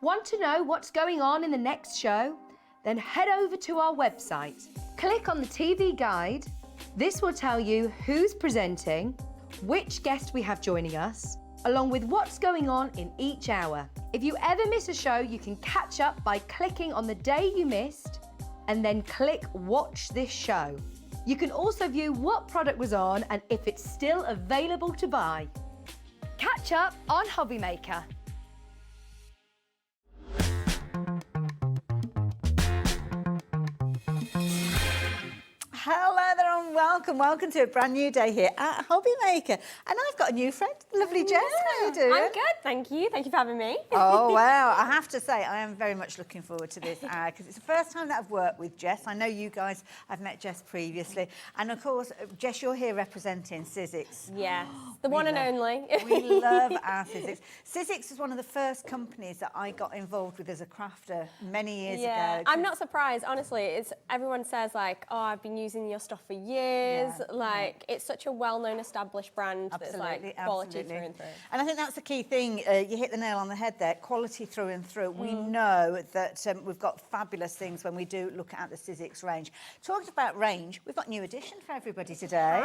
Want to know what's going on in the next show? Then head over to our website. Click on the TV guide. This will tell you who's presenting, which guest we have joining us, along with what's going on in each hour. If you ever miss a show, you can catch up by clicking on the day you missed and then click Watch This Show. You can also view what product was on and if it's still available to buy. Catch up on Hobby Maker. Hello there and welcome to a brand new day here at Hobby Maker. And I've got a new friend, lovely Jess. How are you doing? I'm good, thank you. Thank you for having me. Oh, well, I have to say, I am very much looking forward to this hour because it's the first time that I've worked with Jess. I know you guys, I've met Jess previously. And of course, Jess, you're here representing Sizzix. Yes, the one and only. We love our Sizzix. Sizzix was one of the first companies that I got involved with as a crafter many years ago. I'm not surprised, honestly. Everyone says like, oh, I've been using your stuff for years. It's such a well-known established brand that's like quality through and through. And I think that's the key thing. You hit the nail on the head there, quality through and through. We know that we've got fabulous things when we do look at the Sizzix range. Talking about range, we've got a new addition for everybody today.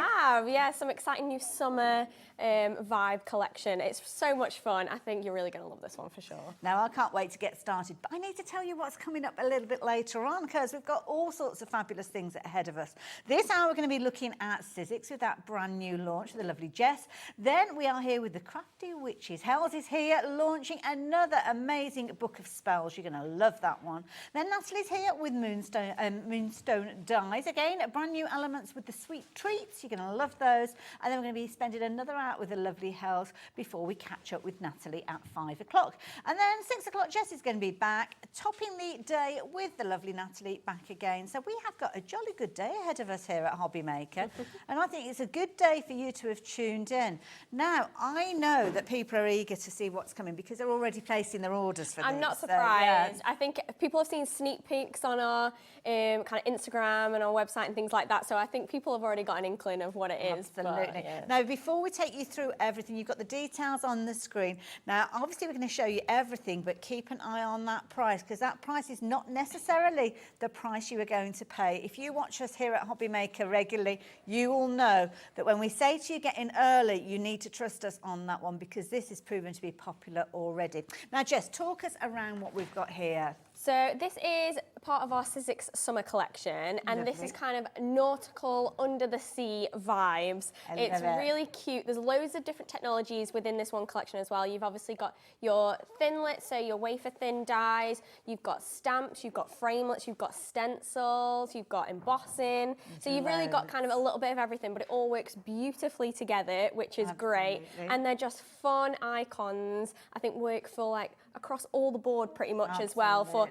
Some exciting new summer vibe collection. It's so much fun. I think you're really going to love this one for sure. Now, I can't wait to get started, but I need to tell you what's coming up a little bit later on because we've got all sorts of fabulous things ahead of us. This hour, we're going to be looking at Sizzix with that brand new launch with the lovely Jess. Then we are here with the Crafty Witches. Hells is here launching another amazing book of spells. You're going to love that one. Then Natalie's here with Moonstone dies. Again, brand new elements with the sweet treats. You're going to love those. And then we're going to be spending another hour with the lovely Hells before we catch up with Natalie at 5 o'clock. And then 6 o'clock, Jess is going to be back, topping the day with the lovely Natalie back again. So we have got a jolly good day ahead of us here at Hobby Maker. And I think it's a good day for you to have tuned in. Now, I know that people are eager to see what's coming because they're already placing their orders for this. I'm not surprised. I think people have seen sneak peeks on our kind of Instagram and our website and things like that. So I think people have already got an inkling of what it is. Absolutely. Now, before we take you through everything, you've got the details on the screen. Now, obviously, we're going to show you everything, but keep an eye on that price because that price is not necessarily the price you are going to pay. If you watch us here at Hobby Maker regularly, you will know that when we say to you get in early, you need to trust us on that one because this is proven to be popular already. Now, Jess, talk us around what we've got here. So this is part of our Sizzix summer collection, and this is kind of nautical, under the sea vibes. It's really cute. There's loads of different technologies within this one collection as well. You've obviously got your thinlits, so your wafer thin dies. You've got stamps, you've got framelits, you've got stencils, you've got embossing. So you've really got kind of a little bit of everything, but it all works beautifully together, which is great. And they're just fun icons. I think work for like across all the board pretty much as well for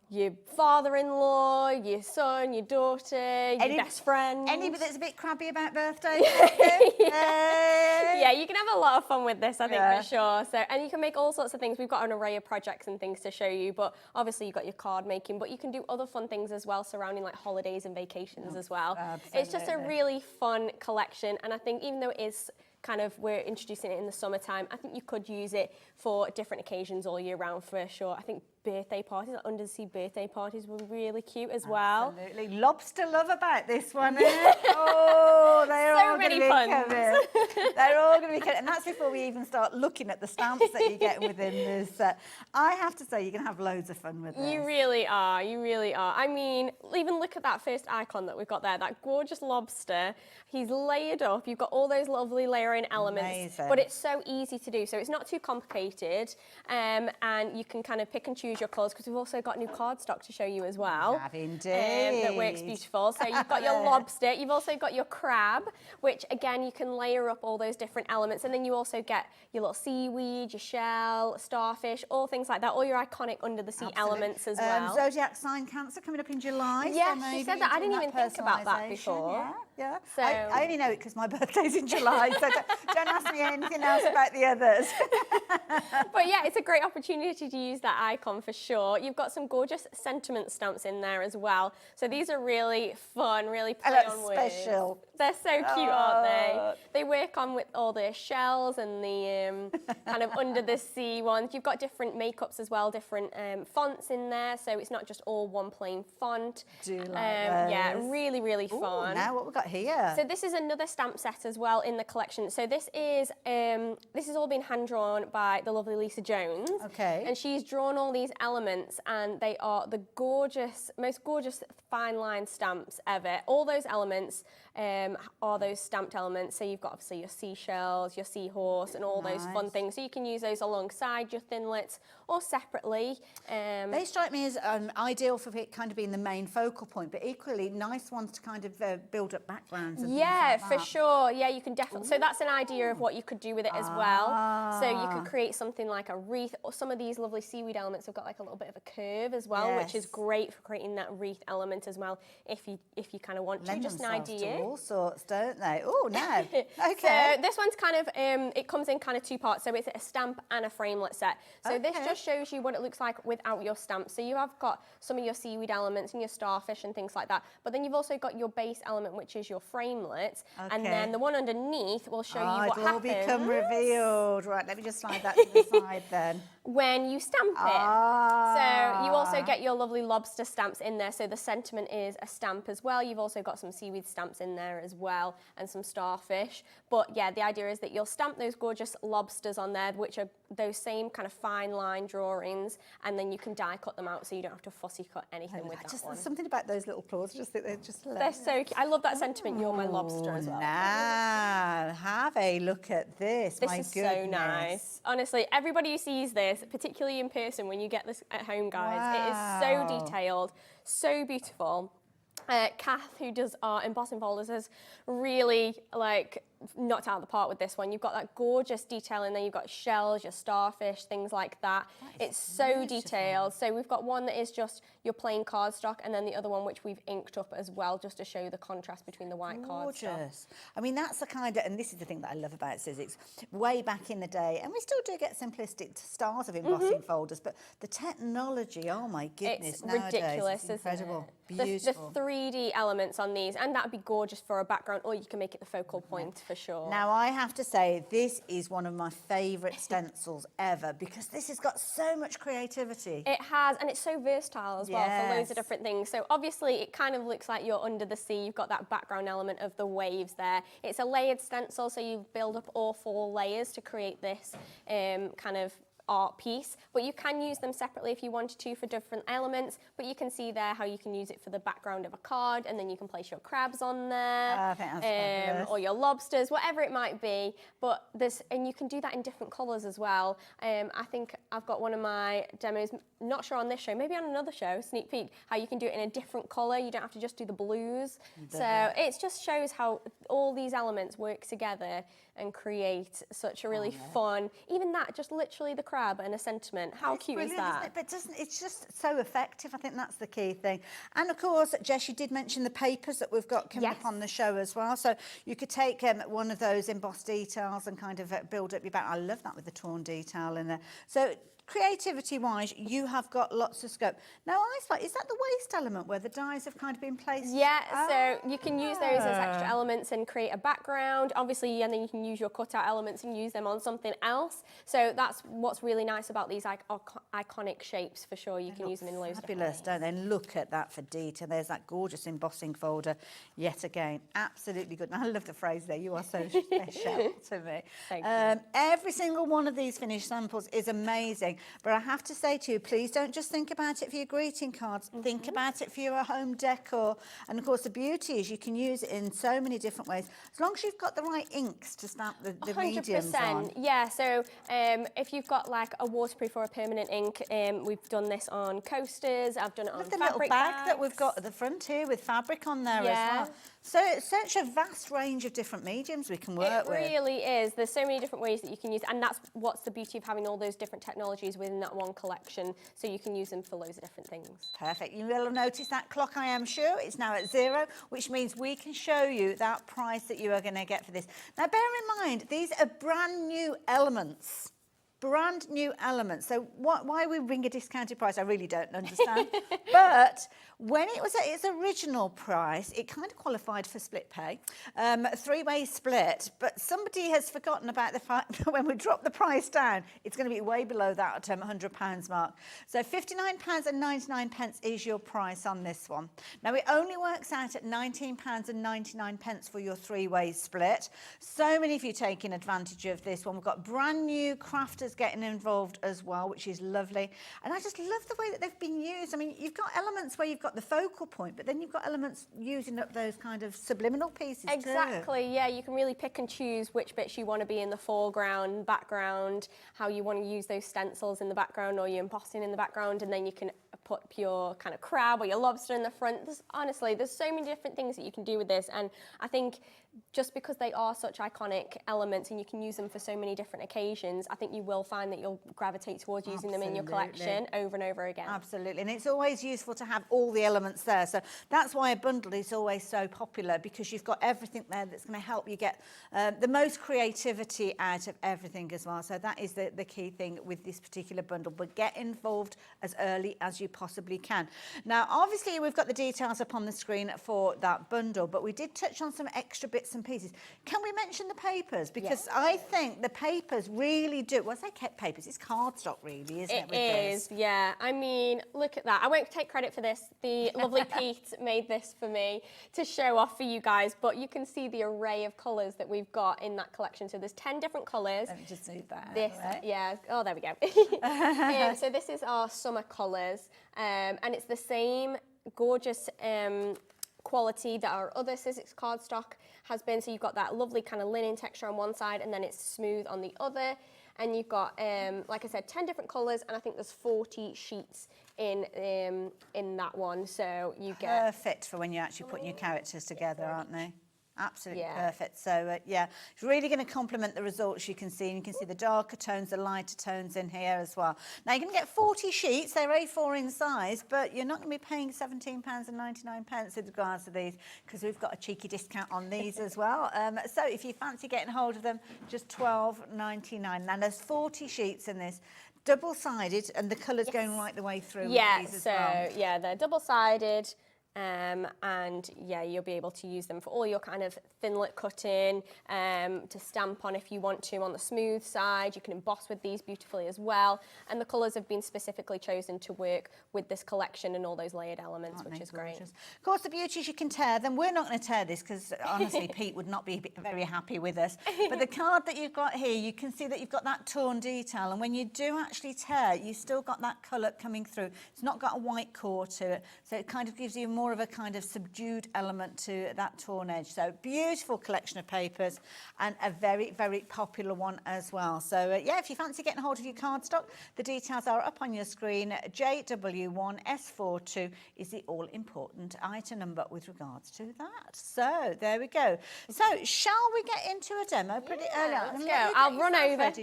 your father-in-law, your son, your daughter, your best friend. Anybody that's a bit crabby about birthdays? Yeah, you can have a lot of fun with this, I think, for sure. So, and you can make all sorts of things. We've got an array of projects and things to show you, but obviously you've got your card making, but you can do other fun things as well surrounding like holidays and vacations as well. Absolutely. It's just a really fun collection, and I think even though it is kind of, we're introducing it in the summertime, I think you could use it for different occasions all year round for sure. I think birthday parties, like under the sea birthday parties, were really cute as well. Absolutely. Lobster love about this one, eh? Oh, they're so all going to be coming. They're all going to be coming. And that's before we even start looking at the stamps that you get within this set. I have to say, you're going to have loads of fun with this. You really are. You really are. I mean, even look at that first icon that we've got there, that gorgeous lobster. He's layered up. You've got all those lovely layering elements. Amazing. But it's so easy to do. So it's not too complicated. And you can kind of pick and choose your colours because we've also got new cardstock to show you as well. We have indeed. That works beautiful. So you've got your lobster. You've also got your crab, which again, you can layer up all those different elements. And then you also get your little seaweed, your shell, starfish, all things like that. All your iconic under the sea elements as well. Zodiac sign Cancer coming up in July. Yeah, she said that. I didn't even think about that before. Yeah. So I only know it because my birthday's in July, so don't ask me anything else about the others. But yeah, it's a great opportunity to use that icon for sure. You've got some gorgeous sentiment stamps in there as well. So these are really fun, really play on words. Special. They're so cute, aren't they? They work on with all the shells and the kind of under the sea ones. You've got different makeups as well, different fonts in there, so it's not just all one plain font. Do like those. Yeah, really, really fun. Now what we've got here? So this is another stamp set as well in the collection. So this is all been hand drawn by the lovely Lisa Jones. Okay. And she's drawn all these elements, and they are the most gorgeous fine line stamps ever. All those elements are those stamped elements. So you've got obviously your seashells, your seahorse, and all those fun things. So you can use those alongside your thinlits or separately. They strike me as ideal for it kind of being the main focal point, but equally nice ones to kind of build up backgrounds. And yeah, things like for sure. Yeah, you can definitely. So that's an idea of what you could do with it as well. So you could create something like a wreath, or some of these lovely seaweed elements have got like a little bit of a curve as well, which is great for creating that wreath element as well. If you kind of want to, just an idea. To all sorts, don't they? Oh, no. Okay. So this one's kind of it comes in kind of two parts. So it's a stamp and a framelit set. So this just shows you what it looks like without your stamp. So you have got some of your seaweed elements and your starfish and things like that. But then you've also got your base element, which is your framelit, and then the one underneath will show you what happens. It'll all become revealed. Right, let me just slide that to the side then. When you stamp it. So you also get your lovely lobster stamps in there. So the sentiment is a stamp as well. You've also got some seaweed stamps in there as well, and some starfish. But yeah, the idea is that you'll stamp those gorgeous lobsters on there, which are those same kind of fine line drawings, and then you can die cut them out, so you don't have to fussy cut anything with that one. There's something about those little claws. I just think they're just hilarious. They're so cute. I love that sentiment. You're my lobster as well. Now have a look at this. This is so nice. Honestly, everybody who sees this, particularly in person when you get this at home, guys, it is so detailed, so beautiful. Kath, who does our embossing folders, has really knocked out of the park with this one. You've got that gorgeous detail in there. You've got shells, your starfish, things like that. It's so detailed. So we've got one that is just your plain cardstock, and then the other one which we've inked up as well, just to show you the contrast between the white cardstock. Gorgeous. I mean, that's the kind of, and this is the thing that I love about Sizzix. Way back in the day, and we still do get simplistic styles of embossing folders, but the technology, oh my goodness, it's nowadays, ridiculous, it's incredible. Isn't it? Beautiful. The 3D elements on these, and that'd be gorgeous for a background, or you can make it the focal point for sure. Now, I have to say, this is one of my favourite stencils ever, because this has got so much creativity. It has, and it's so versatile as well for loads of different things. So obviously, it kind of looks like you're under the sea. You've got that background element of the waves there. It's a layered stencil, so you build up all 4 layers to create this kind of art piece, but you can use them separately if you wanted to for different elements. But you can see there how you can use it for the background of a card, and then you can place your crabs on there, I think that's fabulous. or your lobsters, whatever it might be. But and you can do that in different colours as well. I think I've got one of my demos, not sure on this show, maybe on another show, sneak peek, how you can do it in a different colour. You don't have to just do the blues. So it just shows how all these elements work together and create such a really fun, even that, just literally the crab and a sentiment. How cute is that? But it's just so effective. I think that's the key thing. And of course, Jess, you did mention the papers that we've got coming up on the show as well. So you could take one of those embossed details and kind of build up your back. I love that with the torn detail in there. So creativity-wise, you have got lots of scope. Now, I thought, is that the waste element where the dies have kind of been placed? Yeah, so you can use those as extra elements and create a background, obviously, and then you can use your cutout elements and use them on something else. So that's what's really nice about these iconic shapes, for sure. You can use them in loads of different ways. Fabulous, don't they? And look at that for detail. There's that gorgeous embossing folder yet again. Absolutely good. And I love the phrase there, you are so special to me. Thank you. Every single one of these finished samples is amazing. But I have to say to you, please don't just think about it for your greeting cards. Think about it for your home decor. And of course, the beauty is you can use it in so many different ways, as long as you've got the right inks to stamp the mediums on. 100%. Yeah, so if you've got like a waterproof or a permanent ink, we've done this on coasters. I've done it on the fabric little bag bags that we've got at the front here with fabric on there as well. So it's such a vast range of different mediums we can work with. It really is. There's so many different ways that you can use, and that's what's the beauty of having all those different technologies within that one collection, so you can use them for loads of different things. Perfect. You will have noticed that clock, I am sure. It's now at 0, which means we can show you that price that you are going to get for this. Now, bear in mind, these are brand new elements. brand new elements. So why we bring a discounted price, I really don't understand. But when it was at its original price, it kind of qualified for split pay, three-way split. But somebody has forgotten about the fact that when we drop the price down, it's going to be way below that £100 mark. So £59.99 is your price on this one. Now, it only works out at £19.99 for your three-way split. So many of you taking advantage of this one. We've got brand new crafters getting involved as well, which is lovely. And I just love the way that they've been used. I mean, you've got elements where you've got the focal point, but then you've got elements using up those kind of subliminal pieces Exactly, too. yeah, you can really pick and choose which bits you want to be in the foreground, background, how you want to use those stencils in the background or your embossing in the background, and then you can put your kind of crab or your lobster in the front. Honestly, there's so many different things that you can do with this, and I think just because they are such iconic elements and you can use them for so many different occasions, I think you will find that you'll gravitate towards using them in your collection over and over again. Absolutely, and it's always useful to have all the elements there. So that's why a bundle is always so popular, because you've got everything there that's going to help you get the most creativity out of everything as well. So that is the key thing with this particular bundle, but get involved as early as you possibly can. Now, obviously, we've got the details up on the screen for that bundle, but we did touch on some extra bits and pieces. Can we mention the papers? Because I think the papers really do, well, I say papers, it's cardstock really, isn't it? It is, yeah. I mean, look at that. I won't take credit for this. The lovely Pete made this for me to show off for you guys, but you can see the array of colours that we've got in that collection. So there's 10 different colours. Let me just move that this, out, right? Yeah, oh, there we go. So this is our summer colours, and it's the same gorgeous quality that our other Sizzix cardstock has been. So you've got that lovely kind of linen texture on one side, and then it's smooth on the other. And you've got, like I said, 10 different colours, and I think there's 40 sheets in that one. So you get perfect for when you're actually putting your characters together, aren't they? Absolutely perfect. So yeah, it's really going to complement the results you can see. And you can see the darker tones, the lighter tones in here as well. Now you're going to get 40 sheets. They're A4 in size, but you're not going to be paying £17.99 with regards to these, because we've got a cheeky discount on these as well. So if you fancy getting hold of them, just £12.99. Now there's 40 sheets in this. Double-sided, and the colours going right the way through with these as well. Yeah, they're double-sided. And yeah, you'll be able to use them for all your kind of thinlet cutting, to stamp on if you want to on the smooth side. You can emboss with these beautifully as well. And the colours have been specifically chosen to work with this collection and all those layered elements, which is great. Of course, the beauty is you can tear them. We're not going to tear this because honestly, Pete would not be very happy with us. But the card that you've got here, you can see that you've got that torn detail. And when you do actually tear, you've still got that colour coming through. It's not got a white core to it. So it kind of gives you more of a kind of subdued element to that torn edge. So beautiful collection of papers, and a very, very popular one as well. So yeah, if you fancy getting hold of your cardstock, the details are up on your screen. JW1S42 is the all-important item number with regards to that. So there we go. So shall we get into a demo pretty early on? Let's go. I'll run over.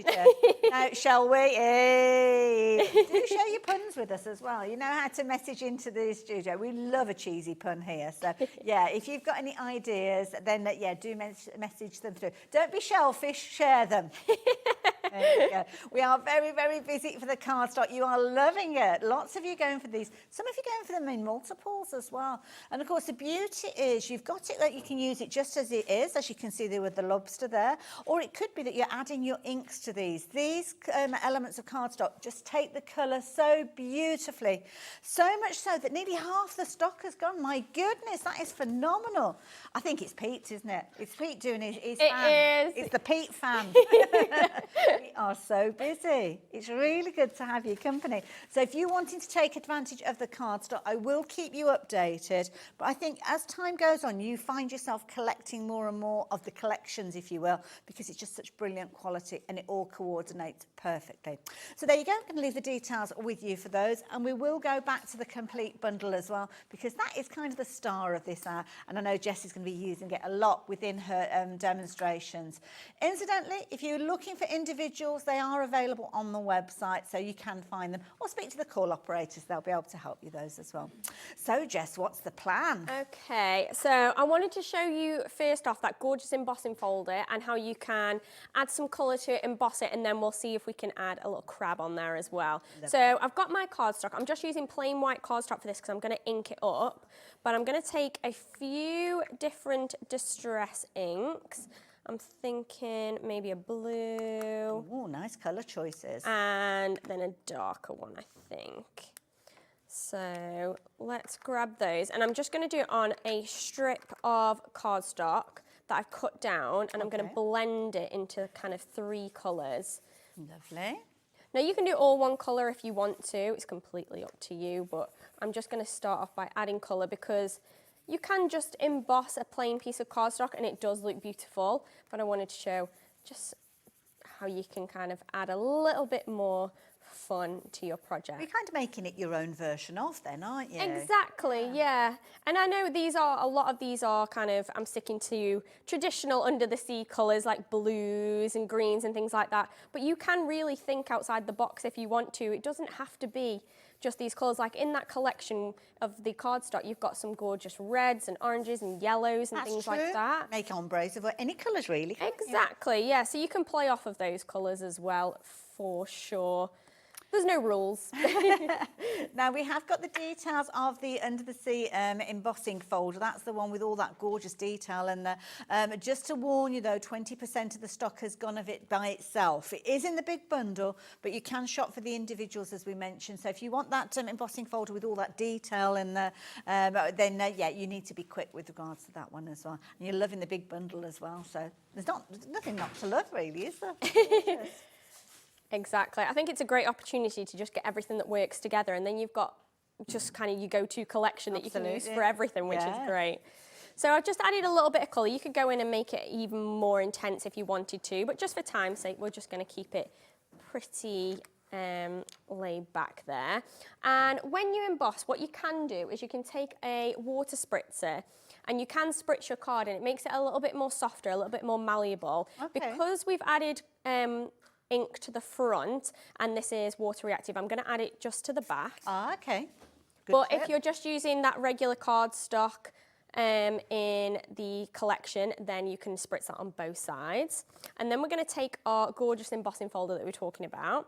Now, shall we? Hey. Do share your puns with us as well. You know how to message into the studio. We love a cheesy pun here. So yeah, if you've got any ideas, then yeah, do message them through. Don't be shellfish, share them. There we go. We are very, very busy for the cardstock. You are loving it. Lots of you going for these. Some of you going for them in multiples as well. And of course, the beauty is you've got it that you can use it just as it is, as you can see there with the lobster there. Or it could be that you're adding your inks to these. These elements of cardstock just take the colour so beautifully. So much so that nearly half the stock has gone. My goodness, that is phenomenal. I think it's Pete's, isn't it? It's Pete doing his fan. It is. It's the Pete fan. We are so busy. It's really good to have your company. So if you're wanting to take advantage of the cardstock, I will keep you updated. But I think as time goes on, you find yourself collecting more and more of the collections, if you will, because it's just such brilliant quality and it all coordinates perfectly. So there you go. I'm going to leave the details with you for those. And we will go back to the complete bundle as well, because that is kind of the star of this hour. And I know Jess is going to be using it a lot within her demonstrations. Incidentally, if you're looking for individual individuals, they are available on the website, so you can find them, or speak to the call operators, they'll be able to help you those as well. So Jess, what's the plan? Okay, so I wanted to show you first off that gorgeous embossing folder and how you can add some colour to it, emboss it, and then we'll see if we can add a little crab on there as well. Lovely. So I've got my cardstock. I'm just using plain white cardstock for this because I'm going to ink it up, but I'm going to take a few different distress inks. I'm thinking maybe a blue. Oh, nice colour choices. And then a darker one, I think. So let's grab those. And I'm just going to do it on a strip of cardstock that I've cut down, and I'm going to blend it into kind of 3 colours. Lovely. Now you can do all one colour if you want to. It's completely up to you, but I'm just going to start off by adding colour because you can just emboss a plain piece of cardstock and it does look beautiful, but I wanted to show just how you can kind of add a little bit more fun to your project. You're kind of making it your own version of then, aren't you? Exactly, yeah. And I know a lot of these are kind of, I'm sticking to traditional under the sea colours like blues and greens and things like that, but you can really think outside the box if you want to. It doesn't have to be just these colours. Like in that collection of the cardstock, you've got some gorgeous reds and oranges and yellows and things like that. Make ombres of any colours really. Exactly, yeah. So you can play off of those colours as well, for sure. There's no rules. Now we have got the details of the Under the Sea embossing folder. That's the one with all that gorgeous detail. And just to warn you though, 20% of the stock has gone of it by itself. It is in the big bundle, but you can shop for the individuals as we mentioned. So if you want that embossing folder with all that detail and then yeah, you need to be quick with regards to that one as well. And you're loving the big bundle as well. So there's nothing not to love really, is there? Exactly. I think it's a great opportunity to just get everything that works together, and then you've got just kind of your go-to collection that you can use for everything, which is great. So I've just added a little bit of colour. You could go in and make it even more intense if you wanted to, but just for time's sake, we're just going to keep it pretty laid back there. And when you emboss, what you can do is you can take a water spritzer and you can spritz your card, and it makes it a little bit more softer, a little bit more malleable. Because we've added ink to the front, and this is water reactive, I'm going to add it just to the back. Okay. Good but tip. if you're just using that regular cardstock in the collection, then you can spritz that on both sides. And then we're going to take our gorgeous embossing folder that we were talking about.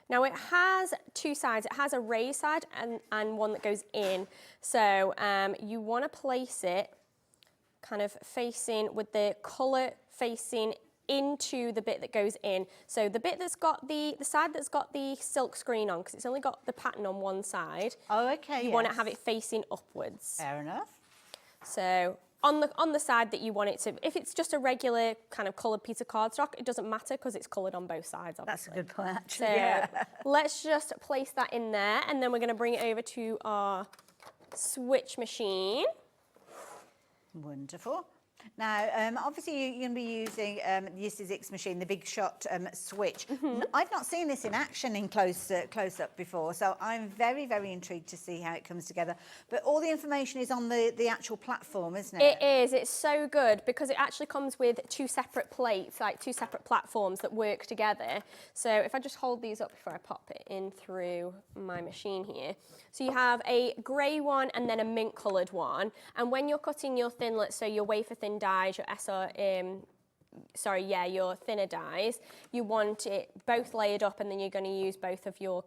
Now it has 2 sides. It has a raised side and one that goes in. So you want to place it kind of facing with the colour facing into the bit that goes in. So the bit that's got the side that's got the silk screen on, because it's only got the pattern on one side. Oh, okay. You want to have it facing upwards. Fair enough. So on the side that you want it to, if it's just a regular kind of coloured piece of cardstock, it doesn't matter because it's coloured on both sides, obviously. That's a good point, actually. So let's just place that in there, and then we're going to bring it over to our switch machine. Wonderful. Now, obviously you're going to be using your Sizzix machine, the Big Shot switch. I've not seen this in action in close up before, so I'm very, very intrigued to see how it comes together. But all the information is on the actual platform, isn't it? It is. It's so good because it actually comes with 2 separate plates, like 2 separate platforms that work together. So if I just hold these up before I pop it in through my machine here. So you have a grey one and then a mint coloured one. And when you're cutting your thinlets, so your wafer thin dies, your thinner dies, you want it both layered up, and then you're going to use both of your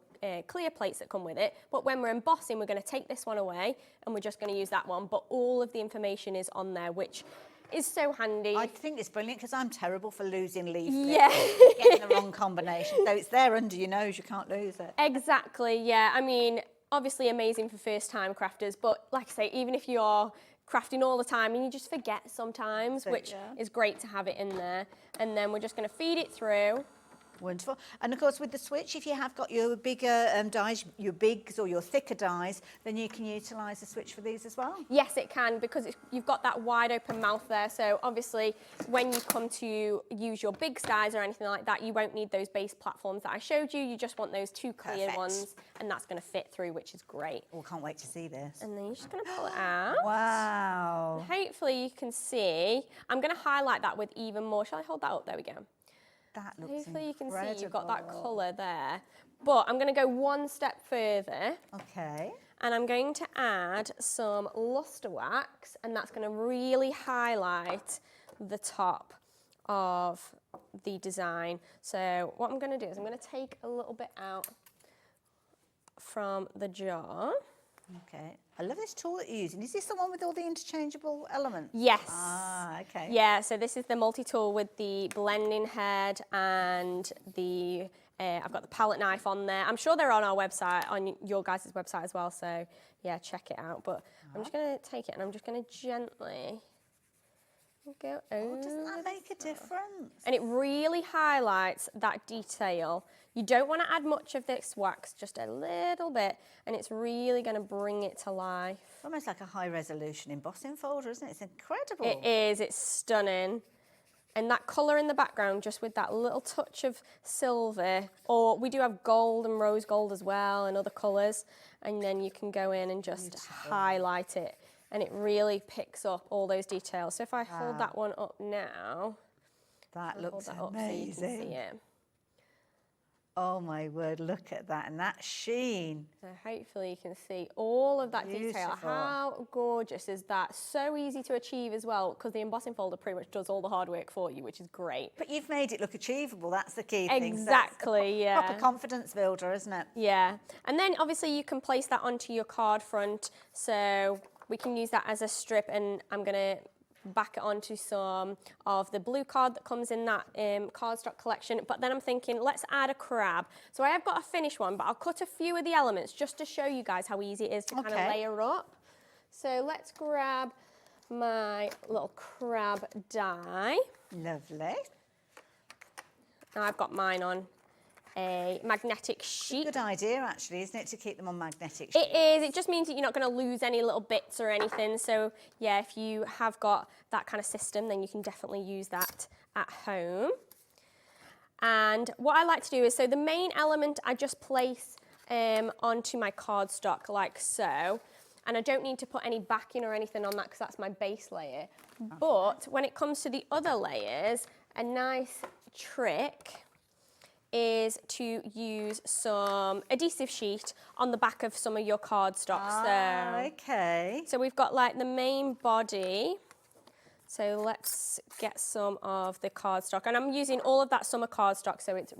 clear plates that come with it. But when we're embossing, we're going to take this one away and we're just going to use that one. But all of the information is on there, which is so handy. I think it's brilliant because I'm terrible for losing leaf. Yeah. Getting the wrong combination. So it's there under your nose, you can't lose it. Exactly, yeah. I mean, obviously amazing for first-time crafters, but like I say, even if you're crafting all the time and you just forget sometimes, which is great to have it in there. And then we're just going to feed it through. Wonderful. And of course with the switch, if you have got your bigger dies, your bigs or your thicker dies, then you can utilise the switch for these as well? Yes, it can, because you've got that wide open mouth there. So obviously when you come to use your big dies or anything like that, you won't need those base platforms that I showed you. You just want those 2 clear ones, and that's going to fit through, which is great. Oh, can't wait to see this. And then you're just going to pull it out. Wow. Hopefully you can see. I'm going to highlight that with even more. Shall I hold that up? There we go. That looks Hopefully you can incredible. see you've got that colour there. But I'm going to go one step further. Okay. And I'm going to add some luster wax, and that's going to really highlight the top of the design. So what I'm going to do is I'm going to take a little bit out from the jar. Okay. I love this tool that you're using. Is this the one with all the interchangeable elements? Yes. Ah, okay. Yeah, so this is the multi-tool with the blending head and the, I've got the palette knife on there. I'm sure they're on our website, on your guys' website as well, so yeah, check it out. But I'm just going to take it and I'm just going to gently go over. Oh, doesn't that make a difference? And it really highlights that detail. You don't want to add much of this wax, just a little bit, and it's really going to bring it to life. Almost like a high resolution embossing folder, isn't it? It's incredible. It is, it's stunning. And that colour in the background, just with that little touch of silver, or we do have gold and rose gold as well, and other colours, and then you can go in and just highlight it, and it really picks up all those details. So if I hold that one up now, that looks hold that up amazing. so you can see it. Oh my word, look at that, and that sheen. So hopefully you can see all of that detail. Beautiful. How gorgeous is that? So easy to achieve as well, because the embossing folder pretty much does all the hard work for you, which is great. But you've made it look achievable, that's the key thing. Exactly, yeah. Proper confidence builder, isn't it? Yeah, and then obviously you can place that onto your card front, so we can use that as a strip, and I'm gonna back it onto some of the blue card that comes in that cardstock collection. But then I'm thinking, let's add a crab. So I have got a finished one, but I'll cut a few of the elements just to show you guys how easy it is to kind of layer up. So let's grab my little crab die. Lovely. Now I've got mine on a magnetic sheet. Good idea, actually, isn't it, to keep them on magnetic sheets? It is. It just means that you're not going to lose any little bits or anything. So, yeah, if you have got that kind of system, then you can definitely use that at home. And what I like to do is, so the main element I just place onto my cardstock like so. And I don't need to put any backing or anything on that because that's my base layer. Okay. But when it comes to the other layers, a nice trick is to use some adhesive sheet on the back of some of your cardstock. Okay. So we've got like the main body. So let's get some of the cardstock. And I'm using all of that summer cardstock, so it's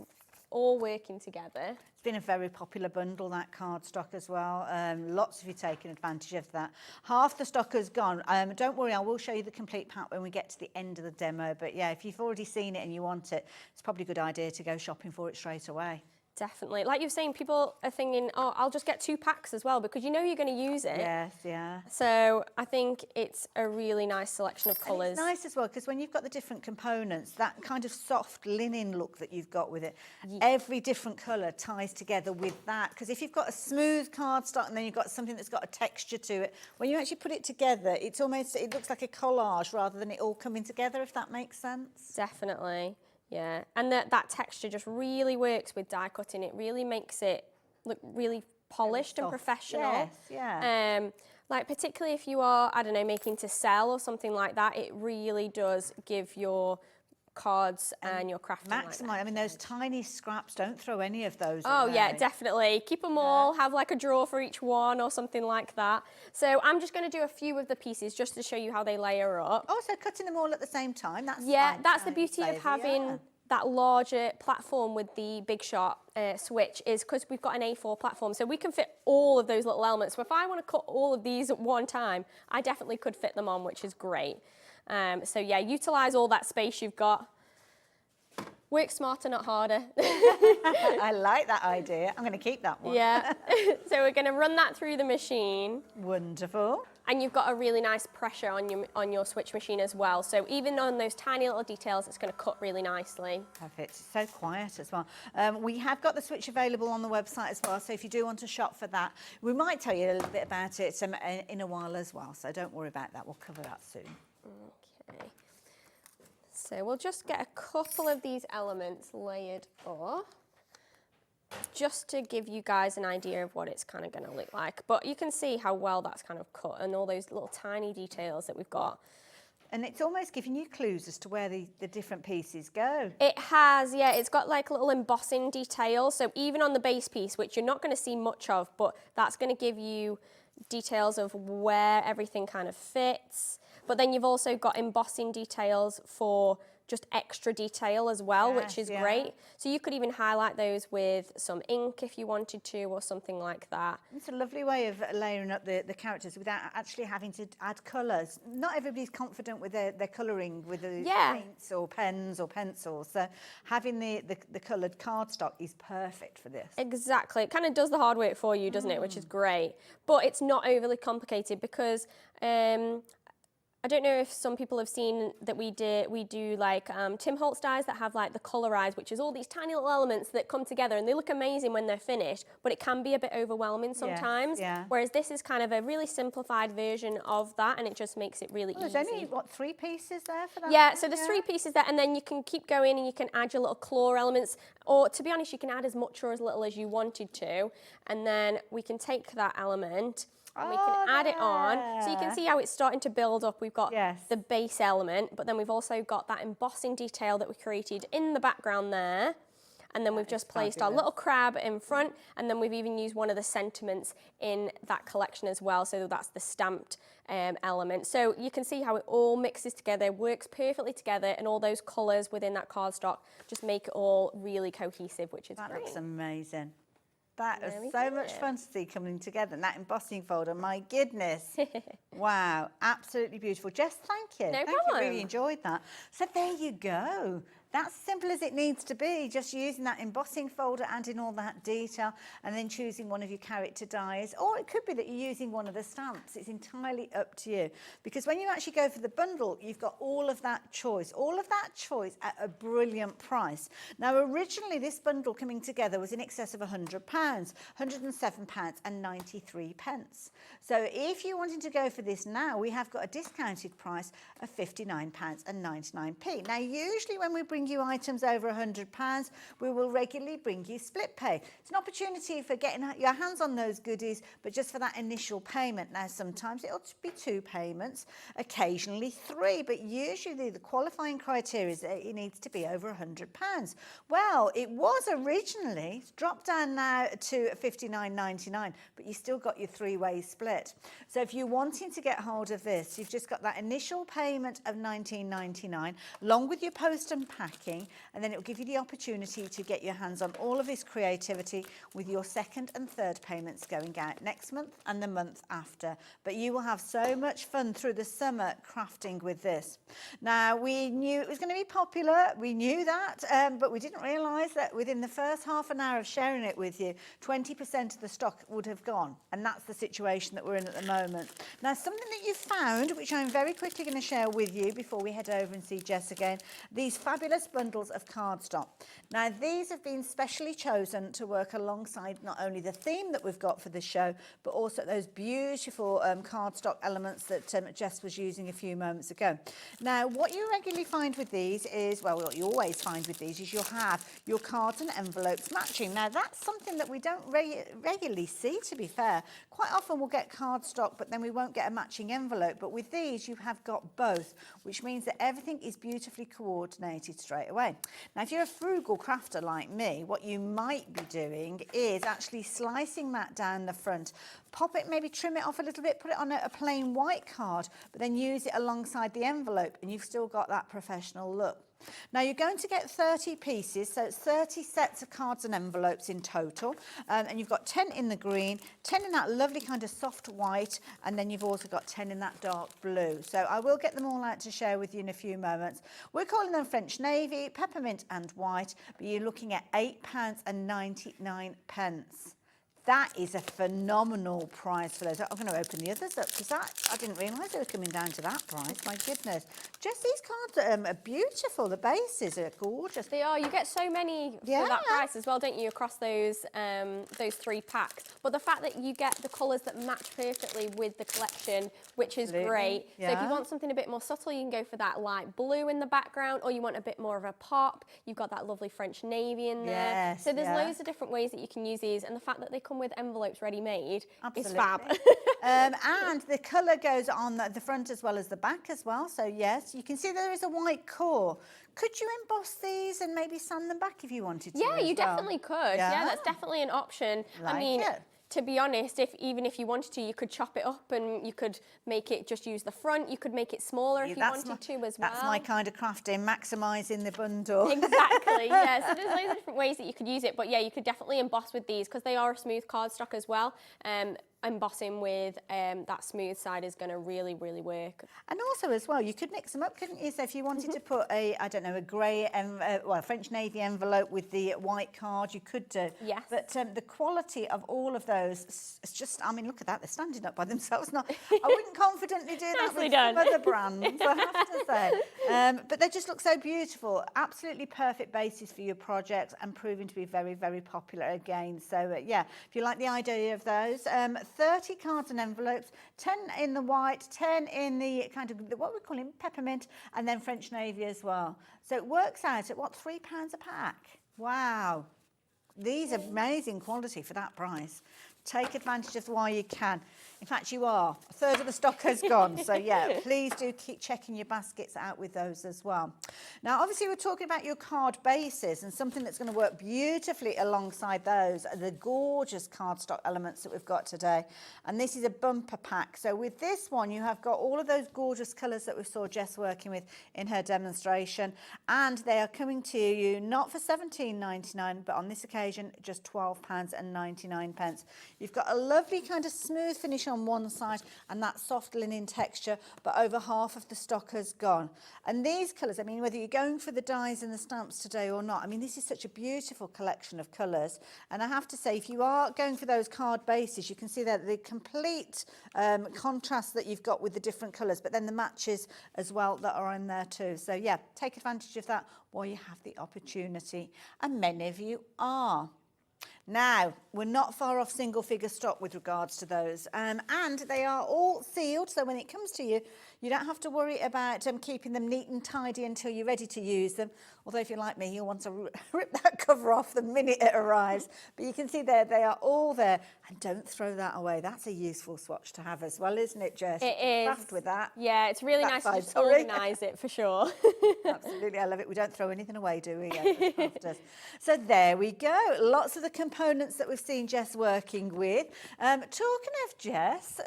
all working together. It's been a very popular bundle, that cardstock as well. Lots of you taking advantage of that. Half the stock has gone. Don't worry, I will show you the complete pack when we get to the end of the demo. But yeah, if you've already seen it and you want it, it's probably a good idea to go shopping for it straight away. Definitely. Like you're saying, people are thinking, oh, I'll just get 2 packs as well, because you know you're going to use it. Yes, yeah. So I think it's a really nice selection of colours. It's nice as well, because when you've got the different components, that kind of soft linen look that you've got with it, every different colour ties together with that. Because if you've got a smooth cardstock and then you've got something that's got a texture to it, when you actually put it together, it's almost, it looks like a collage rather than it all coming together, if that makes sense. Definitely. Yeah, and that texture just really works with die cutting. It really makes it look really polished and professional. Yes, yeah. Like particularly if you are, I don't know, making to sell or something like that, it really does give your cards and your crafting maximize. like I mean, those tiny scraps, don't throw any of those Oh away. yeah, definitely. Keep them all, have like a drawer for each one or something like that. So I'm just going to do a few of the pieces just to show you how they layer up. Also cutting them all at the same time, that's that's the beauty of having that larger platform with the Big Shot switch, is because we've got an A4 platform, so we can fit all of those little elements. So if I want to cut all of these at one time, I definitely could fit them on, which is great. So yeah, utilise all that space you've got. Work smarter, not harder. I like that idea. I'm going to keep that one. Yeah. So we're going to run that through the machine. Wonderful. And you've got a really nice pressure on your switch machine as well. So even on those tiny little details, it's going to cut really nicely. Perfect. It's so quiet as well. We have got the switch available on the website as well. So if you do want to shop for that, we might tell you a little bit about it in a while as well. So don't worry about that. We'll cover that soon. Okay. So we'll just get a couple of these elements layered up, just to give you guys an idea of what it's kind of going to look like. But you can see how well that's kind of cut, and all those little tiny details that we've got And it's almost giving you clues as to where the different pieces go. It has, yeah. It's got like little embossing details. So even on the base piece, which you're not going to see much of, but that's going to give you details of where everything kind of fits. But then you've also got embossing details for just extra detail as well, which is great. So you could even highlight those with some ink if you wanted to, or something like that. It's a lovely way of layering up the characters without actually having to add colours. Not everybody's confident with their colouring with the paints or pens or pencils. So having the coloured cardstock is perfect for this. Exactly. It kind of does the hard work for you, doesn't it? Which is great. But it's not overly complicated because I don't know if some people have seen that we do like Tim Holtz dies that have like the colorized, which is all these tiny little elements that come together and they look amazing when they're finished, but it can be a bit overwhelming sometimes. Whereas this is kind of a really simplified version of that, and it just makes it really easy. There's only, what, 3 pieces there for that? Yeah, so there's 3 pieces there, and then you can keep going and you can add your little claw elements, or to be honest, you can add as much or as little as you wanted to, and then we can take that element and we can add it on. So you can see how it's starting to build up. We've got the base element, but then we've also got that embossing detail that we created in the background there. And then we've just placed our little crab in front, and then we've even used one of the sentiments in that collection as well. So that's the stamped element. So you can see how it all mixes together, works perfectly together, and all those colours within that cardstock just make it all really cohesive, which is great. That looks amazing. That is so much fun to see coming together. And that embossing folder, my goodness. Wow, absolutely beautiful. Jess, thank you. No problem. You, really enjoyed that. So there you go. That's simple as it needs to be, just using that embossing folder, adding all that detail, and then choosing one of your character dies. Or it could be that you're using one of the stamps. It's entirely up to you. Because when you actually go for the bundle, you've got all of that choice at a brilliant price. Now, originally, this bundle coming together was in excess of £100, £107.93. So if you're wanting to go for this now, we have got a discounted price of £59.99. Now, usually when we bring you items over £100, we will regularly bring you split pay. It's an opportunity for getting your hands on those goodies, but just for that initial payment. Now, sometimes it'll be 2 payments, occasionally 3, but usually the qualifying criteria is that it needs to be over £100. Well, it was originally dropped down now to £59.99, but you still got your 3-way split. So if you're wanting to get hold of this, you've just got that initial payment of £19.99, along with your post and packing, and then it will give you the opportunity to get your hands on all of this creativity with your 2nd and 3rd payments going out next month and the month after. But you will have so much fun through the summer crafting with this. Now, we knew it was going to be popular, we knew that, but we didn't realise that within the first half an hour of sharing it with you, 20% of the stock would have gone, and that's the situation that we're in at the moment. Now, something that you found, which I'm very quickly going to share with you before we head over and see Jess again, these fabulous bundles of cardstock. Now, these have been specially chosen to work alongside not only the theme that we've got for the show, but also those beautiful cardstock elements that Jess was using a few moments ago. Now, what you regularly find with these is, well, what you always find with these is you'll have your cards and envelopes matching. Now, that's something that we don't regularly see, to be fair. Quite often we'll get cardstock, but then we won't get a matching envelope. But with these, you have got both, which means that everything is beautifully coordinated straight away. Now, if you're a frugal crafter like me, what you might be doing is actually slicing that down the front, pop it, maybe trim it off a little bit, put it on a plain white card, but then use it alongside the envelope, and you've still got that professional look. Now, you're going to get 30 pieces, so it's 30 sets of cards and envelopes in total, and you've got 10 in the green, 10 in that lovely kind of soft white, and then you've also got 10 in that dark blue. So I will get them all out to share with you in a few moments. We're calling them French Navy, peppermint and white, but you're looking at £8.99. That is a phenomenal price for those. I'm going to open the others up because I didn't realise they were coming down to that price. My goodness. Just these cards are beautiful. The bases are gorgeous. They are. You get so many for that price as well, don't you, across those 3 packs. But the fact that you get the colours that match perfectly with the collection, which is great. So if you want something a bit more subtle, you can go for that light blue in the background, or you want a bit more of a pop. You've got that lovely French navy in there. So there's loads of different ways that you can use these, and the fact that they come come with envelopes ready-made is Absolutely. fab. And the colour goes on the front as well as the back as well. So yes, you can see there is a white core. Could you emboss these and maybe sand them back if you wanted to? Yeah, you definitely could. Yeah, that's definitely an option. Like I mean, it. to be honest, even if you wanted to, you could chop it up and you could make it just use the front. You could make it smaller if you wanted to as well. That's my kind of crafting, maximising the bundle. Exactly, yeah. So there's loads of different ways that you could use it. But yeah, you could definitely emboss with these because they are a smooth cardstock as well. Embossing with that smooth side is going to really, really work. And also as well, you could mix them up, couldn't you? So if you wanted to put a grey, French navy envelope with the white card, you could do. Yes. But the quality of all of those, it's just, I mean, look at that, they're standing up by themselves. I wouldn't confidently do that with some other brands, I have to say. But they just look so beautiful. Absolutely perfect basis for your project and proving to be very, very popular again. So yeah, if you like the idea of those, 30 cards and envelopes, 10 in the white, 10 in the kind of what we're calling peppermint, and then French navy as well. So it works out at what, £3 a pack? Wow. These are amazing quality for that price. Take advantage of while you can. In fact, you are. A third of the stock has gone. So yeah, please do keep checking your baskets out with those as well. Now, obviously, we're talking about your card bases, and something that's going to work beautifully alongside those are the gorgeous cardstock elements that we've got today. And this is a bumper pack. So with this one, you have got all of those gorgeous colours that we saw Jess working with in her demonstration. And they are coming to you not for £17.99, but on this occasion, just £12.99. You've got a lovely kind of smooth finish on one side and that soft linen texture, but over half of the stock has gone. And these colours, I mean, whether you're going for the dies and the stamps today or not, I mean, this is such a beautiful collection of colours. And I have to say, if you are going for those card bases, you can see that the complete contrast that you've got with the different colours, but then the matches as well that are in there too. So yeah, take advantage of that while you have the opportunity. And many of you are. Now, we're not far off single figure stock with regards to those, and they are all sealed, so when it comes to you, you don't have to worry about keeping them neat and tidy until you're ready to use them. Although if you're like me, you'll want to rip that cover off the minute it arrives. But you can see there, they are all there. And don't throw that away. That's a useful swatch to have as well, isn't it, Jess? It is. Craft with that. Yeah, it's really nice to just organise it for sure. Absolutely, I love it. We don't throw anything away, do we? Yeah, crafters. So there we go. Lots of the components that we've seen Jess working with. Talking of Jess,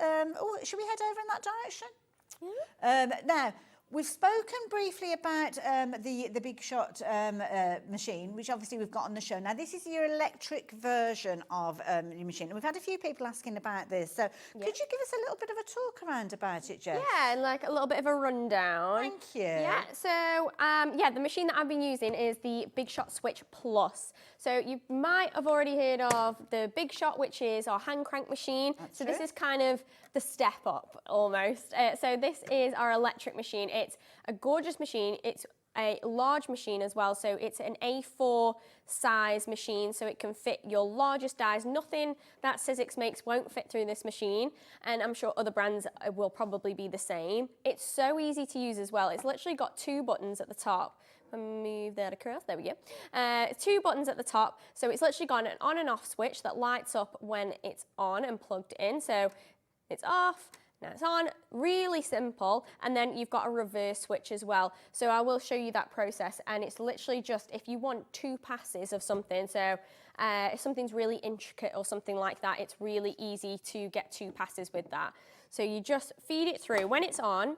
should we head over in that direction? Yeah. Now, we've spoken briefly about the Big Shot machine, which obviously we've got on the show. Now, this is your electric version of your machine. And we've had a few people asking about this. So could you give us a little bit of a talk around about it, Jess? Yeah, like a little bit of a rundown. Thank you. Yeah, so the machine that I've been using is the Big Shot Switch Plus. So you might have already heard of the Big Shot, which is our hand crank machine. So this is kind of the step up almost. So this is our electric machine. It's a gorgeous machine. It's a large machine as well. So it's an A4 size machine, so it can fit your largest dies. Nothing that Sizzix makes won't fit through this machine, and I'm sure other brands will probably be the same. It's so easy to use as well. It's literally got 2 buttons at the top. Move that across, there we go. 2 buttons at the top, so it's literally got an on and off switch that lights up when it's on and plugged in. So it's off, now it's on, really simple. And then you've got a reverse switch as well. So I will show you that process, and it's literally just if you want 2 passes of something. So if something's really intricate or something like that, it's really easy to get 2 passes with that. So you just feed it through. When it's on,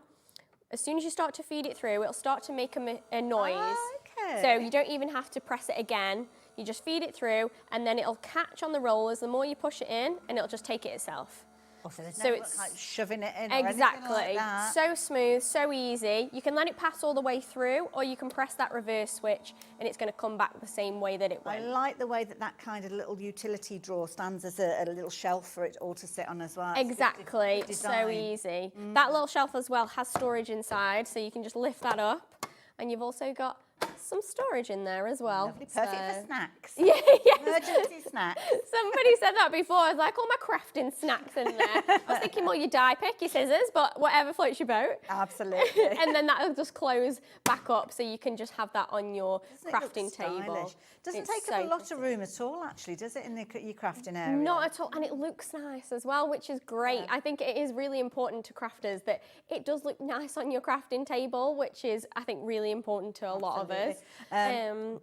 as soon as you start to feed it through, it'll start to make a noise. Oh, okay. So you don't even have to press it again. You just feed it through, and then it'll catch on the rollers. The more you push it in, and it'll just take it itself. Oh, so there's no it's like shoving it in exactly or anything like that. So smooth, so easy. You can let it pass all the way through, or you can press that reverse switch and it's going to come back the same way that it went. I like the way that kind of little utility drawer stands as a little shelf for it all to sit on as well. Exactly, so easy. That little shelf as well has storage inside, so you can just lift that up, and you've also got some storage in there as well. Lovely, perfect for snacks. Yeah, Emergency snacks. Somebody said that before. I was like, all my crafting snacks in there. I was thinking more your die pick, your scissors, but whatever floats your boat. Absolutely. And then that'll just close back up so you can just have that on your crafting table. Stylish. Doesn't take up a lot of room at all, actually, does it, in your crafting area? Not at all, and it looks nice as well, which is great. I think it is really important to crafters that it does look nice on your crafting table, which is, I think, really important to a lot of us.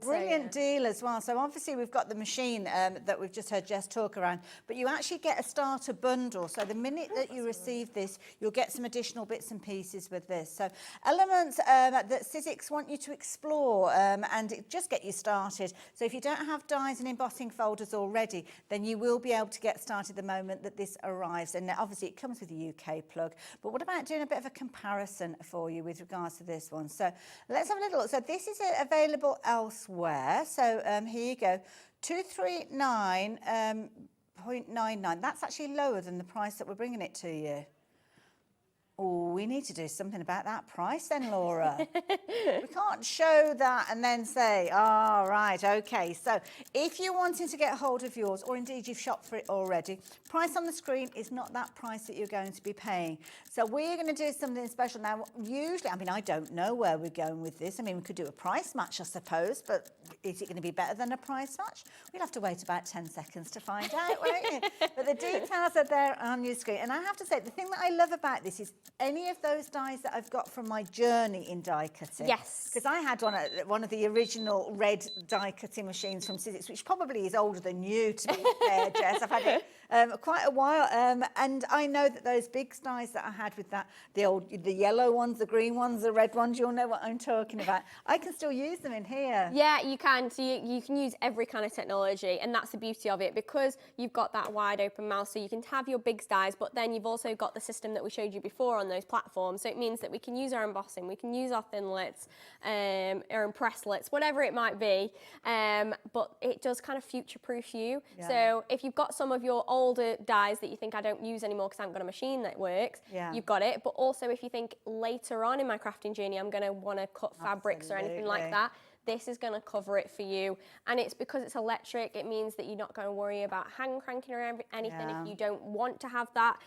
Brilliant deal as well. So obviously we've got the machine that we've just heard Jess talk around, but you actually get a starter bundle. So the minute that you receive this, you'll get some additional bits and pieces with this. So elements that Sizzix want you to explore and just get you started. So if you don't have dies and embossing folders already, then you will be able to get started the moment that this arrives. And obviously it comes with a UK plug. But what about doing a bit of a comparison for you with regards to this one? So let's have a little look. So this is available elsewhere. So here you go. 239.99. That's actually lower than the price that we're bringing it to you. Oh, we need to do something about that price then, Laura. We can't show that and then say, oh, right, okay. So if you're wanting to get hold of yours, or indeed you've shopped for it already, price on the screen is not that price that you're going to be paying. So we're going to do something special. Now, usually, I mean, I don't know where we're going with this. I mean, we could do a price match, I suppose, but is it going to be better than a price match? We'll have to wait about 10 seconds to find out, won't you? But the details are there on your screen. And I have to say, the thing that I love about this is any of those dies that I've got from my journey in die cutting. Yes. Because I had one of the original red die cutting machines from Sizzix, which probably is older than you, to be fair, Jess. I've had it quite a while. And I know that those big dies that I had with that, the yellow ones, the green ones, the red ones, you'll know what I'm talking about. I can still use them in here. Yeah, you can. So you can use every kind of technology, and that's the beauty of it, because you've got that wide open mouth, so you can have your big dies, but then you've also got the system that we showed you before on those platforms. So it means that we can use our embossing, we can use our thinlits, our impresslits, whatever it might be, but it does kind of future-proof you. Yeah. So if you've got some of your older dies that you think I don't use anymore because I haven't got a machine that works, you've got it. But also if you think later on in my crafting journey I'm going to want to cut fabrics or anything like that, this is going to cover it for you. And it's because it's electric, it means that you're not going to worry about hand cranking or anything if you don't want to have that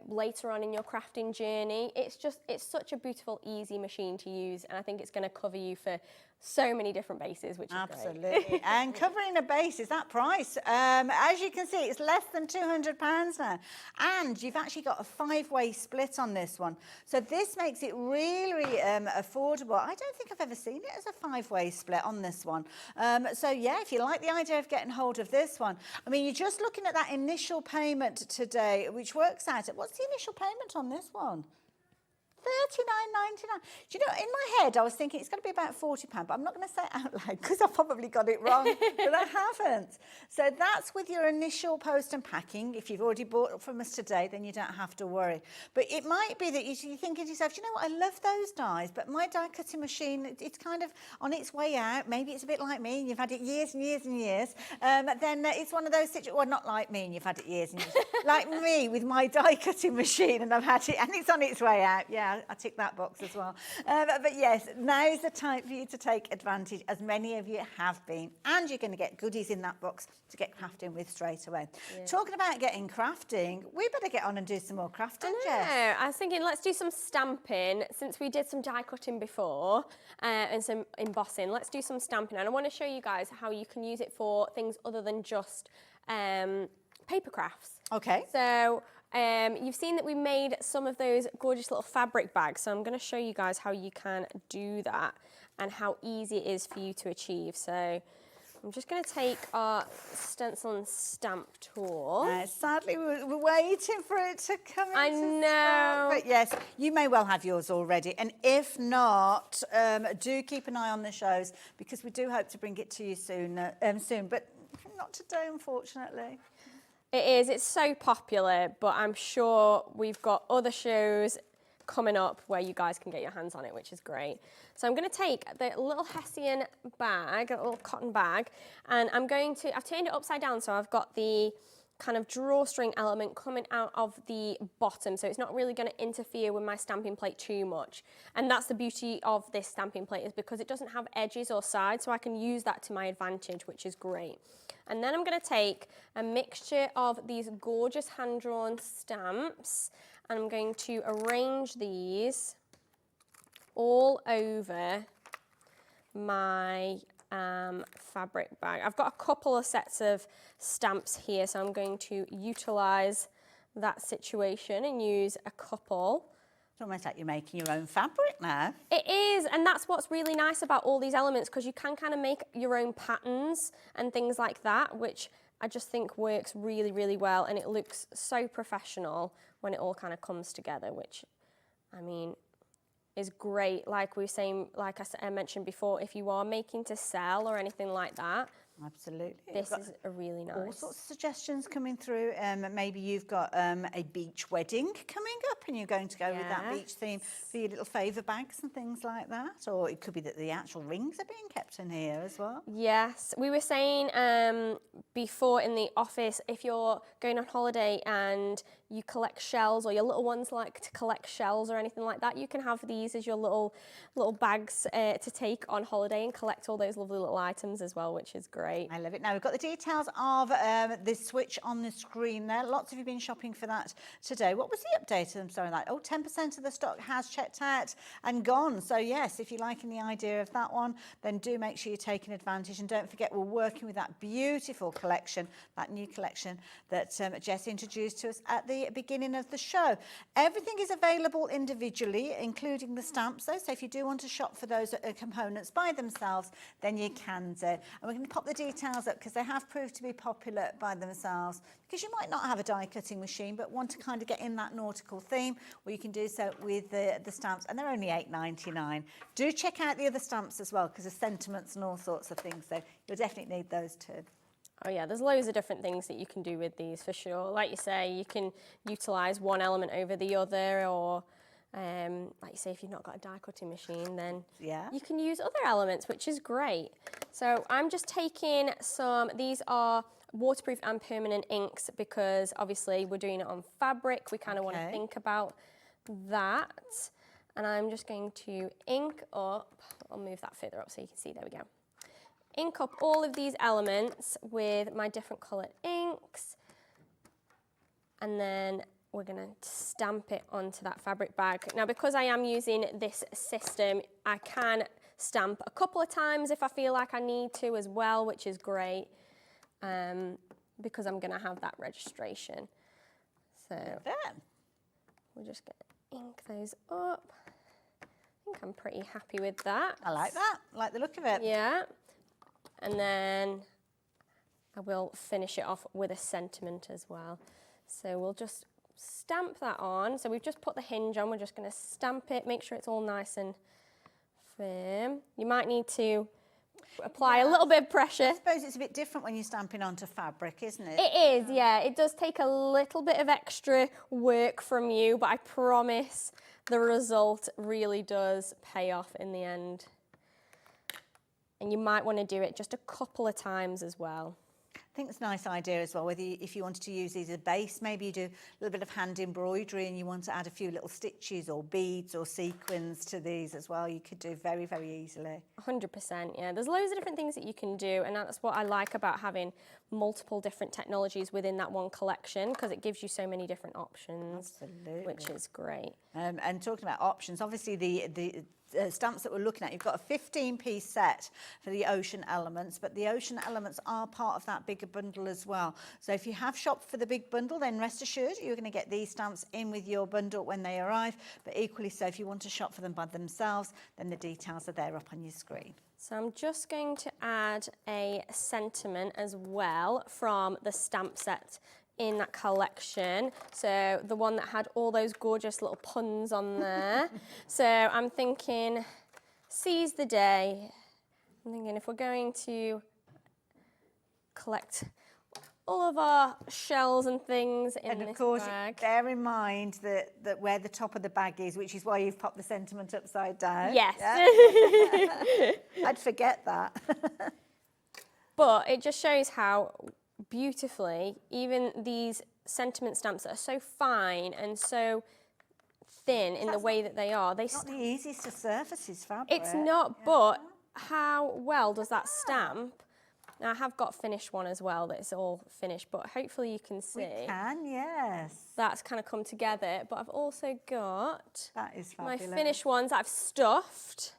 later on in your crafting journey. It's such a beautiful, easy machine to use, and I think it's going to cover you for so many different bases, which is absolutely. And covering a base is that price. As you can see, it's less than £200 now. And you've actually got a 5-way split on this one. So this makes it really affordable. I don't think I've ever seen it as a 5-way split on this one. So yeah, if you like the idea of getting hold of this one, I mean, you're just looking at that initial payment today, which works out at, what's the initial payment on this one? £39.99. Do you know, in my head, I was thinking it's going to be about £40, but I'm not going to say it out loud because I've probably got it wrong, but I haven't. So that's with your initial post and packing. If you've already bought from us today, then you don't have to worry. But it might be that you're thinking to yourself, do you know what, I love those dies, but my die cutting machine, it's kind of on its way out. Maybe it's a bit like me and you've had it years and years and years. Then it's one of those situations, well, not like me and you've had it years and years, like me with my die cutting machine and I've had it and it's on its way out. Yeah, I tick that box as well. But yes, now is the time for you to take advantage, as many of you have been, and you're going to get goodies in that box to get crafting with straight away. Yeah. Talking about getting crafting, we better get on and do some more crafting, Jess. I was thinking, let's do some stamping, since we did some die cutting before and some embossing. Let's do some stamping, and I want to show you guys how you can use it for things other than just paper crafts. Okay. So you've seen that we made some of those gorgeous little fabric bags, so I'm going to show you guys how you can do that and how easy it is for you to achieve. So I'm just going to take our stencil and stamp tool. Sadly, we're waiting for it to come in. I know. But yes, you may well have yours already. And if not, do keep an eye on the shows, because we do hope to bring it to you soon, but not today, unfortunately. It is, it's so popular, but I'm sure we've got other shows coming up where you guys can get your hands on it, which is great. So I'm going to take the little Hessian bag, a little cotton bag, and I've turned it upside down, so I've got the kind of drawstring element coming out of the bottom, so it's not really going to interfere with my stamping plate too much. And that's the beauty of this stamping plate, is because it doesn't have edges or sides, so I can use that to my advantage, which is great. And then I'm going to take a mixture of these gorgeous hand-drawn stamps, and I'm going to arrange these all over my fabric bag. I've got a couple of sets of stamps here, so I'm going to utilise that situation and use a couple. It's almost like you're making your own fabric now. It is, and that's what's really nice about all these elements, because you can kind of make your own patterns and things like that, which I just think works really, really well, and it looks so professional when it all kind of comes together, which, I mean, is great. Like we were saying, like I mentioned before, if you are making to sell or anything like that, absolutely. this is a really nice. All sorts of suggestions coming through. Maybe you've got a beach wedding coming up and you're going to go with that beach theme for your little favour bags and things like that. Or it could be that the actual rings are being kept in here as well. Yes, we were saying before in the office, if you're going on holiday and you collect shells, or your little ones like to collect shells or anything like that, you can have these as your little bags to take on holiday and collect all those lovely little items as well, which is great. I love it. Now we've got the details of this switch on the screen there. Lots of you have been shopping for that today. What was the update? I'm sorry, like 10% of the stock has checked out and gone. So yes, if you're liking the idea of that one, then do make sure you're taking advantage. And don't forget, we're working with that beautiful collection, that new collection that Jess introduced to us at the beginning of the show. Everything is available individually, including the stamps though. So if you do want to shop for those components by themselves, then you can do. And we're going to pop the details up because they have proved to be popular by themselves, because you might not have a die cutting machine but want to kind of get in that nautical theme, or you can do so with the stamps, and they're only $8.99. Do check out the other stamps as well, because there's sentiments and all sorts of things, so you'll definitely need those too. Oh yeah, there's loads of different things that you can do with these for sure. Like you say, you can utilise one element over the other, or like you say, if you've not got a die cutting machine, then you can use other elements, which is great. So I'm just taking some, these are waterproof and permanent inks, because obviously we're doing it on fabric. We kind of want to think about that. And I'm just going to ink up, I'll move that further up so you can see, there we go. Ink up all of these elements with my different coloured inks, and then we're going to stamp it onto that fabric bag. Now, because I am using this system, I can stamp a couple of times if I feel like I need to as well, which is great, because I'm going to have that registration. So we're just going to ink those up. I think I'm pretty happy with that. I like that. I like the look of it. Yeah. And then I will finish it off with a sentiment as well. So we'll just stamp that on. So we've just put the hinge on. We're just going to stamp it, make sure it's all nice and firm. You might need to apply a little bit of pressure. I suppose it's a bit different when you're stamping onto fabric, isn't it? It is, yeah. It does take a little bit of extra work from you, but I promise the result really does pay off in the end. And you might want to do it just a couple of times as well. I think it's a nice idea as well, whether if you wanted to use these as a base, maybe you do a little bit of hand embroidery and you want to add a few little stitches or beads or sequins to these as well, you could do very, very easily. 100%, yeah. There's loads of different things that you can do, and that's what I like about having multiple different technologies within that one collection, because it gives you so many different options. Absolutely. Which is great. And talking about options, obviously the stamps that we're looking at, you've got a 15-piece set for the ocean elements, but the ocean elements are part of that bigger bundle as well. So if you have shopped for the big bundle, then rest assured you're going to get these stamps in with your bundle when they arrive. But equally so, if you want to shop for them by themselves, then the details are there up on your screen. So I'm just going to add a sentiment as well from the stamp set in that collection, so the one that had all those gorgeous little puns on there. So I'm thinking, seize the day. I'm thinking if we're going to collect all of our shells and things in this bag. And of course, bear in mind that where the top of the bag is, which is why you've popped the sentiment upside down. Yes. Yeah? I'd forget that. But it just shows how beautifully. Even these sentiment stamps that are so fine and so thin in the way that they are. They not the easiest of surfaces, fabric. It's not, but how well does that stamp? Now I have got finished one as well that's all finished, but hopefully you can see. We can, yes. That's kind of come together, but I've also got that is my fabulous. finished ones that I've stuffed.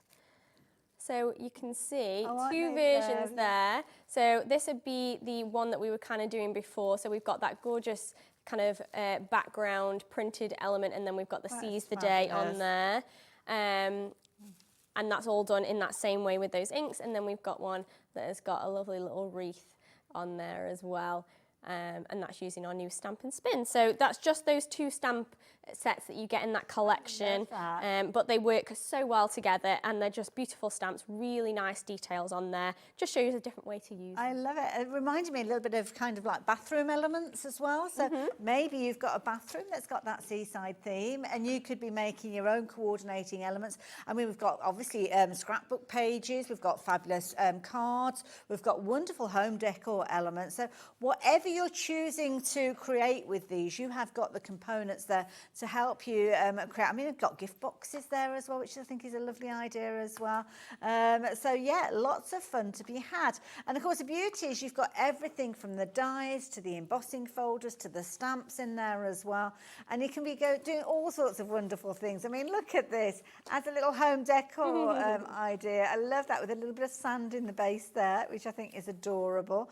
So you can see two versions there. So this would be the one that we were kind of doing before. So we've got that gorgeous kind of background printed element, and then we've got the Seize the Day on there. And that's all done in that same way with those inks. And then we've got one that has got a lovely little wreath on there as well. And that's using our new Stamp and Spin. So that's just those two stamp sets that you get in that collection, but they work so well together, and they're just beautiful stamps, really nice details on there. Just shows a different way to use them. I love it. It reminded me a little bit of kind of like bathroom elements as well. So maybe you've got a bathroom that's got that seaside theme, and you could be making your own coordinating elements. I mean, we've got obviously scrapbook pages, we've got fabulous cards, we've got wonderful home decor elements. So whatever you're choosing to create with these, you have got the components there to help you create. I mean, we've got gift boxes there as well, which I think is a lovely idea as well. So yeah, lots of fun to be had. And of course, the beauty is you've got everything from the dies to the embossing folders to the stamps in there as well. And you can be doing all sorts of wonderful things. I mean, look at this as a little home decor idea. I love that, with a little bit of sand in the base there, which I think is adorable.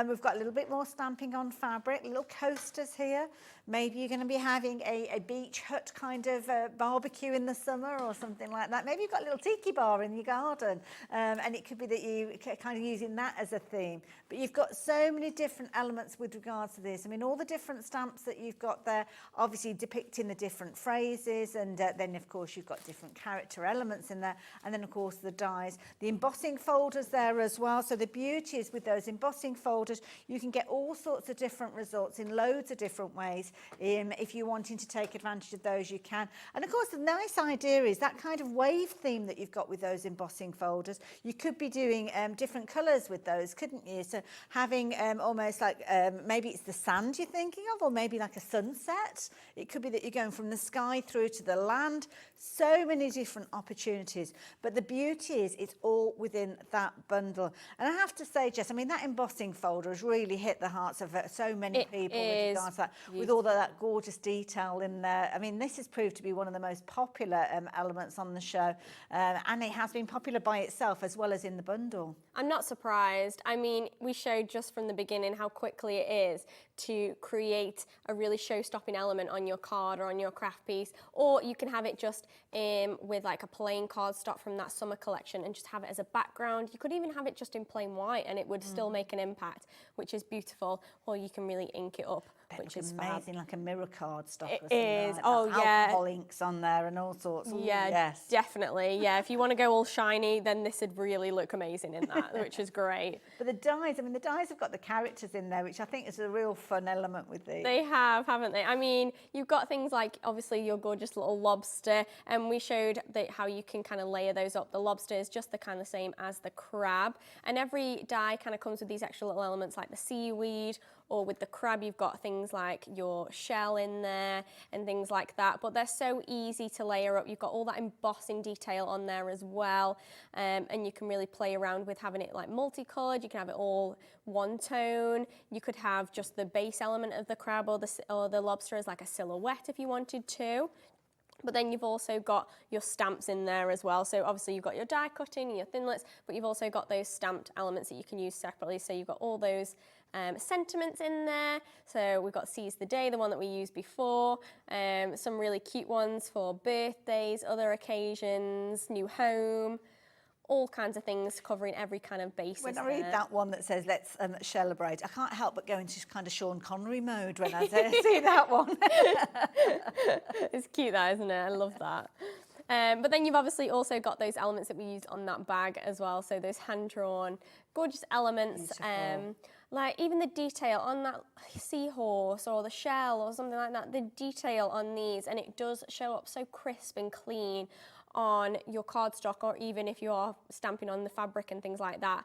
We've got a little bit more stamping on fabric, little coasters here. Maybe you're going to be having a beach hut kind of barbecue in the summer or something like that. Maybe you've got a little tiki bar in your garden, and it could be that you kind of using that as a theme. But you've got so many different elements with regards to this. I mean, all the different stamps that you've got there, obviously depicting the different phrases, and then of course you've got different character elements in there, and then of course the dies. The embossing folders there as well. So the beauty is with those embossing folders, you can get all sorts of different results in loads of different ways. If you're wanting to take advantage of those, you can. And of course, the nice idea is that kind of wave theme that you've got with those embossing folders. You could be doing different colours with those, couldn't you? So having almost like maybe it's the sand you're thinking of, or maybe like a sunset. It could be that you're going from the sky through to the land. So many different opportunities. But the beauty is it's all within that bundle. And I have to say, Jess, I mean, that embossing folder has really hit the hearts of so many people with regards to that, with all that gorgeous detail in there. I mean, this has proved to be one of the most popular elements on the show, and it has been popular by itself as well as in the bundle. I'm not surprised. I mean, we showed just from the beginning how quickly it is to create a really show-stopping element on your card or on your craft piece, or you can have it just with like a plain cardstock from that summer collection and just have it as a background. You could even have it just in plain white and it would still make an impact, which is beautiful, or you can really ink it up, which is amazing, like a mirror cardstock. It or something is. like Oh, that. yeah. Alcohol inks on there and all sorts. Ooh, yeah, yes. definitely. Yeah, if you want to go all shiny, then this would really look amazing in that, which is great. But the dies, I mean, the dies have got the characters in there, which I think is a real fun element with these. They have, haven't they? I mean, you've got things like, obviously, your gorgeous little lobster, and we showed how you can kind of layer those up. The lobster is just the kind of same as the crab, and every die kind of comes with these extra little elements like the seaweed, or with the crab, you've got things like your shell in there and things like that, but they're so easy to layer up. You've got all that embossing detail on there as well, and you can really play around with having it like multicolored. You can have it all one tone. You could have just the base element of the crab or the lobster as like a silhouette if you wanted to. But then you've also got your stamps in there as well. So obviously you've got your die cutting and your thinlits, but you've also got those stamped elements that you can use separately. So you've got all those sentiments in there. So we've got Seize the Day, the one that we used before. Some really cute ones for birthdays, other occasions, new home. All kinds of things covering every kind of basis. When I read that one that says let's celebrate, I can't help but go into kind of Sean Connery mode when I see that one. It's cute that, isn't it? I love that. But then you've obviously also got those elements that we used on that bag as well. So those hand-drawn, gorgeous elements. Like even the detail on that seahorse or the shell or something like that, the detail on these, and it does show up so crisp and clean on your cardstock, or even if you are stamping on the fabric and things like that,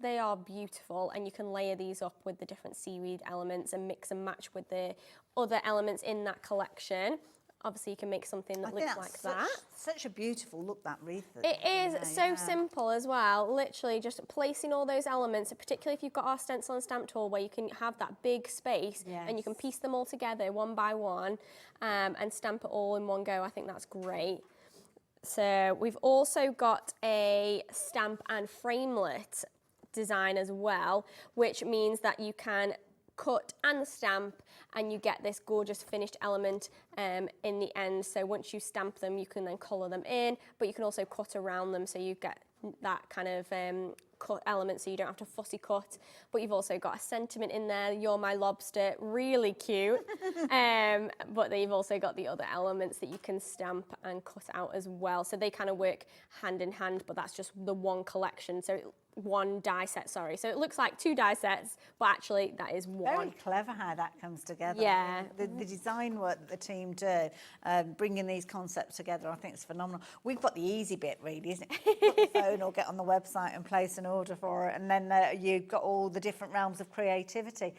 they are beautiful, and you can layer these up with the different seaweed elements and mix and match with the other elements in that collection. Obviously, you can make something that looks like that. Such a beautiful look, that wreath. It is so simple as well. Literally just placing all those elements, particularly if you've got our stencil and stamp tool where you can have that big space and you can piece them all together one by one and stamp it all in one go. I think that's great. So we've also got a stamp and framelit design as well, which means that you can cut and stamp and you get this gorgeous finished element in the end. So once you stamp them, you can then colour them in, but you can also cut around them, so you get that kind of cut element, so you don't have to fussy cut. But you've also got a sentiment in there, "You're my lobster," really cute. But then you've also got the other elements that you can stamp and cut out as well. So they kind of work hand in hand, but that's just the one collection. So one die set, sorry. So it looks like 2 die sets, but actually that is one. Very clever how that comes together. Yeah. The design work that the team do, bringing these concepts together, I think it's phenomenal. We've got the easy bit, really, isn't it? Put the phone or get on the website and place an order for it, and then you've got all the different realms of creativity.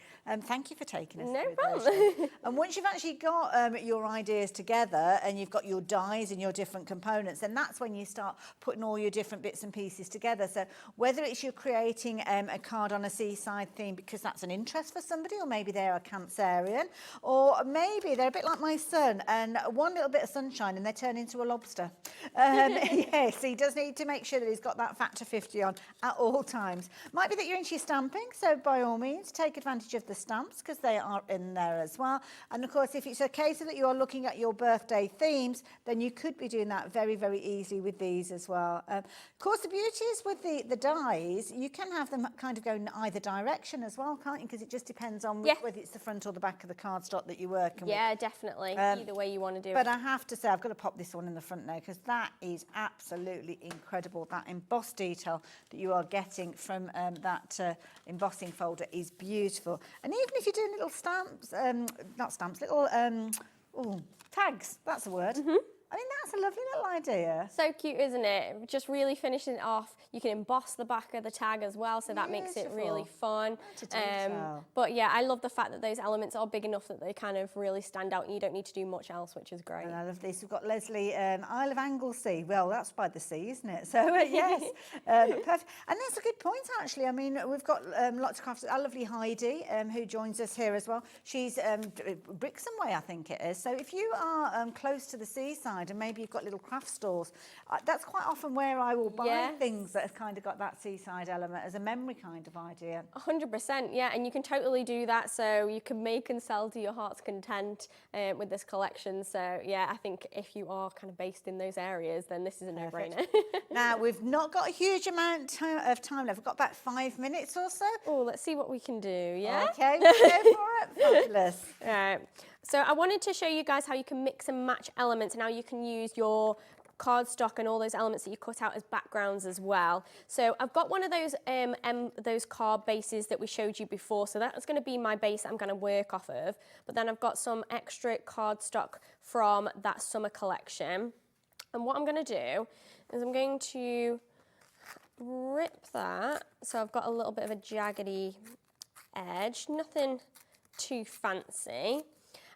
Thank you for taking us through those. And once you've actually got your ideas together and you've got your dies and your different components, then that's when you start putting all your different bits and pieces together. So whether it's you're creating a card on a seaside theme because that's an interest for somebody, or maybe they're a Cancerian, or maybe they're a bit like my son, and one little bit of sunshine and they turn into a lobster. Yes, he does need to make sure that he's got that factor 50 on at all times. Might be that you're into your stamping, so by all means take advantage of the stamps because they are in there as well. And of course, if it's a case of that you are looking at your birthday themes, then you could be doing that very, very easily with these as well. Of course, the beauty is with the dies, you can have them kind of go in either direction as well, can't you? Because it just depends on whether it's the front or the back of the cardstock that you're working with. Yeah, definitely. Either way you want to do it. But I have to say, I've got to pop this one in the front now because that is absolutely incredible. That embossed detail that you are getting from that embossing folder is beautiful. And even if you're doing little stamps, not stamps, little tags, that's the word. I mean, that's a lovely little idea. So cute, isn't it? Just really finishing it off. You can emboss the back of the tag as well, so that makes it really fun. But yeah, I love the fact that those elements are big enough that they kind of really stand out and you don't need to do much else, which is great. And I love this. We've got Leslie, Isle of Anglesey. Well, that's by the sea, isn't it? So yes, perfect. And that's a good point, actually. I mean, we've got lots of crafts. Our lovely Heidi, who joins us here as well. She's Brixham Way, I think it is. So if you are close to the seaside, and maybe you've got little craft stores, that's quite often where I will buy things that have kind of got that seaside element as a memory kind of idea. 100%, yeah, and you can totally do that, so you can make and sell to your heart's content with this collection. So yeah, I think if you are kind of based in those areas, then this is a no-brainer. Now, we've not got a huge amount of time left. We've got about 5 minutes or so. Oh, let's see what we can do, yeah? Okay, let's go for it. Fabulous. All right. So I wanted to show you guys how you can mix and match elements and how you can use your cardstock and all those elements that you cut out as backgrounds as well. So I've got one of those card bases that we showed you before. So that's going to be my base I'm going to work off of. But then I've got some extra cardstock from that summer collection. And what I'm going to do is I'm going to rip that. So I've got a little bit of a jaggedy edge, nothing too fancy.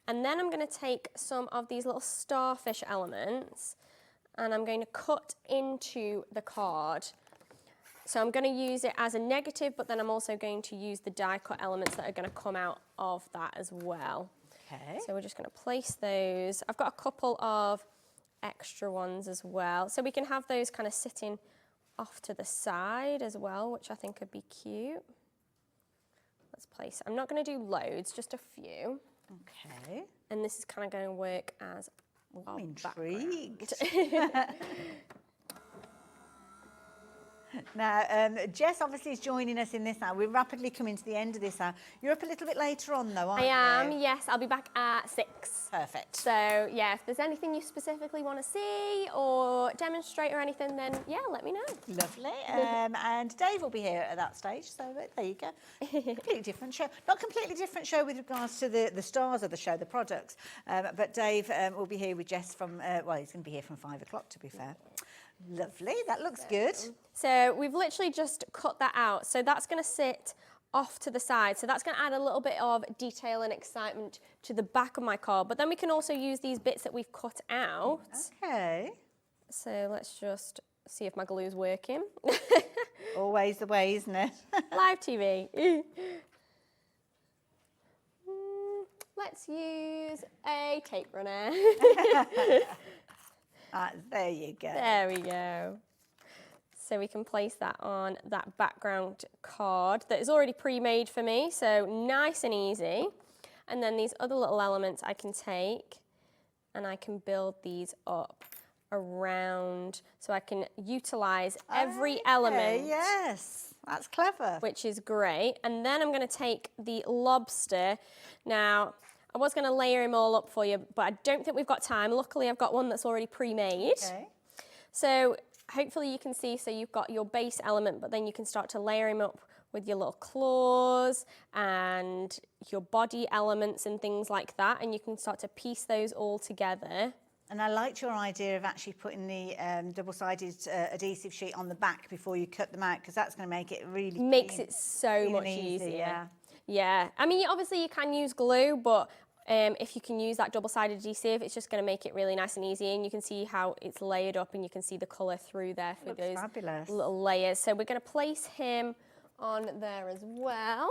And then I'm going to take some of these little starfish elements and I'm going to cut into the card. So I'm going to use it as a negative, but then I'm also going to use the die cut elements that are going to come out of that as well. Okay. So we're just going to place those. I've got a couple of extra ones as well. So we can have those kind of sitting off to the side as well, which I think would be cute. Let's place. I'm not going to do loads, just a few. Okay. And this is kind of going to work as I'm intrigued. Now, Jess obviously is joining us in this hour. We're rapidly coming to the end of this hour. You're up a little bit later on, though, aren't you? I am, yes. I'll be back at 6. Perfect. So, yeah, if there's anything you specifically want to see or demonstrate or anything, then, yeah, let me know. Lovely. And Dave will be here at that stage, so there you go. Completely different show. Not completely different show with regards to the stars of the show, the products, but Dave will be here with Jess from, well, he's going to be here from 5 o'clock, to be fair. Lovely, that looks good. So we've literally just cut that out. So that's going to sit off to the side. So that's going to add a little bit of detail and excitement to the back of my card. But then we can also use these bits that we've cut out. Okay. So let's just see if my glue is working. Always the way, isn't it? Live TV. Let's use a tape runner. There you go. There we go. So we can place that on that background card that is already pre-made for me, so nice and easy. And then these other little elements I can take and I can build these up around, so I can utilize every element. Yes, that's clever. Which is great. And then I'm going to take the lobster. Now, I was going to layer him all up for you, but I don't think we've got time. Luckily, I've got one that's already pre-made. Okay. So hopefully you can see, so you've got your base element, but then you can start to layer him up with your little claws and your body elements and things like that, and you can start to piece those all together. And I liked your idea of actually putting the double-sided adhesive sheet on the back before you cut them out, because that's going to make it really Makes it so much easier. Yeah. Yeah, I mean, obviously you can use glue, but if you can use that double-sided adhesive, it's just going to make it really nice and easy, and you can see how it's layered up and you can see the colour through there for those fabulous little layers. So we're going to place him on there as well.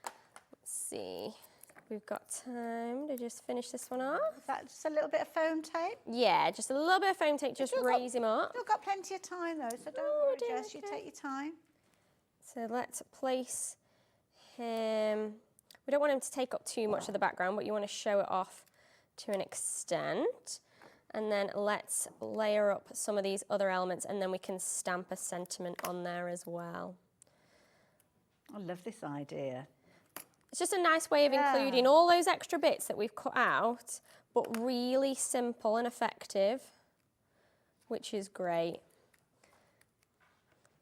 Let's see, we've got time to just finish this one off. Is that just a little bit of foam tape? Yeah, just a little bit of foam tape, just raise him up. You've got plenty of time though, so don't worry, Jess, you take your time. So let's place him. We don't want him to take up too much of the background, but you want to show it off to an extent. And then let's layer up some of these other elements, and then we can stamp a sentiment on there as well. I love this idea. It's just a nice way of including all those extra bits that we've cut out, but really simple and which is great.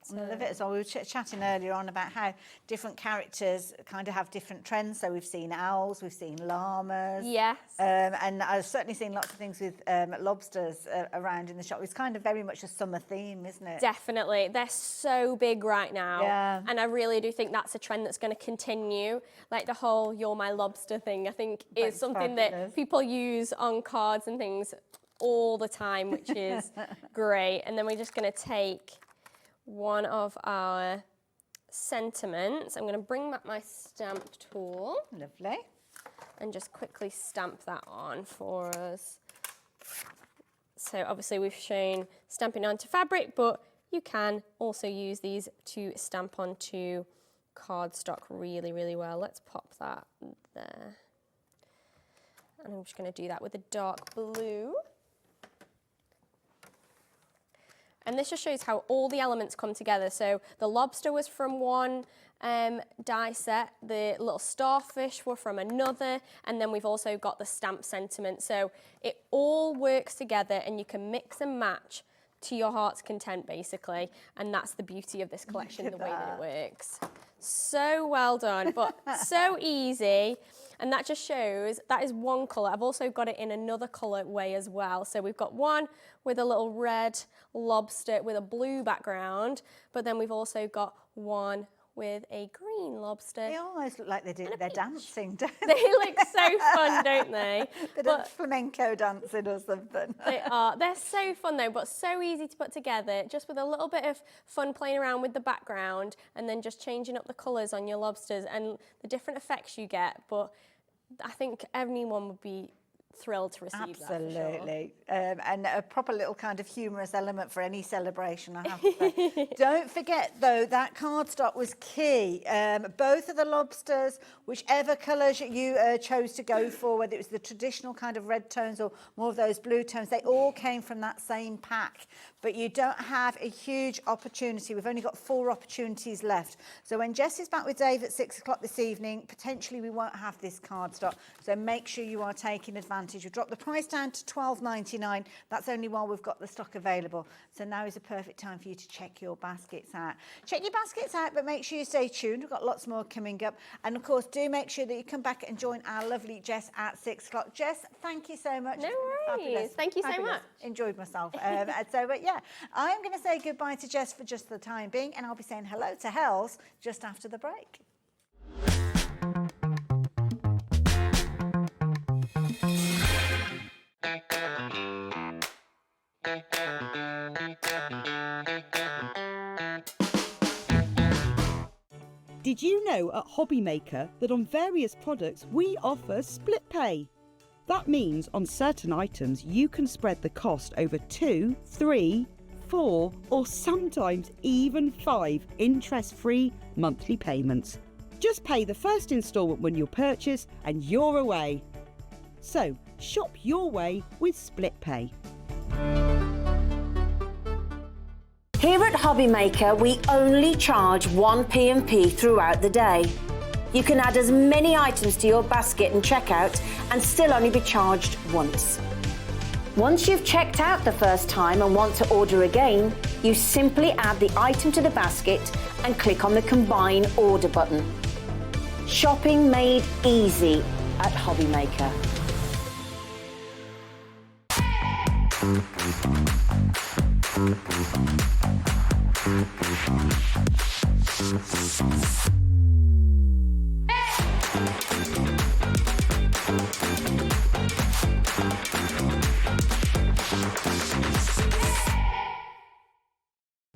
I love it as well. We were chatting earlier on about how different characters kind of have different trends. So we've seen owls, we've seen llamas. Yes. And I've certainly seen lots of things with lobsters around in the shop. It's kind of very much a summer theme, isn't it? Definitely. They're so big right now. Yeah. And I really do think that's a trend that's going to continue. Like the whole "you're my lobster" thing, I think is something that people use on cards and things all the time, which is great. And then we're just going to take one of our sentiments. I'm going to bring back my stamp tool. Lovely. And just quickly stamp that on for us. So obviously we've shown stamping onto fabric, but you can also use these to stamp onto cardstock really, really well. Let's pop that there. And I'm just going to do that with a dark blue. And this just shows how all the elements come together. So the lobster was from one die set, the little starfish were from another, and then we've also got the stamp sentiment. So it all works together and you can mix and match to your heart's content, basically. And that's the beauty of this collection, the way that it works. So well done, but so easy. And that just shows, that is one colour. I've also got it in another colour way as well. So we've got one with a little red lobster with a blue background, but then we've also got one with a green lobster. They almost look like they're dancing, don't they? They look so fun, don't they? Bit of flamenco dancing or something. They are. They're so fun though, but so easy to put together, just with a little bit of fun playing around with the background and then just changing up the colours on your lobsters and the different effects you get. But I think anyone would be thrilled to receive that. Absolutely. And a proper little kind of humorous element for any celebration, I have to say. Don't forget, though, that cardstock was key. Both of the lobsters, whichever colours you chose to go for, whether it was the traditional kind of red tones or more of those blue tones, they all came from that same pack. But you don't have a huge opportunity. We've only got 4 opportunities left. So when Jess is back with Dave at 6 o'clock this evening, potentially we won't have this cardstock. So make sure you are taking advantage. We've dropped the price down to $12.99. That's only while we've got the stock available. So now is a perfect time for you to check your baskets out. Check your baskets out, but make sure you stay tuned. We've got lots more coming up. And of course, do make sure that you come back and join our lovely Jess at 6 o'clock. Jess, thank you so much. No worries. Thank you so much. Enjoyed myself. But yeah, I'm going to say goodbye to Jess for just the time being, and I'll be saying hello to Hells just after the break. Did you know at Hobbymaker that on various products we offer split pay? That means on certain items you can spread the cost over 2, 3, 4 or sometimes even 5 interest-free monthly payments. Just pay the first instalment when you purchase and you're away. So shop your way with split pay. Here at Hobbymaker, we only charge 1 P&P throughout the day. You can add as many items to your basket and checkout and still only be charged once. Once you've checked out the first time and want to order again, you simply add the item to the basket and click on the Combine Order button. Shopping made easy at Hobbymaker.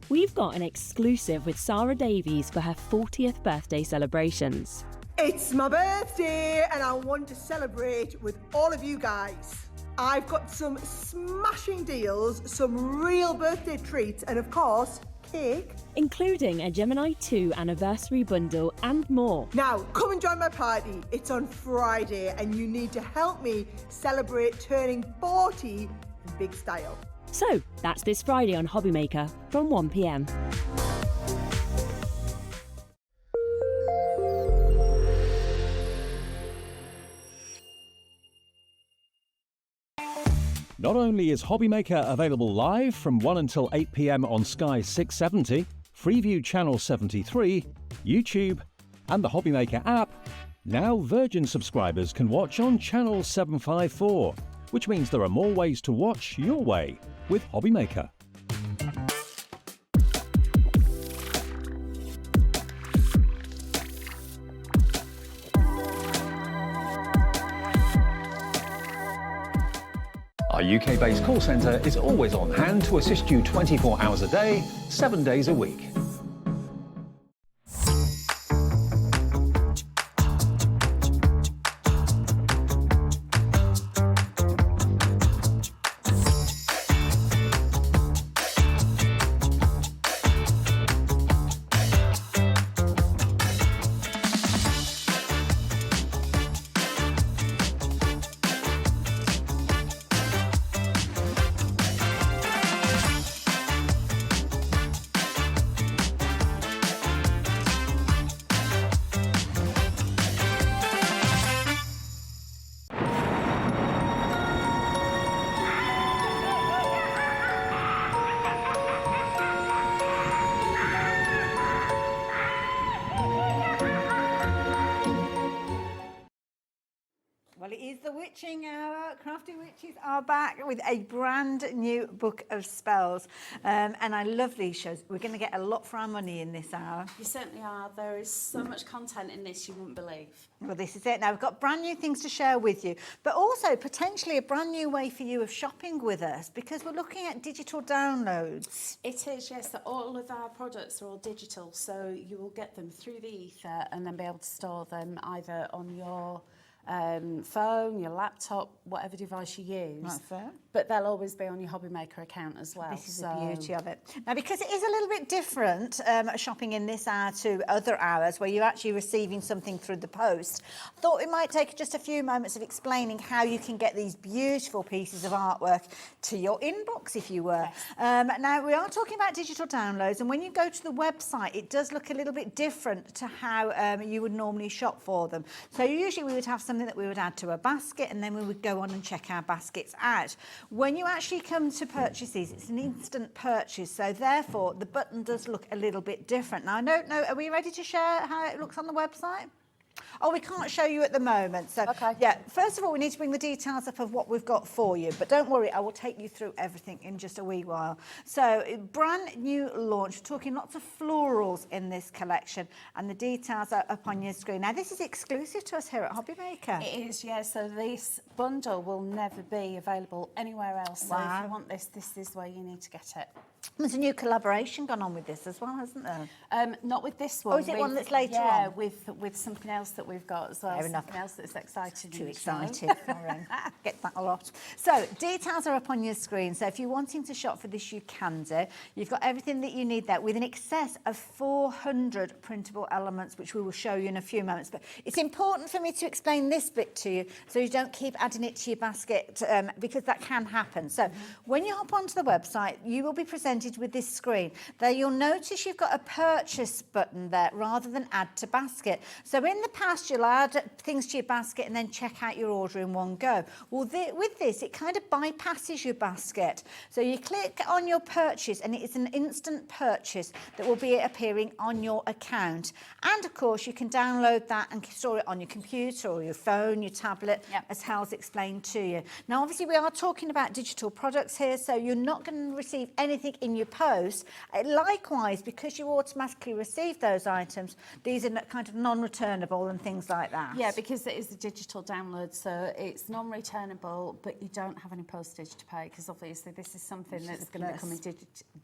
We've got an exclusive with Sarah Davies for her 40th birthday celebrations. It's my birthday and I want to celebrate with all of you guys. I've got some smashing deals, some real birthday treats and of course, cake. Including a Gemini 2 anniversary bundle and more. Now, come and join my party. It's on Friday and you need to help me celebrate turning 40 in big style. So, that's this Friday on Hobbymaker from 1 p.m. Not only is Hobbymaker available live from 1 until 8 p.m. on Sky 670, Freeview Channel 73, YouTube, and the Hobbymaker app, now Virgin subscribers can watch on Channel 754, which means there are more ways to watch your way with Hobbymaker. Our UK-based call centre is always on hand to assist you 24 hours a day, 7 days a week. Well, it is the witching hour. Crafty Witches are back with a brand new book of spells. And I love these shows. We're going to get a lot for our money in this hour. You certainly are. There is so much content in this you wouldn't believe. Well, this is it. Now, we've got brand new things to share with you, but also potentially a brand new way for you of shopping with us because we're looking at digital downloads. It is, yes, that all of our products are all digital, so you will get them through the ether and then be able to store them either on your phone, your laptop, whatever device you use. That's fair. But they'll always be on your Hobby Maker account as well. This is the beauty of it. Now, because it is a little bit different shopping in this hour to other hours where you're actually receiving something through the post, I thought we might take just a few moments of explaining how you can get these beautiful pieces of artwork to your inbox, if you were. Yes. Now, we are talking about digital downloads, and when you go to the website, it does look a little bit different to how you would normally shop for them. So usually we would have something that we would add to a basket, and then we would go on and check our baskets out. When you actually come to purchase these, it's an instant purchase, so therefore the button does look a little bit different. Now, I don't know, are we ready to share how it looks on the website? Oh, we can't show you at the moment. So, okay. Yeah, first of all, we need to bring the details up of what we've got for you. But don't worry, I will take you through everything in just a wee while. So, brand new launch. We're talking lots of florals in this collection. And the details are up on your screen. Now, this is exclusive to us here at Hobby Maker. It is, yeah. So this bundle will never be available anywhere else. So if you want this, this is where you need to get it. There's a new collaboration gone on with this as well, hasn't there? Not with this one. Oh, is it one that's later yeah, on? with something else that we've got as well. Fair enough. Something else that's exciting. Too excited. Get that a lot. So details are up on your screen. So if you're wanting to shop for this, you can do. You've got everything that you need there with an excess of 400 printable elements, which we will show you in a few moments. But it's important for me to explain this bit to you so you don't keep adding it to your basket because that can happen. So when you hop onto the website, you will be presented with this screen. There you'll notice you've got a purchase button there rather than add to basket. So in the past you'll add things to your basket and then check out your order in one go. Well, with this it kind of bypasses your basket. So you click on your purchase and it is an instant purchase that will be appearing on your account. And of course you can download that and store it on your computer or your phone, your tablet, as Hal's explained to you. Now obviously we are talking about digital products here, so you're not going to receive anything in your post. Likewise, because you automatically receive those items, these are kind of non-returnable and things like that. Yeah, because it is a digital download, so it's non-returnable, but you don't have any postage to pay because obviously this is something that's going to be coming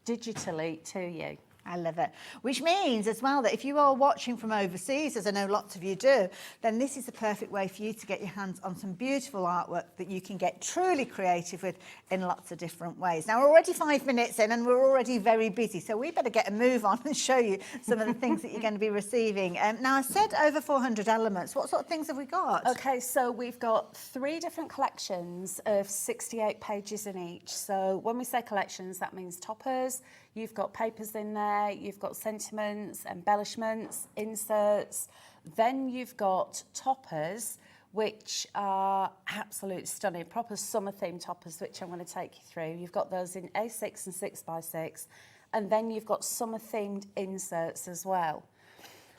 digitally to you. I love it. Which means as well that if you are watching from overseas, as I know lots of you do, then this is the perfect way for you to get your hands on some beautiful artwork that you can get truly creative with in lots of different ways. Now, we're already 5 minutes in and we're already very busy, so we better get a move on and show you some of the things that you're going to be receiving. Now, I said over 400 elements. What sort of things have we got? Okay, so we've got 3 different collections of 68 pages in each. So when we say collections, that means toppers. You've got papers in there, you've got sentiments, embellishments, inserts. Then you've got toppers, which are absolutely stunning, proper summer-themed toppers, which I'm going to take you through. You've got those in A6 and 6x6, and then you've got summer-themed inserts as well.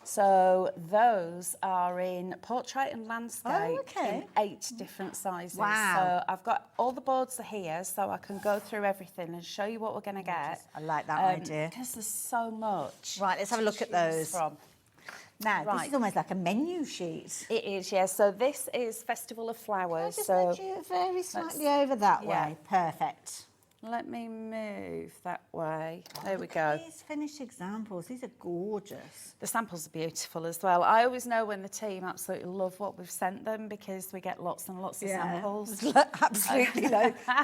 So those are in portrait and landscape in 8 different sizes. Wow. So I've got all the boards are here, so I can go through everything and show you what we're going to get. I like that idea. Because there's so much. Right, let's have a look at those. From. Now, this is almost like a menu sheet. It is, yeah. So this is Festival of Flowers. Just so nudge you very slightly over that way. Perfect. Let me move that way. There we go. These finished examples, these are gorgeous. The samples are beautiful as well. I always know when the team absolutely love what we've sent them because we get lots and lots of samples. Absolutely,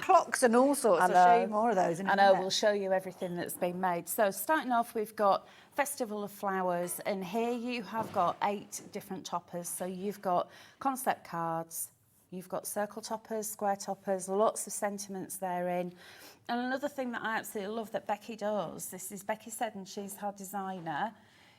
clocks and all sorts. I'll show you more of those in a minute. I know, we'll show you everything that's been made. So starting off, we've got Festival of Flowers, and here you have got 8 different toppers. So you've got concept cards, you've got circle toppers, square toppers, lots of sentiments therein. And another thing that I absolutely love that Becky does, this is Becky Seddon, she's our designer.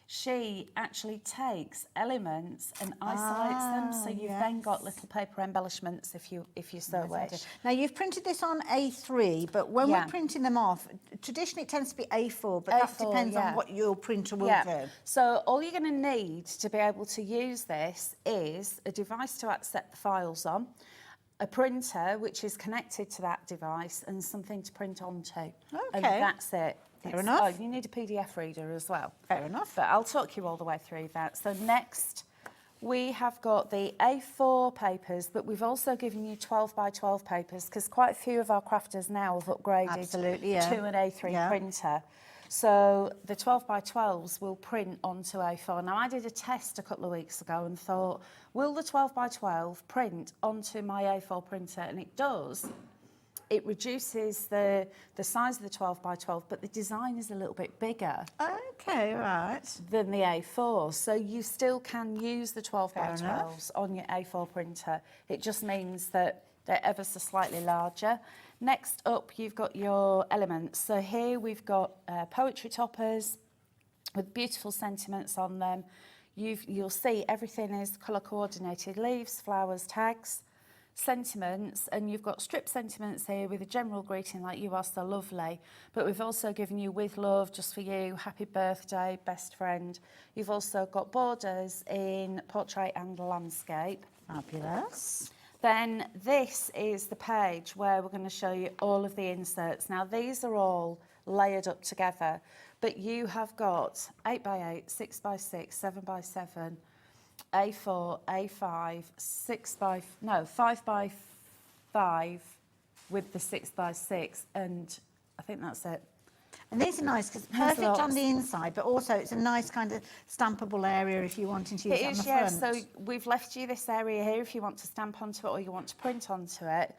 She actually takes elements and isolates them, so you've then got little paper embellishments if you so wish. Now you've printed this on A3, but when we're printing them off, traditionally it tends to be A4, but that depends on what your printer will do. So all you're going to need to be able to use this is a device to accept the files on, a printer which is connected to that device, and something to print onto. Okay. And that's it. Fair enough. Oh, you need a PDF reader as well. Fair enough. But I'll talk you all the way through that. So next, we have got the A4 papers, but we've also given you 12 by 12 papers because quite a few of our crafters now have upgraded to an A3 printer. So the 12 by 12s will print onto A4. Now I did a test a couple of weeks ago and thought, will the 12 by 12 print onto my A4 printer? And it does. It reduces the size of the 12 by 12, but the design is a little bit bigger. Okay, right. Than the A4. So you still can use the 12 by 12s on your A4 printer. It just means that they're ever so slightly larger. Next up, you've got your elements. So here we've got poetry toppers with beautiful sentiments on them. You'll see everything is colour coordinated: leaves, flowers, tags, sentiments, and you've got strip sentiments here with a general greeting like "you are so lovely," but we've also given you "with love," "just for you," "happy birthday," "best friend." You've also got borders in portrait and landscape. Fabulous. Then this is the page where we're going to show you all of the inserts. Now these are all layered up together, but you have got 8 by 8, 6 by 6, 7 by 7, A4, A5, 5 by 5 with the 6 by 6, and I think that's it. And these are nice because perfect on the inside, but also it's a nice kind of stampable area if you're wanting to use it on the front. Yes. So we've left you this area here if you want to stamp onto it or you want to print onto it.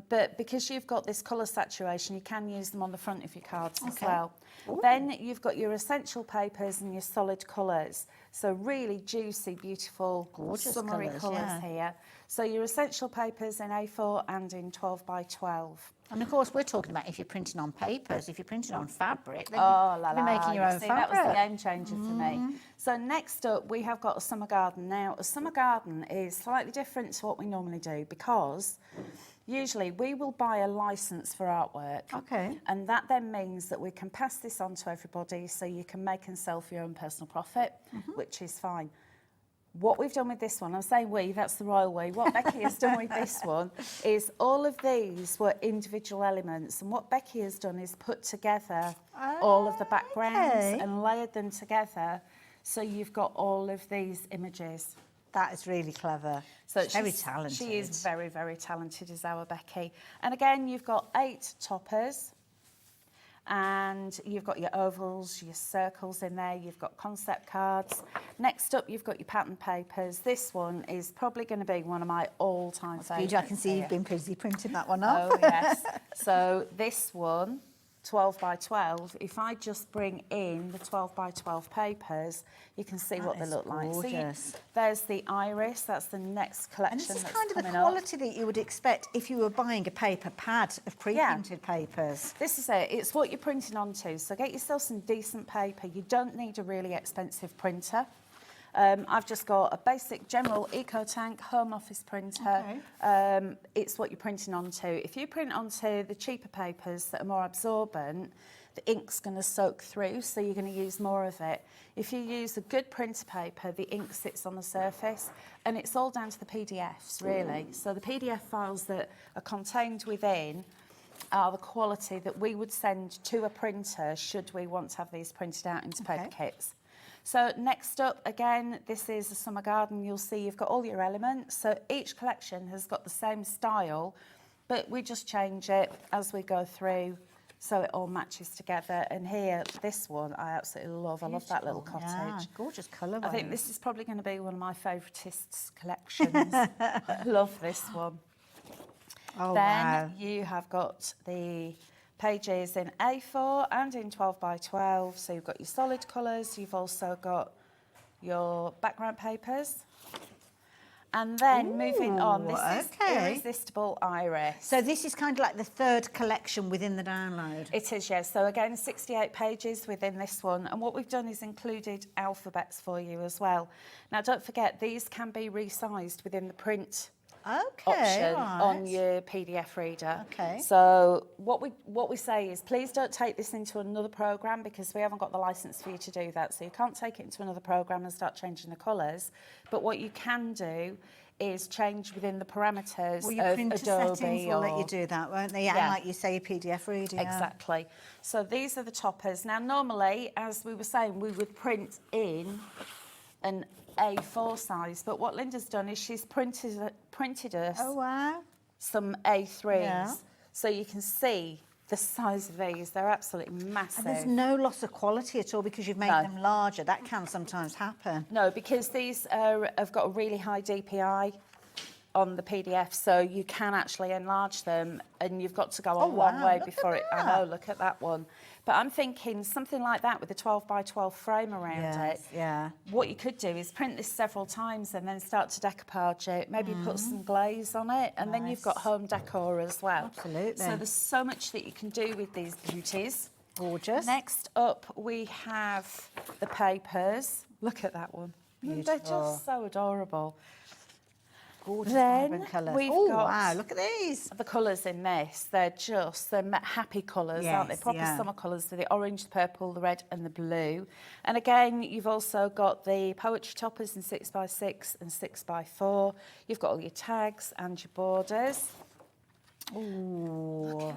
But because you've got this colour saturation, you can use them on the front of your cards as well. Ooh. Then you've got your essential papers and your solid colours. So really juicy, beautiful, gorgeous summery colours here. So your essential papers in A4 and in 12 by 12. And of course, we're talking about if you're printing on papers, if you're printing on fabric, then you're making your own fabric. That was the game changer for me. So next up, we have got a summer garden. Now, a summer garden is slightly different to what we normally do because usually we will buy a licence for artwork. Okay. And that then means that we can pass this on to everybody so you can make and sell for your own personal profit, which is fine. What we've done with this one, I'm saying we, that's the royal we. What Becky has done with this one is all of these were individual elements. And what Becky has done is put together all of the backgrounds and layered them together. So you've got all of these images. That is really clever. So she's very talented. She is very, very talented, is our Becky. And again, you've got 8 toppers. And you've got your ovals, your circles in there, you've got concept cards. Next up, you've got your pattern papers. This one is probably going to be one of my all-time favourites. I can see you've been busy printing that one up. Oh, yes. So this one, 12 by 12, if I just bring in the 12 by 12 papers, you can see what they look like. Gorgeous. So there's the iris, that's the next collection. And this is kind of the quality that you would expect if you were buying a paper pad of pre-printed papers. This is it, it's what you're printing onto. So get yourself some decent paper. You don't need a really expensive printer. I've just got a basic general EcoTank home office printer. Okay. It's what you're printing onto. If you print onto the cheaper papers that are more absorbent, the ink's going to soak through, so you're going to use more of it. If you use a good printer paper, the ink sits on the surface, and it's all down to the PDFs, really. So the PDF files that are contained within are the quality that we would send to a printer should we want to have these printed out into paper kits. So next up, again, this is a summer garden. You'll see you've got all your elements. So each collection has got the same style, but we just change it as we go through so it all matches together. And here, this one, I absolutely love. Beautiful. I love that little cottage. Yeah, gorgeous colour. I think this is probably going to be one of my favouritists collections. I love this one. Oh, then you have got the pages in A4 and in 12 by 12. So you've got your solid colours, you've also got your background papers. And then moving on, this is Irresistible Iris. So this is kind of like the third collection within the download. It is, yes. So again, 68 pages within this one. And what we've done is included alphabets for you as well. Now, don't forget, these can be resized within the print option on your PDF reader. Okay. So what we say is, please don't take this into another program because we haven't got the license for you to do that. So you can't take it into another program and start changing the colours. But what you can do is change within the parameters your of printer Adobe. Settings will let you do that, won't they? Yeah, like you say, your PDF reader. Exactly. So these are the toppers. Now, normally, as we were saying, we would print in an A4 size, but what Linda's done is she's printed us some A3s, so you can see the size of these. They're absolutely massive. And there's no loss of quality at all because you've made them larger. That can sometimes happen. No, because these have got a really high DPI on the PDF, so you can actually enlarge them, and you've got to go on one way before it. I know, look at that one. But I'm thinking something like that with a 12 by 12 frame around it. Yeah. What you could do is print this several times and then start to decoupage it. Maybe put some glaze on it, and then you've got home decor as well. Absolutely. So there's so much that you can do with these beauties. Gorgeous. Next up, we have the papers. Look at that one. Beautiful. They're just so adorable. Gorgeous Then vibrant colours. we've Oh, got wow, look at these. the colours in this. They're happy colours, aren't they? Yes, Proper yeah. summer colours. They're the orange, the purple, the red and the blue. And again, you've also got the poetry toppers in 6x6 and 6x4. You've got all your tags and your borders. Ooh.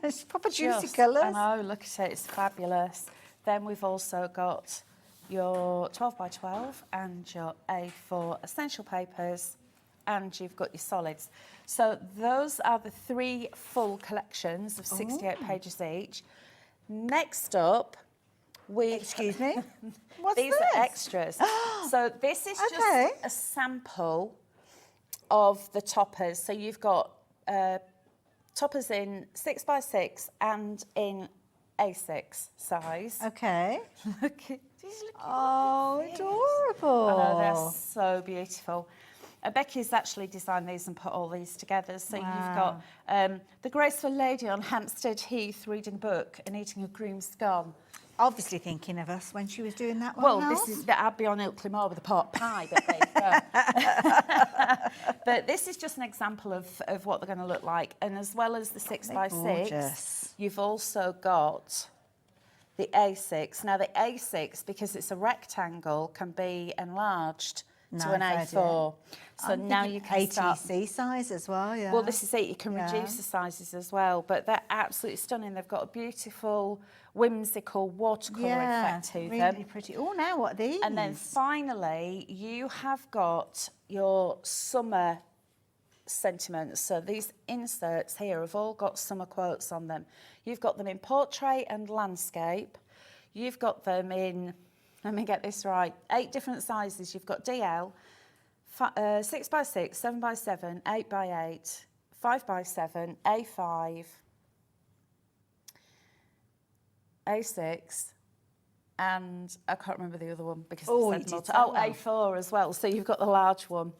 It's proper juicy colours. I know, look at it, it's fabulous. Then we've also got your 12 by 12 and your A4 essential papers, and you've got your solids. So those are the 3 full collections of 68 pages each. Next up, Excuse me? What's these this? are extras. So this is just a sample of the toppers. So you've got toppers in 6x6 and in A6 size. Okay. Look at these. Oh, adorable. I know, they're so beautiful. Becky's actually designed these and put all these together. So you've got the graceful lady on Hampstead Heath reading a book and eating a groom's scone. Obviously thinking of us when she was doing that one. Well, this is I'd be on Ilkley Moor with a pot pie, but there you go. But this is just an example of what they're going to look like. And as well as the 6x6, you've also got the A6. Now, the A6, because it's a rectangle, can be enlarged to an A4. So now you can start... ATC size as well, yeah. Well, this is it. You can reduce the sizes as well. But they're absolutely stunning. They've got a beautiful, whimsical watercolour effect to them. Really pretty. Oh, now what are these? And then finally, you have got your summer sentiments. So these inserts here have all got summer quotes on them. You've got them in portrait and landscape. You've got them in, let me get this right, 8 different sizes. You've got DL, 6x6, 7x7, 8x8, 5x7, A5, A6, and I can't remember the other one because A4 as well. So you've got the large one.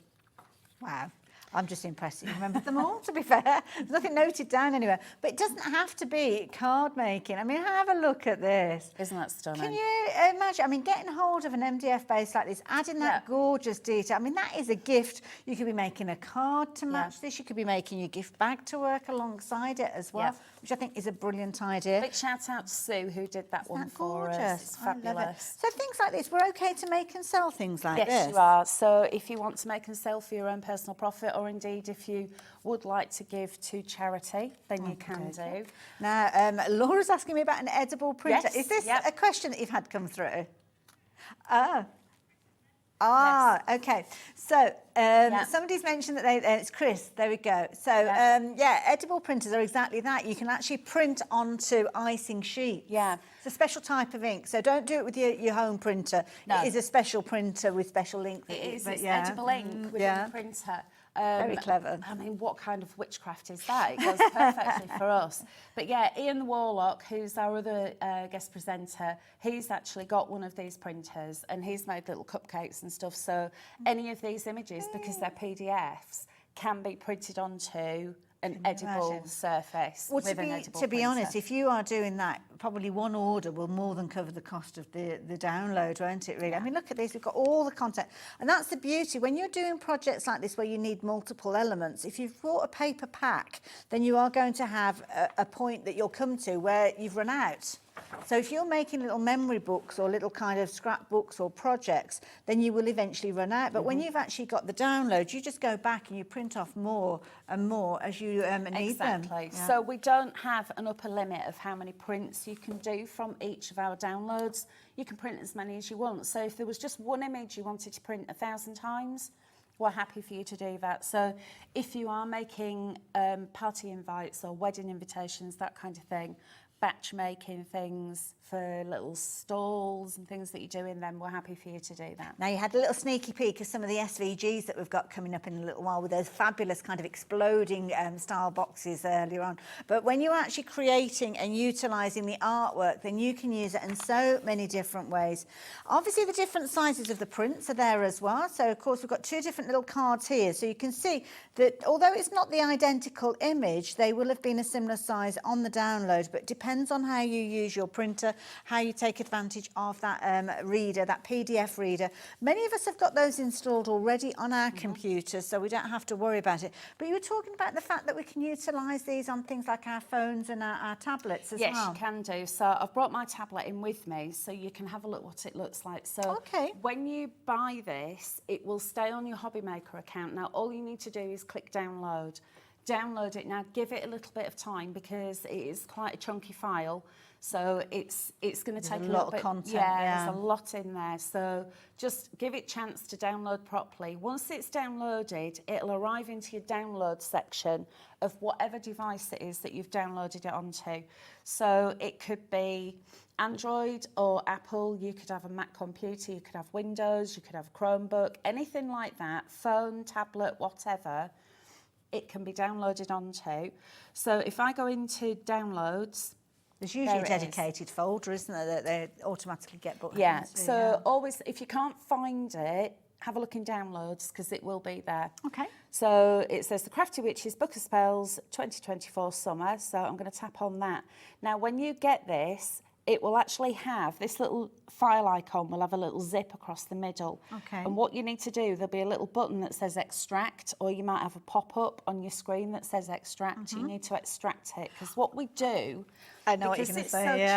Wow. I'm just impressed that you remembered them all, to be fair. There's nothing noted down anywhere. But it doesn't have to be card making. I mean, have a look at this. Isn't that stunning? Can you imagine? I mean, getting hold of an MDF base like this, adding that gorgeous detail. I mean, that is a gift. You could be making a card to match this. You could be making your gift bag to work alongside it as well, which I think is a brilliant idea. Big shout out to Sue who did that one for gorgeous? us. It's fabulous. So things like this, we're okay to make and sell things like this? Yes, you are. So if you want to make and sell for your own personal profit, or indeed if you would like to give to charity, then you can do. Now, Laura's asking me about an edible printer. Yes, Is this a question that you've had come through? Okay. So somebody's mentioned that it's Chris. There we go. So edible printers are exactly that. You can actually print onto icing sheets. Yeah. It's a special type of ink. So don't do it with your home printer. No. It is a special printer with special ink. It is. It's edible ink within the printer. Very clever. I mean, what kind of witchcraft is that? It goes perfectly for us. But yeah, Ian Warlock, who's our other guest presenter, he's actually got one of these printers and he's made little cupcakes and stuff. So any of these images, because they're PDFs, can be printed onto an edible surface with an edible to be printer. honest, if you are doing that, probably one order will more than cover the cost of the download, won't it, really? Yeah. I mean, look at this, we've got all the content. And that's the beauty. When you're doing projects like this where you need multiple elements, if you've bought a paper pack, then you are going to have a point that you'll come to where you've run out. So if you're making little memory books or little kind of scrapbooks or projects, then you will eventually run out. But when you've actually got the download, you just go back and you print off more and more as you need them. Exactly. Yeah. So we don't have an upper limit of how many prints you can do from each of our downloads. You can print as many as you want. So if there was just one image you wanted to print 1,000 times, we're happy for you to do that. So if you are making party invites or wedding invitations, that kind of thing, batch making things for little stalls and things that you're doing, then we're happy for you to do that. Now, you had a little sneaky peek of some of the SVGs that we've got coming up in a little while with those fabulous kind of exploding style boxes earlier on. But when you're actually creating and utilising the artwork, then you can use it in so many different ways. Obviously, the different sizes of the prints are there as well. So, of course, we've got two different little cards here. So you can see that although it's not the identical image, they will have been a similar size on the download, but it depends on how you use your printer, how you take advantage of that reader, that PDF reader. Many of us have got those installed already on our computers, so we don't have to worry about it. But you were talking about the fact that we can utilise these on things like our phones and our tablets as well. Yes, you can do. So I've brought my tablet in with me so you can have a look what it looks like. So when you buy this, it will stay on your Hobbymaker account. Now, all you need to do is click download. Download it now, give it a little bit of time because it is quite a chunky file. So it's going to take a lot of content. Yeah, there's a lot in there. So just give it a chance to download properly. Once it's downloaded, it'll arrive into your download section of whatever device it is that you've downloaded it onto. So it could be Android or Apple. You could have a Mac computer, you could have Windows, you could have a Chromebook, anything like that, phone, tablet, whatever. It can be downloaded onto. So if I go into downloads, there's usually a dedicated folder, isn't there, that they automatically get booked. Yeah, so always, if you can't find it, have a look in downloads because it will be there. Okay. So it says the Crafty Witches Book of Spells 2024 Summer. So I'm going to tap on that. Now, when you get this, it will actually have this little file icon will have a little zip across the middle. Okay. And what you need to do, there'll be a little button that says extract, or you might have a pop-up on your screen that says extract. You need to extract it because what we do, I know what you're going to say.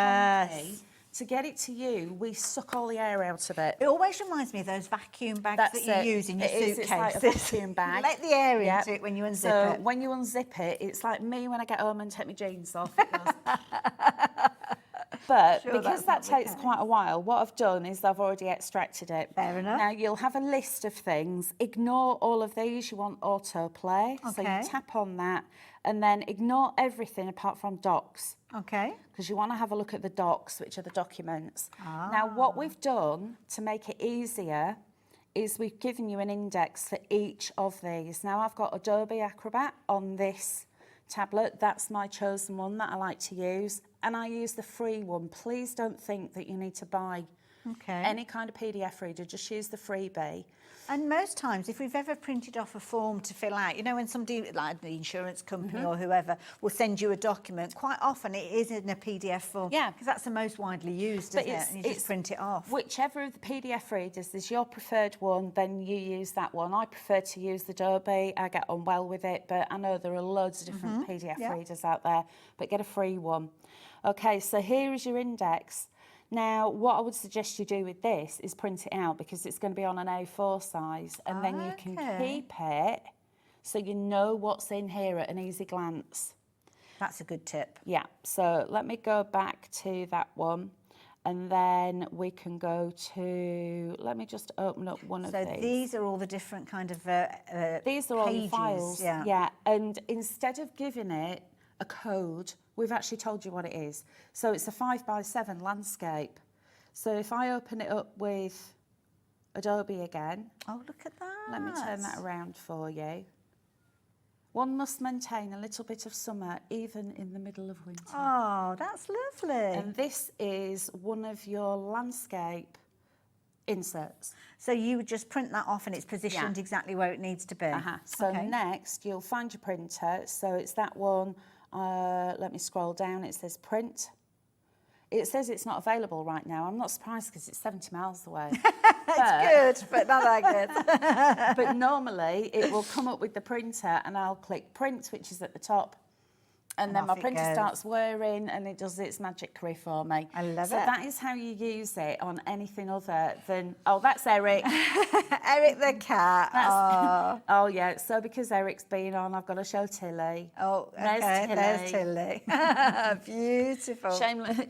Chunky, to get it to you, we suck all the air out of it. It always reminds me of those vacuum bags that you use in your suitcase. It's like a vacuum bag. Let the air into it when you unzip it. When you unzip it, it's like me when I get home and take my jeans off. It goes. But because that takes quite a while, what I've done is I've already extracted it. Fair enough. Now, you'll have a list of things. Ignore all of these. You want autoplay. So you tap on that and then ignore everything apart from docs. Okay. Because you want to have a look at the docs, which are the documents. Now, what we've done to make it easier is we've given you an index for each of these. Now, I've got Adobe Acrobat on this tablet. That's my chosen one that I like to use. And I use the free one. Please don't think that you need to buy any kind of PDF reader. Just use the freebie. And most times, if we've ever printed off a form to fill out, you know, when somebody, like the insurance company or whoever, will send you a document, quite often it is in a PDF form. Yeah. Because that's the most widely used, isn't it? And you just print it off. Whichever of the PDF readers is your preferred one, then you use that one. I prefer to use the Adobe. I get on well with it, but I know there are loads of different PDF readers out there, but get a free one. Okay, so here is your index. Now, what I would suggest you do with this is print it out because it's going to be on an A4 size and then you can keep it so you know what's in here at an easy glance. That's a good tip. Yeah, so let me go back to that one and then we can go to, let me just open up one of these. So these are all the different kind of these are all the files. Yeah, and instead of giving it a code, we've actually told you what it is. So it's a 5x7 landscape. So if I open it up with Adobe again. Oh, look at that. Let me turn that around for you. One must maintain a little bit of summer, even in the middle of winter. Oh, that's lovely. And this is one of your landscape inserts. So you would just print that off and it's positioned exactly where it needs to be. So next, you'll find your printer. So it's that one. Let me scroll down. It says print. It says it's not available right now. I'm not surprised because it's 70 miles away. It's good, but not that good. But normally it will come up with the printer and I'll click print, which is at the top. And then my off it printer goes. starts whirring and it does its magicry for me. I love so it. So that is how you use it on anything other than... Oh, that's Eric. Eric the cat. Oh, yeah. So because Eric's been on, I've got to show Tilly. Oh, okay. There's Tilly. Beautiful.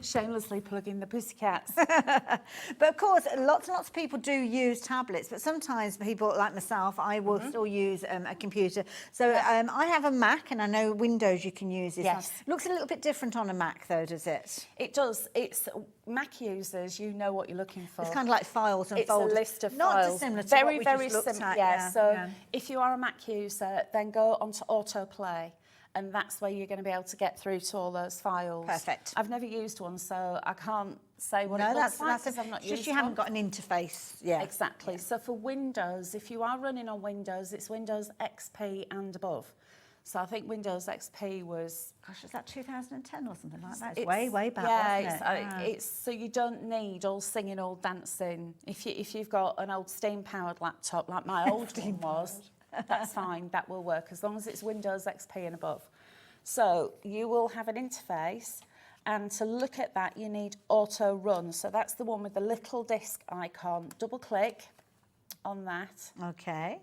Shamelessly plugging the pussycats. But of course, lots and lots of people do use tablets, but sometimes people like myself, I will still use a computer. So I have a Mac, and I know Windows you can use this. Yes. Looks a little bit different on a Mac though, does it? It does. It's Mac users, you know what you're looking for. It's kind of like files and folders. It's a list of Not files. dissimilar to very, what we very just looked similar. at. Yeah. So if you are a Mac user, then go onto autoplay. And that's where you're going to be able to get through to all those files. Perfect. I've never used one, so I can't say what it No, looks like that's because I've not it's used just you one. haven't got an interface. Yeah. Exactly. So for Windows, if you are running on Windows, it's Windows XP and above. So I think Windows XP was... Gosh, is that 2010 or something like that? It's way, way back, yeah, it's so you don't need all singing, all dancing. If you've got an old steam-powered laptop like my old one was, that's fine, that will work, as long as it's Windows XP and above. So you will have an interface, and to look at that, you need auto run. So that's the one with the little disk icon. Double click on that. Okay.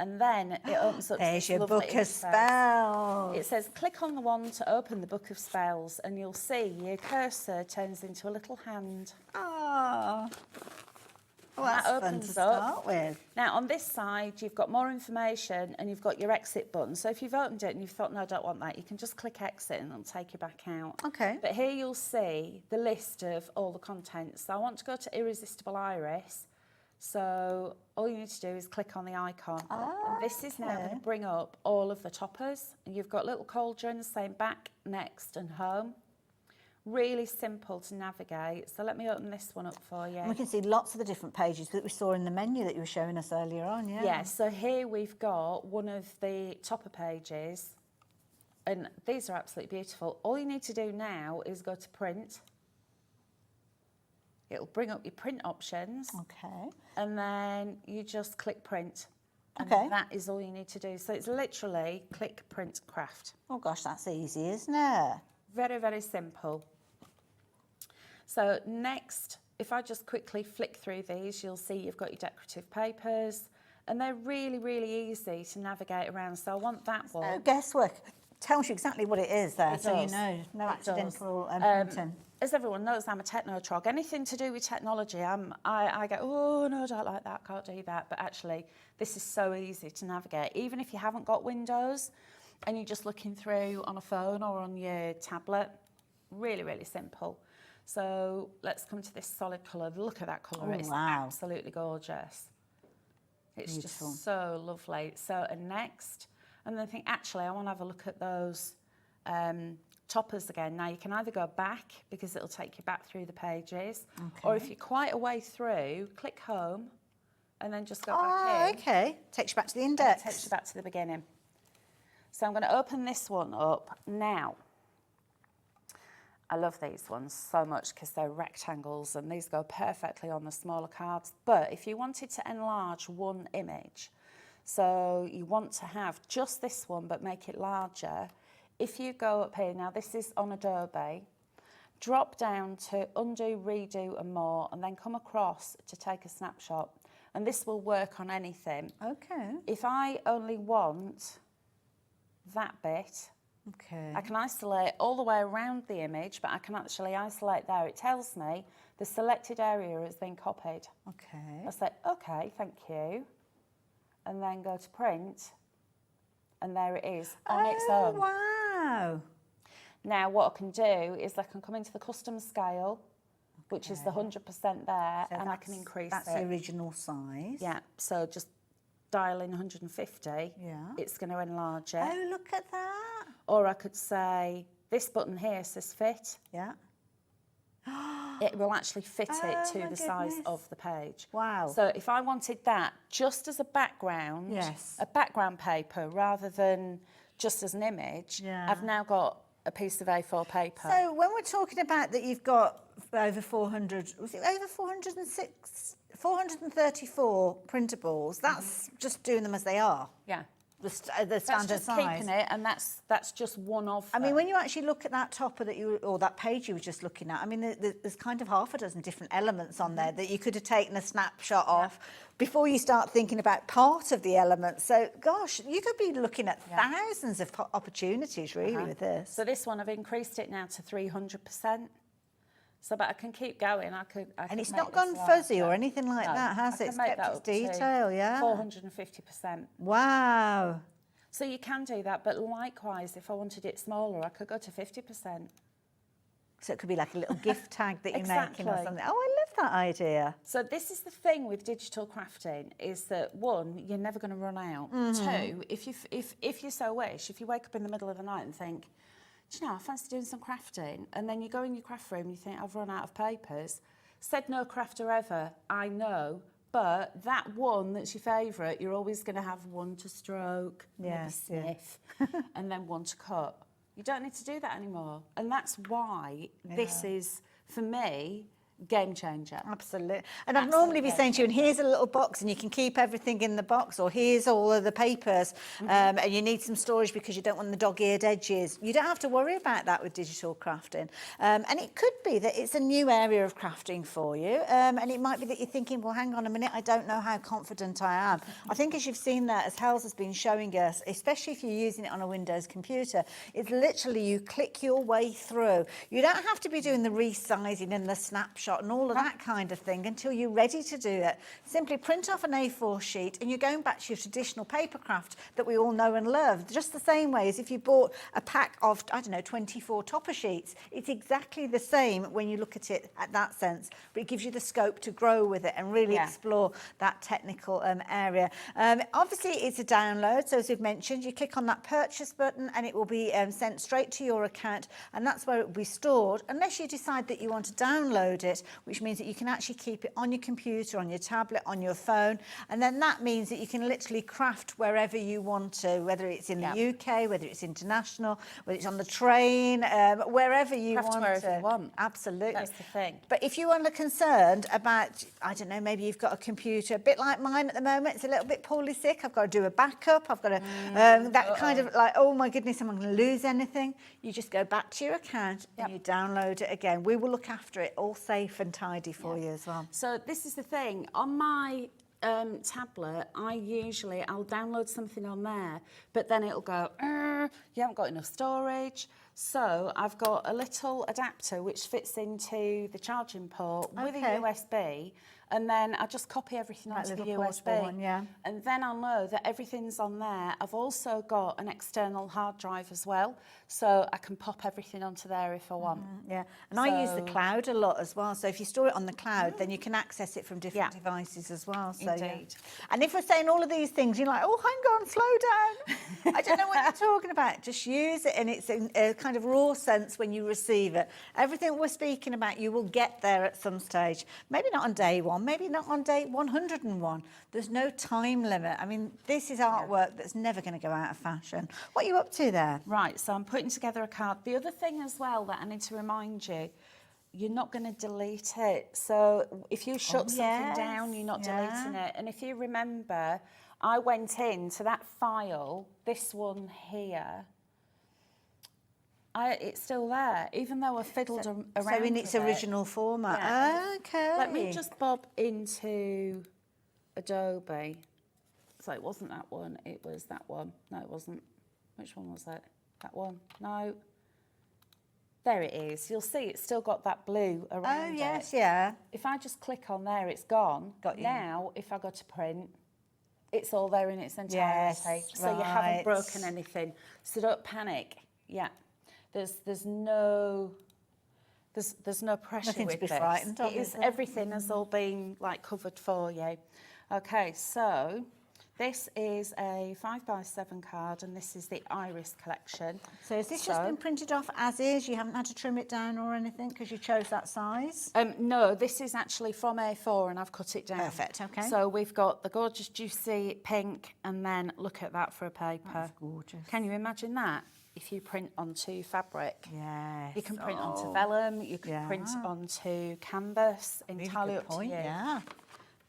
And then it opens up There's to your this lovely book of interface. spells. It says click on the one to open the book of spells, and you'll see your cursor turns into a little hand. Oh. Well, That that's fun opens to start with. Now on this side you've got more information and you've got your exit button. So if you've opened it and you've thought, no, I don't want that, you can just click exit and it'll take you back out. Okay. But here you'll see the list of all the contents. So I want to go to Irresistible Iris. So all you need to do is click on the icon. And this is now going to bring up all of the toppers. And you've got little cauldrons saying back, next and home. Really simple to navigate. So let me open this one up for you. And we can see lots of the different pages that we saw in the menu that you were showing us earlier on, yeah? Yeah, so here we've got one of the topper pages. And these are absolutely beautiful. All you need to do now is go to print. It'll bring up your print options. Okay. And then you just click print. And Okay. that is all you need to do. So it's literally click, print, craft. Oh gosh, that's easy, isn't it? Very, very simple. So next, if I just quickly flick through these, you'll see you've got your decorative papers, and they're really, really easy to navigate around. So I want that one. No guesswork. Tells you exactly what it is there, It so you does. know, no It accidental does. printing. As everyone knows, I'm a techno-trog. Anything to do with technology, I go, oh, no, I don't like that, can't do that. But actually, this is so easy to navigate. Even if you haven't got Windows and you're just looking through on a phone or on your tablet, really, really simple. So let's come to this solid colour. Look at that colour. Oh, It's wow. absolutely gorgeous. It's Beautiful. just so lovely. So, and next, and then think, actually, I want to have a look at those toppers again. Now, you can either go back, because it'll take you back through the pages, or if you're quite a way through, click home, and then just go back in. Okay. Takes you back to the And index. it takes you back to the beginning. So I'm going to open this one up now. I love these ones so much because they're rectangles and these go perfectly on the smaller cards. But if you wanted to enlarge one image, so you want to have just this one but make it larger, if you go up here, now this is on Adobe, drop down to undo, redo and more, and then come across to take a snapshot. And this will work on anything. Okay. If I only want that bit, Okay. I can isolate all the way around the image, but I can actually isolate there. It tells me the selected area has been copied. Okay. I say, okay, thank you. And then go to print, and there it is on its own. Wow. Now, what I can do is I can come into the custom scale, which is the 100% there, So and I can increase That's it. the original size. Yeah, so just dial in 150. Yeah. It's going to enlarge it. Oh, look at that. Or I could say, this button here says fit. Yeah. It will actually fit it Oh, to my the size goodness. of the page. Wow. So if I wanted that just as a background, Yes. a background paper, rather than just as an image, Yeah. I've now got a piece of A4 paper. So when we're talking about that you've got over 400, was it over 434 printables, that's just doing them as they are. yeah. the standard That's just size. keeping it, and that's just one of I them. mean, when you actually look at that topper or that page you were just looking at, I mean, there's kind of half a dozen different elements on there that you could have taken a snapshot of before you start thinking about part of the elements. So, gosh, you could be looking at thousands of opportunities, really, with this. So this one, I've increased it now to 300%. So, but I can keep going. I could And it's make not this gone fuzzy larger. or anything like No, that, has I it? can It's make kept that its up to detail, yeah. 450%. Wow. So you can do that, but likewise, if I wanted it smaller, I could go to 50%. So it could be like a little gift tag that you're making or Exactly. something. Oh, I love that idea. So this is the thing with digital crafting, is that one, you're never going to run out. Two, if you so wish, if you wake up in the middle of the night and think, do you know, I fancy doing some crafting, and then you go in your craft room and you think, I've run out of papers. Said no crafter ever, I know, but that one that's your favourite, you're always going to have one to stroke, maybe sniff, and then one to cut. You don't need to do that anymore. And that's why this is, for me, game changer. Absolutely. And I'd normally be saying to you, and here's a little box and you can keep everything in the box, or here's all of the papers, and you need some storage because you don't want the dog-eared edges. You don't have to worry about that with digital crafting. And it could be that it's a new area of crafting for you, and it might be that you're thinking, well, hang on a minute, I don't know how confident I am. I think as you've seen that, as Hels has been showing us, especially if you're using it on a Windows computer, it's literally you click your way through. You don't have to be doing the resizing and the snapshot and all of that kind of thing until you're ready to do it. Simply print off an A4 sheet and you're going back to your traditional papercraft that we all know and love. Just the same way as if you bought a pack of, I don't know, 24 topper sheets. It's exactly the same when you look at it at that sense, but it gives you the scope to grow with it and really explore that technical area. Obviously, it's a download, so as we've mentioned, you click on that purchase button and it will be sent straight to your account, and that's where it will be stored, unless you decide that you want to download it, which means that you can actually keep it on your computer, on your tablet, on your phone, and then that means that you can literally craft wherever you want to, whether it's in the UK, whether it's international, whether it's on the train, wherever you Craft want wherever to. you want. Absolutely. That's the thing. But if you are concerned about, I don't know, maybe you've got a computer a bit like mine at the moment, it's a little bit poorly sick, I've got to do a backup, I've got to, that kind of like, oh my goodness, am I going to lose anything? You just go back to your account and you download it again. We will look after it, all safe and tidy for you as well. So this is the thing, on my tablet, I'll download something on there, but then it'll go, you haven't got enough storage. So I've got a little adapter which fits into the charging port with a USB, and then I just copy everything onto the USB. One, and then I'll know that everything's on there. I've also got an external hard drive as well, so I can pop everything onto there if I want. And I use the cloud a lot as well, so if you store it on the cloud, then you can access it from different devices as well. So, Indeed. And if we're saying all of these things, you're like, oh, hang on, slow down. I don't know what you're talking about. Just use it, and it's in a kind of raw sense when you receive it. Everything we're speaking about, you will get there at some stage. Maybe not on day one, maybe not on day 101. There's no time limit. I mean, this is artwork that's never going to go out of fashion. What are you up to there? Right, so I'm putting together a card. The other thing as well that I need to remind you, you're not going to delete it. So if you shut something down, you're not deleting it. And if you remember, I went into that file, this one here, it's still there, even though I fiddled around So in its original format. Yeah. Okay. Let me just bob into Adobe. So it wasn't that one, it was that one. No, it wasn't. Which one was it? That one? No. There it is. You'll see it's still got that blue around it. Yeah. If I just click on there, it's gone. Got you. Now, if I go to print, it's all there in its entirety. Yes, So you haven't right. broken anything. So don't panic. Yeah. There's no pressure Nothing to with be this. frightened of, It is is there? everything has all been like covered for you. Okay, so this is a 5x7 card, and this is the Iris collection. So has this just been printed off as is? You haven't had to trim it down or anything because you chose that size? No, this is actually from A4 and I've cut it down. Perfect, okay. So we've got the gorgeous juicy pink, and then look at that for a paper. That's gorgeous. Can you imagine that? If you print onto fabric. Yes. You can print onto vellum, you can print onto canvas, entirely up to you. Yeah.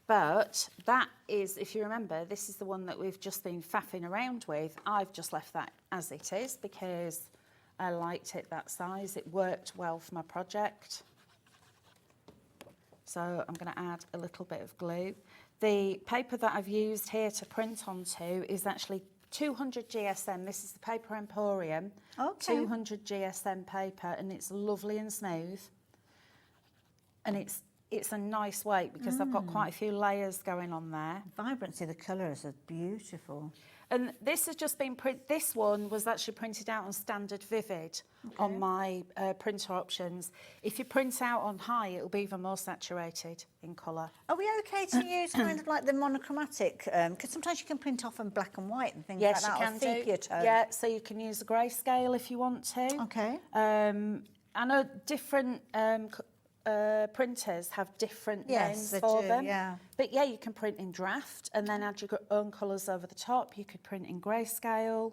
But that is, if you remember, this is the one that we've just been faffing around with. I've just left that as it is because I liked it that size. It worked well for my project. So I'm going to add a little bit of glue. The paper that I've used here to print onto is actually 200 GSM. This is the Paper Emporium. Okay. 200 GSM paper, and it's lovely and smooth. And it's a nice weight because I've got quite a few layers going on there. Vibrancy, the colours are beautiful. And this has just been this one was actually printed out on standard vivid on my printer options. If you print out on high, it'll be even more saturated in colour. Are we okay to use kind of like the monochromatic? Because sometimes you can print off in black and white and things like that. Yes, you can sepia tone. Yeah, so you can use a grayscale if you want to. Okay. I know different printers have different names for them. Yeah. But yeah, you can print in draft and then add your own colours over the top. You could print in grayscale.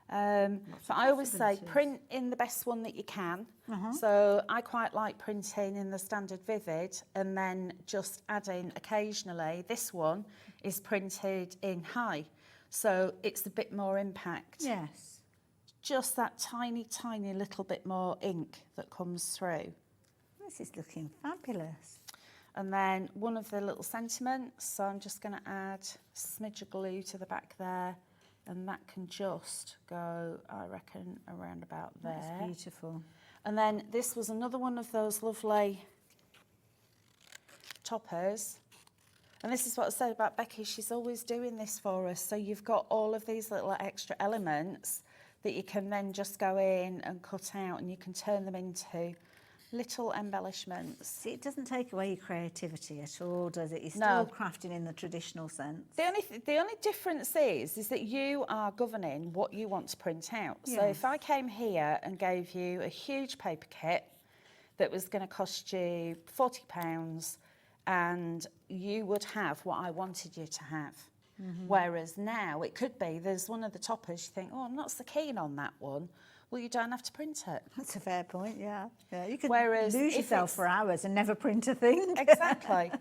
But I always say print in the best one that you can. So I quite like printing in the standard vivid and then just adding occasionally. This one is printed in high, so it's a bit more impact. Yes. Just that tiny, tiny little bit more ink that comes through. This is looking fabulous. And then one of the little sentiments, so I'm just going to add a smidge of glue to the back there, and that can just go, I reckon, around about there. That's beautiful. And then this was another one of those lovely toppers. And this is what I said about Becky, she's always doing this for us. So you've got all of these little extra elements that you can then just go in and cut out, and you can turn them into little embellishments. See, it doesn't take away your creativity at all, does it? You're still crafting in the traditional sense. The only difference is that you are governing what you want to print out. Yes. So if I came here and gave you a huge paper kit that was going to cost you £40, and you would have what I wanted you to have. Whereas now it could be there's one of the toppers you think, oh, I'm not so keen on that one. Well, you don't have to print it. That's a fair point, yeah. You could Whereas lose yourself for hours and never print a thing. Exactly.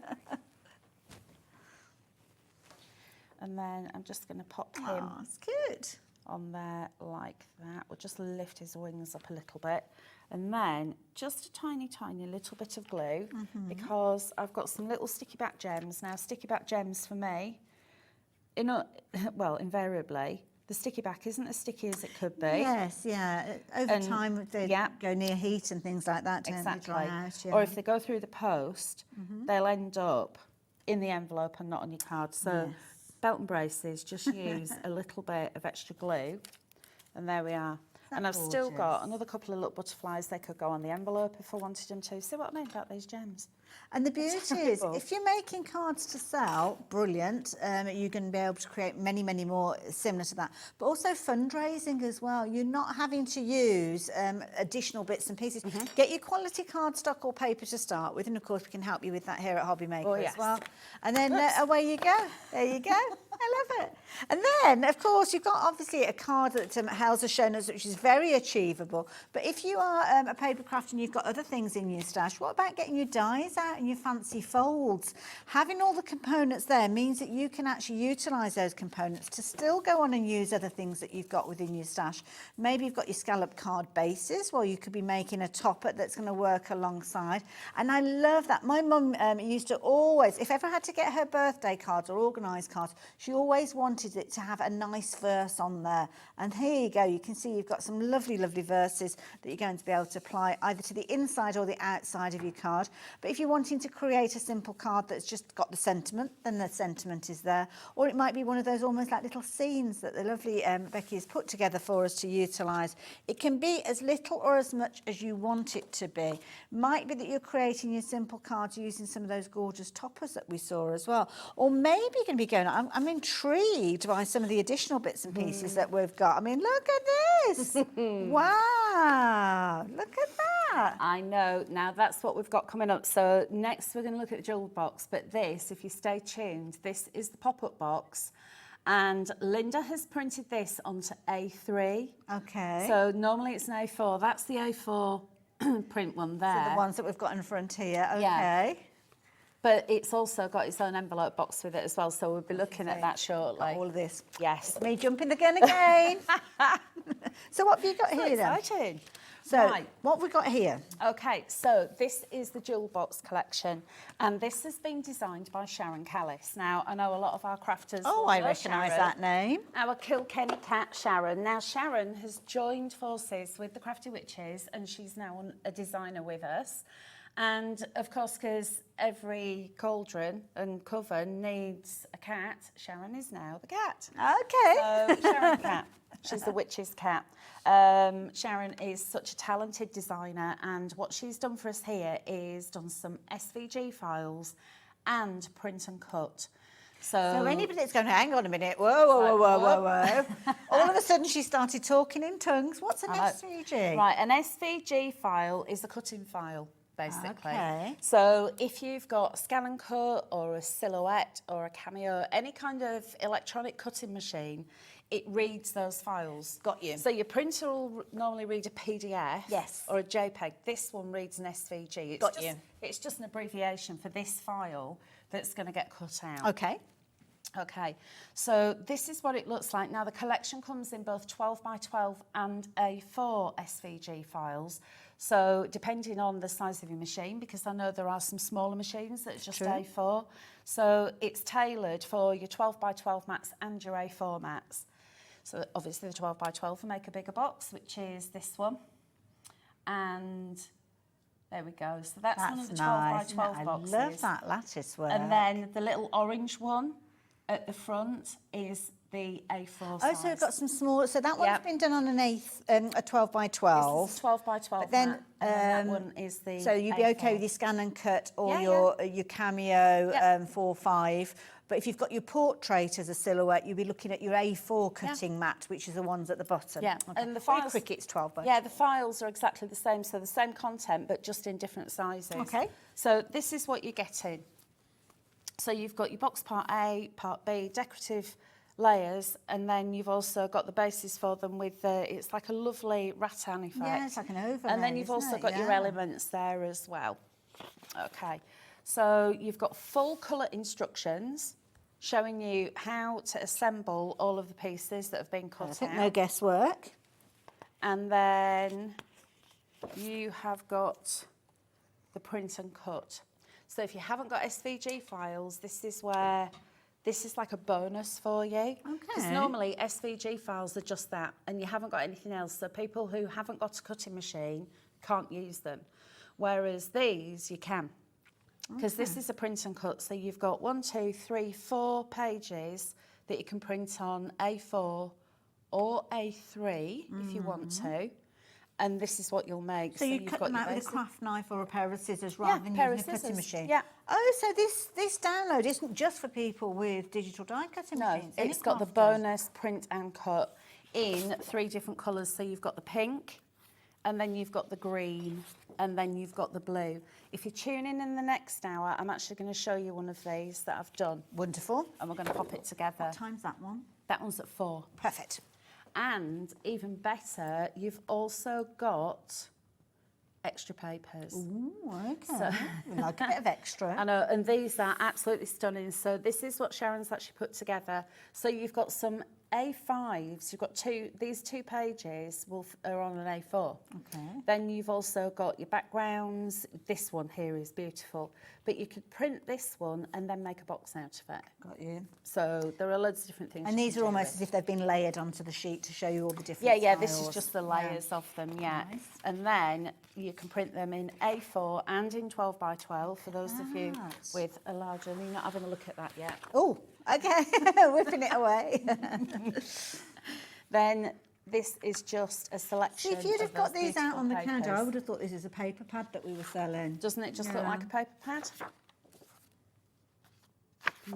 And then I'm just going to pop him That's good. on there like that. We'll just lift his wings up a little bit. And then just a tiny, tiny little bit of glue because I've got some little sticky back gems. Now, sticky back gems for me, invariably, the sticky back isn't as sticky as it could be. Yes, yeah. Over time, they go near heat and things like that, don't they dry out? Yeah. Or if they go through the post, they'll end up in the envelope and not on your card. So belt and braces, just use a little bit of extra glue. And there we are. And I've still got another couple of little butterflies. They could go on the envelope if I wanted them to. See what I mean about these gems? And the beauty is, if you're making cards to sell, brilliant. You're going to be able to create many, many more similar to that. But also fundraising as well. You're not having to use additional bits and pieces. Get your quality cardstock or paper to start with. And of course, we can help you with that here at Hobby Maker as well. And then away you go. There you go. I love it. And then, of course, you've got obviously a card that Hels has shown us, which is very achievable. But if you are a paper craft and you've got other things in your stash, what about getting your dies out and your fancy folds? Having all the components there means that you can actually utilise those components to still go on and use other things that you've got within your stash. Maybe you've got your scallop card bases, well, you could be making a topper that's going to work alongside. And I love that. My mum used to always, if ever had to get her birthday cards or organised cards, she always wanted it to have a nice verse on there. And here you go. You can see you've got some lovely, lovely verses that you're going to be able to apply either to the inside or the outside of your card. But if you're wanting to create a simple card that's just got the sentiment, then the sentiment is there. Or it might be one of those almost like little scenes that the lovely Becky has put together for us to utilise. It can be as little or as much as you want it to be. Might be that you're creating your simple cards using some of those gorgeous toppers that we saw as well. Or maybe you're going to be going, I'm intrigued by some of the additional bits and pieces that we've got. I mean, look at this. Wow, look at that. I know. Now, that's what we've got coming up. So next we're going to look at the jewel box. But this, if you stay tuned, this is the pop-up box. And Linda has printed this onto A3. Okay. So normally it's an A4. That's the A4 print one there. So the ones that we've got in front here. Okay. Yeah. But it's also got its own envelope box with it as well, so we'll be looking at that shortly. Got all of this. Yes. Me jumping the gun again. So what have you got here then? Exciting. So Right. what have we got here? Okay, so this is the Jewel Box collection, and this has been designed by Sharon Callis. Now, I know a lot of our crafters. Oh, will I know recognise Sharon, that name. Our Kilkenny cat, Sharon. Now, Sharon has joined forces with the Crafty Witches, and she's now a designer with us. And of course, because every cauldron and coven needs a cat, Sharon is now the cat. Okay. So, Sharon Cat. She's the witch's cat. Sharon is such a talented designer, and what she's done for us here is done some SVG files and print and cut. So anybody that's going, hang on a minute, whoa. All of a sudden she started talking in tongues. What's an SVG? Right, an SVG file is a cutting file, basically. Okay. So if you've got a scan and cut or a silhouette or a cameo, any kind of electronic cutting machine, it reads those files. Got you. So your printer will normally read a PDF Yes. or a JPEG. This one reads an SVG. Got you. It's just an abbreviation for this file that's going to get cut out. Okay. Okay, so this is what it looks like. Now, the collection comes in both 12 by 12 and A4 SVG files. So depending on the size of your machine, because I know there are some smaller machines that are just A4. So it's tailored for your 12 by 12 mats and your A4 mats. So obviously the 12 by 12 will make a bigger box, which is this one. And there we go. So that's one of the 12 by 12 boxes. I love that lattice work. And then the little orange one at the front is the A4 size. Oh, so we've got some small. So that one's been done on a 12 by 12. This is 12 by 12. But then, mat, and then that one is the. So you'd be A4. okay with your scan and cut or Yeah, your cameo Yep. 4-5. But if you've got your portrait as a silhouette, you'll be looking at your A4 cutting mat, which is the ones at the bottom. Yeah, Okay. and the For your files. cricket's 12 by. Yeah, the files are exactly the same, so the same content, but just in different sizes. Okay. So this is what you're getting. So you've got your box part A, part B, decorative layers, and then you've also got the bases for them with the, it's like a lovely rattan effect. Yeah, it's like an overlay. And then you've isn't also it? got your Yeah. elements there as well. Okay, so you've got full colour instructions showing you how to assemble all of the pieces that have been cut Perfect, out. no guesswork. And then you have got the print and cut. So if you haven't got SVG files, this is like a bonus for you. Because Okay. normally SVG files are just that, and you haven't got anything else. So people who haven't got a cutting machine can't use them. Whereas these, you can. Because this is a print and cut. So you've got 1, 2, 3, 4 pages that you can print on A4 or A3 if you want to. And this is what you'll make. So you you've cut got them your out with a basic- craft knife or a pair of scissors Yeah, rather than pair using a of cutting scissors, machine. yeah. Oh, so this download isn't just for people with digital die cutting No, machines. Any it's got the crafters? bonus print and cut in 3 different colours. So you've got the pink, and then you've got the green, and then you've got the blue. If you're tuning in the next hour, I'm actually going to show you one of these that I've done. Wonderful. And we're going to pop it together. What time's that one? That one's at 4. Perfect. And even better, you've also got extra papers. Ooh, okay. We like a bit of extra. I know, and these are absolutely stunning. So this is what Sharon's actually put together. So you've got some A5s. You've got these 2 pages are on an A4. Okay. Then you've also got your backgrounds. This one here is beautiful. But you could print this one and then make a box out of it. Got you. So there are loads of different things. And you these can are do almost with. as if they've been layered onto the sheet to show you all the different Yeah, this is styles. just the layers of them, yeah. Nice. And then you can print them in A4 and in 12 by 12 for those of you Nice. with a larger. You're not having a look at that yet. Oh, okay. Whipping it away. Then this is just a selection. See, if you'd of have got those these out beautiful on the counter, I papers. would have thought this is a paper pad that we were selling. Doesn't it just look Yeah. like a paper pad?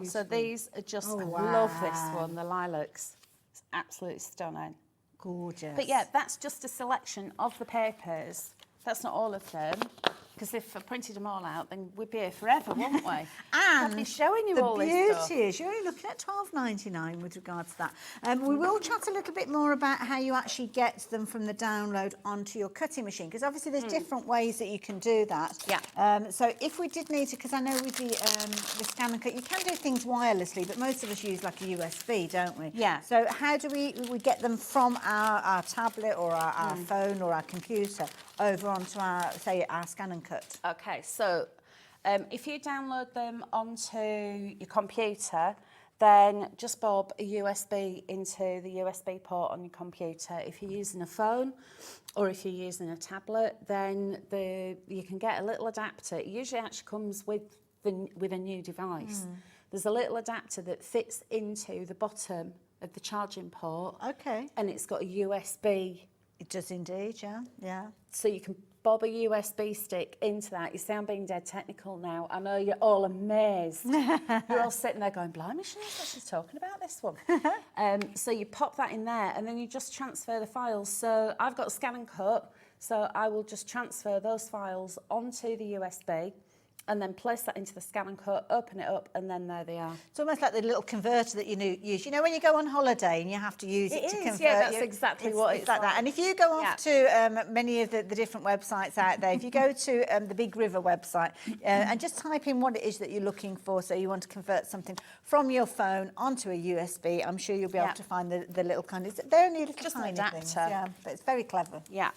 So these are just, Oh, I love this wow. one, the lilacs. It's absolutely stunning. Gorgeous. But yeah, that's just a selection of the papers. That's not all of them. Because if I printed them all out, then we'd be here forever, wouldn't we? And I'd be showing you all this stuff. The beauty is you're only looking at $12.99 with regards to that. We will chat a little bit more about how you actually get them from the download onto your cutting machine, because obviously there's different ways that you can do that. Yeah. So if we did need to, because I know with the scan and cut, you can do things wirelessly, but most of us use like a USB, don't we? Yeah. So how do we get them from our tablet or our phone or our computer over onto our, say, our scan and cut? Okay, so if you download them onto your computer, then just bob a USB into the USB port on your computer. If you're using a phone or if you're using a tablet, then you can get a little adapter. It usually actually comes with a new device. There's a little adapter that fits into the bottom of the charging port. Okay. And it's got a USB. It does indeed, yeah. So you can bob a USB stick into that. You see, I'm being dead technical now. I know you're all amazed. You're all sitting there going, blimey, she knows what she's talking about, this one. So you pop that in there and then you just transfer the files. So I've got scan and cut, so I will just transfer those files onto the USB and then place that into the scan and cut, open it up, and then there they are. It's almost like the little converter that you use. You know, when you go on holiday and you have to use it to convert. Yeah, that's exactly what it's like that. And if you go off to many of the different websites out there, if you go to the Big River website and just type in what it is that you're looking for, so you want to convert something from your phone onto a USB, I'm sure you'll be able to find the little kind of... They're only little just tiny an adapter. things. Yeah, but it's very clever. Yeah,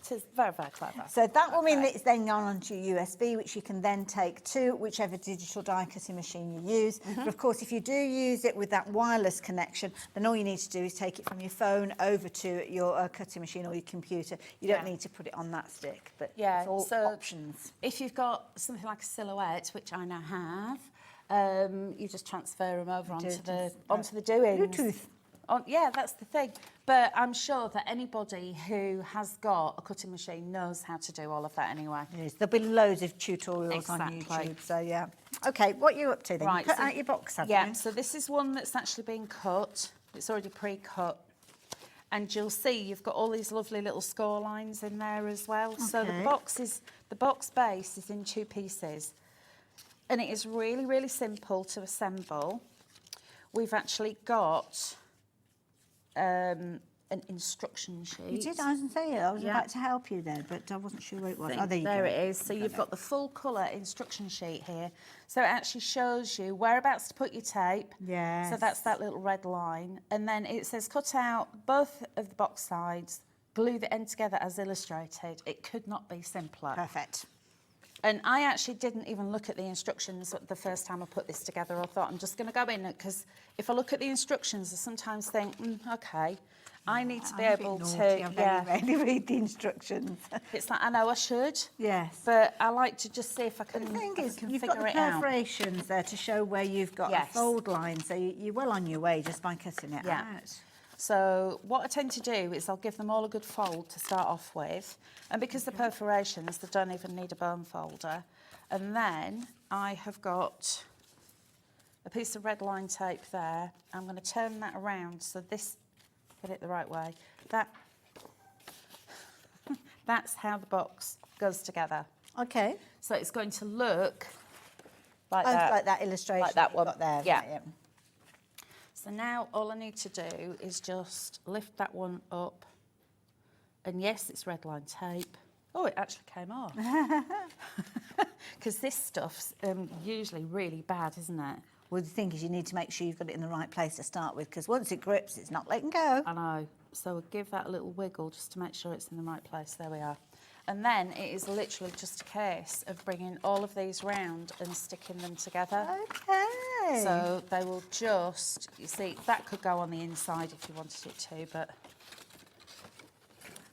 it is very, very clever. So that will mean that it's then gone onto your USB, which you can then take to whichever digital die cutting machine you use. But of course, if you do use it with that wireless connection, then all you need to do is take it from your phone over to your cutting machine or your computer. You don't need to put it on that stick, but it's all options. If you've got something like a silhouette, which I now have, you just transfer them over onto the doings. Bluetooth. Yeah, that's the thing. But I'm sure that anybody who has got a cutting machine knows how to do all of that anyway. Yes, there'll be loads of tutorials on YouTube, so yeah. Okay, what are you up to then? Right, you cut out your box, have yeah, you? so this is one that's actually been cut. It's already pre-cut. And you'll see you've got all these lovely little score lines in there as well. Okay. So the box base is in 2 pieces. And it is really, really simple to assemble. We've actually got an instruction sheet. You did, I was going to say, I was about to help you there, but I wasn't sure where it was. Oh, there you go. There it is. So you've got the full colour instruction sheet here. So it actually shows you whereabouts to put your tape. Yes. So that's that little red line. And then it says cut out both of the box sides, glue the end together as illustrated. It could not be simpler. Perfect. And I actually didn't even look at the instructions the first time I put this together. I thought, I'm just going to go in, because if I look at the instructions, I sometimes think, OK, I need to be able to... I very rarely read the instructions. It's like, I know I should. Yes. But I like to just see if I can, the thing is, can you've figure got the it out. perforations there to show where you've got a fold line, so you're well on your way just by cutting it out. So what I tend to do is I'll give them all a good fold to start off with. And because the perforations, they don't even need a bone folder. And then I have got a piece of red line tape there. I'm going to turn that around so this, get it the right way. That's how the box goes together. Okay. So it's going to look like that. Like that illustration like that one. Got there. Yeah. Right, yeah. So now all I need to do is just lift that one up. And yes, it's red line tape. Oh, it actually came off. Because this stuff's usually really bad, isn't it? Well, the thing is, you need to make sure you've got it in the right place to start with, because once it grips, it's not letting go. I know. So we'll give that a little wiggle just to make sure it's in the right place. There we are. And then it is literally just a case of bringing all of these round and sticking them together. Okay. So they will just, you see, that could go on the inside if you wanted it to, but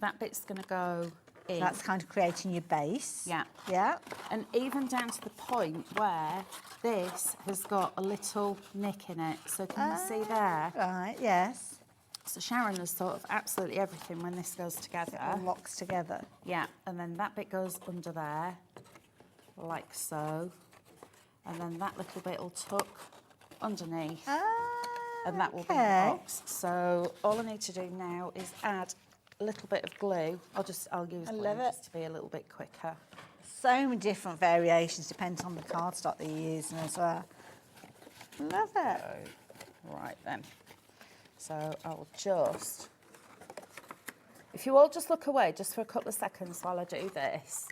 that bit's going to go in. That's kind of creating your base. Yeah. Yeah. And even down to the point where this has got a little nick in it. So can you see there? Right, yes. So Sharon has thought of absolutely everything when this goes together. It all locks together. Yeah, and then that bit goes under there, like so. And then that little bit will tuck underneath. And that will be the box. So all I need to do now is add a little bit of glue. I'll use glue just to be a little bit quicker. So many different variations, depending on the cardstock that you're using as well. Love it. Right then. So I'll just, if you all just look away just for a couple of seconds while I do this.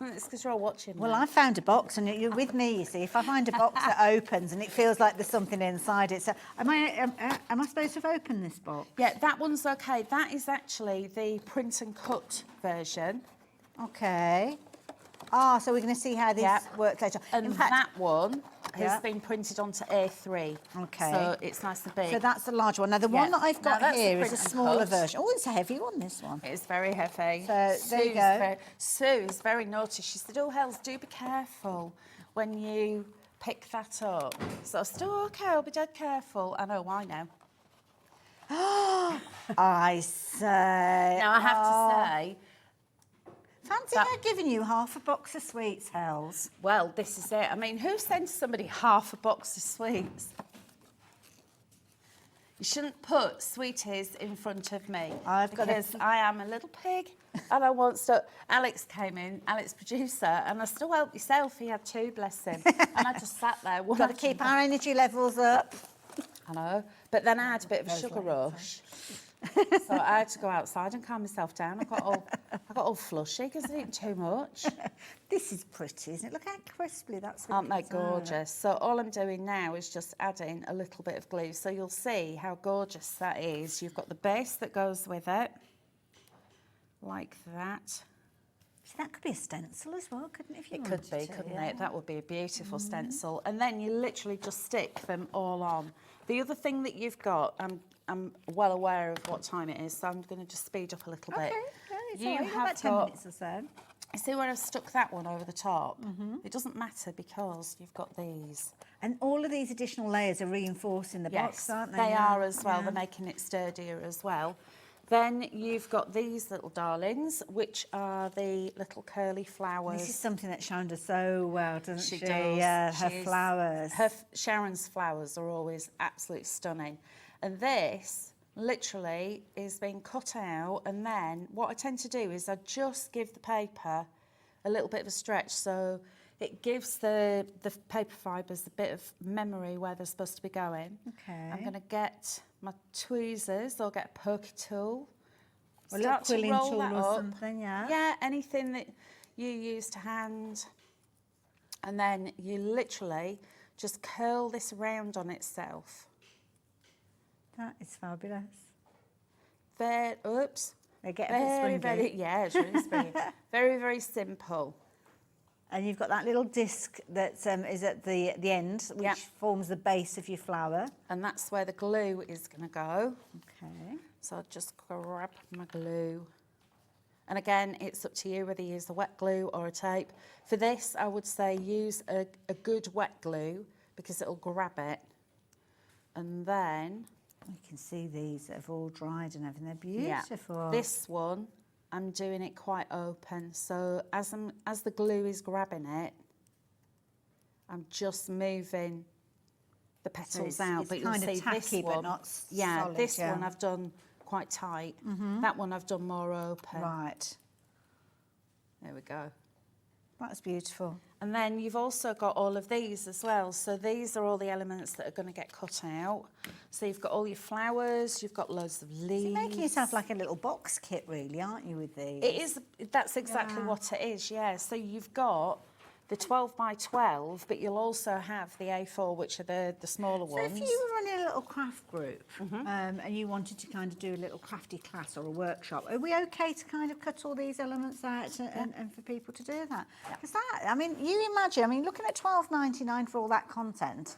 It's because you're all watching me. Well, I found a box, and you're with me, you see. If I find a box that opens and it feels like there's something inside it. So am I supposed to have opened this box? Yeah, that one's okay. That is actually the print and cut version. Okay. Ah, so we're going to see how this works later. And In fact, that one has been printed onto A3. Okay. So it's nice and big. so that's the large one. Now, the one that I've got that's the here is a print and smaller cut. version. Oh, it's a heavy one, this one. It's very heavy. So, there you go. Sue is very naughty. She said, oh, Hells, do be careful when you pick that up. So I said, oh, OK, I'll be dead careful. I know, why now? I say. Now, I have to say, Fancy her giving you half a box of sweets, Hells. well, this is it. I mean, who sends somebody half a box of sweets? You shouldn't put sweeties in front of me because I am a little pig and I want stuff. Alex came in, Alex producer, and I said, oh, help yourself. He had two, bless him. And I just sat there. We've got to keep our energy levels up. I know. But then I had a bit of a sugar rush. So I had to go outside and calm myself down. I got all flushy because I didn't too much. This is pretty, isn't it? Look how crisply that's. Aren't they gorgeous? So all I'm doing now is just adding a little bit of glue. So you'll see how gorgeous that is. You've got the base that goes with it, like that. So that could be a stencil as well, couldn't it? If you It could be, couldn't it? That would be a beautiful stencil. And then you literally just stick them all on. The other thing that you've got, I'm well aware of what time it is, so I'm going to just speed up a little bit. Okay, you have about 10 minutes or so. You see where I've stuck that one over the top? It doesn't matter because you've got these. And all of these additional layers are reinforcing the box, aren't they? They are as well. They're making it sturdier as well. Then you've got these little darlings, which are the little curly flowers. This is something that Sharon does so well, doesn't she? She does. Yeah, her flowers. Sharon's flowers are always absolutely stunning. And this literally is being cut out, and then what I tend to do is I just give the paper a little bit of a stretch, so it gives the paper fibres a bit of memory where they're supposed to be going. Okay. I'm going to get my tweezers or get a pokey tool. A little Start to quilling roll tool that or up. something, yeah. Yeah, anything that you use to hand. And then you literally just curl this round on itself. That is fabulous. Oops. They get a bit springy. Yeah, it's really springy. Very, very simple. And you've got that little disc that is at the end, which forms the base of your flower. And that's where the glue is going to go. Okay. So I'll just grab my glue. And again, it's up to you whether you use the wet glue or a tape. For this, I would say use a good wet glue because it'll grab it. And then... You can see these that have all dried and everything. They're beautiful. Yeah. This one, I'm doing it quite open. So as the glue is grabbing it, I'm just moving the petals out. It's but kind you'll of see tacky, this but one, not solid, this yeah. one I've done quite tight. That one I've done more open. Right. There we go. That's beautiful. And then you've also got all of these as well. So these are all the elements that are going to get cut out. So you've got all your flowers, you've got loads of leaves. You're making yourself like a little box kit, really, aren't you, with these? It is. That's exactly what it is, yeah. So you've got the 12 by 12, but you'll also have the A4, which are the smaller ones. So if you were running a little craft group and you wanted to kind of do a little crafty class or a workshop, are we okay to kind of cut all these elements out and for people to do that? Because that, I mean, you imagine, I mean, looking at $12.99 for all that content,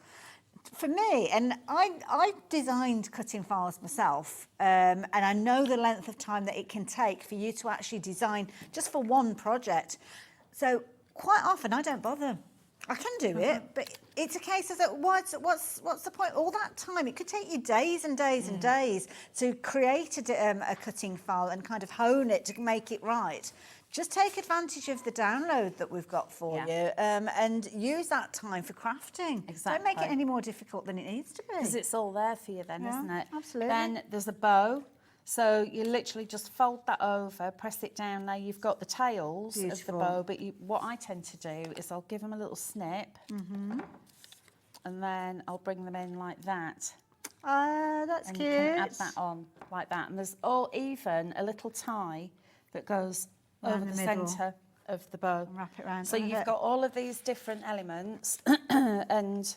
for me, and I designed cutting files myself, and I know the length of time that it can take for you to actually design just for one project. So quite often I don't bother. I can do it, but it's a case of that. What's the point? All that time, it could take you days and days and days to create a cutting file and kind of hone it to make it right. Just take advantage of the download that we've got for you and use that time for crafting. Exactly. Don't make it any more difficult than it needs to be. Because it's all there for you then, isn't it? Absolutely. Then there's a bow. So you literally just fold that over, press it down. Now you've got the tails of the bow, but what I tend to do is I'll give them a little snip, and then I'll bring them in like that. That's and cute. You can add that on like that. And there's even a little tie that goes over the centre of the bow. And wrap it around. So you've got all of these different elements and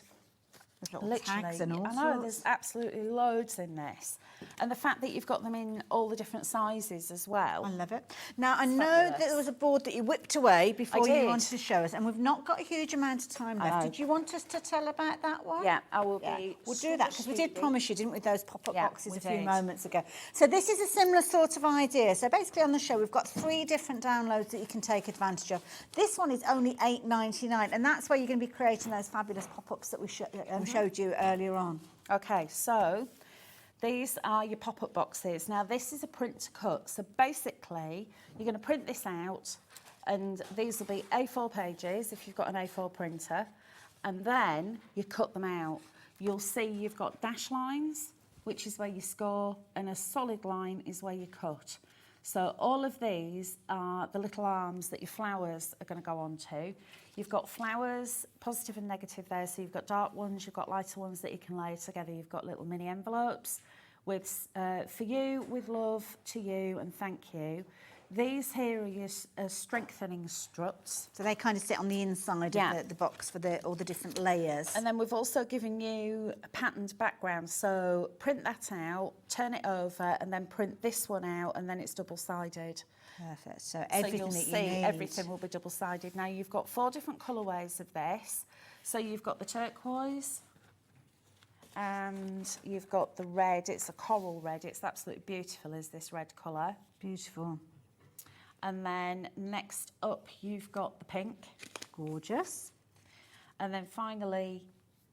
literally, tags and all I know there's absolutely loads in this. And the fact that you've got them in all the different sizes as well. I love it. Now, I know that there was a board that you whipped away before you wanted to show us, and we've not got a huge amount of time left. Did you want us to tell about that one? Yeah, I will be. We'll do that, because we did promise you, didn't we, those pop-up boxes a few moments ago. So this is a similar sort of idea. So basically on the show, we've got 3 different downloads that you can take advantage of. This one is only $8.99, and that's where you're going to be creating those fabulous pop-ups that we showed you earlier on. Okay, so these are your pop-up boxes. Now, this is a print to cut. So basically, you're going to print this out, and these will be A4 pages if you've got an A4 printer, and then you cut them out. You'll see you've got dash lines, which is where you score, and a solid line is where you cut. So all of these are the little arms that your flowers are going to go onto. You've got flowers, positive and negative there. So you've got dark ones, you've got lighter ones that you can layer together. You've got little mini envelopes with for you, with love, to you, and thank you. These here are your strengthening struts. So they kind of sit on the inside of the box for all the different layers. And then we've also given you a patterned background. So print that out, turn it over, and then print this one out, and then it's double-sided. Perfect. So everything you'll that you see need. everything will be double-sided. Now you've got 4 different colourways of this. So you've got the turquoise, and you've got the red. It's a coral red. It's absolutely beautiful, is this red colour. Beautiful. And then next up, you've got the pink. Gorgeous. And then finally,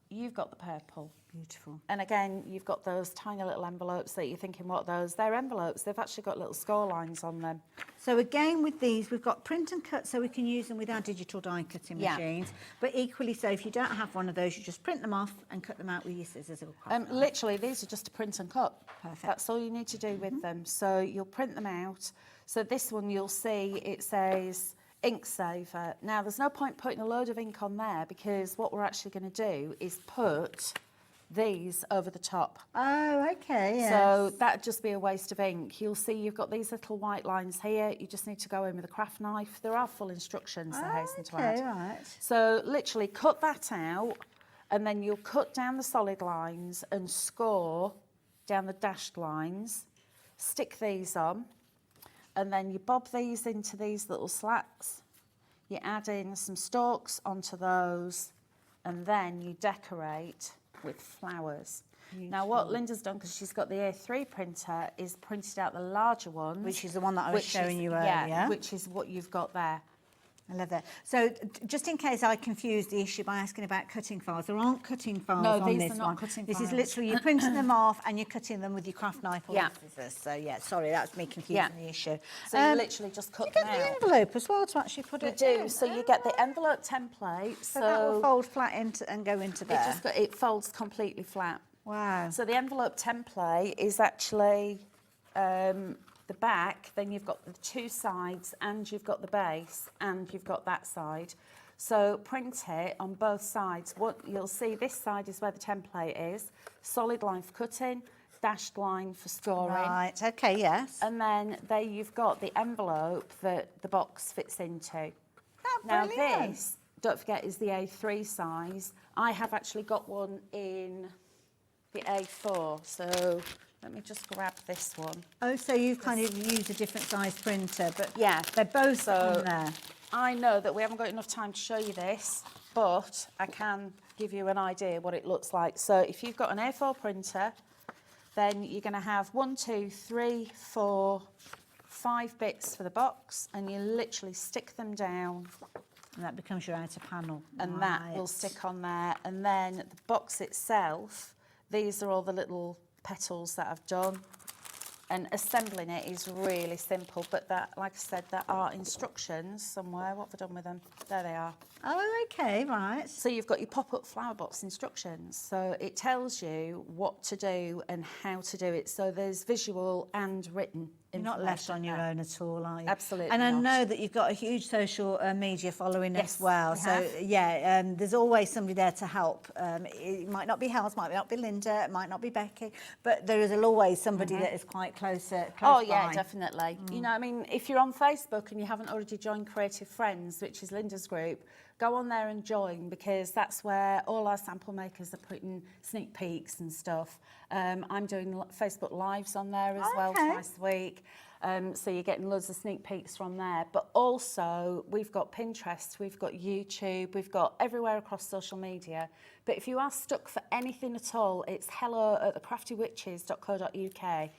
you've got the purple. Beautiful. And again, you've got those tiny little envelopes that you're thinking, what are those? They're envelopes. They've actually got little score lines on them. So again, with these, we've got print and cut, so we can use them with our digital die cutting machines. But equally so, if you don't have one of those, you just print them off and cut them out with your scissors. Literally, these are just a print and cut. Perfect. That's all you need to do with them. So you'll print them out. So this one, you'll see it says ink saver. Now, there's no point putting a load of ink on there, because what we're actually going to do is put these over the top. Oh, okay, yes. So that'd just be a waste of ink. You'll see you've got these little white lines here. You just need to go in with a craft knife. There are full instructions, I hasten to add. Right. So literally cut that out, and then you'll cut down the solid lines and score down the dashed lines. Stick these on, and then you bob these into these little slats. You add in some stalks onto those, and then you decorate with flowers. Beautiful. Now, what Linda's done, because she's got the A3 printer, is printed out the larger ones. Which is the one that I was showing you earlier. Yeah, which is what you've got there. I love that. So just in case I confused the issue by asking about cutting files, there aren't cutting files on this one. No, these are not cutting files. This is literally, you're printing them off and you're cutting them with your craft knife or scissors. So yeah, sorry, that's me confusing the issue. So you literally just cut them out. You get the envelope as well to actually put it in. You do. So you get the envelope template. So that will fold flat into and go into there. It folds completely flat. Wow. So the envelope template is actually the back, then you've got the 2 sides, and you've got the base, and you've got that side. So print it on both sides. What you'll see, this side is where the template is, solid line for cutting, dashed line for scoring. Right, okay, yes. And then there you've got the envelope that the box fits into. Oh, now brilliant. this, don't forget, is the A3 size. I have actually got one in the A4, so let me just grab this one. Oh, so you've kind of used a different size printer, but yeah, they're both on there. I know that we haven't got enough time to show you this, but I can give you an idea what it looks like. So if you've got an A4 printer, then you're going to have 1, 2, 3, 4, 5 bits for the box, and you literally stick them down. And that becomes your outer panel. And that will stick on there. And then the box itself, these are all the little petals that I've done. and assembling it is really simple. But that, like I said, there are instructions somewhere. What have I done with them? There they are. Oh, okay, right. So you've got your pop-up flower box instructions. So it tells you what to do and how to do it. So there's visual and written. You're not left on your own at all, are you? Absolutely And I not. know that you've got a huge social media following Yes, as well. we So have. yeah, there's always somebody there to help. It might not be Hels, might not be Linda, it might not be Becky, but there is always somebody that is quite close Oh yeah, by. definitely. You know, I mean, if you're on Facebook and you haven't already joined Creative Friends, which is Linda's group, go on there and join, because that's where all our sample makers are putting sneak peeks and stuff. I'm doing Facebook Lives on there as well twice a week. So you're getting loads of sneak peeks from there. But also, we've got Pinterest, we've got YouTube, we've got everywhere across social media. But if you are stuck for anything at all, it's hello@thecraftywitches.co.uk.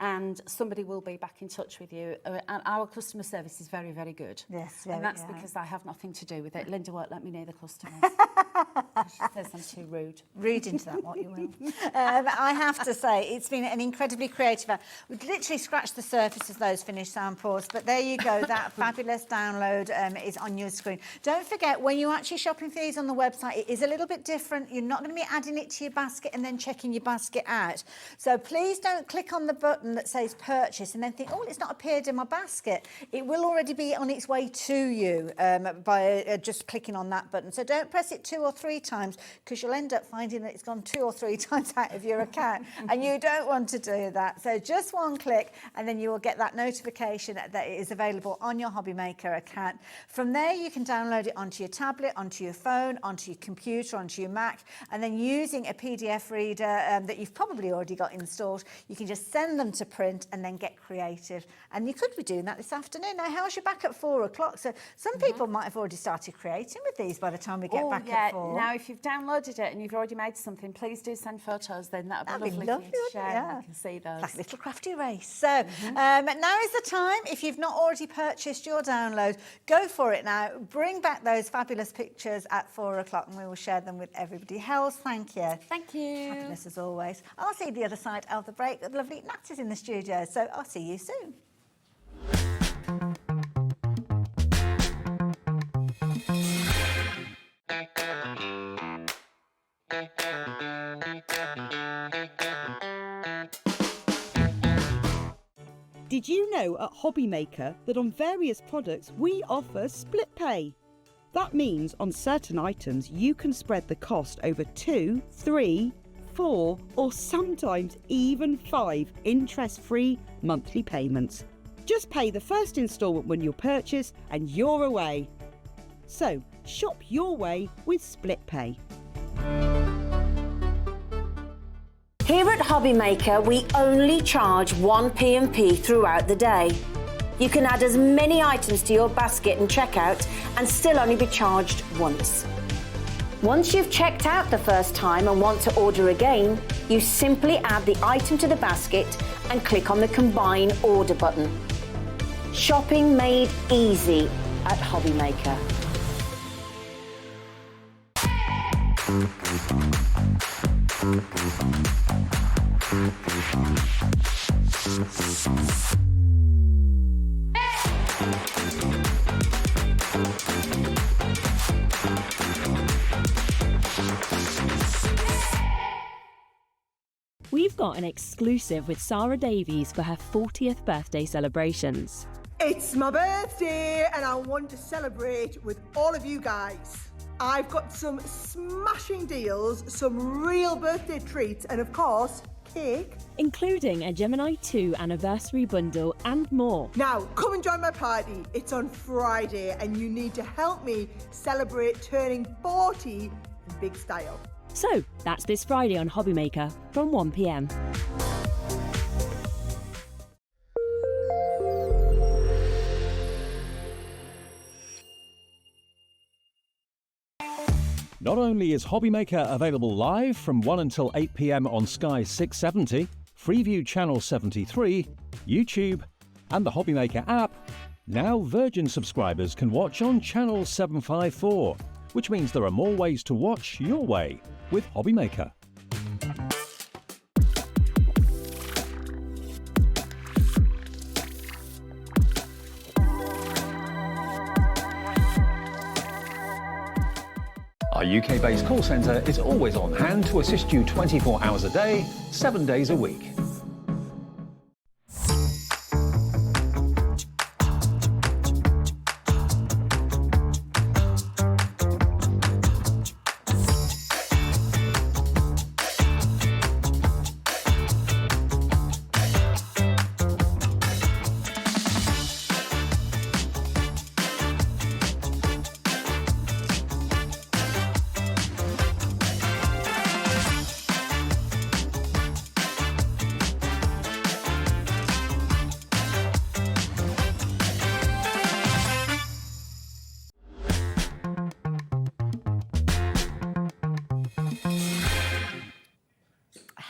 And somebody will be back in touch with you. And our customer service is very, very good. Yes, and that's yeah. because I have nothing to do with it. Linda won't let me near the customers. She says I'm too rude. Read into that what you will. I have to say, it's been an incredibly creative hour. We've literally scratched the surface of those finished samples, but there you go. That fabulous download is on your screen. Don't forget, when you're actually shopping for these on the website, it is a little bit different. You're not going to be adding it to your basket and then checking your basket out. So please don't click on the button that says purchase and then think, oh, it's not appeared in my basket. It will already be on its way to you by just clicking on that button. So don't press it 2 or 3 times, because you'll end up finding that it's gone 2 or 3 times out of your account, and you don't want to do that. So just one click and then you will get that notification that it is available on your Hobby Maker account. From there you can download it onto your tablet, onto your phone, onto your computer, onto your Mac, and then using a PDF reader that you've probably already got installed, you can just send them to print and then get creative. And you could be doing that this afternoon. Now, how's your back at 4 o'clock? So some people might have already started creating with these by the time we get back at 4. Now, if you've downloaded it and you've already made something, please do send photos. Then that'd be lovely for you to share. Yeah. And I can see those. Like a little crafty race. So now is the time. If you've not already purchased your download, go for it now. Bring back those fabulous pictures at 4 o'clock and we will share them with everybody. Hels, thank you. Thank you. Fabulous as always. I'll see you the other side of the break. The lovely Nat is in the studio, so I'll see you soon. Did you know at Hobby Maker that on various products we offer split pay? That means on certain items you can spread the cost over 2, 3, 4 or sometimes even 5 interest-free monthly payments. Just pay the first instalment when you purchase and you're away. So shop your way with split pay. Here at Hobby Maker, we only charge 1 P&P throughout the day. You can add as many items to your basket and checkout and still only be charged once. Once you've checked out the first time and want to order again, you simply add the item to the basket and click on the Combine Order button. Shopping made easy at Hobby Maker. We've got an exclusive with Sarah Davies for her 40th birthday celebrations. It's my birthday and I want to celebrate with all of you guys. I've got some smashing deals, some real birthday treats, and of course, cake. Including a Gemini 2 anniversary bundle and more. Now, come and join my party. It's on Friday and you need to help me celebrate turning 40 in big style. So, that's this Friday on Hobby Maker from 1 p.m. Not only is Hobby Maker available live from 1 until 8 p.m. on Sky 670, Freeview Channel 73, YouTube, and the Hobby Maker app, now Virgin subscribers can watch on Channel 754, which means there are more ways to watch your way with Hobby Maker. Our UK-based call centre is always on hand to assist you 24 hours a day, 7 days a week.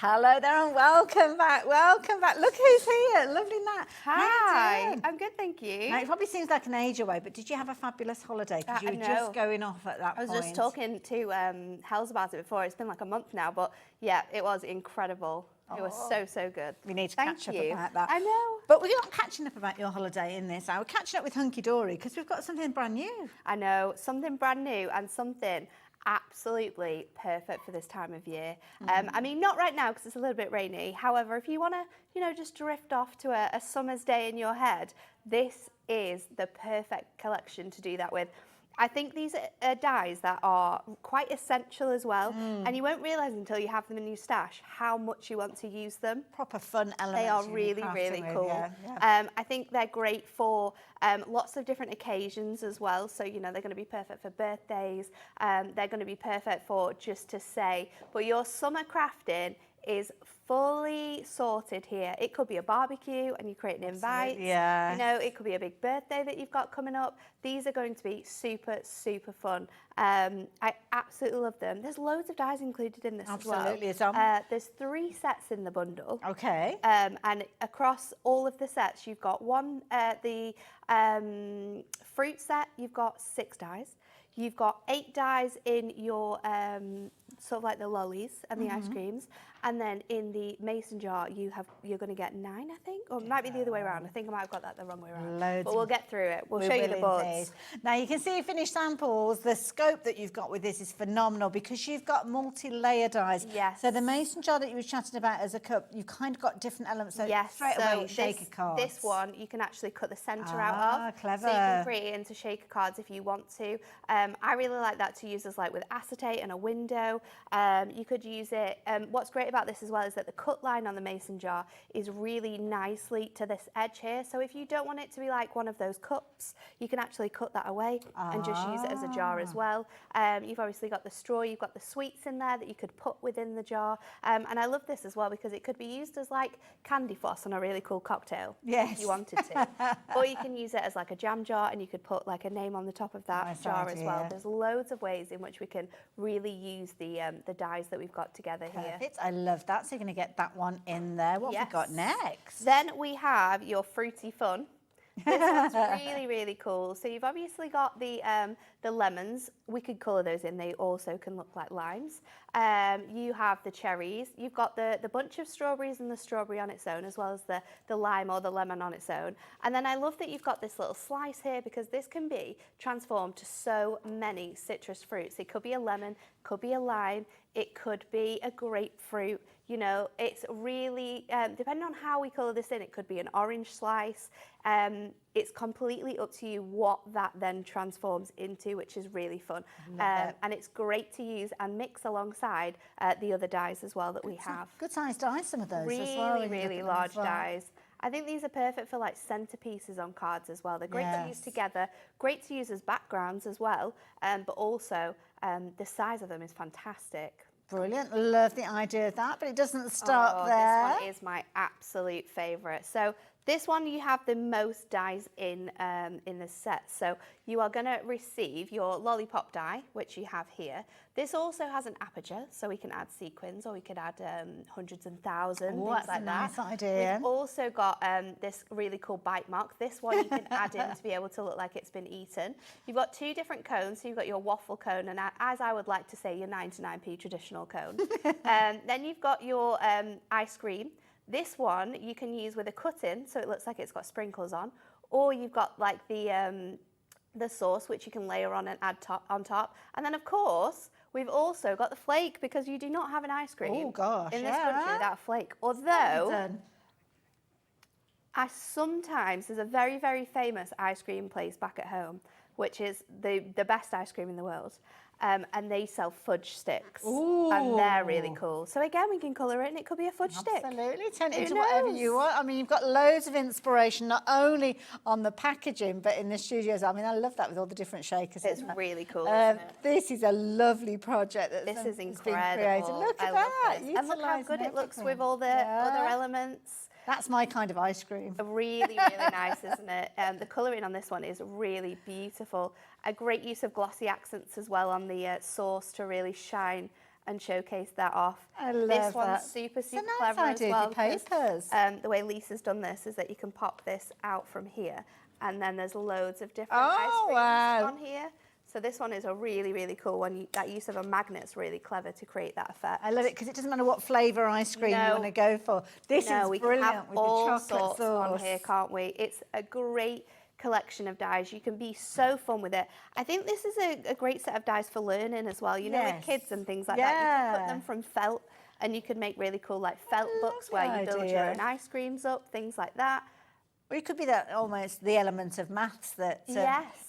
Hello there and welcome back. Welcome back. Look who's here. Lovely Nat. Hi. I'm good, thank you. Now, it probably seems like an age away, but did you have a fabulous holiday? Because you were just going off at that point. I was just talking to Hells about it before. It's been like a month now, but yeah, it was incredible. It was so good. We need to catch up about that. I know. But we're not catching up about your holiday in this hour. We're catching up with Hunkydory because we've got something brand new. I know, something brand new and something absolutely perfect for this time of year. I mean, not right now because it's a little bit rainy. However, if you want to, you know, just drift off to a summer's day in your head, this is the perfect collection to do that with. I think these are dyes that are quite essential as well, and you won't realise until you have them in your stash how much you want to use them. Proper fun elements. They are really cool. Yeah. I think they're great for lots of different occasions as well. So, you know, they're going to be perfect for birthdays. They're going to be perfect for just to say, but your summer crafting is fully sorted here. It could be a barbecue and you're creating invites. Yeah. You know, it could be a big birthday that you've got coming up. These are going to be super fun. I absolutely love them. There's loads of dyes included in this as well. Absolutely. There's 3 sets in the bundle. Okay. And across all of the sets, you've got the fruit set, you've got 6 dyes. You've got 8 dyes in your sort of like the lollies and the ice creams, and then in the mason jar you're going to get 9, I think, or it might be the other way around. I think I might have got that the wrong way around. But we'll get through it. We'll show you the boards. Now you can see finished samples. The scope that you've got with this is phenomenal because you've got multi-layer dyes. Yes. So the mason jar that you were chatting about as a cup, you've kind of got different elements. So yes. straight away you shaker cards. This one you can actually cut the centre out of. Clever. So you can create it into shaker cards if you want to. I really like that to use as like with acetate and a window. You could use it. What's great about this as well is that the cut line on the mason jar is really nicely to this edge here. So if you don't want it to be like one of those cups, you can actually cut that away and just use it as a jar as well. You've obviously got the straw, you've got the sweets in there that you could put within the jar. And I love this as well because it could be used as like candy floss on a really cool cocktail if you wanted to. Or you can use it as like a jam jar and you could put like a name on the top of that jar as well. There's loads of ways in which we can really use the dyes that we've got together here. I love that. So you're going to get that one in there. What have we got next? Then we have your fruity fun. This one's really cool. So you've obviously got the lemons. We could colour those in. They also can look like limes. You have the cherries. You've got the bunch of strawberries and the strawberry on its own, as well as the lime or the lemon on its own. And then I love that you've got this little slice here because this can be transformed to so many citrus fruits. It could be a lemon, could be a lime, it could be a grapefruit. You know, it's really, depending on how we colour this in, it could be an orange slice. It's completely up to you what that then transforms into, which is really fun. And it's great to use and mix alongside the other dyes as well that we have. Good sized dyes, some of those really, as well. Really large dyes. I think these are perfect for like centerpieces on cards as well. They're great to use together, great to use as backgrounds as well, but also the size of them is fantastic. Brilliant. Love the idea of that, but it doesn't stop there. This one is my absolute favourite. So this one you have the most dyes in the set. So you are going to receive your lollipop die, which you have here. This also has an aperture, so we can add sequins or we could add hundreds and thousands, things like that. Nice idea. We've also got this really cool bite mark. This one you can add in to be able to look like it's been eaten. You've got 2 different cones. So you've got your waffle cone and, as I would like to say, your 99p traditional cone. Then you've got your ice cream. This one you can use with a cut-in, so it looks like it's got sprinkles on, or you've got like the sauce, which you can layer on and add on top. And then, of course, We've also got the flake, because you do not have an ice cream Oh, gosh, in this country without a flake. Although, there's a very, very famous ice cream place back at home, which is the best ice cream in the world. And they sell fudge sticks. Ooh. And they're really cool. So again, we can colour it and it could be a fudge stick. Absolutely, turn it Who into whatever knows? you want. I mean, you've got loads of inspiration, not only on the packaging, but in the studios. I mean, I love that with all the different shakers. It's really cool, isn't it? This is a lovely project. This is been incredible. created. Look at that. And look how good it looks with all the other elements. That's my kind of ice cream. Really, really nice, isn't it? The colouring on this one is really beautiful. A great use of glossy accents as well on the sauce to really shine and showcase that off. I love this one's that. super, It's a super nice clever as idea, well. the papers. The way Lisa's done this is that you can pop this out from here, and then there's loads of different ice creams on here. So this one is a really, really cool one. That use of a magnet's really clever to create that effect. I love it because it doesn't matter what flavour ice cream you want to go for. This is we brilliant can have with all the chocolate sorts sauce. on here, can't we? It's a great collection of dies. You can be so fun with it. I think this is a great set of dies for learning as well. You know, with kids and things like that, you can put them from felt, and you can make really cool like felt books where you build your own ice creams up, things like that. Or it could be that almost the element of maths that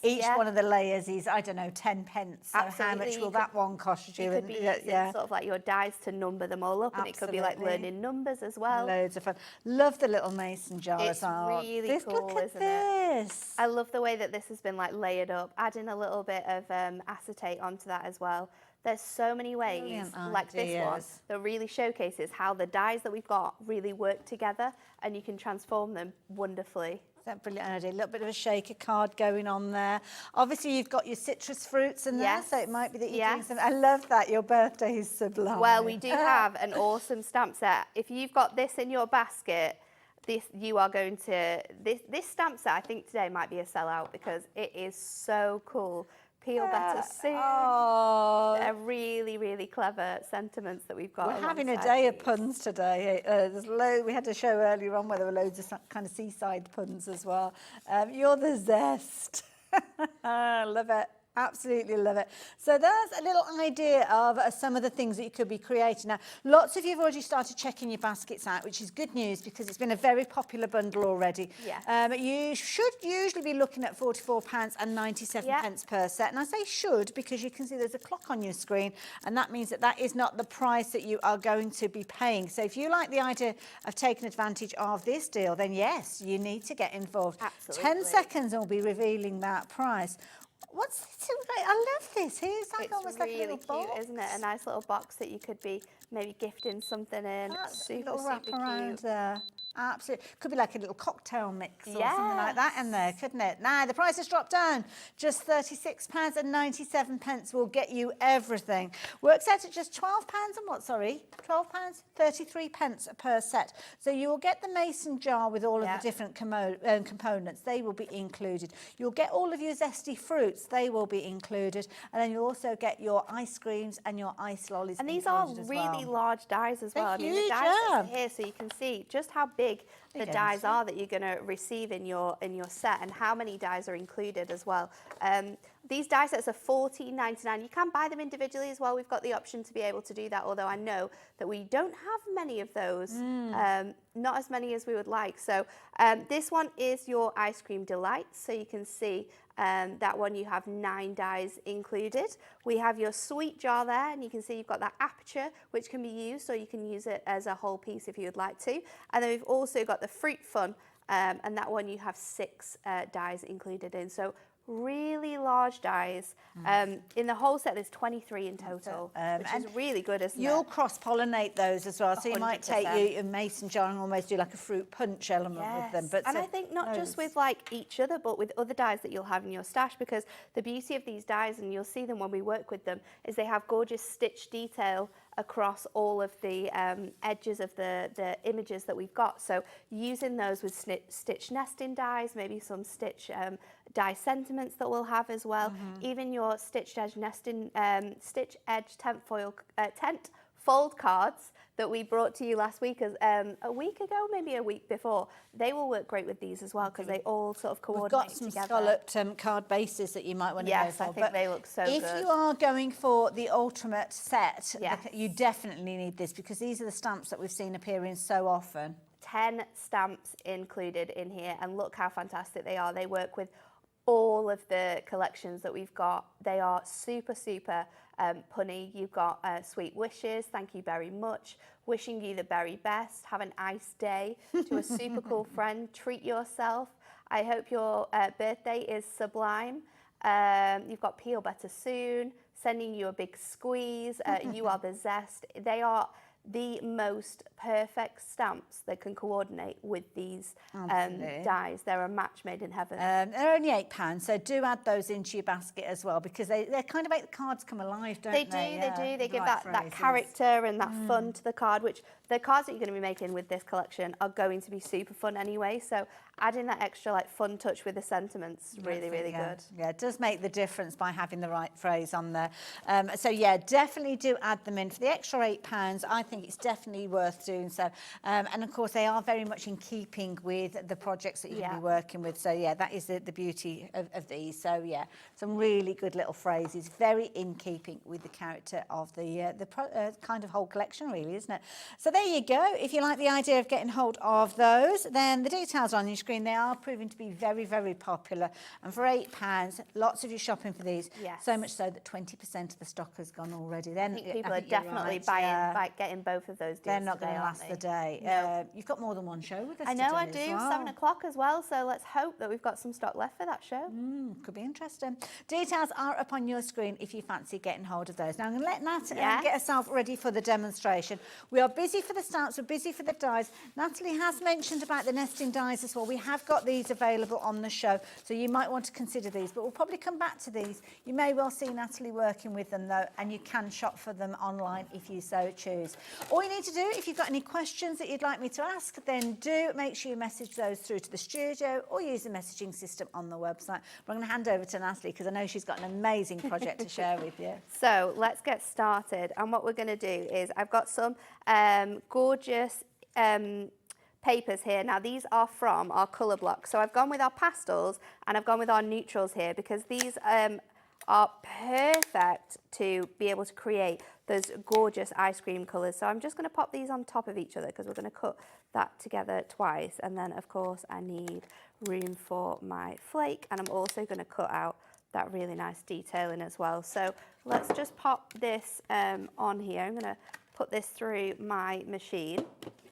each one of the layers is, I don't know, 10 pence. So how much will that one cost you? You could be using sort of like your dies to number them all up, and it could be like learning numbers as well. Loads of fun. Love the little mason jar as well. It's really cool, look at isn't this. I love the way that this has been like layered up, adding a little bit of acetate onto that as well. There's so many ways, like this one, that really showcases how the dies that we've got really work together, and you can transform them wonderfully. That's a brilliant idea. A little bit of a shaker card going on there. Obviously, you've got your citrus fruits in there, so it might be that you're doing something. I love that. Your birthday is sublime. Well, we do have an awesome stamp set. If you've got this in your basket, this stamp set, I think today might be a sellout because it is so cool. Peel better soon. Oh. They're really, really clever sentiments that we've got. We're having a day of puns today. We had a show earlier on where there were loads of kind of seaside puns as well. You're the zest. Love it. Absolutely love it. So that's a little idea of some of the things that you could be creating. Now, lots of you have already started checking your baskets out, which is good news because it's been a very popular bundle already. You should usually be looking at £44.97 per set. And I say should because you can see there's a clock on your screen, and that means that that is not the price that you are going to be paying. So if you like the idea of taking advantage of this deal, then yes, you need to get involved. Absolutely. 10 seconds and we'll be revealing that price. What's this? I love this. It's like almost really like a little cute, box. isn't it? A nice little box that you could be maybe gifting something in. That's Super, a little wrap super around cute. there. Absolutely. Could be like a little cocktail mix or something like that in there, couldn't it? Now, the price has dropped down. Just £36.97 will get you everything. Works out at just £12 and what, sorry? £12.33 per set. So you will get the mason jar with all of the different components. They will be included. You'll get all of your zesty fruits. They will be included. And then you'll also get your ice creams and your ice lollies. And these are really large dies as well. They're I mean, huge, the dies are here, so you can see just how big the dies are that you're going to receive in your set, and how many dies are included as well. These die sets are $14.99. You can buy them individually as well. We've got the option to be able to do that, although I know that we don't have many of those, not as many as we would like. So this one is your ice cream delights. So you can see that one, you have 9 dies included. We have your sweet jar there, and you can see you've got that aperture, which can be used, or you can use it as a whole piece if you would like to. And then we've also got the fruit fun, and that one you have 6 dies included in. So really large dies. In the whole set, there's 23 in total, which is really good, isn't it? You'll cross-pollinate those as well. So you might take 100%. your mason jar and almost do like a fruit punch element with them. But and I think not just with like each other, but with other dies that you'll have in your stash, because the beauty of these dies, and you'll see them when we work with them, is they have gorgeous stitch detail across all of the edges of the images that we've got. So using those with stitch nesting dies, maybe some stitch die sentiments that we'll have as well. Even your stitched edge nesting, stitch edge tent fold cards that we brought to you last week, a week ago, maybe a week before. They will work great with these as well because they all sort of coordinate We've got some together. scalloped card bases that you might want to go for. Yes, I think they look so if good. you are going for the ultimate set, Yes. you definitely need this because these are the stamps that we've seen appearing so often. 10 stamps included in here, and look how fantastic they are. They work with all of the collections that we've got. They are super, super punny. You've got sweet wishes, thank you very much, wishing you the very best, have a nice day, to a super cool friend, treat yourself, I hope your birthday is sublime, you've got peel better soon, sending you a big squeeze, you are the zest. They are the most perfect stamps that can coordinate with these dies. They're a match made in heaven. They're only £8, so do add those into your basket as well because they kind of make the cards come alive, don't they? They do. They give right that character and that fun to the card, which the cards that you're going to be making with this collection are going to be super fun anyway. So adding that extra like fun touch with the sentiments, really, really good. Yeah, it does make the difference by having the right phrase on there. So yeah, definitely do add them in. For the extra £8, I think it's definitely worth doing so. And of course, they are very much in keeping with the projects that you're going to be working with. So yeah, that is the beauty of these. So yeah, some really good little phrases, very in keeping with the character of the kind of whole collection, really, isn't it? So there you go. If you like the idea of getting hold of those, then the details are on your screen. They are proving to be very, very popular. And for £8, lots of you shopping for these. Yes. So much so that 20% of the stock has gone already. I think people are definitely getting both of those deals. They're not going to today, last aren't the they? day. No. You've got more than one show with us I know today I do, as well. 7 o'clock as well, so let's hope that we've got some stock left for that show. Could be interesting. Details are up on your screen if you fancy getting hold of those. Now I'm going to let Nat get herself ready for the demonstration. We are busy for the stamps, we're busy for the dies. Natalie has mentioned about the nesting dies as well. We have got these available on the show, so you might want to consider these, but we'll probably come back to these. You may well see Natalie working with them though, and you can shop for them online if you so choose. All you need to do, if you've got any questions that you'd like me to ask, then do make sure you message those through to the studio or use the messaging system on the website. But I'm going to hand over to Natalie because I know she's got an amazing project to share with you. So let's get started, and what we're going to do is I've got some gorgeous papers here. Now these are from our colour block, so I've gone with our pastels and I've gone with our neutrals here because these are perfect to be able to create those gorgeous ice cream colours. So I'm just going to pop these on top of each other because we're going to cut that together twice, and then of course I need room for my flake, and I'm also going to cut out that really nice detailing as well. So let's just pop this on here. I'm going to put this through my machine.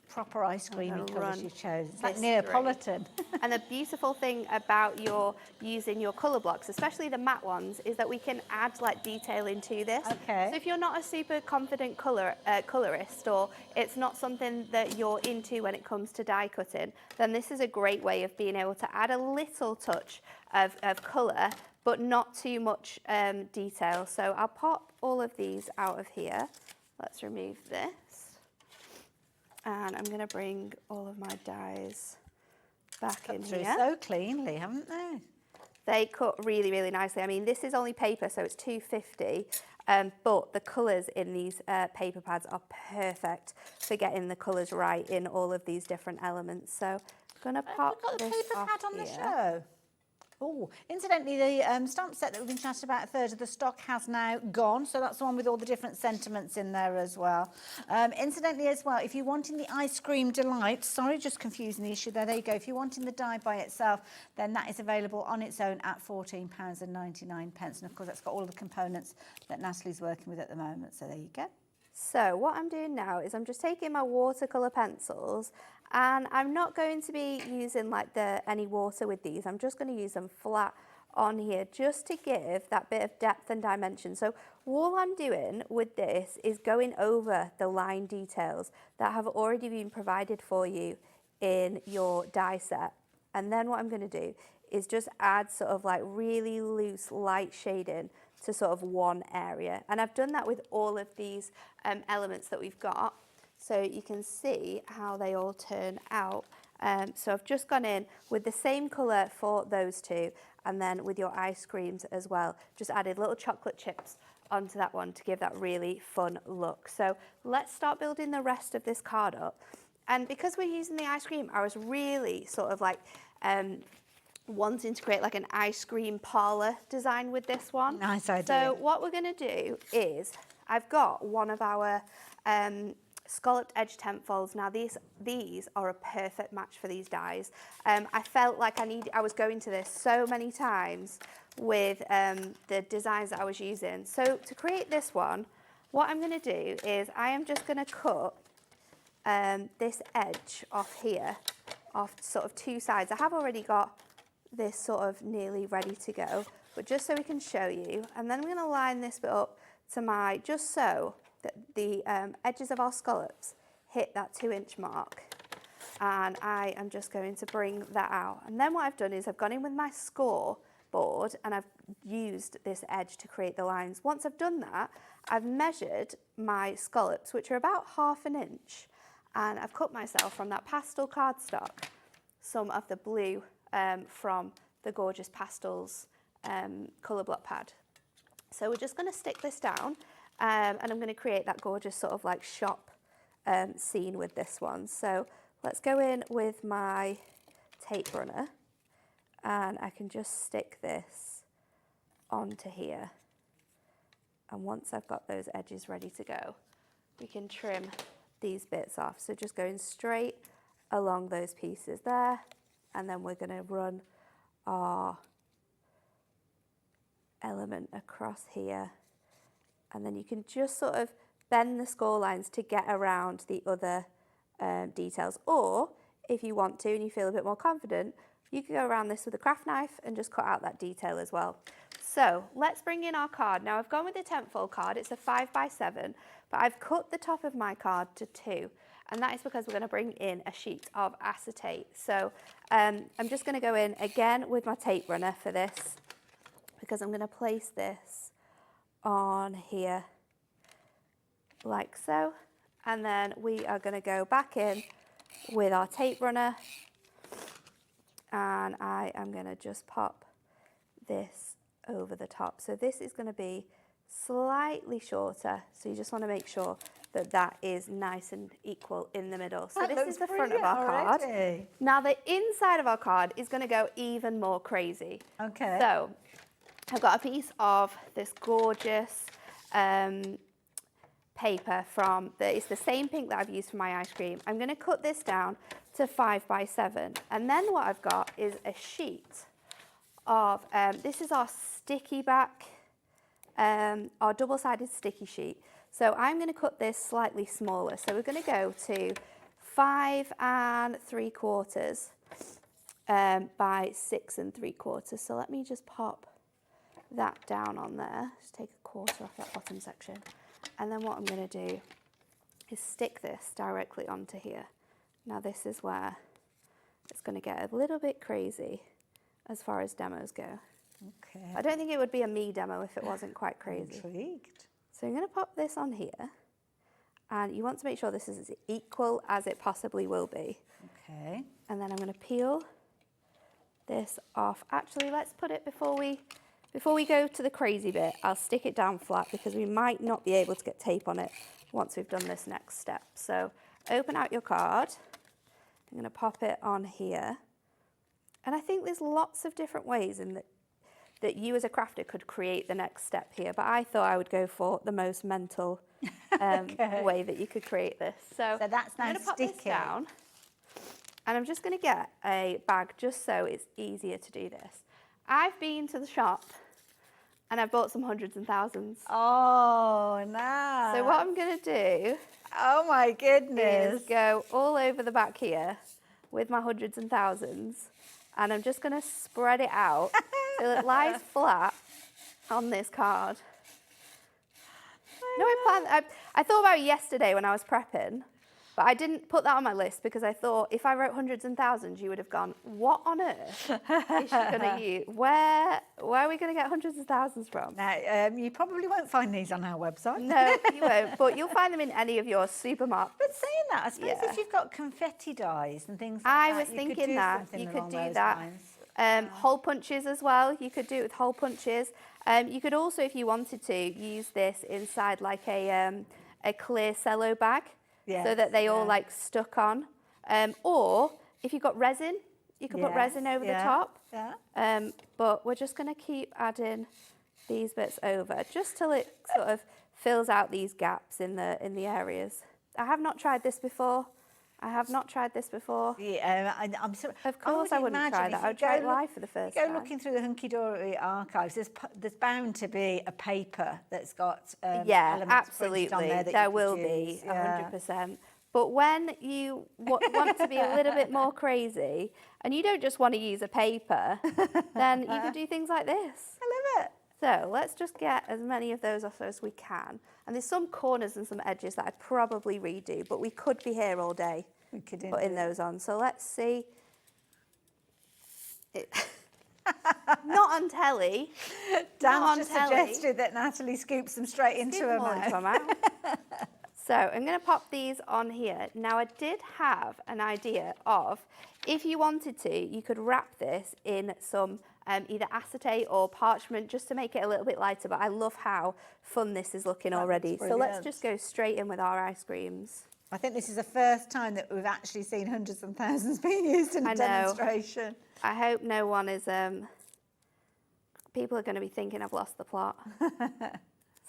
Proper ice creamy colours you chose. It's like this Neapolitan. And the beautiful thing about using your colour blocks, especially the matte ones, is that we can add like detailing to this. Okay. So if you're not a super confident colourist, or it's not something that you're into when it comes to die cutting, then this is a great way of being able to add a little touch of colour, but not too much detail. So I'll pop all of these out of here. Let's remove this. And I'm going to bring all of my dies back in here. So cleanly, haven't they? They cut really, really nicely. I mean, this is only paper, so it's $2.50, but the colours in these paper pads are perfect for getting the colours right in all of these different elements. So I'm going to pop We've got the this paper off pad on the here. show. Oh, incidentally, the stamp set that we've been chatting about, a third of the stock has now gone. So that's the one with all the different sentiments in there as well. Incidentally as well, if you're wanting the ice cream delight, sorry, just confusing the issue there. There you go. If you're wanting the die by itself, then that is available on its own at £14.99. And of course, that's got all of the components that Natalie's working with at the moment. So there you go. So what I'm doing now is I'm just taking my watercolour pencils, and I'm not going to be using like any water with these. I'm just going to use them flat on here just to give that bit of depth and dimension. So all I'm doing with this is going over the line details that have already been provided for you in your die set. And then what I'm going to do is just add sort of like really loose light shading to sort of one area. And I've done that with all of these elements that we've got. So you can see how they all turn out. So I've just gone in with the same colour for those two, and then with your ice creams as well, just added little chocolate chips onto that one to give that really fun look. So let's start building the rest of this card up. And because we're using the ice cream, I was really sort of like wanting to create like an ice cream parlour design with this one. Nice idea. So what we're going to do is, I've got one of our scalloped edge tent folds. Now these are a perfect match for these dies. I felt like I was going to this so many times with the designs that I was using. So to create this one, what I'm going to do is I am just going to cut this edge off here, off sort of two sides. I have already got this sort of nearly ready to go, but just so we can show you, and then I'm going to line this bit up to just so that the edges of our scallops hit that 2-inch mark, and I am just going to bring that out. And then what I've done is I've gone in with my score board and I've used this edge to create the lines. Once I've done that, I've measured my scallops, which are about 1/2 inch, and I've cut myself from that pastel cardstock some of the blue from the Gorgeous Pastels colour block pad. So we're just going to stick this down and I'm going to create that gorgeous sort of like shop scene with this one. So let's go in with my tape runner and I can just stick this onto here. And once I've got those edges ready to go, we can trim these bits off. So just going straight along those pieces there, and then we're going to run our element across here, and then you can just sort of bend the score lines to get around the other details, or if you want to and you feel a bit more confident, you can go around this with a craft knife and just cut out that detail as well. So let's bring in our card. Now I've gone with the tentfold card. It's a 5x7, but I've cut the top of my card to 2. And that is because we're going to bring in a sheet of acetate. So I'm just going to go in again with my tape runner for this, because I'm going to place this on here like so. And then we are going to go back in with our tape runner, and I am going to just pop this over the top. So this is going to be slightly shorter, so you just want to make sure that that is nice and equal in the middle. So this is the front of our card. Now the inside of our card is going to go even more crazy. Okay. So I've got a piece of this gorgeous paper from it's the same pink that I've used for my ice cream. I'm going to cut this down to 5x7, and then what I've got is a sheet of this is our sticky back, our double-sided sticky sheet. So I'm going to cut this slightly smaller. So we're going to go to 5 3/4 by 6 3/4. So let me just pop that down on there. Just take 1/4 off that bottom section. And then what I'm going to do is stick this directly onto here. Now this is where it's going to get a little bit crazy as far as demos go. Okay. I don't think it would be a me demo if it wasn't quite crazy. Intrigued. So I'm going to pop this on here, and you want to make sure this is as equal as it possibly will be. Okay. And then I'm going to peel this off. Actually, let's put it before we go to the crazy bit, I'll stick it down flat because we might not be able to get tape on it once we've done this next step. So open out your card. I'm going to pop it on here. And I think there's lots of different ways in that you as a crafter could create the next step here, but I thought I would go for the most mental way that you could create this. So that's I'm nice going to pop sticky. this down, and I'm just going to get a bag just so it's easier to do this. I've been to the shop and I've bought some hundreds and thousands. Oh, nice. So what I'm going to do, oh my goodness, is go all over the back here with my hundreds and thousands, and I'm just going to spread it out so it lies flat on this card. No, I thought about it yesterday when I was prepping, but I didn't put that on my list because I thought if I wrote hundreds and thousands, you would have gone, what on earth is she going to use? Where are we going to get hundreds of thousands from? Now, you probably won't find these on our website. No, you won't, but you'll find them in any of your supermarkets. But saying that, I suppose if you've got confetti dies and things like I that, was thinking that you could do that. Hole punches as well. You could do it with hole punches. You could also, if you wanted to, use this inside like a clear cello bag, so that they all like stuck on. Or if you've got resin, you could put resin over the top. But we're just going to keep adding these bits over just till it sort of fills out these gaps in the areas. I have not tried this before. Yeah, I'm sorry. Of course I wouldn't try that. I would try it live for the first time. Go looking through the Hunkydory archives. There's bound to be a paper that's got elements absolutely. on there that there you could will use. be 100%. But when you want to be a little bit more crazy and you don't just want to use a paper, then you can do things like this. I love it. So let's just get as many of those off as we can. And there's some corners and some edges that I'd probably redo, but we could be here all day putting those on. So let's see. Not on telly. Dan just suggested that Natalie scoops them straight into her mouth. So I'm going to pop these on here. Now I did have an idea of, if you wanted to, you could wrap this in some either acetate or parchment just to make it a little bit lighter, but I love how fun this is looking already. So let's just go straight in with our ice creams. I think this is the first time that we've actually seen hundreds and thousands being used in a demonstration. I hope no one is, people are going to be thinking I've lost the plot.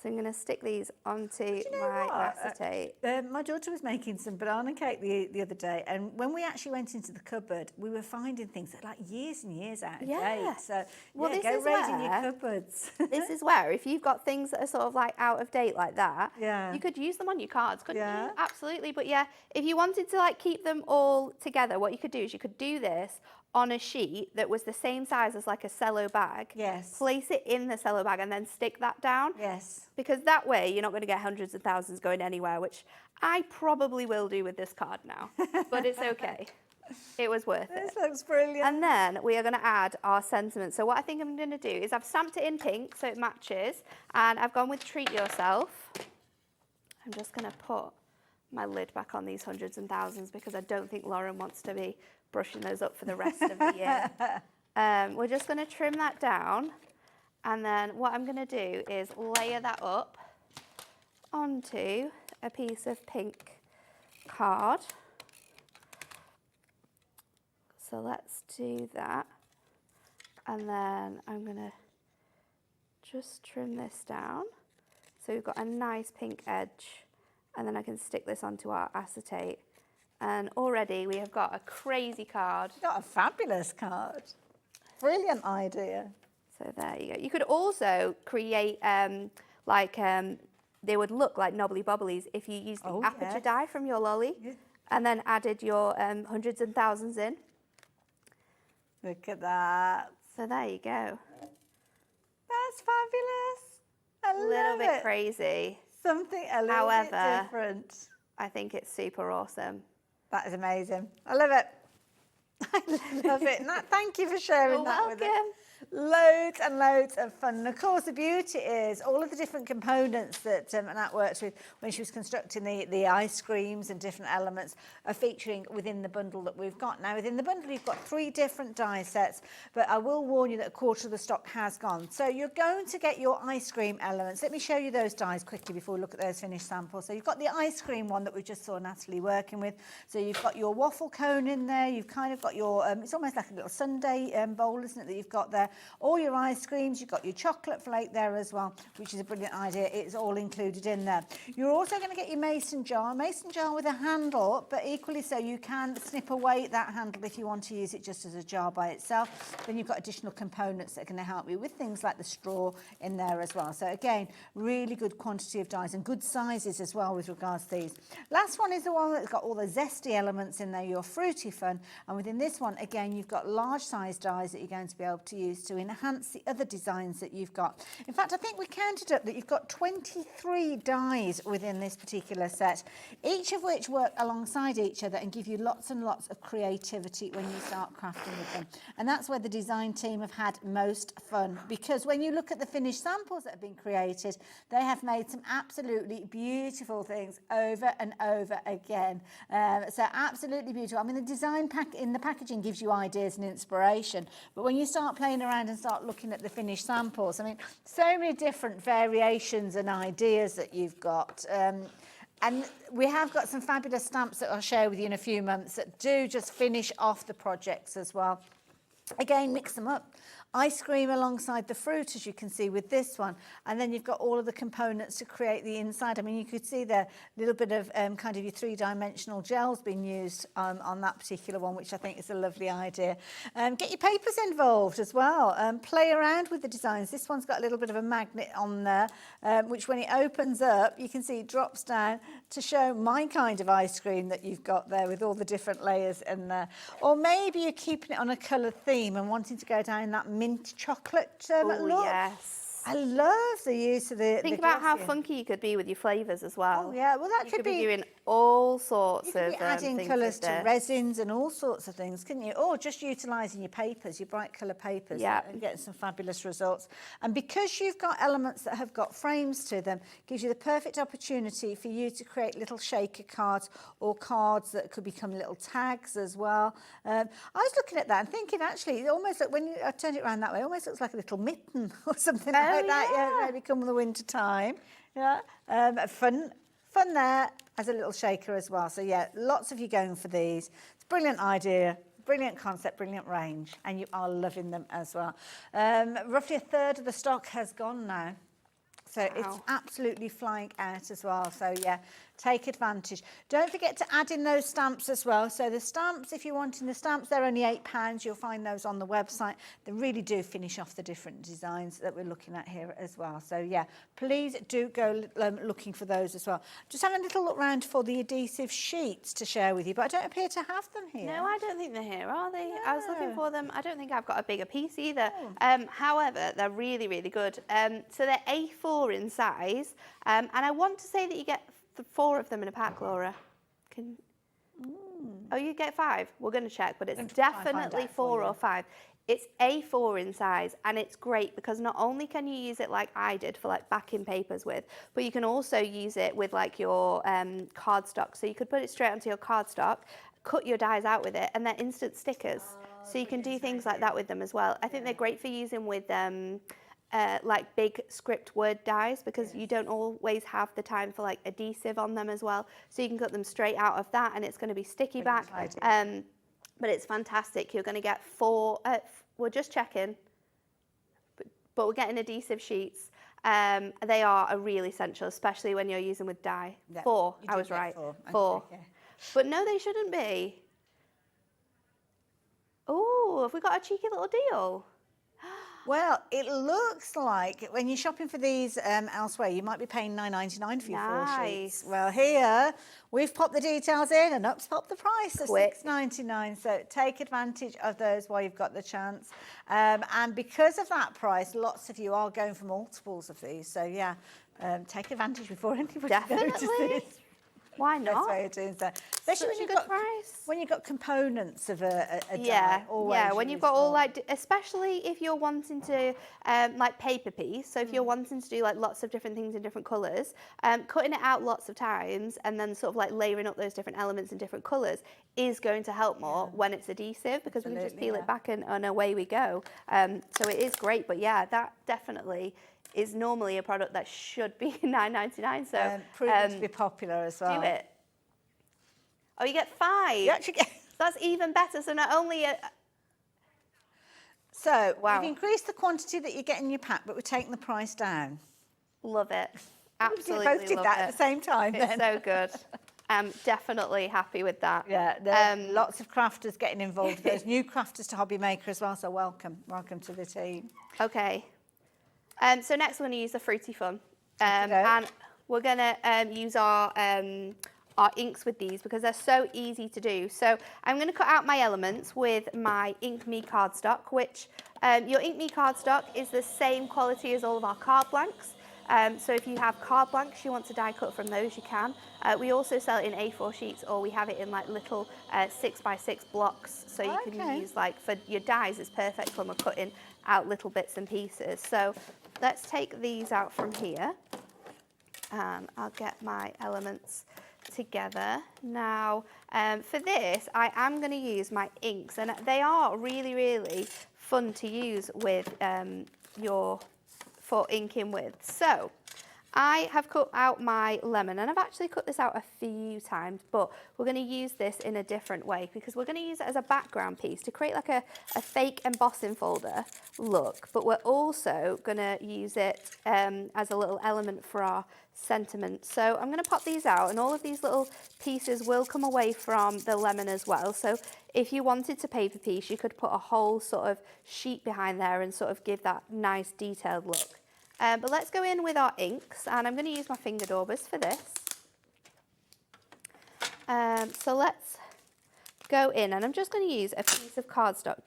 So I'm going to stick these onto my acetate. My daughter was making some banana cake the other day, and when we actually went into the cupboard, we were finding things that are like years and years out of date. So go raiding your cupboards. This is where, if you've got things that are sort of like out of date like that, you could use them on your cards, couldn't you? Absolutely. But yeah, if you wanted to like keep them all together, what you could do is you could do this on a sheet that was the same size as like a cello bag. Yes. Place it in the cello bag and then stick that down. Yes. Because that way you're not going to get hundreds of thousands going anywhere, which I probably will do with this card now. But it's okay. It was worth it. This looks brilliant. And then we are going to add our sentiments. So what I think I'm going to do is I've stamped it in pink so it matches, and I've gone with Treat Yourself. I'm just going to put my lid back on these hundreds and thousands because I don't think Lauren wants to be brushing those up for the rest of the year. We're just going to trim that down, and then what I'm going to do is layer that up onto a piece of pink card. So let's do that, and then I'm going to just trim this down so we've got a nice pink edge, and then I can stick this onto our acetate. And already we have got a crazy card. You've got a fabulous card. Brilliant idea. So there you go. You could also create they would look like knobbly bobblies if you used the aperture die from your lolly and then added your hundreds and thousands in. Look at that. So there you go. That's fabulous. A little bit crazy. Something a little bit different. I think it's super awesome. That is amazing. I love it. I love it. Nat, thank you for sharing that with us. Loads and loads of fun. And of course, the beauty is all of the different components that Nat worked with when she was constructing the ice creams and different elements are featuring within the bundle that we've got. Now, within the bundle, you've got 3 different die sets, but I will warn you that a quarter of the stock has gone. So you're going to get your ice cream elements. Let me show you those dies quickly before we look at those finished samples. So you've got the ice cream one that we just saw Natalie working with. So you've got your waffle cone in there. You've kind of got your, it's almost like a little sundae bowl, isn't it, that you've got there. All your ice creams, you've got your chocolate flake there as well, which is a brilliant idea. It's all included in there. You're also going to get your mason jar with a handle, but equally so you can snip away that handle if you want to use it just as a jar by itself. Then you've got additional components that are going to help you with things like the straw in there as well. So again, really good quantity of dies and good sizes as well with regards to these. Last one is the one that's got all the zesty elements in there, your fruity fun. And within this one, again, you've got large size dies that you're going to be able to use to enhance the other designs that you've got. In fact, I think we counted up that you've got 23 dies within this particular set, each of which work alongside each other and give you lots and lots of creativity when you start crafting with them. And that's where the design team have had most fun, because when you look at the finished samples that have been created, they have made some absolutely beautiful things over and over again. So absolutely beautiful. I mean, the design pack in the packaging gives you ideas and inspiration, but when you start playing around and start looking at the finished samples, I mean, so many different variations and ideas that you've got. And we have got some fabulous stamps that I'll share with you in a few months that do just finish off the projects as well. Again, mix them up. Ice cream alongside the fruit, as you can see with this one, and then you've got all of the components to create the inside. I mean, you could see there a little bit of kind of your three-dimensional gels being used on that particular one, which I think is a lovely idea. Get your papers involved as well. Play around with the designs. This one's got a little bit of a magnet on there, which when it opens up, you can see it drops down to show my kind of ice cream that you've got there with all the different layers in there. Or maybe you're keeping it on a colour theme and wanting to go down that mint chocolate look. Yes. I love the use of the Think about how funky you could be with your flavours as well. Oh yeah, well that could be doing all sorts of be adding colours to resins and all sorts of things, couldn't you? Or just utilising your papers, your bright colour papers, and getting some fabulous results. And because you've got elements that have got frames to them, gives you the perfect opportunity for you to create little shaker cards or cards that could become little tags as well. I was looking at that and thinking, actually, it almost like when I turned it around that way, it almost looks like a little mitten or something like that. Yeah, maybe come in the winter time. Yeah, fun there as a little shaker as well. So yeah, lots of you going for these. It's a brilliant idea, brilliant concept, brilliant range, and you are loving them as well. Roughly a third of the stock has gone now. So it's absolutely flying out as well. So yeah, take advantage. Don't forget to add in those stamps as well. So the stamps, if you're wanting the stamps, they're only £8. You'll find those on the website. They really do finish off the different designs that we're looking at here as well. So yeah, please do go looking for those as well. Just having a little look around for the adhesive sheets to share with you, but I don't appear to have them here. No, I don't think they're here, are they? No. I was looking for them. I don't think I've got a bigger piece either. However, they're really, really good. So they're A4 in size, and I want to say that you get 4 of them in a pack, Laura. Oh, you get 5? We're going to check, but it's definitely 4 or 5. It's A4 in size, and it's great because not only can you use it like I did for like backing papers with, but you can also use it with like your cardstock. So you could put it straight onto your cardstock, cut your dies out with it, and they're instant stickers. So you can do things like that with them as well. I think they're great for using with like big script word dies, because you don't always have the time for like adhesive on them as well. So you can cut them straight out of that and it's going to be sticky back. But it's fantastic. You're going to get 4, we're just checking, but we're getting adhesive sheets. They are a real essential, especially when you're using with dye. Yeah, 4, I was right. 4. Okay. But no, they shouldn't be. Oh, have we got a cheeky little deal? Well, it looks like when you're shopping for these elsewhere, you might be paying $9.99 for your 4 sheets. Well, here we've popped the details in and up's popped the price of $6.99. So take advantage of those while you've got the chance. And because of that price, lots of you are going for multiples of these. So yeah, take advantage before anybody notices. Why not? That's way of doing that. Especially when you've got components of a die. Yeah, when you've got all like, especially if you're wanting to like paper piece. So if you're wanting to do like lots of different things in different colours, cutting it out lots of times and then sort of like layering up those different elements in different colours is going to help more when it's adhesive, because we can just peel it back and away we go. So it is great, but yeah, that definitely is normally a product that should be $9.99. So proven to be popular as well. Do it. Oh, you get 5. You actually get. That's even better. So not only so we've increased the quantity that you get in your pack, but we're taking the price down. Love it. Absolutely. We both did that at the same time. It's so good. I'm definitely happy with that. Yeah, lots of crafters getting involved. There's new crafters to Hobby Maker as well. So welcome to the team. Okay. So next we're going to use the Fruity Fun, and we're going to use our inks with these because they're so easy to do. So I'm going to cut out my elements with my Ink Me cardstock, which Your Ink Me cardstock is the same quality as all of our card blanks. So if you have card blanks you want to die cut from those, you can. We also sell it in A4 sheets, or we have it in like little 6x6 blocks, so you can use, like, for your dies it's perfect when we're cutting out little bits and pieces. So let's take these out from here, and I'll get my elements together. Now for this I am going to use my inks, and they are really fun to use with for inking with. So I have cut out my lemon, and I've actually cut this out a few times, but we're going to use this in a different way because we're going to use it as a background piece to create like a fake embossing folder look, but we're also going to use it as a little element for our sentiment. So I'm going to pop these out, and all of these little pieces will come away from the lemon as well. So if you wanted to paper piece, you could put a whole sort of sheet behind there and sort of give that nice detailed look. But let's go in with our inks, and I'm going to use my finger daubers for this. So let's go in, and I'm just going to use a piece of cardstock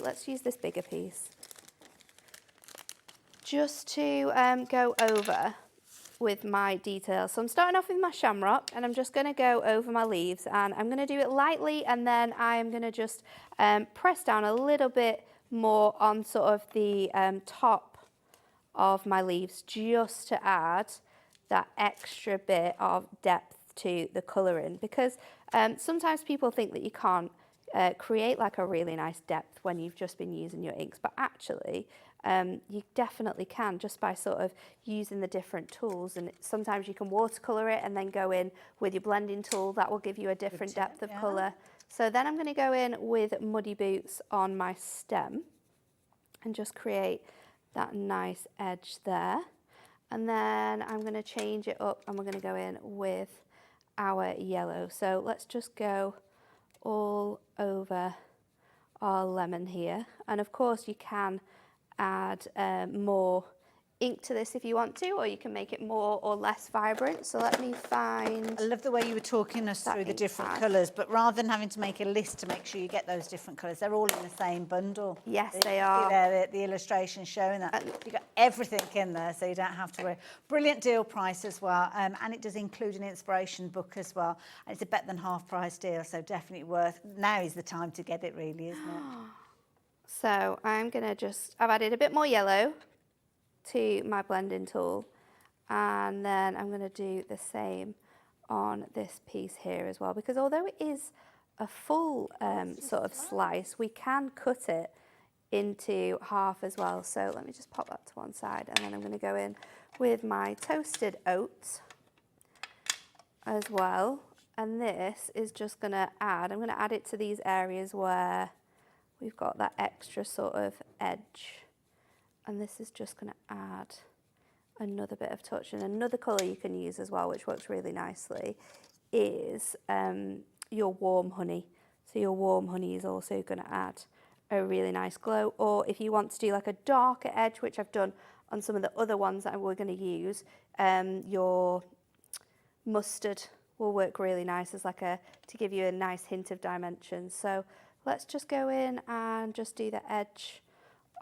let's use this bigger piece, just to go over with my details. So I'm starting off with my shamrock, and I'm just going to go over my leaves, and I'm going to do it lightly, and then I'm going to just press down a little bit more on sort of the top of my leaves, just to add that extra bit of depth to the colouring, because sometimes people think that you can't create like a really nice depth when you've just been using your inks, but actually you definitely can, just by sort of using the different tools. And sometimes you can watercolour it and then go in with your blending tool, that will give you a different depth of colour. So then I'm going to go in with Muddy Boots on my stem and just create that nice edge there, and then I'm going to change it up, and we're going to go in with our yellow. So let's just go all over our lemon here, and of course you can add more ink to this if you want to, or you can make it more or less vibrant. So let me find... I love the way you were talking us through the different colours, but rather than having to make a list to make sure you get those different colours, they're all in the same bundle. Yes, they are. The illustration showing that. You've got everything in there, so you don't have to worry. Brilliant deal price as well, and it does include an inspiration book as well. And it's a better than half price deal, so definitely worth... Now is the time to get it, really, isn't it? So I'm going to just... I've added a bit more yellow to my blending tool, and then I'm going to do the same on this piece here as well, because although it is a full sort of slice, we can cut it into half as well. So let me just pop that to one side, and then I'm going to go in with my toasted oats as well, and this is just going to add, I'm going to add it to these areas where we've got that extra sort of edge. And this is just going to add another bit of touch. And another colour you can use as well, which works really nicely, is your warm honey. So your warm honey is also going to add a really nice glow. Or if you want to do like a darker edge, which I've done on some of the other ones that we're going to use, your mustard will work really nice as like to give you a nice hint of dimension. So let's just go in and just do the edge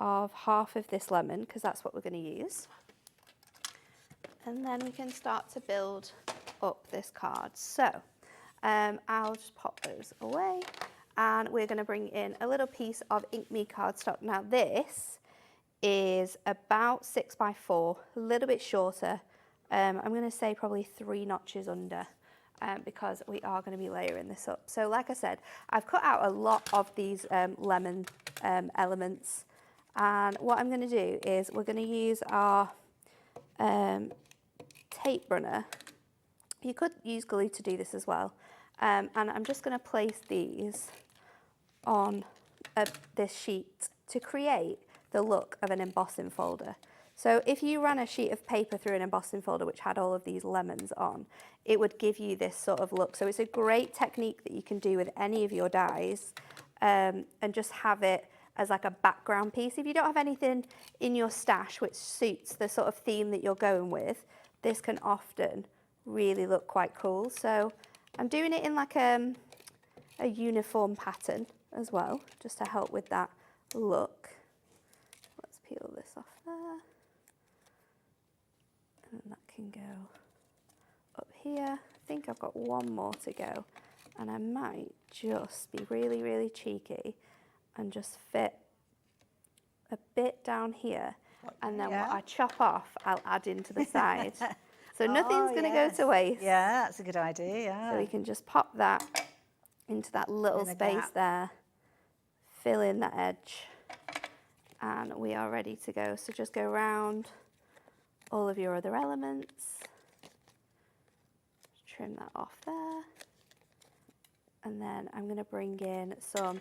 of half of this lemon, because that's what we're going to use, and then we can start to build up this card. So I'll just pop those away, and we're going to bring in a little piece of Ink Me cardstock. Now this is about 6x4, a little bit shorter. I'm going to say probably 3 notches under, because we are going to be layering this up. So like I said, I've cut out a lot of these lemon elements. And what I'm going to do is we're going to use our tape runner. You could use glue to do this as well. And I'm just going to place these on this sheet to create the look of an embossing folder. So if you ran a sheet of paper through an embossing folder which had all of these lemons on, it would give you this sort of look. So it's a great technique that you can do with any of your dies, and just have it as like a background piece. If you don't have anything in your stash which suits the sort of theme that you're going with, this can often really look quite cool. So I'm doing it in like a uniform pattern as well, just to help with that look. off there. And that can go up here. I think I've got one more to go. And I might just be really, really cheeky and just fit a bit down here. And then what I chop off, I'll add into the side. So nothing's going to go to waste. Yeah, that's a good idea, yeah. So we can just pop that into that little space there, fill in that edge, and we are ready to go. So just go around all of your other elements, trim that off there, and then I'm going to bring in some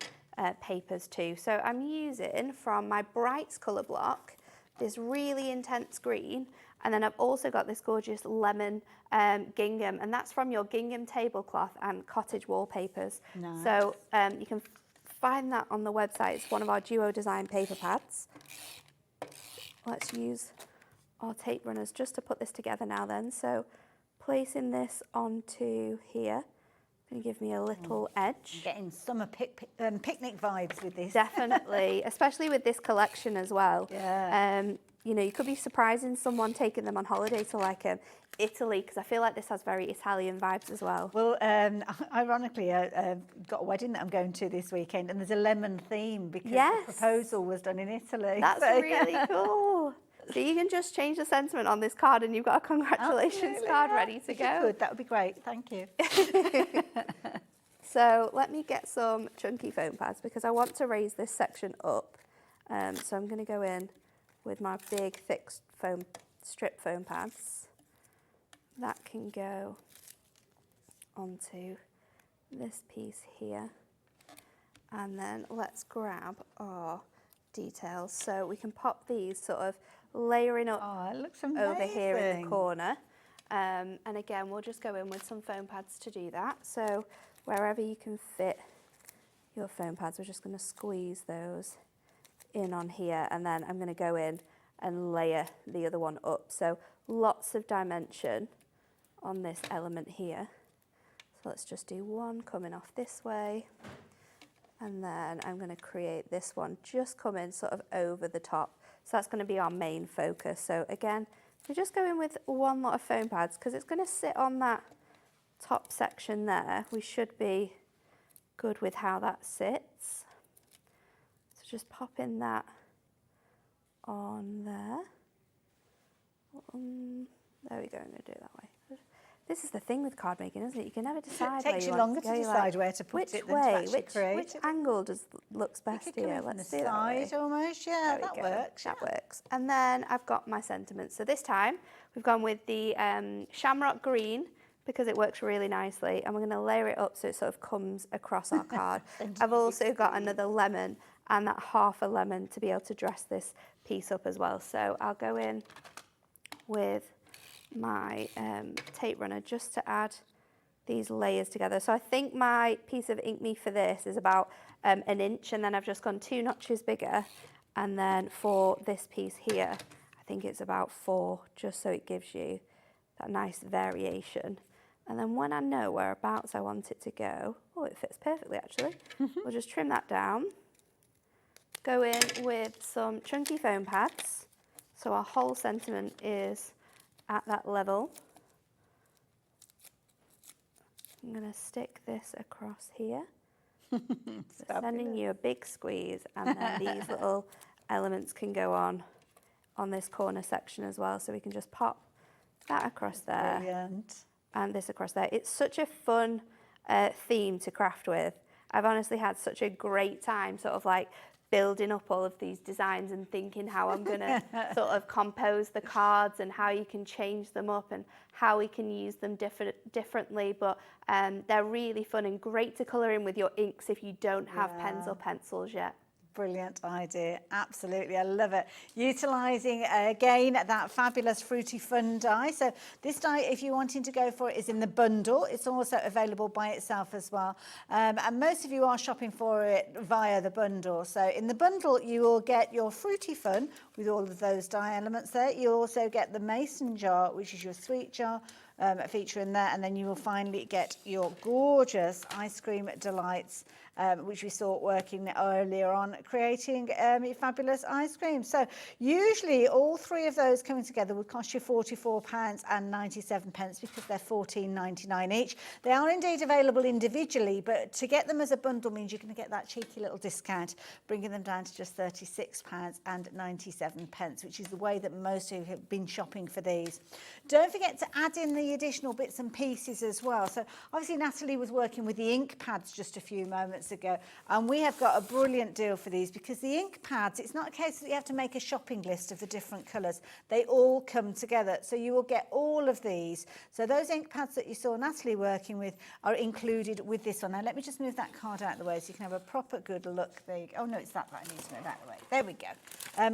papers too. So I'm using from my Brights colour block this really intense green, and then I've also got this gorgeous lemon gingham, and that's from your gingham tablecloth and cottage wallpapers. Nice. So you can find that on the website. It's one of our duo design paper pads. Let's use our tape runners just to put this together now then. So placing this onto here, going to give me a little edge. Getting summer picnic vibes with this. Definitely, especially with this collection as well. Yeah. You know, you could be surprising someone taking them on holiday to like Italy, because I feel like this has very Italian vibes as well. Well, ironically, I've got a wedding that I'm going to this weekend, and there's a lemon theme because the proposal was done in Italy. That's really cool. So you can just change the sentiment on this card and you've got a congratulations card ready to go. Good, that would be great. Thank you. So let me get some chunky foam pads because I want to raise this section up. So I'm going to go in with my big thick strip foam pads. That can go onto this piece here. And then let's grab our details. So we can pop these sort of layering up it looks over here in the corner. And again, we'll just go in with some foam pads to do that. So wherever you can fit your foam pads, we're just going to squeeze those in on here, and then I'm going to go in and layer the other one up. So lots of dimension on this element here. So let's just do one coming off this way, and then I'm going to create this one just coming sort of over the top. So that's going to be our main focus. So again, we just go in with one lot of foam pads because it's going to sit on that top section there. We should be good with how that sits. So just pop in that on there. There we go, I'm going to do it that way. This is the thing with card making, isn't it? You can never decide. It takes you longer to decide where to put it than to actually create which angle looks best here? Let's do that. Almost, yeah, that works. That works. And then I've got my sentiments. So this time we've gone with the shamrock green because it works really nicely, and we're going to layer it up so it sort of comes across our card. I've also got another lemon and that half a lemon to be able to dress this piece up as well. So I'll go in with my tape runner just to add these layers together. So I think my piece of ink me for this is about an inch, and then I've just gone 2 notches bigger, and then for this piece here I think it's about 4, just so it gives you that nice variation. And then when I know whereabouts I want it to go, oh, it fits perfectly actually, we'll just trim that down, go in with some chunky foam pads so our whole sentiment is at that level. I'm going to stick this across here, sending you a big squeeze, and then these little elements can go on this corner section as well, so we can just pop that across there. Brilliant. And this across there. It's such a fun theme to craft with. I've honestly had such a great time sort of like building up all of these designs and thinking how I'm going to sort of compose the cards and how you can change them up and how we can use them differently. But they're really fun and great to colour in with your inks if you don't have pens or pencils yet. Brilliant idea, absolutely, I love it. Utilising again that fabulous fruity fun die. So this die, if you're wanting to go for it, is in the bundle. It's also available by itself as well. And most of you are shopping for it via the bundle. So in the bundle, you will get your fruity fun with all of those die elements there. You'll also get the mason jar, which is your sweet jar, feature in there, and then you will finally get your gorgeous ice cream delights which we saw working earlier on, creating fabulous ice cream. So usually all three of those coming together would cost you £44.97 because they're £14.99 each. They are indeed available individually, but to get them as a bundle means you're going to get that cheeky little discount, bringing them down to just £36.97, which is the way that most of you have been shopping for these. Don't forget to add in the additional bits and pieces as well. So obviously Natalie was working with the ink pads just a few moments ago, and we have got a brilliant deal for these because the ink pads, it's not a case that you have to make a shopping list of the different colours. They all come together, so you will get all of these. So those ink pads that you saw Natalie working with are included with this one. Now let me just move that card out of the way so you can have a proper good look. There you go. Oh no, it's that I need to move out of the way. There we go.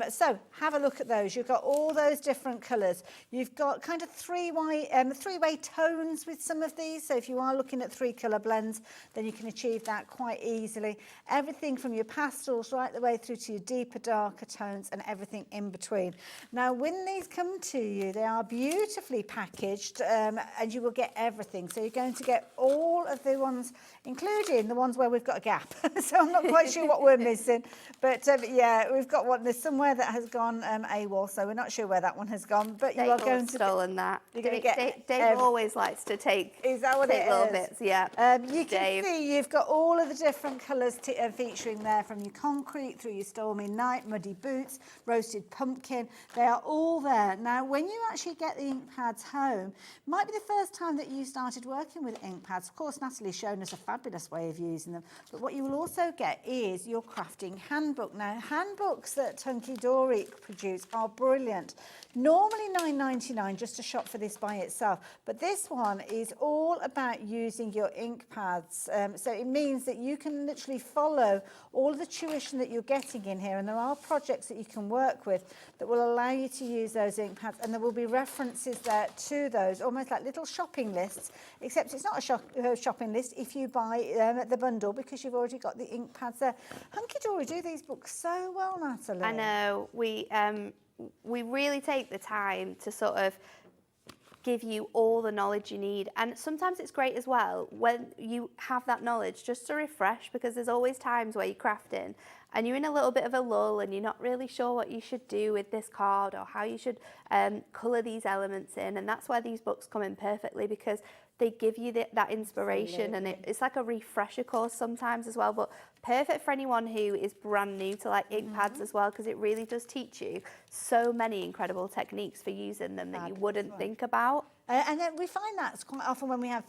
So have a look at those. You've got all those different colours. You've got kind of three-way tones with some of these. So if you are looking at 3 colour blends, then you can achieve that quite easily. Everything from your pastels right the way through to your deeper, darker tones and everything in between. Now, when these come to you, they are beautifully packaged and you will get everything. So you're going to get all of the ones, including the ones where we've got a gap. So I'm not quite sure what we're missing. But yeah, we've got one. There's somewhere that has gone AWOL, so we're not sure where that one has gone. But you are going to stolen that. You're going to get. Dave always likes to take. Is that what it little is? Bits, yeah. You can see you've got all of the different colours featuring there, from your concrete through your stormy night, muddy boots, roasted pumpkin. They are all there. Now, when you actually get the ink pads home, it might be the first time that you started working with ink pads. Of course, Natalie's shown us a fabulous way of using them. But what you will also get is your crafting handbook. Now, handbooks that Hunkydory produce are brilliant. Normally £9.99 just to shop for this by itself, but this one is all about using your ink pads. So it means that you can literally follow all of the tuition that you're getting in here, and there are projects that you can work with that will allow you to use those ink pads, and there will be references there to those, almost like little shopping lists, except it's not a shopping list if you buy the bundle, because you've already got the ink pads there. Hunkydory do these books so well, Natalie. I know. We really take the time to sort of give you all the knowledge you need, and sometimes it's great as well when you have that knowledge just to refresh, because there's always times where you're crafting and you're in a little bit of a lull and you're not really sure what you should do with this card or how you should colour these elements in, and that's where these books come in perfectly, because they give you that inspiration. Absolutely. And it's like a refresher course sometimes as well, but perfect for anyone who is brand new to like ink pads as well, because it really does teach you so many incredible techniques for using them that you wouldn't think about. And then we find that's quite often when we have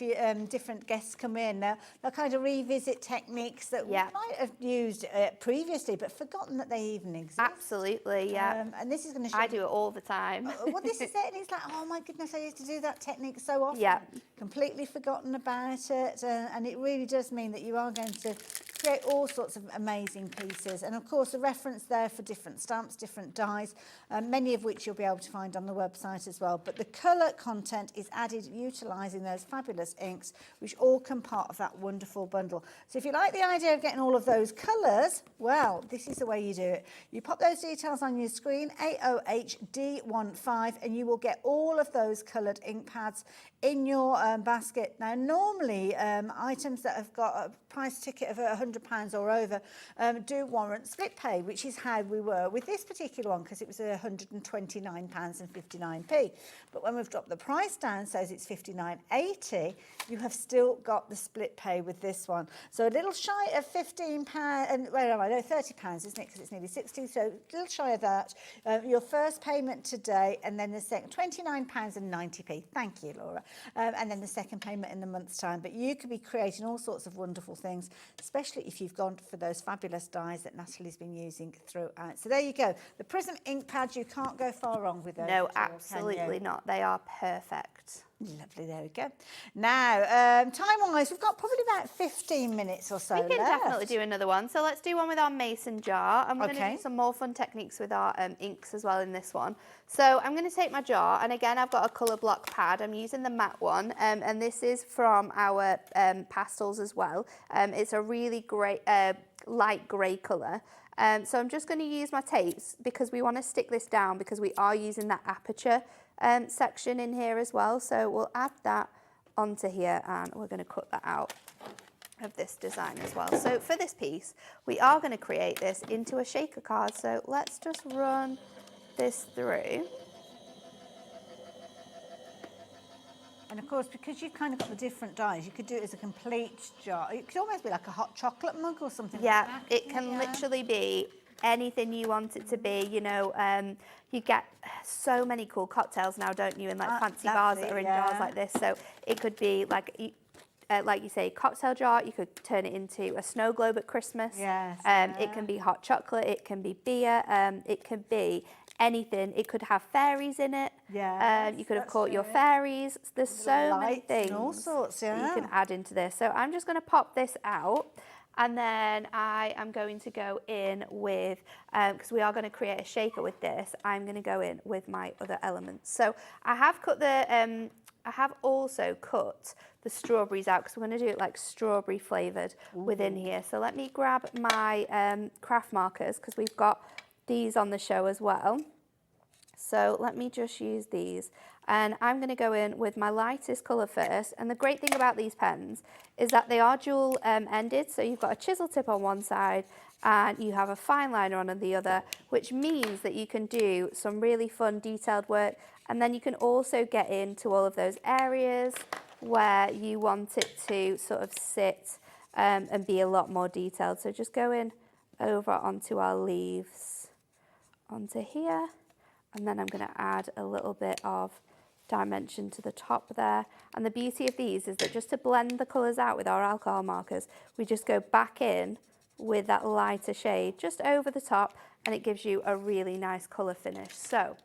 different guests come in, they'll kind of revisit techniques that we might have used previously, but forgotten that they even exist. Absolutely, yeah. And this is going to show I do it all the time. Well, this is it, and it's like, oh my goodness, I used to do that technique so often. Yeah. Completely forgotten about it, and it really does mean that you are going to create all sorts of amazing pieces. And of course, a reference there for different stamps, different dies, many of which you'll be able to find on the website as well. But the colour content is added utilising those fabulous inks, which all come part of that wonderful bundle. So if you like the idea of getting all of those colours, well, this is the way you do it. You pop those details on your screen, AOHD15, and you will get all of those coloured ink pads in your basket. Now, normally items that have got a price ticket of £100 or over do warrant split pay, which is how we were with this particular one, because it was £129.59. But when we've dropped the price down, says it's £59.80, you have still got the split pay with this one. So a little shy of £15, and where am I? No, £30, isn't it? Because it's nearly 60. So a little shy of that. Your first payment today, and then the second, £29.90. Thank you, Laura. And then the second payment in the month's time. But you could be creating all sorts of wonderful things, especially if you've gone for those fabulous dies that Natalie's been using throughout. So there you go. The Prism ink pads, you can't go far wrong with those. No, absolutely not. They are perfect. Lovely, there we go. Now, time-wise, we've got probably about 15 minutes or so We can left. definitely do another one. So let's do one with our mason jar. And we're going to do some more fun techniques with our inks as well in this one. So I'm going to take my jar, and again, I've got a colour block pad. I'm using the matte one, and this is from our pastels as well. It's a really great light grey colour. So I'm just going to use my tapes, because we want to stick this down, because we are using that aperture section in here as well. So we'll add that onto here, and we're going to cut that out. of this design as well. So for this piece, we are going to create this into a shaker card. So let's just run this through. And of course, because you've kind of got the different dyes, you could do it as a complete jar. It could almost be like a hot chocolate mug or something like that. Yeah, it can literally be anything you want it to be. You know, you get so many cool cocktails now, don't you, in like fancy bars that are in jars like this. So it could be like you say, cocktail jar. You could turn it into a snow globe at Christmas. Yes. It can be hot chocolate. It can be beer. It can be anything. It could have fairies in it. Yeah. You could have caught your fairies. There's so many things and all sorts, that you can add into this. So I'm just going to pop this out. And then I am going to go in with, because we are going to create a shaker with this, I'm going to go in with my other elements. So I have cut I have also cut the strawberries out because we're going to do it like strawberry flavoured within here. So let me grab my craft markers because we've got these on the show as well. So let me just use these. And I'm going to go in with my lightest colour first. And the great thing about these pens is that they are dual ended. So you've got a chisel tip on one side and you have a fine liner on the other, which means that you can do some really fun detailed work. And then you can also get into all of those areas where you want it to sort of sit and be a lot more detailed. So just go in over onto our leaves, onto here. And then I'm going to add a little bit of dimension to the top there. And the beauty of these is that just to blend the colours out with our alcohol markers, we just go back in with that lighter shade just over the top and it gives you a really nice colour finish. So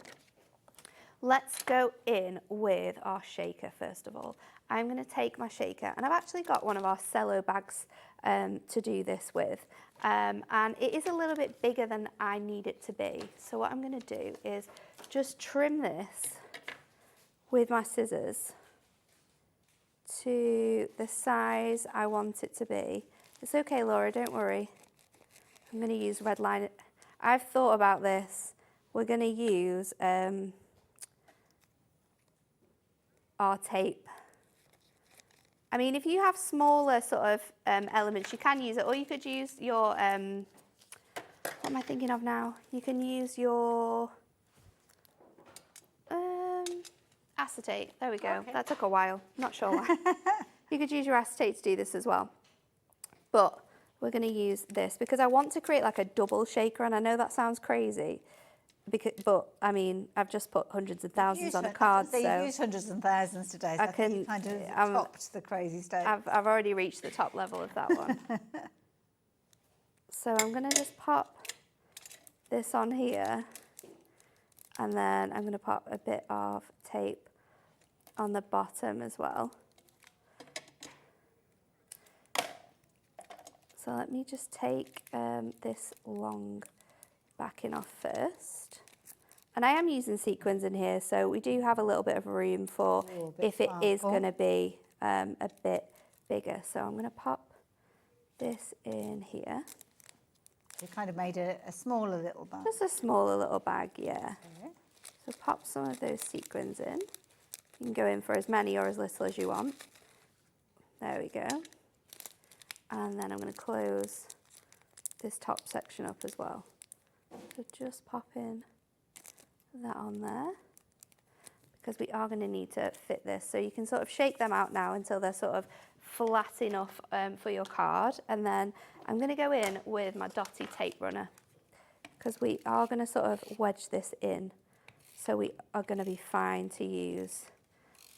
let's go in with our shaker first of all. I'm going to take my shaker and I've actually got one of our cello bags to do this with. And it is a little bit bigger than I need it to be. So what I'm going to do is just trim this with my scissors to the size I want it to be. It's okay, Laura, don't worry. I'm going to use red line. I've thought about this. We're going to use our tape. I mean, if you have smaller sort of elements, you can use it, or you could use your, what am I thinking of now? You can use your acetate. There we go. Okay. That took a while. Not sure why. You could use your acetate to do this as well. But we're going to use this because I want to create like a double shaker, and I know that sounds crazy. But I mean, I've just put hundreds of thousands on a card. So you've used hundreds and thousands today. So I think you kind of topped the crazy stuff. I've already reached the top level of that one. So I'm going to just pop this on here, and then I'm going to pop a bit of tape on the bottom as well. So let me just take this long backing off first. And I am using sequins in here, so we do have a little bit of room for if it is going to be a bit bigger. So I'm going to pop this in here. You kind of made a smaller little bag. Just a smaller little bag, yeah. Okay. So pop some of those sequins in. You can go in for as many or as little as you want. There we go. And then I'm going to close this top section up as well. So just pop in that on there because we are going to need to fit this. So you can sort of shake them out now until they're sort of flat enough for your card. And then I'm going to go in with my dotty tape runner because we are going to sort of wedge this in. So we are going to be fine to use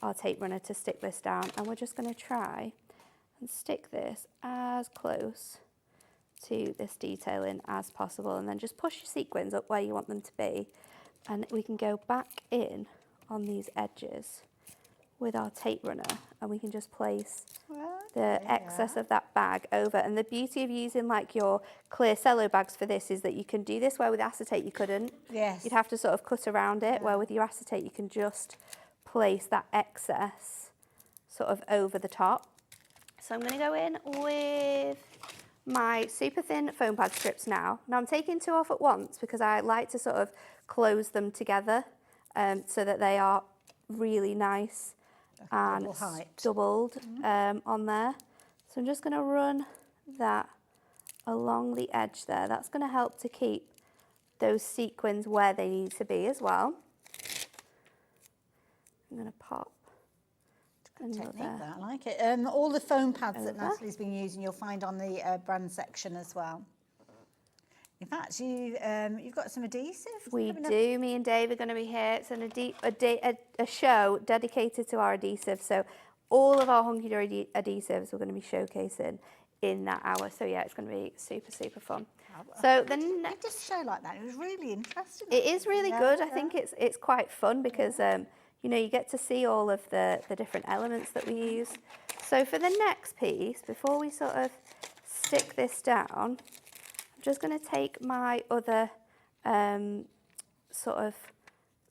our tape runner to stick this down. And we're just going to try and stick this as close to this detailing as possible, and then just push your sequins up where you want them to be, and we can go back in on these edges with our tape runner and we can just place the excess of that bag over. And the beauty of using like your clear cello bags for this is that you can do this where with acetate you couldn't. Yes. You'd have to sort of cut around it, where with your acetate you can just place that excess sort of over the top. So I'm going to go in with my super thin foam pad strips now. Now I'm taking 2 off at once because I like to sort of close them together so that they are really nice and doubled on there. So I'm just going to run that along the edge there. That's going to help to keep those sequins where they need to be as well. I'm going to pop Technique that, I like it. All the foam pads that Natalie's been using, you'll find on the brand section as well. In fact, you've got some adhesives. We do. Me and Dave are going to be here. It's a show dedicated to our adhesives. So all of our Hunkydory adhesives we're going to be showcasing in that hour. So yeah, it's going to be super, super fun. So the next show like that, it was really interesting. It is really good. I think it's quite fun because you know, you get to see all of the different elements that we use. So for the next piece, before we sort of stick this down, I'm just going to take my other sort of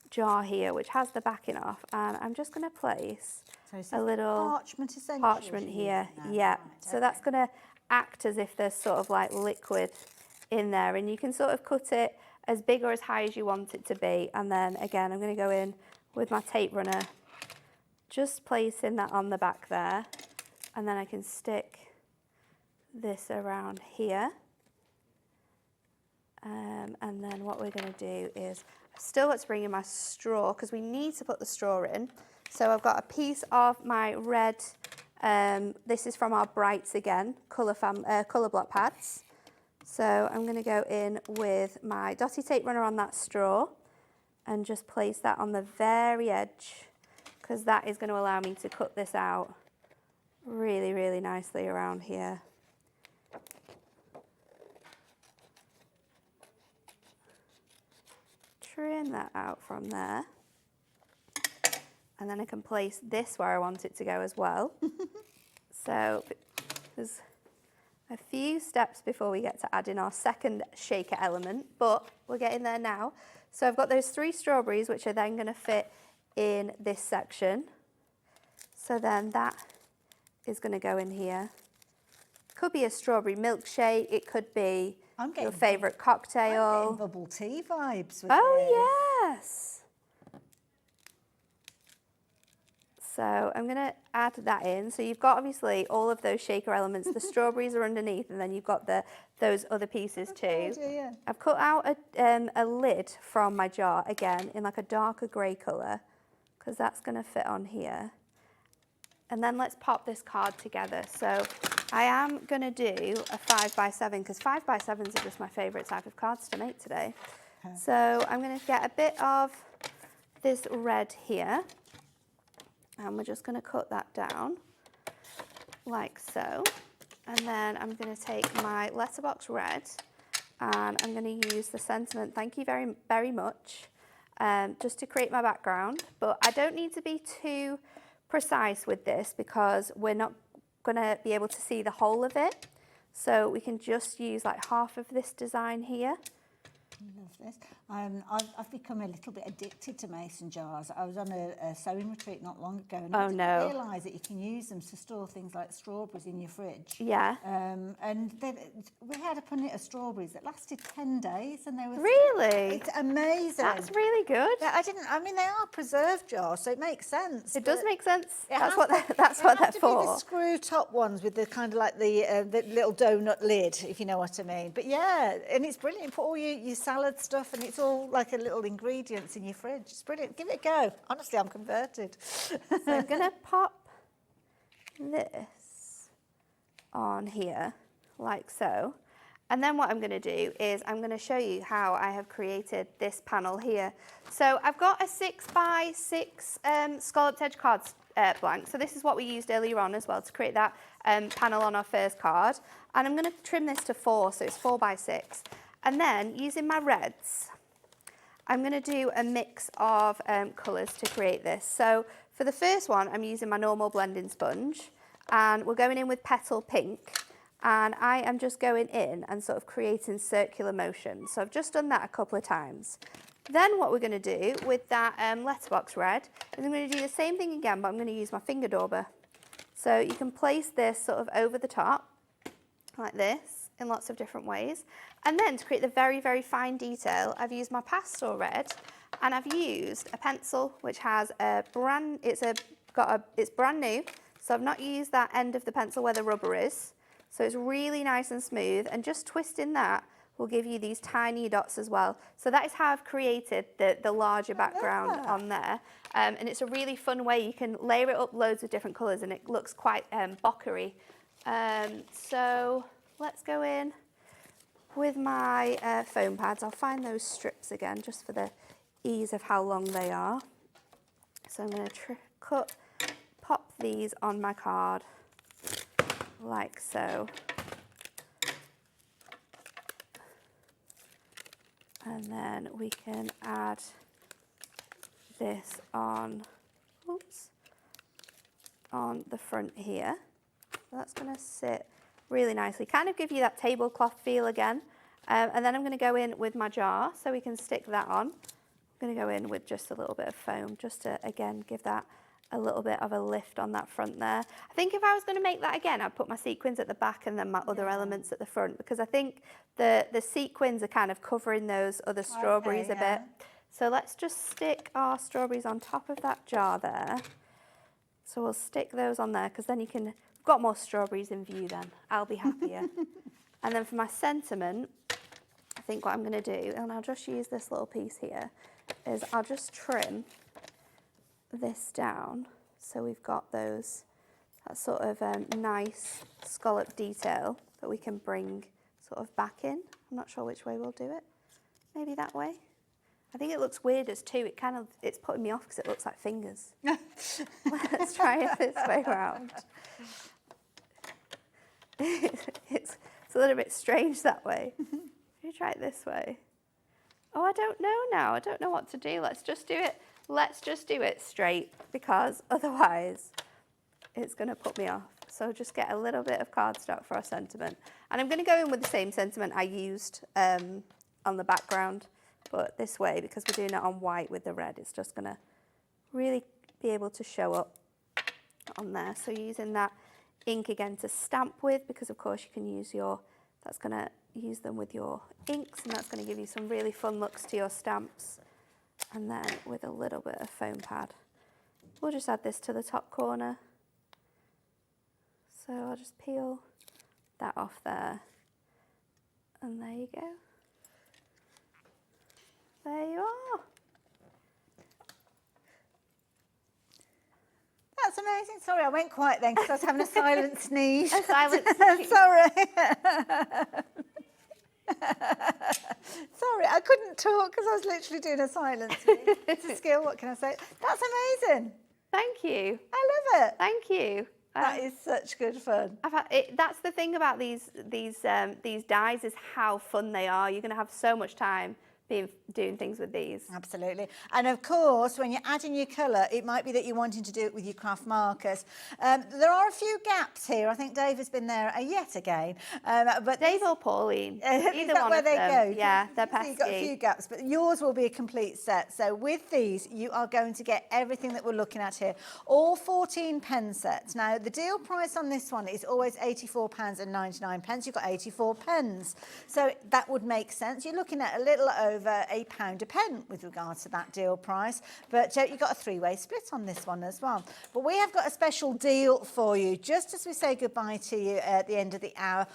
jar here, which has the backing off, and I'm just going to place a little parchment here. Yeah, so that's going to act as if there's sort of like liquid in there, and you can sort of cut it as big or as high as you want it to be. And then again, I'm going to go in with my tape runner, just placing that on the back there, and then I can stick this around here. And then what we're going to do is, I've still got to bring in my straw because we need to put the straw in. So I've got a piece of my red, this is from our Brights again, colour block pads. So I'm going to go in with my dotty tape runner on that straw and just place that on the very edge, because that is going to allow me to cut this out really, really nicely around here. Trim that out from there. And then I can place this where I want it to go as well. So there's a few steps before we get to add in our second shaker element, but we're getting there now. So I've got those 3 strawberries, which are then going to fit in this section. So then that is going to go in here. Could be a strawberry milkshake. It could be your favourite cocktail. I'm getting bubble tea vibes with oh, yes. So I'm going to add that in. So you've got obviously all of those shaker elements. The strawberries are underneath, and then you've got those other pieces too. Yeah. I've cut out a lid from my jar, again, in like a darker grey colour, because that's going to fit on here. And then let's pop this card together. So I am going to do a 5x7, because 5x7s are just my favourite type of cards to make today. So I'm going to get a bit of this red here. And we're just going to cut that down like so. And then I'm going to take my letterbox red and I'm going to use the sentiment, thank you very, very much, just to create my background. But I don't need to be too precise with this because we're not going to be able to see the whole of it. So we can just use like half of this design here. Love this. I've become a little bit addicted to mason jars. I was on a sewing retreat not long ago, and I didn't realise that you can use them to store things like strawberries in your fridge. Yeah. And we had a punnet of strawberries that lasted 10 days, and they were really. It's amazing. That's really good. Yeah, I mean, they are preserved jars, so it makes sense. It does make sense. That's what they're for. The screw top ones with the kind of like the little donut lid, if you know what I mean. But yeah, and it's brilliant. You put all your salad stuff, and it's all like a little ingredients in your fridge. It's brilliant. Give it a go. Honestly, I'm converted. So I'm going to pop this on here like so. And then what I'm going to do is I'm going to show you how I have created this panel here. So I've got a 6x6 scalloped edge cards blank. So this is what we used earlier on as well to create that panel on our first card. And I'm going to trim this to 4, so it's 4x6. And then using my reds, I'm going to do a mix of colours to create this. So for the first one, I'm using my normal blending sponge, and we're going in with Petal Pink. And I am just going in and sort of creating circular motion. So I've just done that a couple of times. Then what we're going to do with that letterbox red is I'm going to do the same thing again, but I'm going to use my finger dauber. So you can place this sort of over the top, like this, in lots of different ways. And then to create the very, very fine detail, I've used my pastel red, and I've used a pencil which has a brand, it's brand new, So I've not used that end of the pencil where the rubber is. So it's really nice and smooth, and just twisting that will give you these tiny dots as well. So that is how I've created the larger background on there. And it's a really fun way. You can layer it up loads of different colours and it looks quite bokkery. So let's go in with my foam pads. I'll find those strips again just for the ease of how long they are. So I'm going to pop these on my card like so. And then we can add this on, on the front here. So that's going to sit really nicely, kind of give you that tablecloth feel again. And then I'm going to go in with my jar so we can stick that on. I'm going to go in with just a little bit of foam just to, again, give that a little bit of a lift on that front there. I think if I was going to make that again, I'd put my sequins at the back and then my other elements at the front, because I think the sequins are kind of covering those other strawberries a bit. So let's just stick our strawberries on top of that jar there. So we'll stick those on there, because then you can, we've got more strawberries in view then. I'll be happier. And then for my sentiment, I think what I'm going to do, and I'll just use this little piece here, is I'll just trim this down so we've got those, that sort of nice scallop detail that we can bring sort of back in. I'm not sure which way we'll do it. Maybe that way. I think it looks weird as too. It's putting me off because it looks like fingers. Let's try it this way around. It's a little bit strange that way. You try it this way. Oh, I don't know now. I don't know what to do. Let's just do it. Let's just do it straight, because otherwise it's going to put me off. So just get a little bit of cardstock for our sentiment. And I'm going to go in with the same sentiment I used on the background, but this way, because we're doing it on white with the red, it's just going to really be able to show up on there. So using that ink again to stamp with, because of course you can use that's going to use them with your inks, and that's going to give you some really fun looks to your stamps. And then with a little bit of foam pad, we'll just add this to the top corner. So I'll just peel that off there. And there you go. There you are. That's amazing. Sorry, I went quiet then because I was having a silent sneeze. A silent sneeze. Sorry. Sorry, I couldn't talk because I was literally doing a silent sneeze. It's a skill, what can I say? That's amazing. Thank you. I love it. Thank you. That is such good fun. That's the thing about these dies, is how fun they are. You're going to have so much time doing things with these. Absolutely. And of course, when you're adding your colour, it might be that you're wanting to do it with your craft markers. There are a few gaps here. I think Dave has been there yet again. But Dave or Pauline, either one where of they them. go. Yeah, they're pesky. You've got a few gaps, but yours will be a complete set. So with these, you are going to get everything that we're looking at here. All 14 pen sets. Now, the deal price on this one is always £84.99. You've got 84 pens. So that would make sense. You're looking at a little over £1 a pen with regards to that deal price, but you've got a three-way split on this one as well. But we have got a special deal for you just as we say goodbye to you at the end of the hour.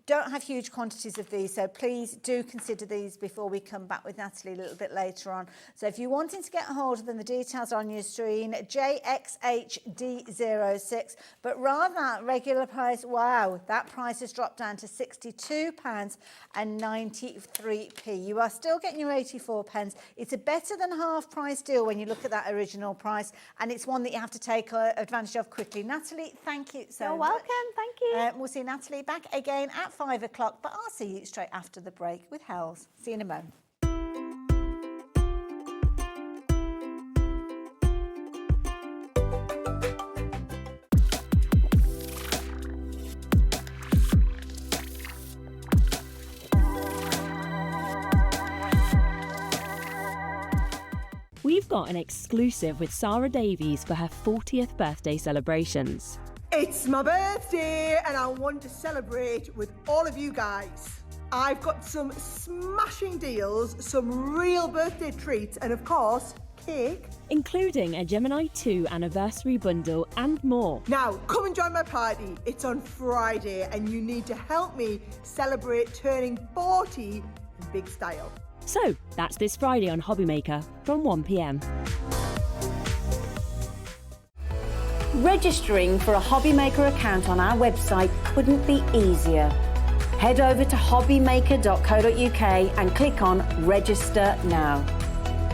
Don't have huge quantities of these, so please do consider these before we come back with Natalie a little bit later on. So if you're wanting to get a hold of them, the details are on your screen, JXHD06, but rather that regular price, wow, that price has dropped down to £62.93. You are still getting your 84 pence. It's a better than half price deal when you look at that original price, and it's one that you have to take advantage of quickly. Natalie, thank you so much. You're welcome, thank you. We'll see Natalie back again at 5 o'clock, but I'll see you straight after the break with Hells. See you in a moment. We've got an exclusive with Sarah Davies for her 40th birthday celebrations. It's my birthday and I want to celebrate with all of you guys. I've got some smashing deals, some real birthday treats, and of course, cake, including a Gemini 2 anniversary bundle and more. Now, come and join my party. It's on Friday and you need to help me celebrate turning 40 in big style. So, that's this Friday on Hobbymaker from 1 p.m. Registering for a Hobbymaker account on our website couldn't be easier. Head over to hobbymaker.co.uk and click on Register Now.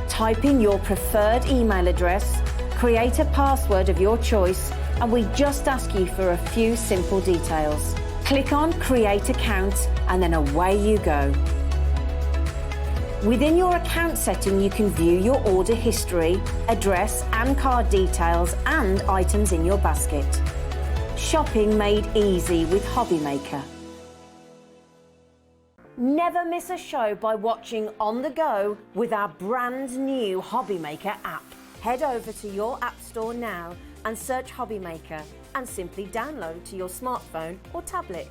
Type in your preferred email address, create a password of your choice, and we just ask you for a few simple details. Click on Create Account and then away you go. Within your account setting, you can view your order history, address and card details and items in your basket. Shopping made easy with Hobbymaker. Never miss a show by watching on the go with our brand new Hobbymaker app. Head over to your app store now and search Hobbymaker and simply download to your smartphone or tablet.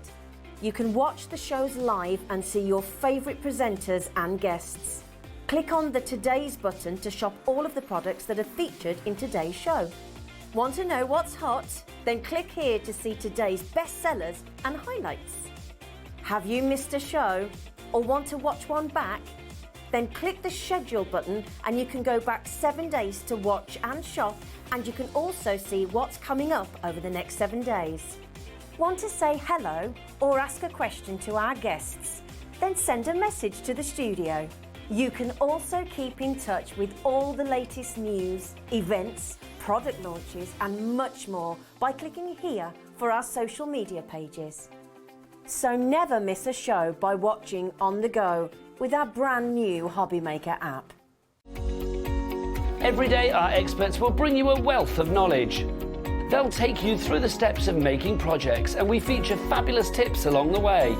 You can watch the shows live and see your favourite presenters and guests. Click on the Today's button to shop all of the products that are featured in today's show. Want to know what's hot? Then click here to see today's bestsellers and highlights. Have you missed a show or want to watch one back? Then click the schedule button and you can go back 7 days to watch and shop, and you can also see what's coming up over the next 7 days. Want to say hello or ask a question to our guests? Then send a message to the studio. You can also keep in touch with all the latest news, events, product launches and much more by clicking here for our social media pages. So never miss a show by watching on the go with our brand new Hobbymaker app. Every day our experts will bring you a wealth of knowledge. They'll take you through the steps of making projects, and we feature fabulous tips along the way.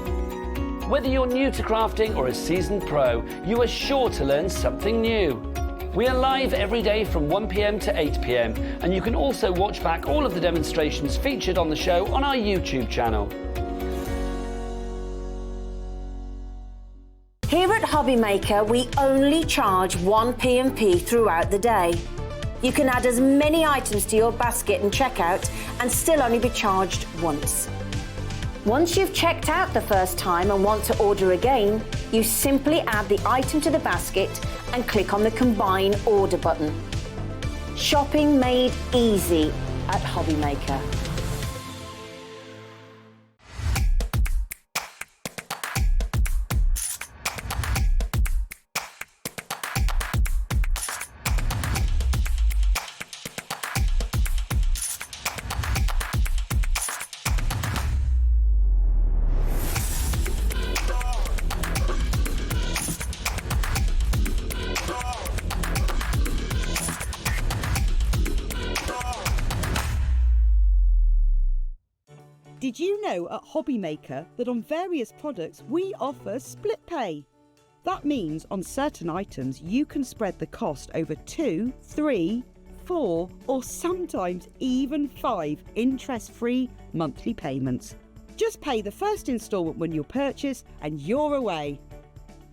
Whether you're new to crafting or a seasoned pro, you are sure to learn something new. We are live every day from 1 p.m. to 8 p.m, and you can also watch back all of the demonstrations featured on the show on our YouTube channel. Here at Hobbymaker, we only charge 1 P&P throughout the day. You can add as many items to your basket and checkout and still only be charged once. Once you've checked out the first time and want to order again, you simply add the item to the basket and click on the Combine Order button. Shopping made easy at Hobbymaker. Did you know at Hobbymaker that on various products we offer split pay? That means on certain items you can spread the cost over 2, 3, 4 or sometimes even 5 interest-free monthly payments. Just pay the first instalment when you purchase and you're away.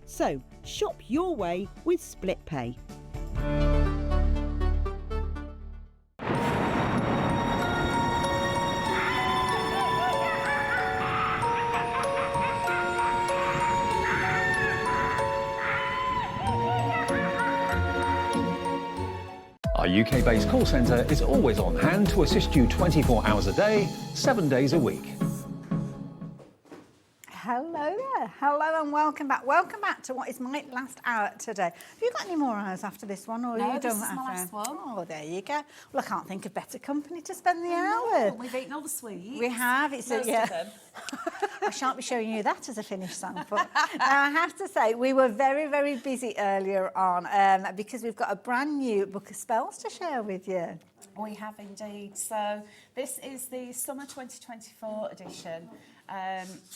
So shop your way with split pay. Our UK-based call centre is always on hand to assist you 24 hours a day, 7 days a week. Hello there. Hello and welcome back. Welcome back to what is my last hour today. Have you got any more hours after this one, or No, are you this done is my last one. Oh, there you go. Well, I can't think of better company to spend the hour. We've eaten all the sweets. We have. It's Most of them. I shan't be showing you that as a finished sample. Now, I have to say, we were very, very busy earlier on because we've got a brand new book of spells to share with you. We have indeed. So this is the Summer 2024 edition.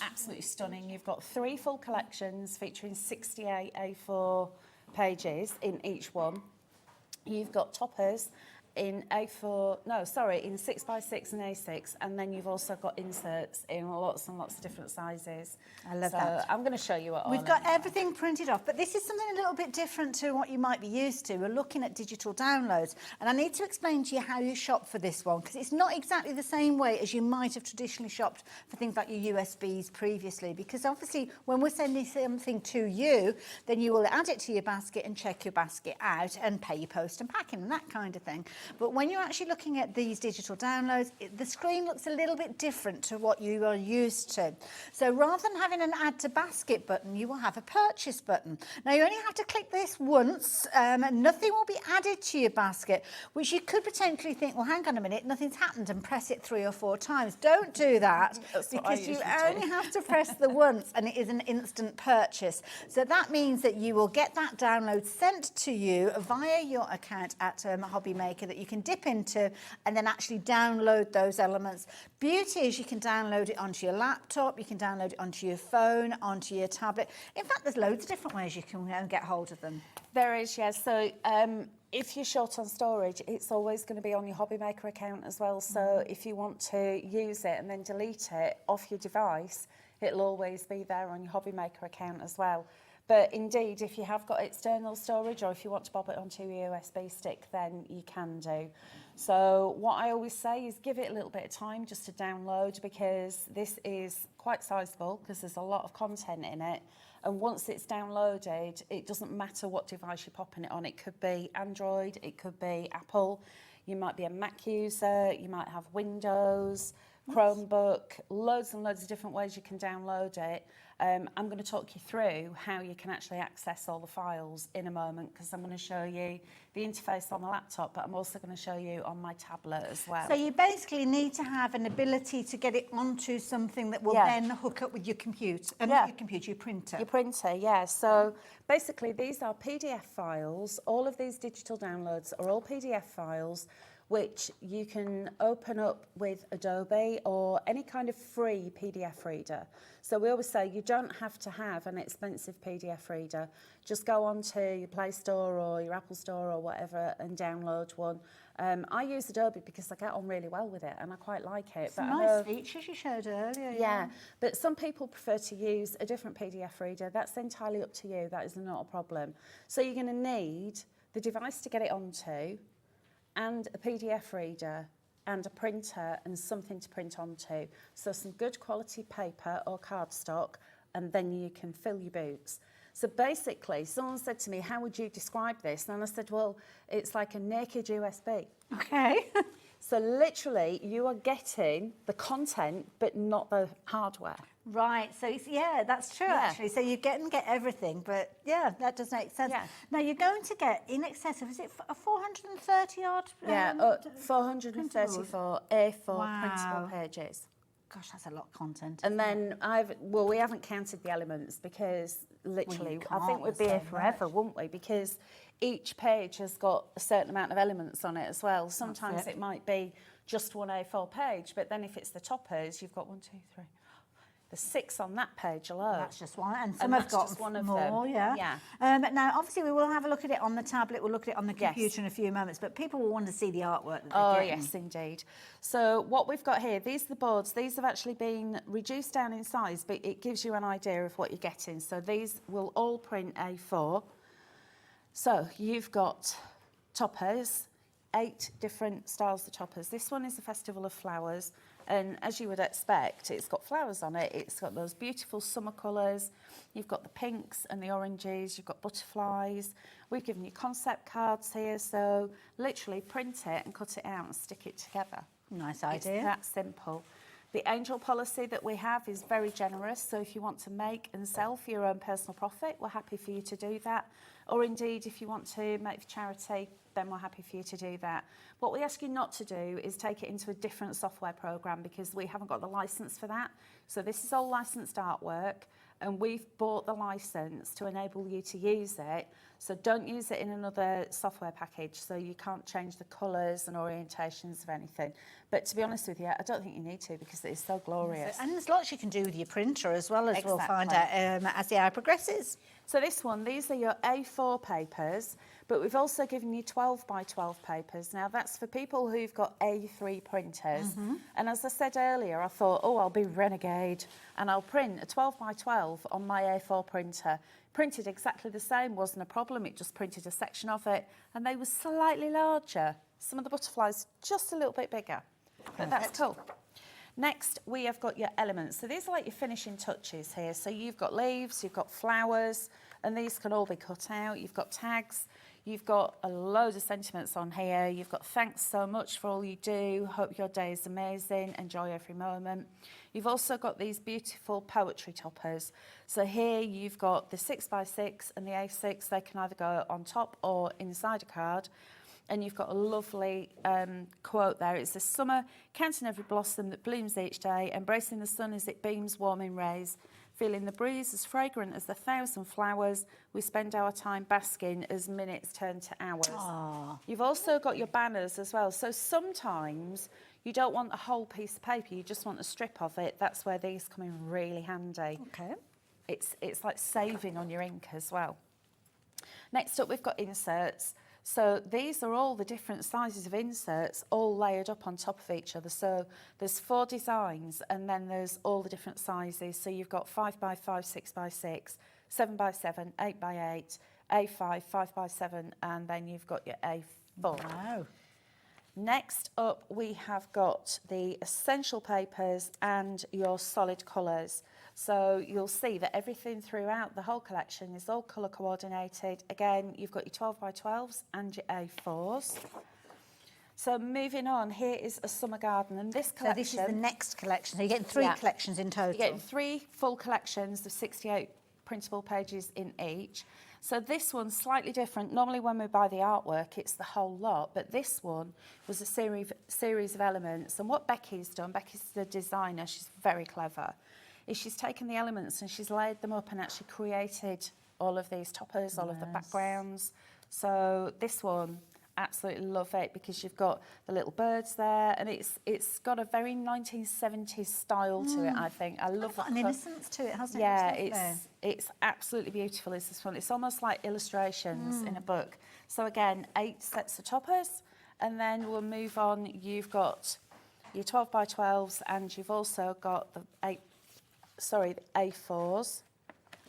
Absolutely stunning. You've got 3 full collections featuring 68 A4 pages in each one. You've got toppers in A4, no, sorry, in 6x6 and A6, and then you've also got inserts in lots and lots of different sizes. I love so that. I'm going to show you what We've got everything printed off, but this is something a little bit different to what you might be used to. We're looking at digital downloads, and I need to explain to you how you shop for this one, because it's not exactly the same way as you might have traditionally shopped for things like your USBs previously, because obviously when we're sending something to you, then you will add it to your basket and check your basket out and pay your post and packing and that kind of thing. But when you're actually looking at these digital downloads, the screen looks a little bit different to what you are used to. So rather than having an add to basket button, you will have a purchase button. Now you only have to click this once, and nothing will be added to your basket, which you could potentially think, well, hang on a minute, nothing's happened, and press it 3 or 4 times. Don't do that, because you only have to press the once, and it is an instant purchase. So that means that you will get that download sent to you via your account at Hobby Maker that you can dip into and then actually download those elements. Beauty is you can download it onto your laptop, you can download it onto your phone, onto your tablet. In fact, there's loads of different ways you can get hold of them. There is, yes. So if you're short on storage, it's always going to be on your Hobby Maker account as well. So if you want to use it and then delete it off your device, it'll always be there on your Hobby Maker account as well. But indeed, if you have got external storage or if you want to bob it onto your USB stick, then you can do. So what I always say is give it a little bit of time just to download, because this is quite sizable because there's a lot of content in it. And once it's downloaded, it doesn't matter what device you're popping it on. It could be Android, it could be Apple, you might be a Mac user, you might have Windows, Chromebook, loads and loads of different ways you can download it. I'm going to talk you through how you can actually access all the files in a moment, because I'm going to show you the interface on the laptop, but I'm also going to show you on my tablet as well. So you basically need to have an ability to get it onto something that will then hook up with your computer, not your computer, your printer. Your printer, yeah. So basically these are PDF files. All of these digital downloads are all PDF files which you can open up with Adobe or any kind of free PDF reader. So we always say you don't have to have an expensive PDF reader. Just go onto your Play Store or your Apple Store or whatever and download one. I use Adobe because I get on really well with it and I quite like it. Some nice features you showed earlier. Yeah, but some people prefer to use a different PDF reader. That's entirely up to you. That is not a problem. So you're going to need the device to get it onto, and a PDF reader and a printer and something to print onto. So some good quality paper or cardstock, and then you can fill your boots. So basically, someone said to me, how would you describe this? And I said, well, it's like a naked USB. Okay. So literally, you are getting the content, but not the hardware. Right, so it's, yeah, that's true actually. So you get everything, but yeah, that does make sense. Yeah. Now you're going to get in excess of, is it a 430 odd? 434 A4 printable pages. Gosh, that's a lot of content. And then we haven't counted the elements because literally, I think we'd be here forever, wouldn't we? Because each page has got a certain amount of elements on it as well. Sometimes it might be just one A4 page, but then if it's the toppers, you've got 1, 2, 3. There's 6 on that page alone. That's just one, and some have got one of more, them. yeah. Now, obviously, we will have a look at it on the tablet. We'll look at it on the computer in a few moments, but people will want to see the artwork that they're getting. Yes, indeed. So what we've got here, these are the boards. These have actually been reduced down in size, but it gives you an idea of what you're getting. So these will all print A4. So you've got toppers, 8 different styles of toppers. This one is a Festival of Flowers. And as you would expect, it's got flowers on it. It's got those beautiful summer colours. You've got the pinks and the oranges. You've got butterflies. We've given you concept cards here. So literally print it and cut it out and stick it together. Nice idea. It's that simple. The angel policy that we have is very generous. So if you want to make and sell for your own personal profit, we're happy for you to do that. Or indeed, if you want to make for charity, then we're happy for you to do that. What we ask you not to do is take it into a different software program because we haven't got the license for that. So this is all licensed artwork and we've bought the license to enable you to use it. So don't use it in another software package so you can't change the colours and orientations of anything. But to be honest with you, I don't think you need to because it is so glorious. And there's lots you can do with your printer as well, as we'll find out as the hour progresses. So this one, these are your A4 papers, But we've also given you 12 by 12 papers. Now that's for people who've got A3 printers. And as I said earlier, I thought, oh, I'll be renegade and I'll print a 12 by 12 on my A4 printer. Printed exactly the same, wasn't a problem. It just printed a section of it and they were slightly larger. Some of the butterflies just a little bit bigger, but that's cool. Next, we have got your elements. So these are like your finishing touches here. So you've got leaves, you've got flowers, and these can all be cut out. You've got tags, you've got a load of sentiments on here. You've got thanks so much for all you do. Hope your day is amazing. Enjoy every moment. You've also got these beautiful poetry toppers. So here you've got the 6x6 and the A6. They can either go on top or inside a card. And you've got a lovely quote there. It's the summer, counting every blossom that blooms each day, embracing the sun as it beams warming rays, feeling the breeze as fragrant as the 1,000 flowers. We spend our time basking as minutes turn to hours. Aww. You've also got your banners as well. So sometimes you don't want a whole piece of paper, you just want a strip of it. That's where these come in really handy. Okay. It's like saving on your ink as well. Next up, we've got inserts. So these are all the different sizes of inserts all layered up on top of each other. So there's 4 designs and then there's all the different sizes. So you've got 5x5, 6x6, 7x7, 8x8, A5, 5x7, and then you've got your A4. Wow. Next up, we have got the essential papers and your solid colours. So you'll see that everything throughout the whole collection is all colour coordinated. Again, you've got your 12 by 12s and your A4s. So moving on, here is a summer garden, and this collection... So this is the next collection. So you're getting 3 collections in total. You're getting 3 full collections of 68 printable pages in each. So this one's slightly different. Normally when we buy the artwork, it's the whole lot, but this one was a series of elements. And what Becky's done, Becky's the designer, she's very clever, is she's taken the elements and she's layered them up and actually created all of these toppers, all of the backgrounds. So this one, absolutely love it because you've got the little birds there and it's got a very 1970s style to it, I think. I love an innocence to it, hasn't it? Yeah, it's absolutely beautiful, is this one. It's almost like illustrations in a book. So again, 8 sets of toppers, and then we'll move on. You've got your 12 by 12s and you've also got the A4s.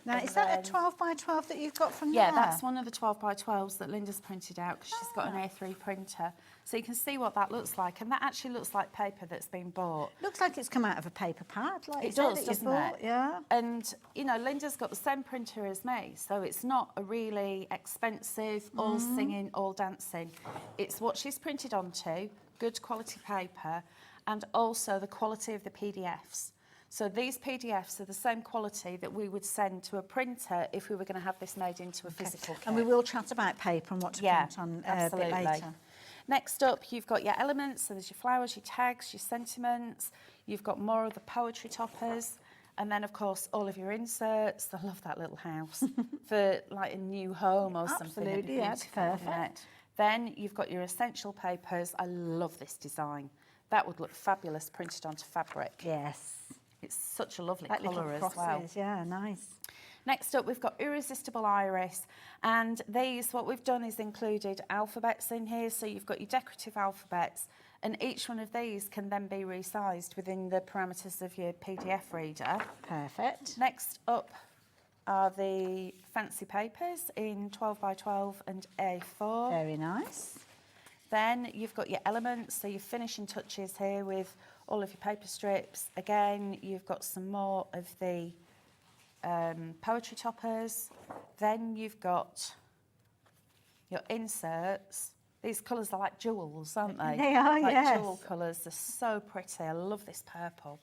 Now, is that a 12 by 12 that you've got from there? Yeah, that's one of the 12 by 12s that Linda's printed out because she's got an A3 printer. So you can see what that looks like, and that actually looks like paper that's been bought. Looks like it's come out of a paper pad, like it does, doesn't it? Yeah. And, you know, Linda's got the same printer as me, so it's not a really expensive, all singing, all dancing. It's what she's printed onto, good quality paper, and also the quality of the PDFs. So these PDFs are the same quality that we would send to a printer if we were going to have this made into a physical kit. And we will chat about paper and what to print on a bit later. Next up, you've got your elements. So there's your flowers, your tags, your sentiments. You've got more of the poetry toppers. And then, of course, all of your inserts. I love that little house for like a new home or something. Absolutely, yeah, it's perfect. Then you've got your essential papers. I love this design. That would look fabulous printed onto fabric. Yes. It's such a lovely colour as well. Yeah, nice. Next up, we've got Irresistible Iris. And these, what we've done is included alphabets in here. So you've got your decorative alphabets. And each one of these can then be resized within the parameters of your PDF reader. Perfect. Next up are the fancy papers in 12 by 12 and A4. Very nice. Then you've got your elements, so your finishing touches here with all of your paper strips. Again, you've got some more of the poetry toppers. Then you've got your inserts. These colours are like jewels, aren't they? They are, like yes. Jewel colours. They're so pretty. I love this purple.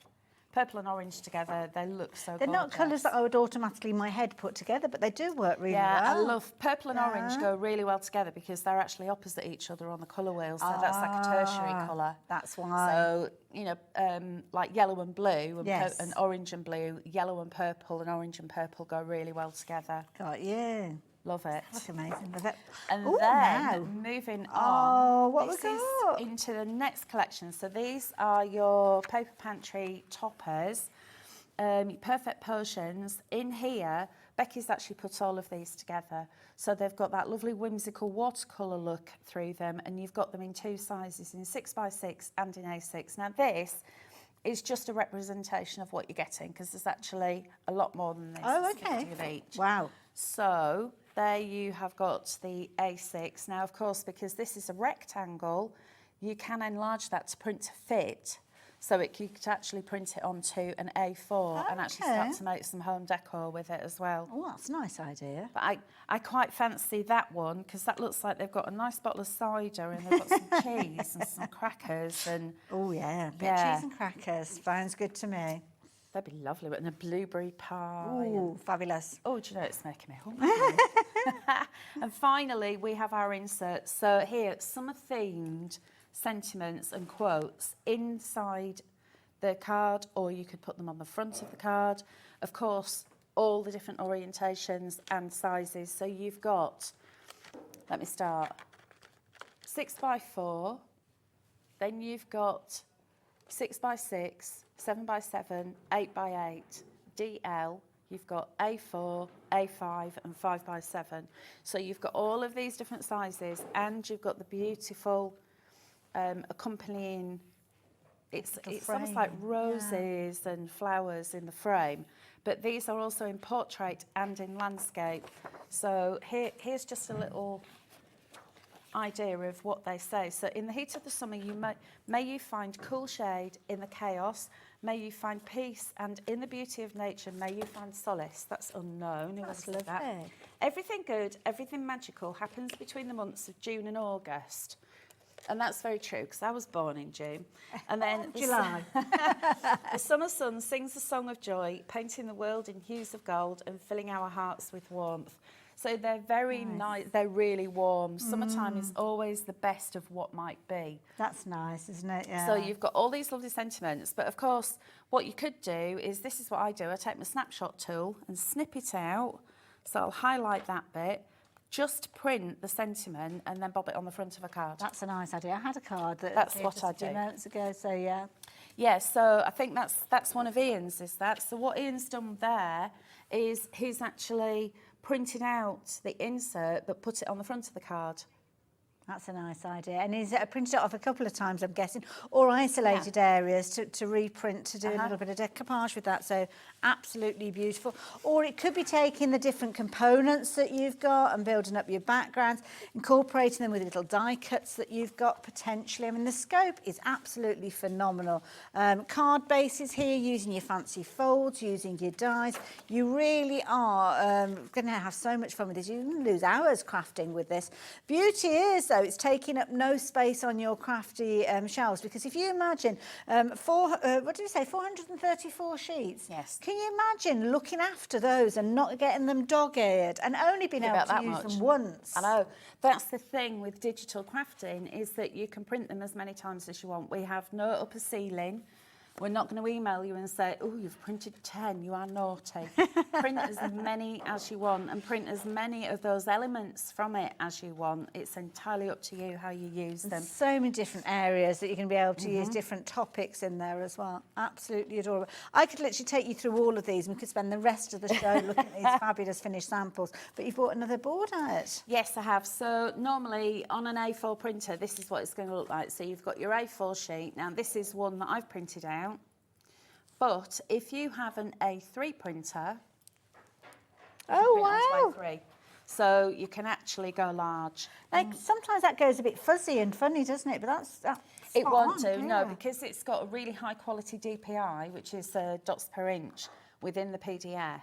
Purple and orange together, they look so They're gorgeous. not colours that I would automatically in my head put together, but they do work really well. Yeah, I love purple and orange go really well together because they're actually opposite each other on the colour wheel, so that's like a tertiary colour. That's why. So, you know, like yellow and blue and, Yes. and orange and blue, yellow and orange and purple go really well together. Got you. Love it. That's amazing. And Ooh, then now. moving on, Oh, what this we is got? into the next collection. So these are your paper pantry toppers. Perfect potions. In here, Becky's actually put all of these together. So they've got that lovely whimsical watercolour look through them, and you've got them in 2 sizes, in 6x6 and in A6. Now this is just a representation of what you're getting, because there's actually a lot more than this. Oh, There's okay. 50 of each. Wow. So there you have got the A6. Now, of course, because this is a rectangle, you can enlarge that to print to fit. So you could actually print it onto an A4 and actually start to make some home decor with it as well. Oh, that's a nice idea. But I quite fancy that one, because that looks like they've got a nice bottle of cider and they've got some cheese and some crackers. And Oh, yeah. Bit of cheese and crackers. Sounds good to me. That'd be lovely. And a blueberry pie. Ooh, fabulous. Oh, do you know, it's making me hungry. And finally, we have our inserts. So here, summer-themed sentiments and quotes inside the card, or you could put them on the front of the card. Of course, all the different orientations and sizes. So you've got, let me start, 6x4, then you've got 6x6, 7x7, 8x8, DL, you've got A4, A5 and 5x7. So you've got all of these different sizes, and you've got the beautiful accompanying, it's almost like roses and flowers in the frame, but these are also in portrait and in landscape. So here's just a little idea of what they say. So in the heat of the summer, may you find cool shade in the chaos, may you find peace, and in the beauty of nature, may you find solace. That's unknown. That's lovely. That? Everything good, everything magical happens between the months of June and August. And that's very true, because I was born in June. And then July. The summer sun sings a song of joy, painting the world in hues of gold and filling our hearts with warmth. So they're very nice. They're really warm. Summertime is always the best of what might be. That's nice, isn't it? Yeah. So you've got all these lovely sentiments. But of course, what you could do is, this is what I do. I take my snapshot tool and snip it out. So I'll highlight that bit, just print the sentiment, and then bob it on the front of a card. That's a nice idea. I had a card that That's what I a few do. moments ago, so yeah. Yeah, so I think that's one of Ian's, is that. So what Ian's done there is he's actually printed out the insert but put it on the front of the card. That's a nice idea. And he's printed it off a couple of times, I'm guessing, or isolated areas to reprint, to do a little bit of decoupage with that. So absolutely beautiful. Or it could be taking the different components that you've got and building up your backgrounds, incorporating them with little die cuts that you've got potentially. I mean, the scope is absolutely phenomenal. Card bases here, using your fancy folds, using your dies. You really are going to have so much fun with this. You can lose hours crafting with this. Beauty is, though, it's taking up no space on your crafty shelves, because if you imagine what did you say, 434 sheets? Yes. Can you imagine looking after those and not getting them dog-eared and only being able to use them once? I know. That's the thing with digital crafting, is that you can print them as many times as you want. We have no upper ceiling. We're not going to email you and say, oh, you've printed 10, you are naughty. Print as many as you want, and print as many of those elements from it as you want. It's entirely up to you how you use them. There's so many different areas that you can be able to use different topics in there as well. Absolutely adorable. I could literally take you through all of these, and we could spend the rest of the show looking at these fabulous finished samples. But you've bought another board out. Yes, I have. So normally on an A4 printer, this is what it's going to look like. So you've got your A4 sheet. Now this is one that I've printed out. But if you have an A3 printer, A3, so you can actually go large. Like sometimes that goes a bit fuzzy and funny, doesn't it? But that's it won't do, yeah. no, because it's got a really high quality DPI, which is dots per inch within the PDF.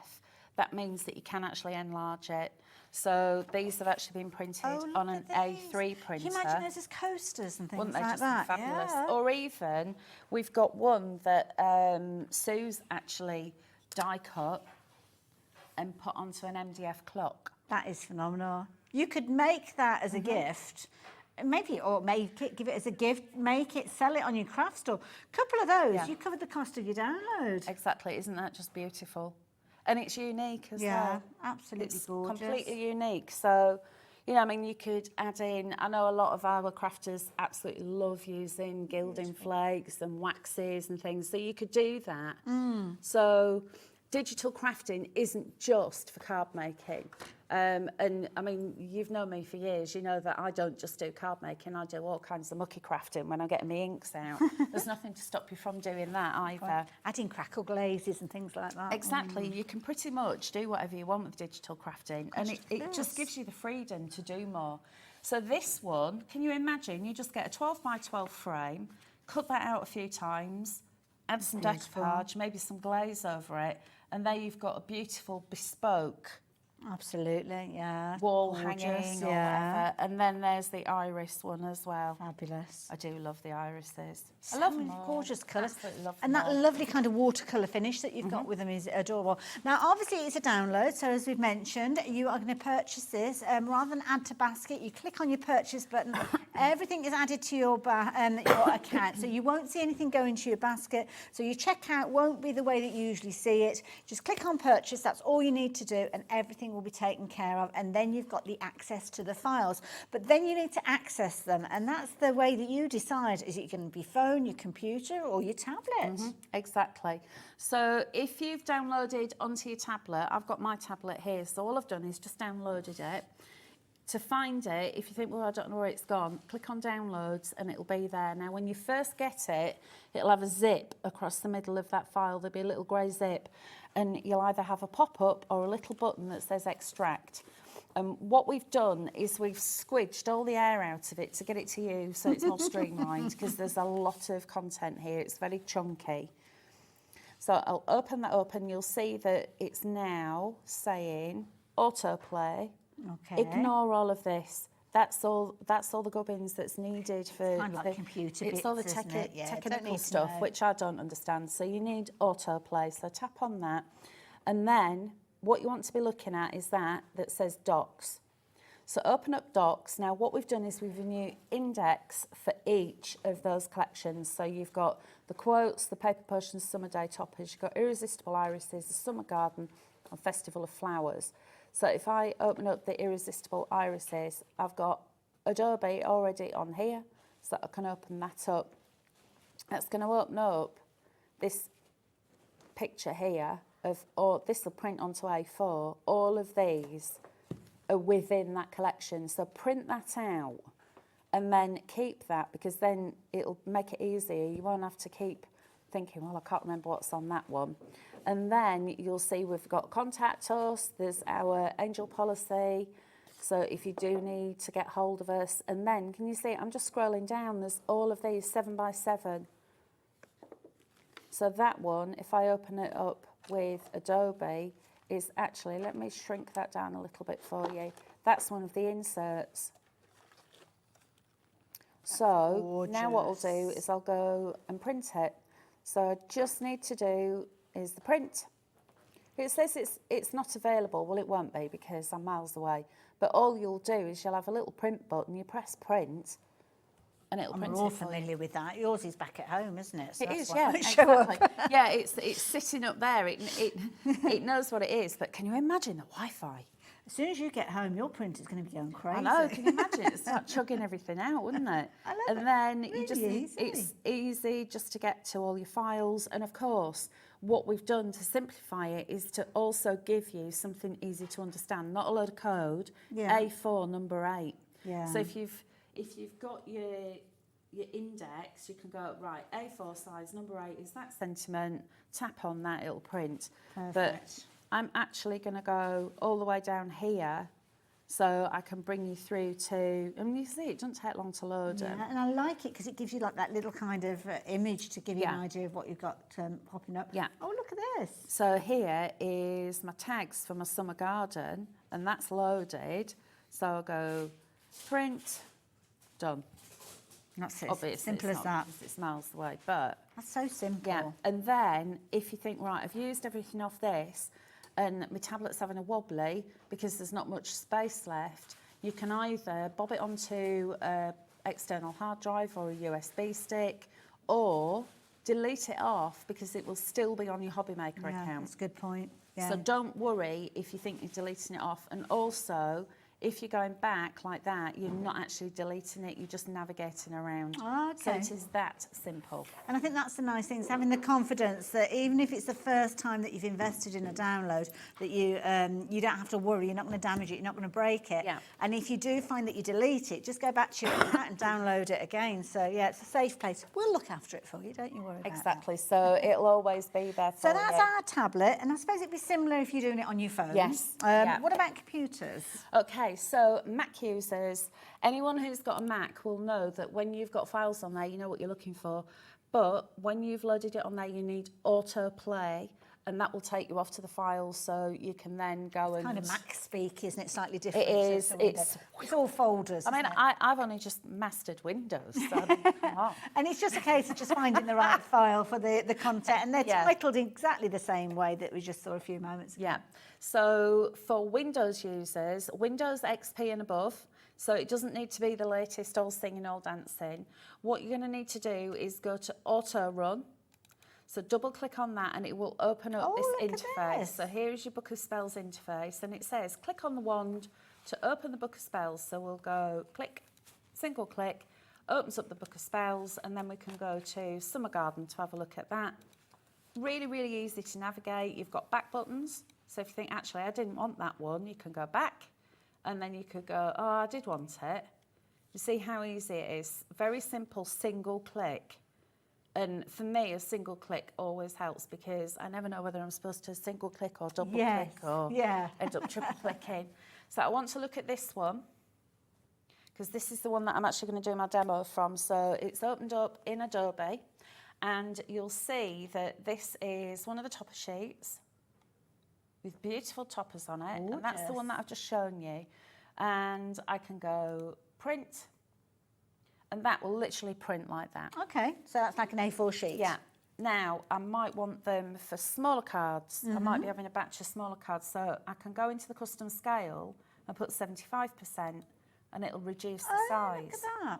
That means that you can actually enlarge it. So these have actually been printed on an A3 printer. Can you imagine those as coasters and things Wouldn't they like just that? be fabulous? Yeah. Or even, we've got one that Sue's actually die cut and put onto an MDF clock. That is phenomenal. You could make that as a gift. Maybe, or make it, give it as a gift, make it, sell it on your craft store. A couple of those, you covered the cost of your download. Exactly, isn't that just beautiful? And it's unique as well. Yeah, absolutely it's gorgeous. Completely unique. So, you know, I mean, you could add in, I know a lot of our crafters absolutely love using gilding flakes and waxes and things, so you could do that. So digital crafting isn't just for card making. And I mean, you've known me for years. You know that I don't just do card making. I do all kinds of mucky crafting when I'm getting my inks out. There's nothing to stop you from doing that either. Adding crackle glazes and things like that. Exactly. You can pretty much do whatever you want with digital crafting, and it just gives you the freedom to do more. So this one, can you imagine? You just get a 12 by 12 frame, cut that out a few times, add some decoupage, maybe some glaze over it, and there you've got a beautiful bespoke Absolutely, yeah. wall Gorgeous, hanging or whatever. And then there's the iris one as well. Fabulous. I do love the irises. I love them. Gorgeous colours. Absolutely love And them that all. lovely kind of watercolour finish that you've got with them is adorable. Now, obviously, it's a download. So, as we've mentioned, you are going to purchase this. Rather than add to basket, you click on your purchase button. Everything is added to your account. So, you won't see anything go into your basket. So, your checkout won't be the way that you usually see it. Just click on purchase. That's all you need to do. And everything will be taken care of. And then you've got the access to the files. But then you need to access them. And that's the way that you decide. Is it going to be phone, your computer, or your tablet? Exactly. So if you've downloaded onto your tablet, I've got my tablet here, so all I've done is just downloaded it. To find it, if you think, well, I don't know where it's gone, click on downloads and it'll be there. Now, when you first get it, it'll have a zip across the middle of that file. There'll be a little grey zip, and you'll either have a pop-up or a little button that says extract. What we've done is we've squidged all the air out of it to get it to you so it's more streamlined, because there's a lot of content here. It's very chunky. So I'll open that up and you'll see that it's now saying autoplay. Okay. Ignore all of this. That's all the gubbins that's needed for Kind of like computer it's all the bits, isn't it? Yeah, don't technical need to stuff, know. which I don't understand. So you need autoplay. So tap on that, and then what you want to be looking at is that says docs. So open up docs. Now what we've done is we've a new index for each of those collections. So you've got the quotes, the paper potions, summer day toppers, you've got irresistible irises, the summer garden, and festival of flowers. So if I open up the irresistible irises, I've got Adobe already on here, so I can open that up. That's going to open up this picture here of, or this will print onto A4. All of these are within that collection. So print that out and then keep that, because then it'll make it easier. You won't have to keep thinking, well, I can't remember what's on that one. And then you'll see we've got contact us, there's our angel policy. So if you do need to get hold of us, and then can you see, I'm just scrolling down, there's all of these 7x7. So that one, if I open it up with Adobe, is actually, let me shrink that down a little bit for you. That's one of the inserts. So now what I'll do is I'll go and print it. So I just need to do is the print. It says it's not available. Well, it won't be because I'm miles away. But all you'll do is you'll have a little print button. You press print, and it'll print it. We're all for you. familiar with that. Yours is back at home, isn't it? So It that's is, why yeah, it show up. exactly. Yeah, it's sitting up there. It knows what it is. But can you imagine the Wi-Fi? As soon as you get home, your printer's going to be going crazy. I know. Can you imagine? It's like chugging everything out, wouldn't it? I love and it. then Really you just easy. it's easy just to get to all your files. And of course, what we've done to simplify it is to also give you something easy to understand, not a load of code. Yeah. A4 number 8. Yeah. So if you've got your index, you can go, right, A4 size, number 8 is that sentiment, tap on that, it'll print. Perfect. But I'm actually going to go all the way down here so I can bring you through to, I mean, you see, it doesn't take long to load them. Yeah, and I like it because it gives you like that little kind of image to give you an Yeah. idea of what you've got popping up. Yeah. Oh, look at this. So here is my tags for my summer garden, and that's loaded. So I'll go print, done. That's it. Obviously, Simple it's as not, that. because it's miles away, but That's so simple. yeah. And then if you think, right, I've used everything off this and my tablet's having a wobbly because there's not much space left, you can either bob it onto an external hard drive or a USB stick, or delete it off because it will still be on your Hobby Maker Yeah, account. that's a good point. Yeah. So don't worry if you think you're deleting it off. And also, if you're going back like that, you're not actually deleting it, you're just navigating around. So it is that simple. And I think that's the nice thing, is having the confidence that even if it's the first time that you've invested in a download, that you don't have to worry, you're not going to damage it, you're not going to break it. Yeah. And if you do find that you delete it, just go back to your account and download it again. So yeah, it's a safe place. We'll look after it for you, don't you worry about Exactly, so it'll always be there for So that's you. our tablet, and I suppose it'd be similar if you're doing it on your phone. Yes. Yeah. What about computers? Okay, so Mac users, anyone who's got a Mac will know that when you've got files on there, you know what you're looking for. But when you've loaded it on there, you need autoplay, and that will take you off to the files, so you can then go and... Kind of Mac speak, isn't it? Slightly different. It is. So it's all folders. I mean, isn't it? I've only just mastered Windows, so I mean, come on. And it's just a case of just finding the right file for the content, and they're Yeah. titled in exactly the same way that we just saw a few moments ago. Yeah. So for Windows users, Windows XP and above, so it doesn't need to be the latest all singing, all dancing. What you're going to need to do is go to Auto Run. So double click on that and it will open up this look at interface. this. So here's your Book of Spells interface, and it says click on the wand to open the Book of Spells. So we'll go click, single click, opens up the Book of Spells, and then we can go to Summer Garden to have a look at that. Really, really easy to navigate. You've got back buttons. So if you think, actually, I didn't want that one, you can go back, and then you could go, oh, I did want it. You see how easy it is? Very simple, single click. And for me, a single click always helps, because I never know whether I'm supposed to single click or double click or end up triple clicking. So I want to look at this one, because this is the one that I'm actually going to do my demo from. So it's opened up in Adobe, and you'll see that this is one of the topper sheets with beautiful toppers on it. And that's the one that I've just shown you. And I can go print, and that will literally print like that. Okay, so that's like an A4 sheet. Yeah. Now, I might want them for smaller cards. I might be having a batch of smaller cards, so I can go into the custom scale and put 75%, and it'll reduce the size. Look at that.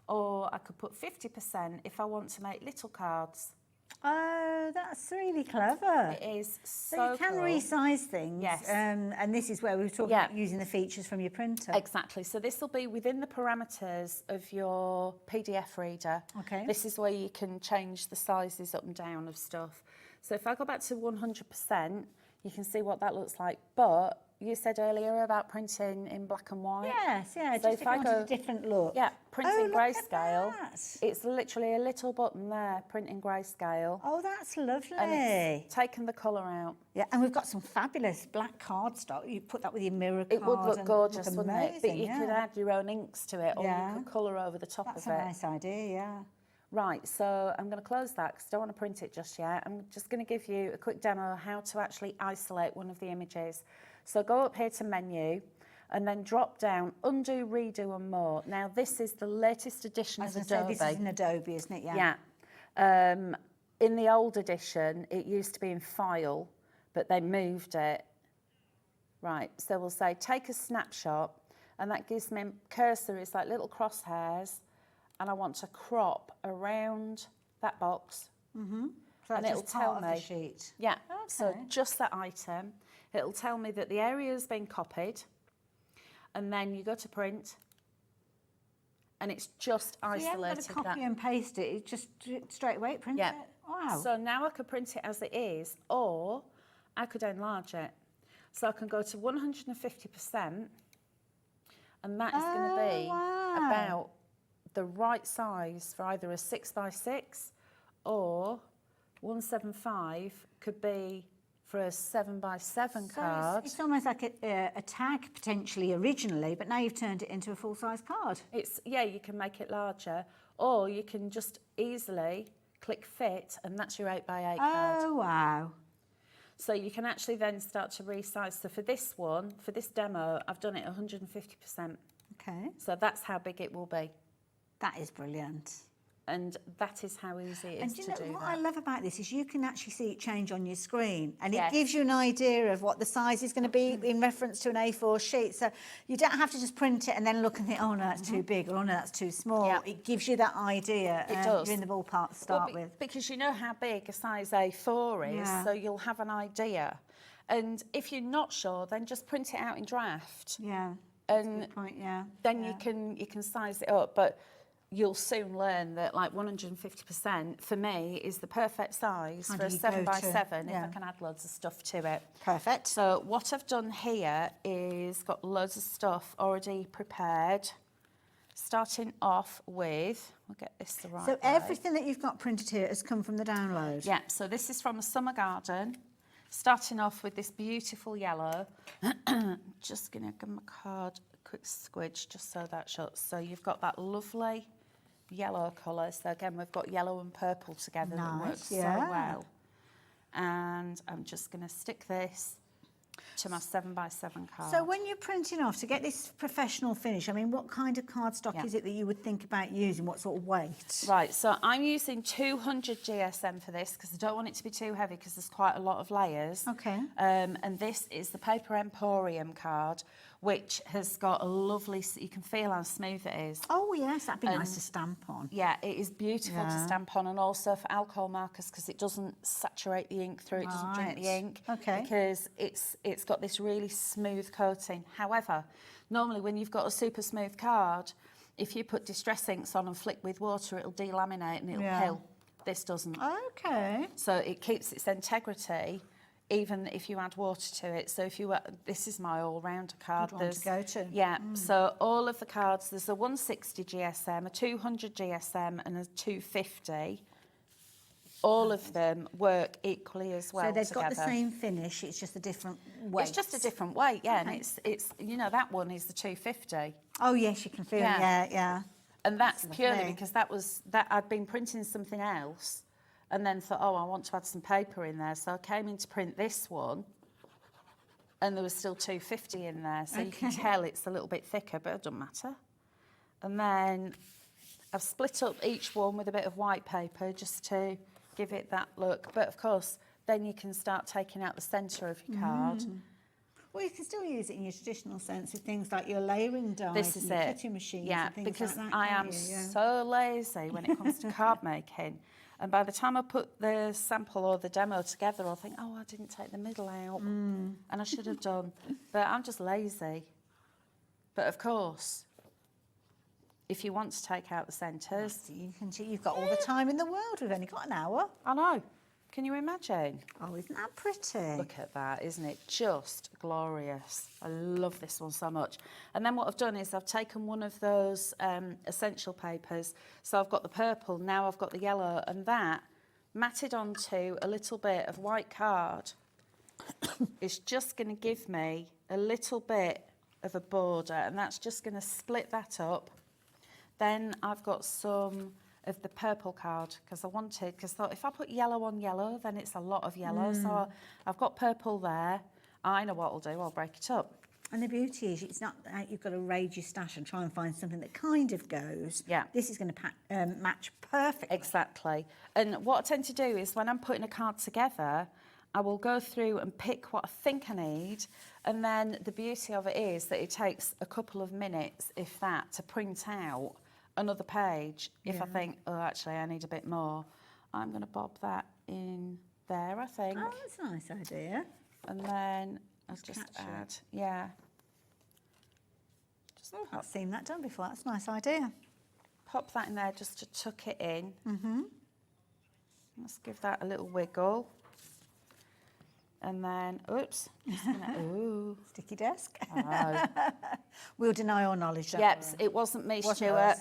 Or I could put 50% if I want to make little cards. Oh, that's really clever. It is so So you can cool. resize things. Yes. And this is where we were talking about using the features from your printer. Exactly. So this will be within the parameters of your PDF reader. Okay. This is where you can change the sizes up and down of stuff. So if I go back to 100%, you can see what that looks like. But you said earlier about printing in black and white. Yes, yeah, So just if I wanted go a different look. Yeah, print in look at grayscale. that. It's literally a little button there, print in grayscale. Oh, that's lovely. And it's taken the colour out. Yeah, and we've got some fabulous black cardstock. You put that with your mirror card. It would look and gorgeous, look wouldn't it? But amazing, you could yeah. add your own inks to it, or Yeah. you could colour over the top That's of a it. nice idea, yeah. Right, so I'm going to close that because I don't want to print it just yet. I'm just going to give you a quick demo of how to actually isolate one of the images. So go up here to menu and then drop down undo, redo and more. Now this is the latest edition of Adobe. This is in Adobe, isn't it? Yeah. In the old edition, it used to be in file, but they moved it. Right, so we'll say take a snapshot, and that gives me cursor is like little crosshairs, and I want to crop around that box. So and that's it'll just tell part of me. the sheet. Yeah, so Okay. just that item. It'll tell me that the area has been copied, and then you go to print, and it's just So you haven't got isolated to copy that. and paste it, it just straight away it prints Yeah. it. Wow. So now I could print it as it is, or I could enlarge it. So I can go to 150%, and that is going to be about the right size for either a 6x6, or 175 could be for a 7x7 So card. it's almost like a tag potentially originally, but now you've turned it into a full-size card. Yeah, you can make it larger, or you can just easily click fit, and that's your 8x8 card. Oh, wow. So you can actually then start to resize. So for this one, for this demo, I've done it 150%. Okay. So that's how big it will be. That is brilliant. And that is how easy it And is you to know, do what that. I love about this is you can actually see it change on your screen, and Yes. it gives you an idea of what the size is going to be in reference to an A4 sheet. So you don't have to just print it and then look and think, oh no, that's too big, or oh no, that's too small. Yeah. It gives you that idea. It does. You're in the ballpark to start with. Because you know how big a size A4 is, Yeah. so you'll have an idea. And if you're not sure, then just print it out in draft. Yeah. And good point, yeah. Then you can size it up, but you'll soon learn that like 150% for me is the perfect size for a 7x7 if I can add loads of stuff to it. Perfect. So what I've done here is got loads of stuff already prepared. Starting off with, we'll get this the right way. So everything that you've got printed here has come from the download? Yeah, so this is from a summer garden. Starting off with this beautiful yellow. Just going to give my card a quick squidge just so that shuts. So you've got that lovely yellow colour. So again, we've got yellow and purple together that works so well. And I'm just going to stick this to my 7x7 card. So when you're printing off, to get this professional finish, I mean, what kind of cardstock is it that you would think about using? What sort of weight? Right, so I'm using 200 GSM for this because I don't want it to be too heavy because there's quite a lot of layers. Okay. And this is the Paper Emporium card, which has got a lovely, you can feel how smooth it is. Oh yes, that'd be nice to stamp on. Yeah, it is beautiful to stamp on, and also for alcohol markers because it doesn't saturate the ink through, it doesn't drink the ink. Okay. Because it's got this really smooth coating. However, normally when you've got a super smooth card, if you put distress inks on and flick with water, it'll delaminate and it'll pill. This doesn't. Okay. So it keeps its integrity even if you add water to it. So if you this is my all-rounder card. Good one to go to. Yeah, so all of the cards, there's a 160 GSM, a 200 GSM and a 250. All of them work equally as well. So they've together. got the same finish, it's just a different weight. It's just a different weight, yeah, and it's you know, that one is the 250. Oh yes, you can feel it, yeah. And that's purely because that I'd been printing something else and then thought, oh, I want to add some paper in there. So I came in to print this one and there was still 250 in there. So you can tell it's a little bit thicker, but it doesn't matter. And then I've split up each one with a bit of white paper just to give it that look. But of course, then you can start taking out the centre of your card. Well, you can still use it in your traditional sense with things like your layering dies This is and your it. cutting machines Yeah, and things because like that. I am so lazy when it comes to card making. And by the time I put the sample or the demo together, I'll think, oh, I didn't take the middle out. And I should have done. But I'm just lazy. But of course, if you want to take out the centres... You've got all the time in the world. We've only got an hour. I know. Can you imagine? Oh, isn't that pretty? Look at that, isn't it? Just glorious. I love this one so much. And then what I've done is I've taken one of those essential papers. So I've got the purple, now I've got the yellow, and that matted onto a little bit of white card is just going to give me a little bit of a border, and that's just going to split that up. Then I've got some of the purple card because I thought if I put yellow on yellow, then it's a lot of yellow. So I've got purple there. I know what I'll do, I'll break it up. And the beauty is it's not that you've got to raid your stash and try and find something that kind of goes. Yeah. This is going to match perfectly. Exactly. And what I tend to do is when I'm putting a card together, I will go through and pick what I think I need. And then the beauty of it is that it takes a couple of minutes, if that, to print out another page. If I think, oh, actually, I need a bit more, I'm going to bob that in there, I think. Oh, that's a nice idea. And then I'll just add, Just I've not seen that done before. That's a nice idea. Pop that in there just to tuck it in. Let's give that a little wiggle. And then, oops, just gonna, ooh. Sticky desk. I know. We'll deny our knowledge. Yep, it wasn't me, Stuart.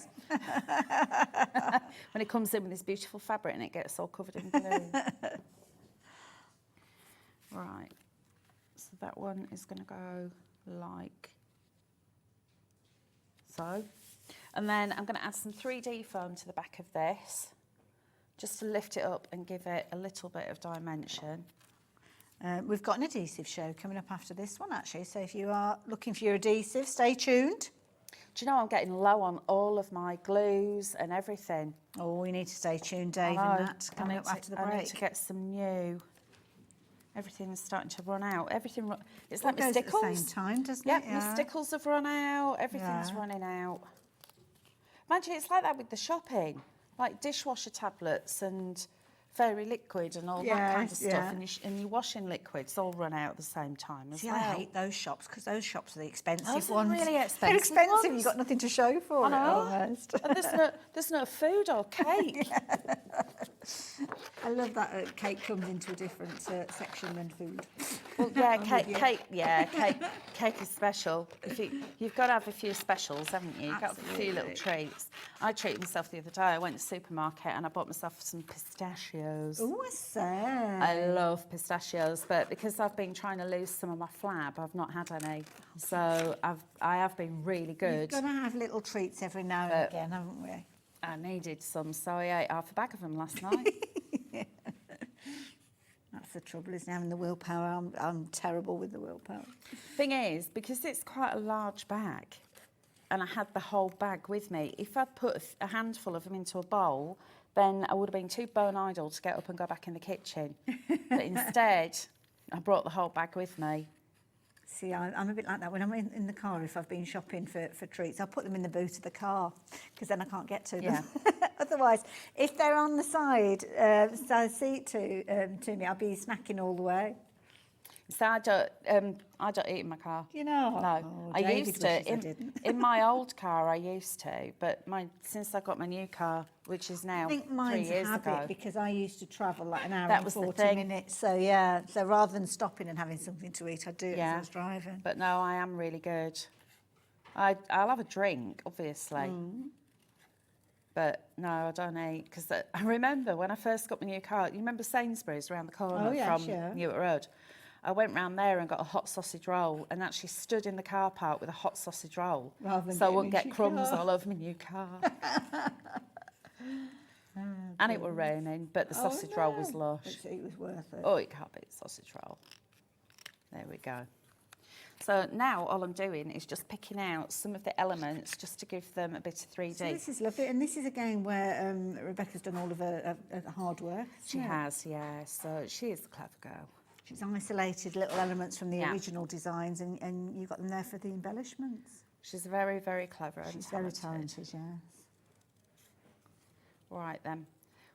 When it comes in with this beautiful fabric and it gets all covered in glue. Right, so that one is going to go like so. And then I'm going to add some 3D foam to the back of this, just to lift it up and give it a little bit of dimension. We've got an adhesive show coming up after this one, actually. So if you are looking for your adhesive, stay tuned. Do you know I'm getting low on all of my glues and everything? Oh, we need to stay tuned, Dave, and that coming up after the break. I need to get some new. Everything's starting to run out. It's like my stickles. At the same time, doesn't it? Yeah, my stickles have run out. Everything's running out. Imagine it's like that with the shopping, like dishwasher tablets and very liquid and all that kind of Yes, stuff, yeah. and your washing liquids all run out at the same time as See, well. I hate those shops because those shops are the expensive Those are ones. really They're expensive expensive. ones. You've got nothing to show for I it know. almost. And there's no food or cake. I love that cake comes into a different section than food. Well, yeah, cake is special. You've got to have a few specials, haven't you? You've got to have a few little treats. I treated myself the other day. I went to the supermarket and I bought myself some pistachios. Oh, I say. I love pistachios, but because I've been trying to lose some of my flab, I've not had any. So I have been really good. You've got to have little treats every now and again, haven't we? I needed some, so I ate half a bag of them last night. That's the trouble, isn't it? Having the willpower. I'm terrible with the willpower. Thing is, because it's quite a large bag, and I had the whole bag with me, if I'd put a handful of them into a bowl, then I would have been too bone idle to get up and go back in the kitchen. But instead, I brought the whole bag with me. See, I'm a bit like that. When I'm in the car, if I've been shopping for treats, I'll put them in the boot of the car because then I can't get to them. Yeah. Otherwise, if they're on the side seat to me, I'll be snacking all the way. So I don't eat in my car. You know? No, Oh, I David used to. wishes I didn't. In my old car, I used to, but since I got my new car, which is now I think 3 mine's a years habit ago. because I used to travel like an hour That and was the 40 thing. minutes. So, yeah, so rather than stopping and having something to eat, I'd do it as I Yeah. was driving. But no, I am really good. I'll have a drink, obviously. But no, I don't eat because I remember when I first got my new car. You remember Sainsbury's around the corner Oh, yes, from yeah. Newark Road? I went round there and got a hot sausage roll and actually stood in the car park with a hot sausage roll Rather than so I getting wouldn't into get your crumbs car. all over my new car. And it were raining, but the sausage roll was lush. It was worth it. Oh, it can't beat the sausage roll. There we go. So now all I'm doing is just picking out some of the elements just to give them a bit of 3D. So this is lovely, and this is again where Rebecca's done all of her hard work. She has, yeah. So she is a clever girl. She's isolated little elements from the Yeah. original designs, and you got them there for the embellishments. She's very, very clever and She's very talented, yes. Right then.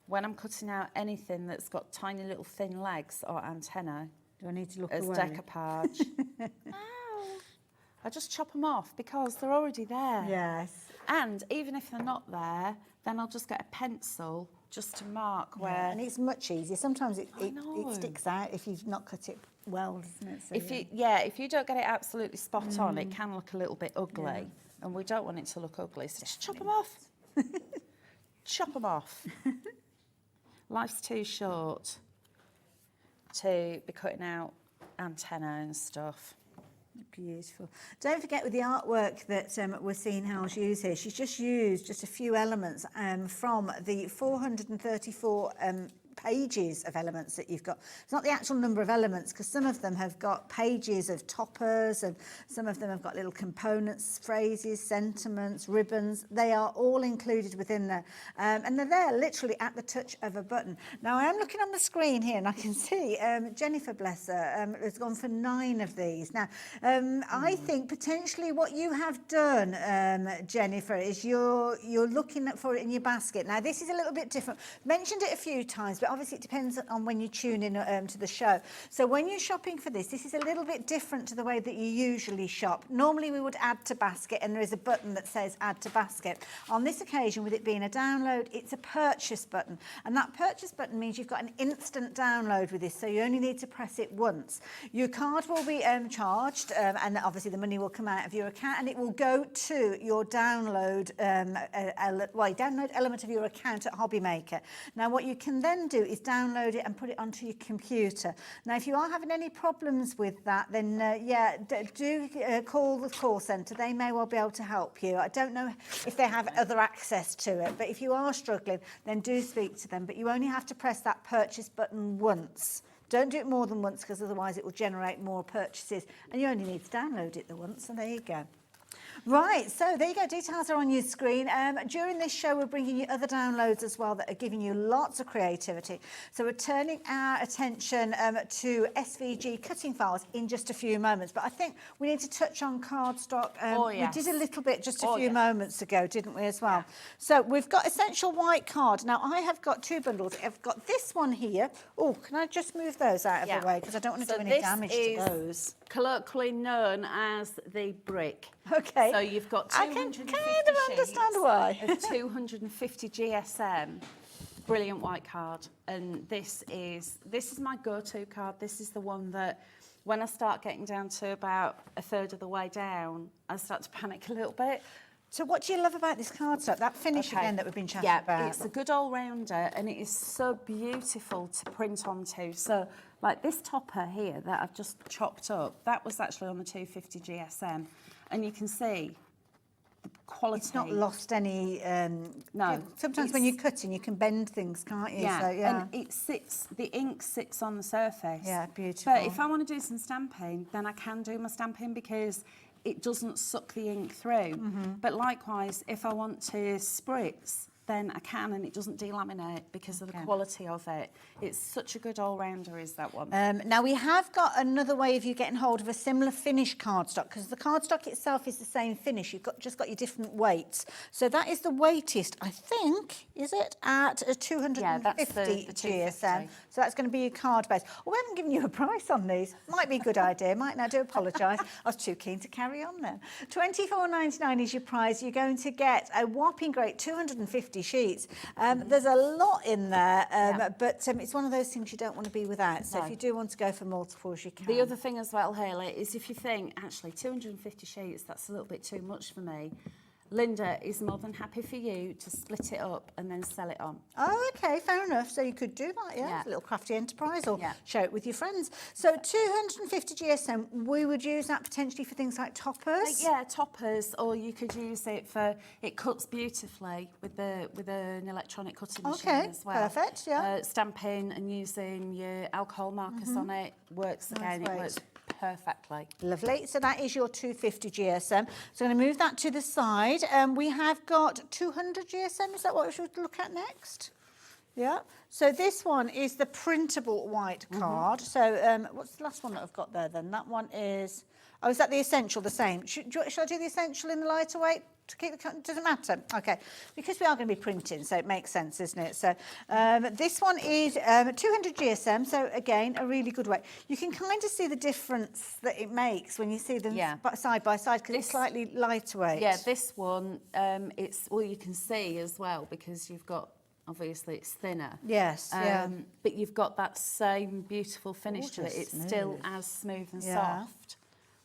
When I'm cutting out anything that's got tiny little thin legs or antennae Do I need to look as away? decoupage, I just chop them off because they're already there. Yes. And even if they're not there, then I'll just get a pencil just to mark where. Yeah, and it's much easier. Sometimes it know. sticks out if you've not cut it well, doesn't it? So, If you don't get it absolutely spot on, it can look a little bit ugly, and we don't want it to look ugly. So just chop them off. Chop them off. Life's too short to be cutting out antennae and stuff. Beautiful. Don't forget with the artwork that we're seeing Hal's use here, she's just used just a few elements from the 434 pages of elements that you've got. It's not the actual number of elements because some of them have got pages of toppers and some of them have got little components, phrases, sentiments, ribbons. They are all included within there and they're there literally at the touch of a button. Now I am looking on the screen here and I can see Jennifer, bless her, has gone for 9 of these. Now I think potentially what you have done, Jennifer, is you're looking for it in your basket. Now this is a little bit different. Mentioned it a few times, but obviously it depends on when you tune in to the show. So when you're shopping for this is a little bit different to the way that you usually shop. Normally we would add to basket and there is a button that says add to basket. On this occasion, with it being a download, it's a purchase button. And that purchase button means you've got an instant download with this, so you only need to press it once. Your card will be charged and obviously the money will come out of your account and it will go to your download download element of your account at Hobbymaker. Now what you can then do is download it and put it onto your computer. Now if you are having any problems with that, then do call the call centre. They may well be able to help you. I don't know if they have other access to it, but if you are struggling, then do speak to them. But you only have to press that purchase button once. Don't do it more than once because otherwise it will generate more purchases and you only need to download it the once, and there you go. Right, so there you go. Details are on your screen. During this show, we're bringing you other downloads as well that are giving you lots of creativity. So we're turning our attention to SVG cutting files in just a few moments. But I think we need to touch on cardstock. We did a little bit just a few moments ago, didn't we, as well? Yeah. So we've got Essential White card. Now, I have got 2 bundles. I've got this one here. Oh, can I just move those out of the way? Because I don't want to do any damage to those. Colloquially known as the brick. Okay. So you've got 250 I can kind of understand why. of 250 GSM. Brilliant white card. And this is my go-to card. This is the one that when I start getting down to about a third of the way down, I start to panic a little bit. So what do you love about this cardstock? That finish again that we've been chatting about. It's a good all-rounder and it is so beautiful to print onto. So like this topper here that I've just chopped up, that was actually on the 250 GSM. And you can see the quality. It's not lost any... no. Sometimes when you're cutting, you can bend things, can't you? Yeah, so, and the ink sits on the surface. Yeah, beautiful. But if I want to do some stamping, then I can do my stamping because it doesn't suck the ink through. But likewise, if I want to spritz, then I can, and it doesn't delaminate because of the quality of it. It's such a good all-rounder, is that one. Now, we have got another way of you getting hold of a similar finish cardstock, because the cardstock itself is the same finish. You've just got your different weights. So that is the weightest, I think, is it, at a 250 GSM. So that's going to be your card base. Well, we haven't given you a price on these. Might be a good idea. Might not. I do apologise. I was too keen to carry on then. $24.99 is your prize. You're going to get a whopping great 250 sheets. There's a lot in there, but it's one of those things you don't want to be without. So if you do want to go for multiples, you can. The other thing as well, Hayley, is if you think, actually, 250 sheets, that's a little bit too much for me, Linda is more than happy for you to split it up and then sell it on. Oh, okay, fair enough. So you could do that, It's a little crafty enterprise, or share it with your friends. So 250 GSM, we would use that potentially for things like toppers? Toppers, or you could use it for, it cuts beautifully with an electronic cutting machine as well. Perfect, stamping and using your alcohol markers on it works again, it works perfectly. Lovely. So that is your 250 GSM. So I'm going to move that to the side. We have got 200 GSM. Is that what we should look at next? Yeah. So this one is the printable white card. So what's the last one that I've got there then? That one is... Oh, is that the Essential, the same? Should I do the Essential in the lighter weight? To keep the, doesn't matter. Okay, because we are going to be printing, so it makes sense, isn't it? So this one is 200 GSM, so again, a really good weight. You can kind of see the difference that it makes when you see them side by side, because it's slightly lighter weight. Yeah, this one, you can see as well, because you've got, obviously it's thinner. Yes, but you've got that same beautiful finish to it. It's still as smooth and soft.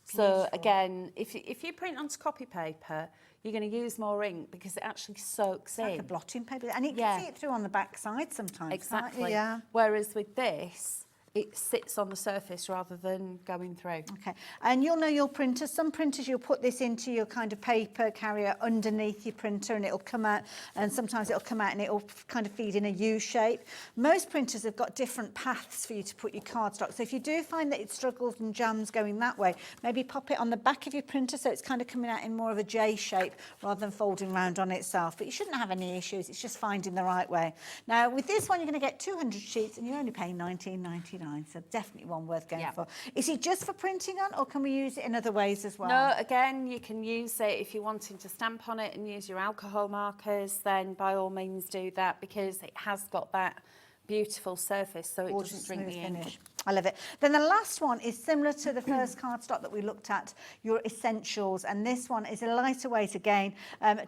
Beautiful. So again, if you print onto copy paper, you're going to use more ink because it actually soaks in. Like a blotting paper, and you can see it through on the back side sometimes. Exactly. Yeah. Whereas with this, it sits on the surface rather than going through. Okay, and you'll know your printers. Some printers you'll put this into your kind of paper carrier underneath your printer and it'll come out, and sometimes it'll come out and it'll kind of feed in a U shape. Most printers have got different paths for you to put your cardstock. So if you do find that it struggles and jams going that way, maybe pop it on the back of your printer so it's kind of coming out in more of a J shape rather than folding round on itself. But you shouldn't have any issues. It's just finding the right way. Now with this one, you're going to get 200 sheets and you're only paying $19.99. So definitely one worth going for. Is it just for printing on, or can we use it in other ways as well? No, again, you can use it if you're wanting to stamp on it and use your alcohol markers, then by all means do that, because it has got that beautiful surface, so it doesn't drink the ink. I love it. Then the last one is similar to the first cardstock that we looked at, your Essentials, and this one is a lighter weight again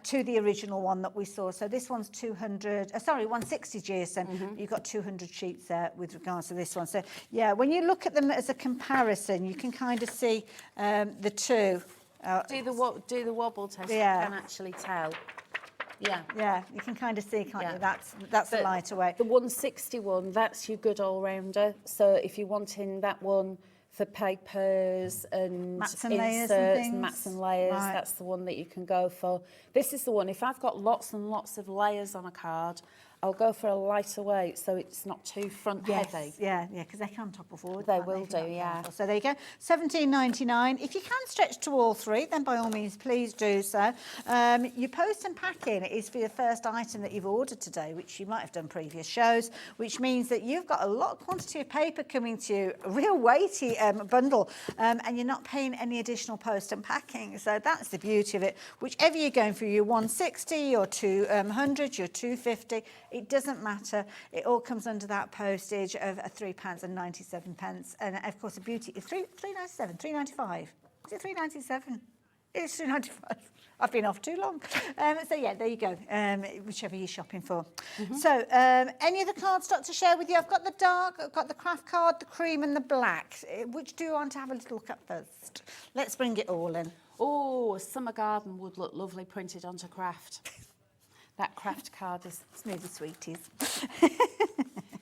to the original one that we saw. So this one's 160 GSM. You've got 200 sheets there with regards to this one. So yeah, when you look at them as a comparison, you can kind of see the two. Do the wobble test. You can actually tell. Yeah, you can kind of see, can't you? That's a lighter weight. The 161, that's your good all-rounder. So if you're wanting that one for papers and mats and inserts, layers and mats and layers, that's the one that you can go for. This is the one, if I've got lots and lots of layers on a card, I'll go for a lighter weight so it's not too front heavy. Yeah, because they can topple forward. They can't will if you're do, not yeah. careful. So there you go, $17.99. If you can stretch to all three, then by all means, please do so. Your post and packing is for your first item that you've ordered today, which you might have done previous shows, which means that you've got a lot of quantity of paper coming to you, a real weighty bundle, and you're not paying any additional post and packing. So that's the beauty of it. Whichever you're going for, your 160, your 200, your 250, it doesn't matter. It all comes under that postage of £3.97. And of course, the beauty is £3.97, £3.95. Is it £3.97? It's £3.95. I've been off too long. So yeah, there you go, whichever you're shopping for. So any other cards start to share with you? I've got the dark, I've got the craft card, the cream and the black. Which do you want to have a little look at first? Let's bring it all in. Oh, a summer garden would look lovely printed onto craft. That craft card is Smoothie sweeties.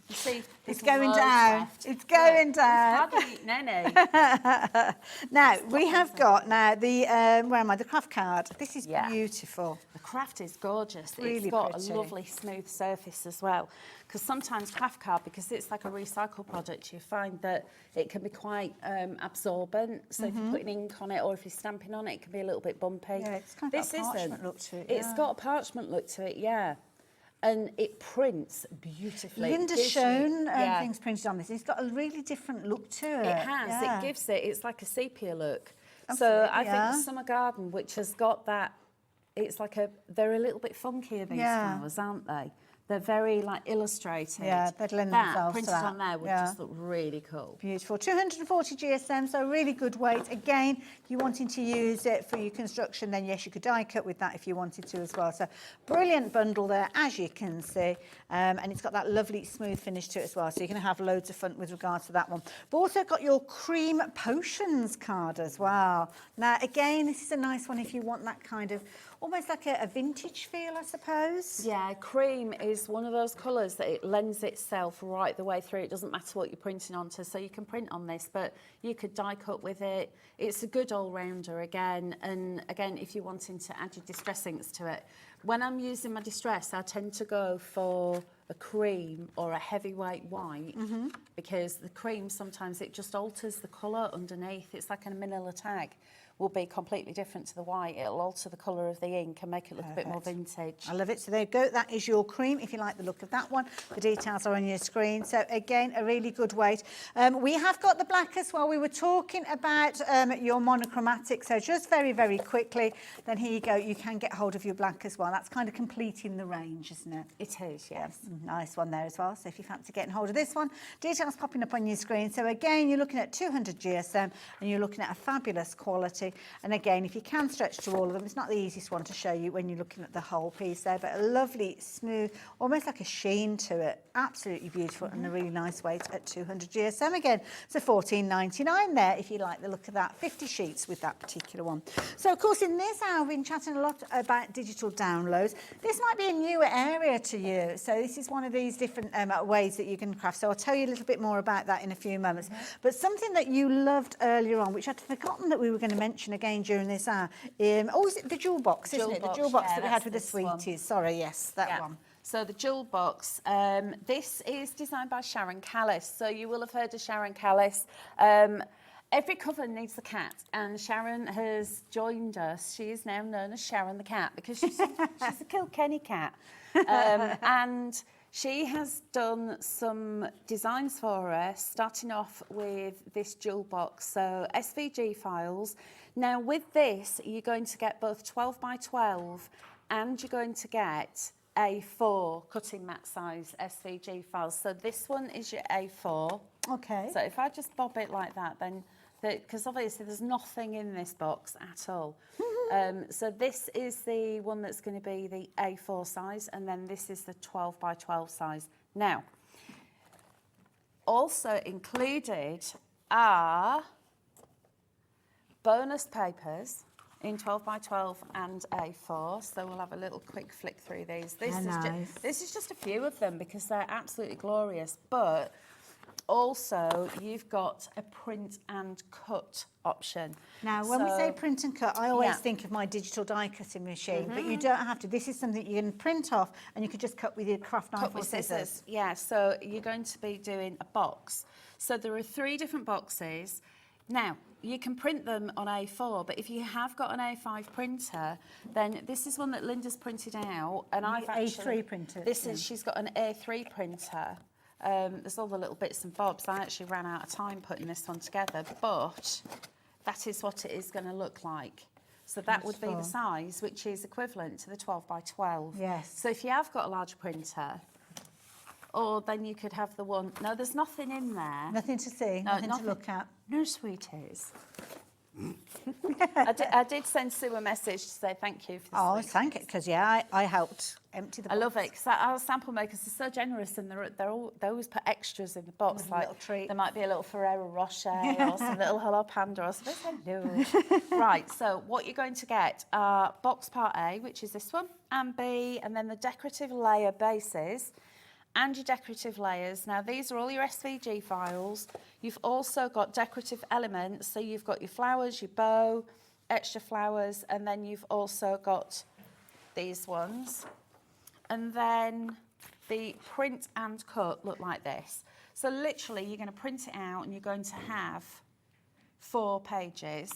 You see, it's going down. Left. It's going down. Hardly eaten any. Now we have got the where am I? The craft card. This is beautiful. The craft is gorgeous. Really it's got pretty. a lovely smooth surface as well. Because sometimes craft card, because it's like a recycled product, you find that it can be quite absorbent. So if you're putting ink on it or if you're stamping on it, it can be a little bit bumpy. Yeah, it's kind of got a parchment look to it. It's got a parchment look to it, yeah. And it prints beautifully. Linda's shown things printed on this. It's got a really different look to it. It has. Yeah. It gives it. It's like a sepia look. Absolutely, so I think the Summer Garden, which has got that, it's like they're a little bit funkier, these flowers, aren't they? They're very like illustrated. Yeah, they'd lend themselves printed to that. on there would just look really cool. Beautiful. 240 GSM, so really good weight. Again, if you're wanting to use it for your construction, then yes, you could die cut with that if you wanted to as well. So brilliant bundle there, as you can see. And it's got that lovely smooth finish to it as well. So you're going to have loads of fun with regards to that one. But also got your cream potions card as well. Now, again, this is a nice one if you want that kind of almost like a vintage feel, I suppose. Yeah, cream is one of those colours that it lends itself right the way through. It doesn't matter what you're printing onto, so you can print on this, but you could die cut with it. It's a good all-rounder again, and again, if you're wanting to add your distress inks to it. When I'm using my distress, I tend to go for a cream or a heavyweight white because the cream, sometimes it just alters the colour underneath. It's like a manila tag. Will be completely different to the white. It'll alter the colour of the ink and make it look a bit more vintage. I love it. So there you go. That is your cream, if you like the look of that one. The details are on your screen. So again, a really good weight. We have got the black as well. We were talking about your monochromatic. So just very, very quickly, then here you go. You can get hold of your black as well. That's kind of completing the range, isn't it? It is, yes. Nice one there as well. So if you fancy getting hold of this one, details popping up on your screen. So again, you're looking at 200 GSM and you're looking at a fabulous quality. And again, if you can stretch to all of them, it's not the easiest one to show you when you're looking at the whole piece there, but a lovely, smooth, almost like a sheen to it. Absolutely beautiful and a really nice weight at 200 GSM again. So $14.99 there if you like the look of that. 50 sheets with that particular one. So, of course, in this hour, we've been chatting a lot about digital downloads. This might be a newer area to you. So this is one of these different ways that you can craft. So I'll tell you a little bit more about that in a few moments. But something that you loved earlier on, which I'd forgotten that we were going to mention again during this hour. Is it the jewel box, isn't it? The jewel box that we had with the sweeties. Sorry, yes, that one. So the jewel box, this is designed by Sharon Callis. So you will have heard of Sharon Callis. Every cover needs a cat, and Sharon has joined us. She is now known as Sharon the cat because she's a Kilkenny cat. And she has done some designs for us, starting off with this jewel box. So SVG files. Now with this, you're going to get both 12 by 12 and you're going to get A4 cutting mat size SVG files. So this one is your A4. Okay. So if I just bob it like that, then, because obviously there's nothing in this box at all. So this is the one that's going to be the A4 size, and then this is the 12 by 12 size. Now, also included are bonus papers in 12 by 12 and A4. So we'll have a little quick flick through these. This is just a few of them because they're absolutely glorious. But also you've got a print and cut option. Now, when we say print and cut, I always think of my digital die cutting machine, but you don't have to. This is something you can print off and you can just cut with your craft knife or scissors. Yeah, so you're going to be doing a box. So there are 3 different boxes. Now, you can print them on A4, but if you have got an A5 printer, then this is one that Linda's printed out, and I've actually... A3 printer. She's got an A3 printer. There's all the little bits and bobs. I actually ran out of time putting this one together, but that is what it is going to look like. So that would be the size, which is equivalent to the 12 by 12. Yes. So if you have got a large printer, or then you could have the one... No, there's nothing in there. Nothing to see, nothing to look at. No, sweeties. I did send Sue a message to say thank you for this. Oh, thank you, because I helped empty the box. I love it, because our sample makers are so generous, and they always put extras in the box. With a little treat. There might be a little Ferrero Rocher or some little Hello Panda or something. Hello. Right, so what you're going to get are box part A, which is this one, and B, and then the decorative layer bases and your decorative layers. Now, these are all your SVG files. You've also got decorative elements, so you've got your flowers, your bow, extra flowers, and then you've also got these ones. And then the print and cut look like this. So literally, you're going to print it out, and you're going to have 4 pages,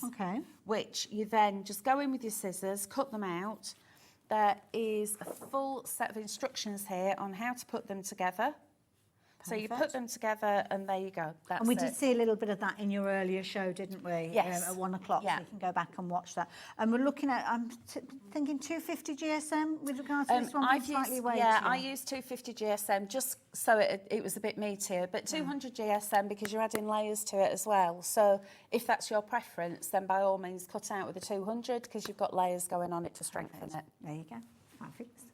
which you then just go in with your scissors, cut them out. There is a full set of instructions here on how to put them together. So you put them together, and there you go. That's and we did see a little bit of that in your earlier show, didn't we? Yes. At 1 o'clock, so you can go back and watch that. And we're looking at, I'm thinking 250 GSM with regards to this one, slightly weightier. Yeah, I used 250 GSM just so it was a bit meatier, but 200 GSM because you're adding layers to it as well. So if that's your preference, then by all means cut out with the 200 because you've got layers going on it to strengthen it. There you go.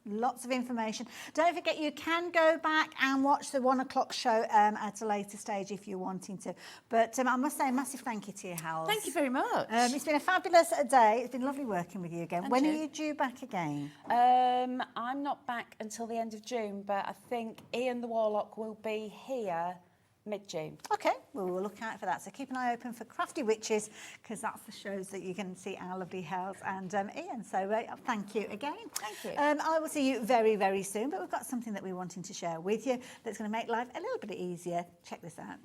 Lots of information. Don't forget, you can go back and watch the 1 o'clock show at a later stage if you're wanting to. But I must say a massive thank you to you, Hal. Thank you very much. It's been a fabulous day. It's been lovely working with you again. And when you. are you due back again? I'm not back until the end of June, but I think Ian the Warlock will be here mid-June. Okay, well, we'll look out for that. So keep an eye open for Crafty Witches, because that's the shows that you can see our lovely Hals and Ian. So thank you again. Thank you. I will see you very, very soon, but we've got something that we're wanting to share with you that's going to make life a little bit easier. Check this out.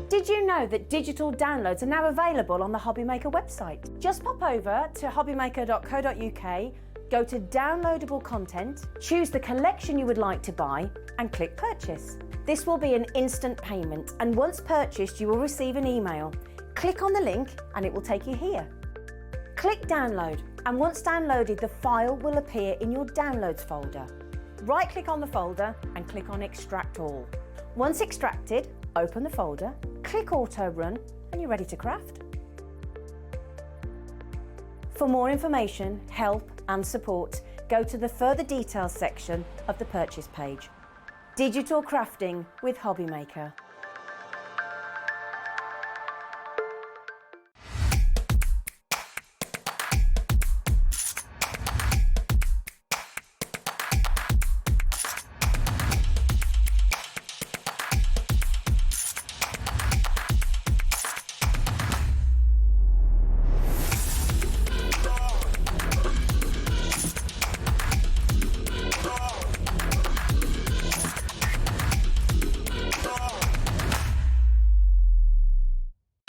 Did you know that digital downloads are now available on the Hobbymaker website? Just pop over to hobbymaker.co.uk, go to downloadable content, choose the collection you would like to buy, and click purchase. This will be an instant payment, and once purchased, you will receive an email. Click on the link and it will take you here. Click download, and once downloaded, the file will appear in your downloads folder. Right-click on the folder and click on extract all. Once extracted, open the folder, click auto run, and you're ready to craft. For more information, help and support, go to the further details section of the purchase page. Digital crafting with Hobbymaker.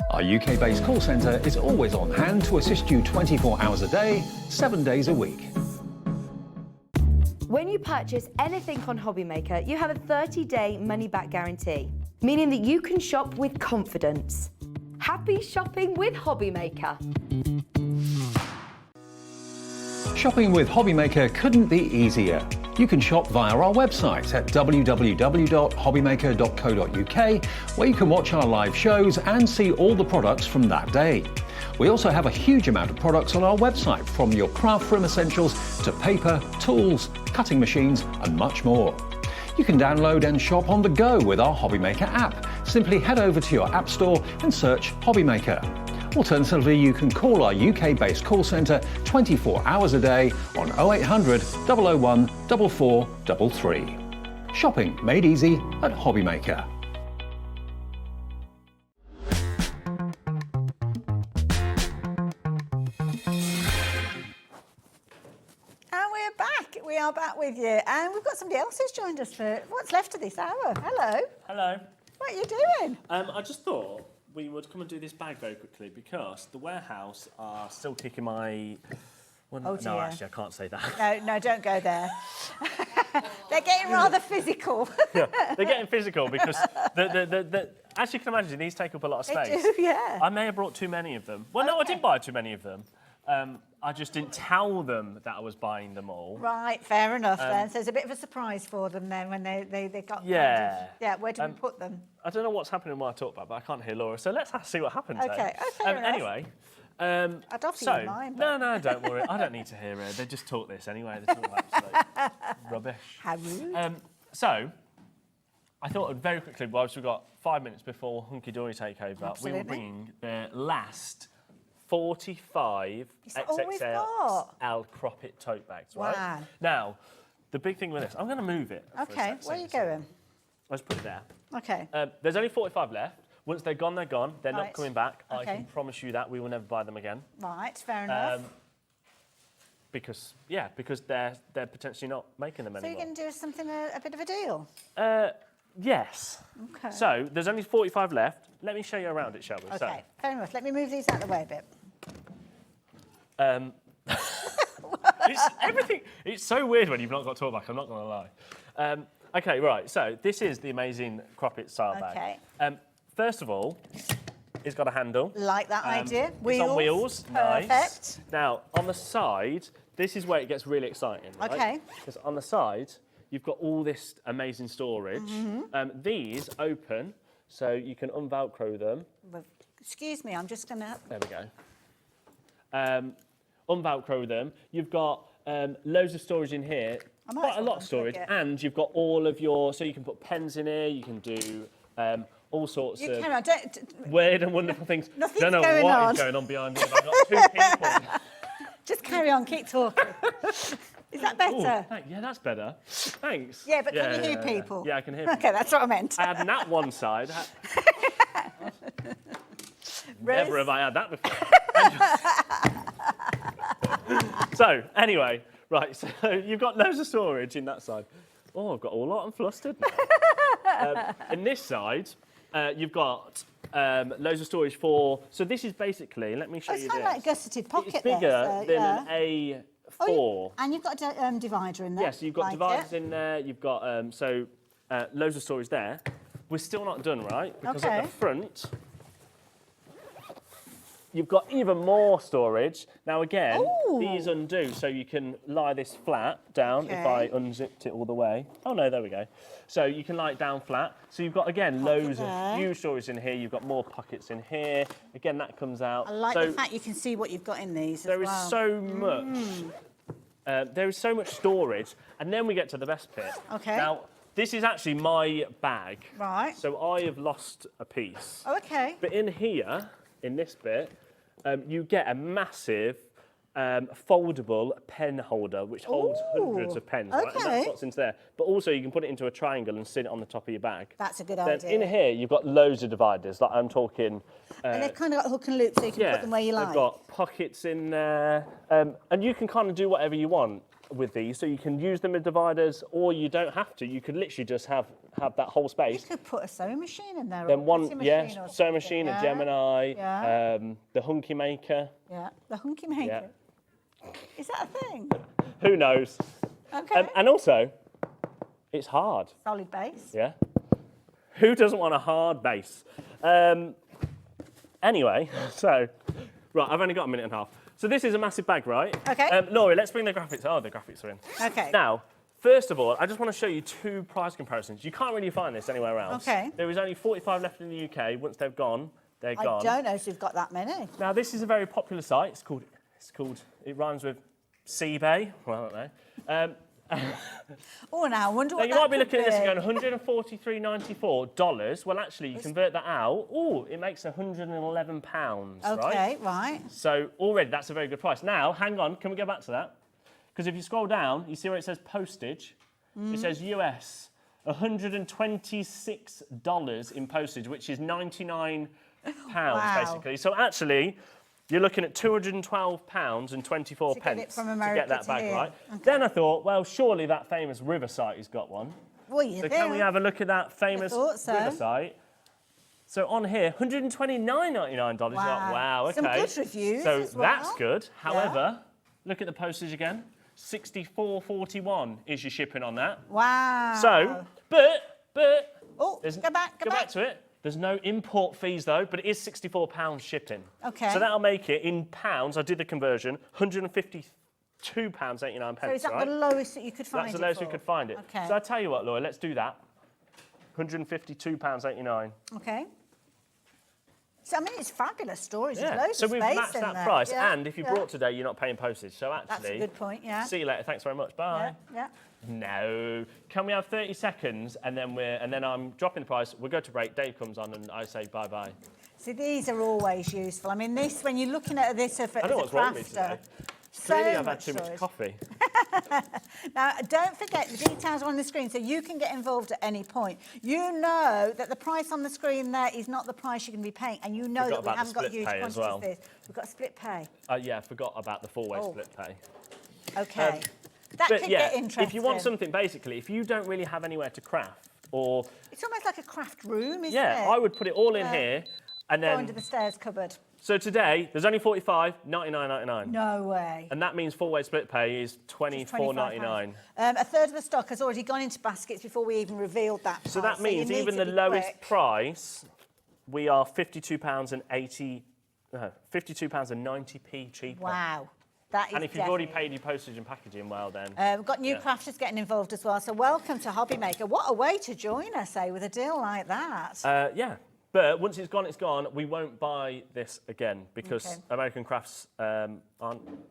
Our UK-based call centre is always on hand to assist you 24 hours a day, 7 days a week. When you purchase anything on Hobbymaker, you have a 30-day money-back guarantee, meaning that you can shop with confidence. Happy shopping with Hobbymaker. Shopping with Hobbymaker couldn't be easier. You can shop via our website at www.hobbymaker.co.uk, where you can watch our live shows and see all the products from that day. We also have a huge amount of products on our website, from your craft room essentials to paper, tools, cutting machines and much more. You can download and shop on the go with our Hobbymaker app. Simply head over to your app store and search Hobbymaker. Alternatively, you can call our UK-based call centre 24 hours a day on 0800 001 4433. Shopping made easy at Hobbymaker. We are back with you, and we've got somebody else who's joined us for what's left of this hour. Hello. Hello. What are you doing? I just thought we would come and do this bag very quickly because the warehouse are still kicking my... Well, Oh, dear. no, actually, I can't say that. No, don't go there. They're getting rather physical. Yeah, they're getting physical because, as you can imagine, these take up a lot of space. They do, yeah. I may have brought too many of them. Well, no, I didn't buy too many of them. I just didn't tell them that I was buying them all. Right, fair enough then. So it's a bit of a surprise for them then when they got... Yeah. Where do we put them? I don't know what's happening when I talk about, but I can't hear Laura. So let's see what happens. Okay, fair enough. Anyway. I'd offer you mine. But... No, don't worry. I don't need to hear it. They just talk this anyway. They talk absolute rubbish. How rude. So, I thought very crickly, whilst we've got 5 minutes before Hunkydory takeover, Absolutely. we will bring the last 45 all we've got? XXL crop it tote bags, right? Wow. Now, the big thing with this, I'm going to move it. Okay, where are you going? Let's put it there. Okay. There's only 45 left. Once they're gone, they're gone. They're not Right. coming back. I Okay. can promise you that we will never buy them again. Right, fair enough. Because they're potentially not making them So anymore. you're going to do something, a bit of a deal? Yes. Okay. So there's only 45 left. Let me show you around it, shall we? Okay, fair enough. Let me move these out of the way a bit. It's so weird when you've not got talkback, I'm not going to lie. Okay, right, so this is the amazing crop it style bag. Okay. First of all, it's got a handle. Like that idea. It's on wheels. Perfect. Nice. Now, on the side, this is where it gets really exciting. Right? Okay. Because on the side, you've got all this amazing storage. Mm-hmm. These open, so you can unvelcro them. Excuse me, I'm just going to... There we go. Unvelcro them. You've got loads of storage in here. Quite a lot of storage. And you've got all of your... So you can put pens in here. You can do all sorts of carry on. weird and wonderful things. Nothing's don't know going what on. is going on behind here. I've got two people. Just carry on, keep talking. Is that better? Ooh, yeah, that's better. Thanks. Yeah, but can you hear people? Yeah, I can hear Okay, people. that's what I meant. I had that one side. Never have I had that before. So, anyway, right, so you've got loads of storage in that side. Oh, I've got all hot and flustered now. In this side, you've got loads of storage for... So this is basically, let me show you It's kind this. of like gusseted pocket It's bigger there, so, than yeah. an A4. And you've got a divider in there. Yes, you've got like dividers it. in there. You've got, loads of storage there. We're still not done, right? Because at the front... You've got even more storage. Now again, these undo, so you can lie this flat down if I unzipped it all the way. Oh no, there we go. So you can lie it down flat. So you've got, again, loads of huge storage in here. You've got more pockets in here. Again, that comes out. I like the fact you can see what you've got in these There is so much. There is so much storage. And then we get to the best bit. Okay. Now, this is actually my bag. Right. So I have lost a piece. Oh, okay. But in here, in this bit, you get a massive foldable pen holder, which holds hundreds of pens. Right? And that's what's into there. But also, you can put it into a triangle and sit it on the top of your bag. That's a good Then idea. in here, you've got loads of dividers. Like I'm talking. And they've kind of got hook and loop, so you can put them where you like. They've got pockets in there, and you can kind of do whatever you want with these. So you can use them as dividers, or you don't have to. You could literally just have that whole space. You could put a sewing machine in there. Then or a one, pressing yeah, machine or sewing something. machine, a Gemini, Yeah. the Hunky Maker. Yeah, the hunky maker. Yeah. Is that a thing? Who knows? Okay. And also, it's hard. Solid base. Yeah. Who doesn't want a hard base? Anyway, so, right, I've only got a minute and a half. So this is a massive bag, right? Okay. Laurie, let's bring the graphics. Oh, the graphics are in. Okay. Now, first of all, I just want to show you two price comparisons. You can't really find this anywhere else. Okay. There is only 45 left in the UK. Once they've gone, they're gone. I don't know if you've got that many. Now, this is a very popular site. It's called, it rhymes with Seabay. Well, I don't know. Oh, now I wonder Now, what you that might be could looking at this and going, $143.94. Well, actually, you convert that out. Oh, it makes £111, Okay, right. So already that's a very good price. Now, hang on, can we go back to that? Because if you scroll down, you see where it says postage. It says US, $126 in postage, which is £99 basically. So actually, you're looking at £212.24 to get it from America to get that to back, here. right? Okay. Then I thought, well, surely that famous river site has got one. Well, you So can we have a look at that famous thought so. river site? So on here, $129.99. Wow, okay. Some good reviews So as well. that's good. However, look at the postage again. $64.41 is your shipping on that. Wow. So, but oh, go back to it. There's no import fees though, but it is £64 shipping. Okay. So that'll make it in pounds. I did the conversion, £152.89. So is that right? the lowest that you could find? That's the lowest we could find it. Okay. So I tell you what, Laura, let's do that. £152.89. Okay. So I mean, it's fabulous storage. There's Yeah. loads So of we've space matched in that there. price, Yeah, and if you yeah. brought today, you're not paying postage. So actually, That's a good point. Yeah. See you later. Thanks very much. Bye. Yeah. No. Can we have 30 seconds and then I'm dropping the price. We'll go to break. Dave comes on and I say bye bye. See, these are always useful. I mean, this when you're looking at this as a I know what's wrong with me crafter. today. So Clearly, I've had much too much storage. coffee. Now, don't forget the details are on the screen, so you can get involved at any point. You know that the price on the screen there is not the price you're going to be paying, and you know Forgot that we about the haven't got split huge pay as quantities well. of this. We've got a split pay. Yeah, I forgot about the four-way Oh. split pay. Okay. That But could yeah, get interesting. if you want something, basically, if you don't really have anywhere to craft, or It's almost like a craft room, isn't it? yeah, I would put it all in Yeah. here, and Go then. under the stairs cupboard. So today, there's only 45, $99.99. No way. And that means four-way split pay is $24.99. A third of the stock has already gone into baskets before we even revealed that price. So that you means need even to the be lowest quick. price, we are £52.90p cheaper. Wow. That is And if you've already definitely- paid your postage and packaging, well then. We've got new crafters getting involved as well. So welcome to Hobby Maker. What a way to join us, with a deal like that. Yeah, but once it's gone, it's gone. We won't buy this again because Okay. American Crafts aren't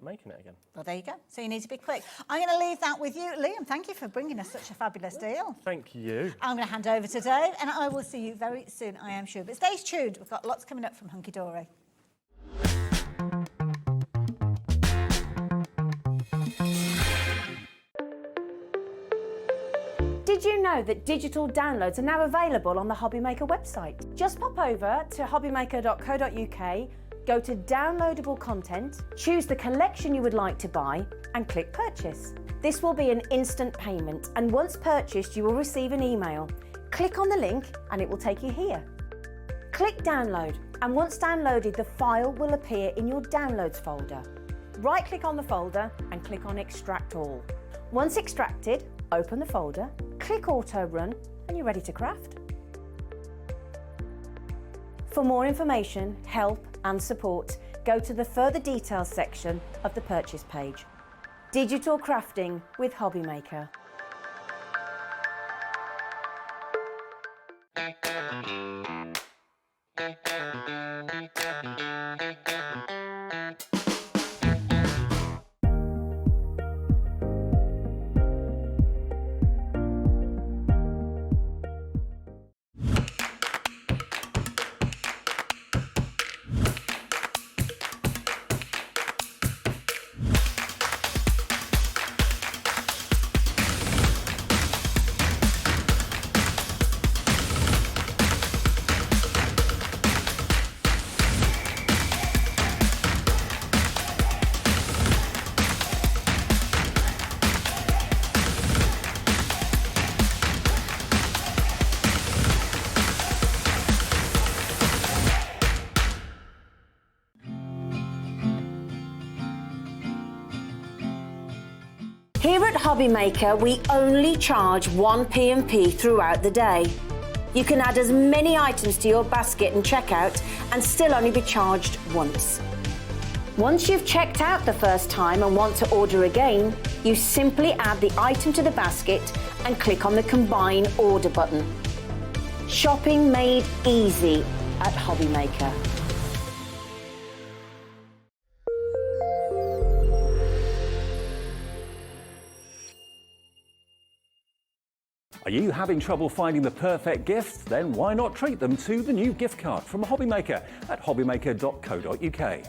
making it again. Well, there you go. So you need to be quick. I'm going to leave that with you. Liam, thank you for bringing us such a fabulous deal. Thank you. I'm going to hand over to Dave, and I will see you very soon, I am sure. But stay tuned. We've got lots coming up from Hunkydory. Did you know that digital downloads are now available on the Hobby Maker website? Just pop over to hobbymaker.co.uk, go to downloadable content, choose the collection you would like to buy, and click purchase. This will be an instant payment, and once purchased, you will receive an email. Click on the link and it will take you here. Click download, and once downloaded, the file will appear in your downloads folder. Right click on the folder and click on extract all. Once extracted, open the folder, click auto run, and you're ready to craft. For more information, help and support, go to the further details section of the purchase page. Digital crafting with Hobby Maker. Here at Hobby Maker, we only charge 1 P&P throughout the day. You can add as many items to your basket and checkout and still only be charged once. Once you've checked out the first time and want to order again, you simply add the item to the basket and click on the Combine Order button. Shopping made easy at Hobby Maker. Are you having trouble finding the perfect gift? Then why not treat them to the new gift card from Hobbymaker at hobbymaker.co.uk.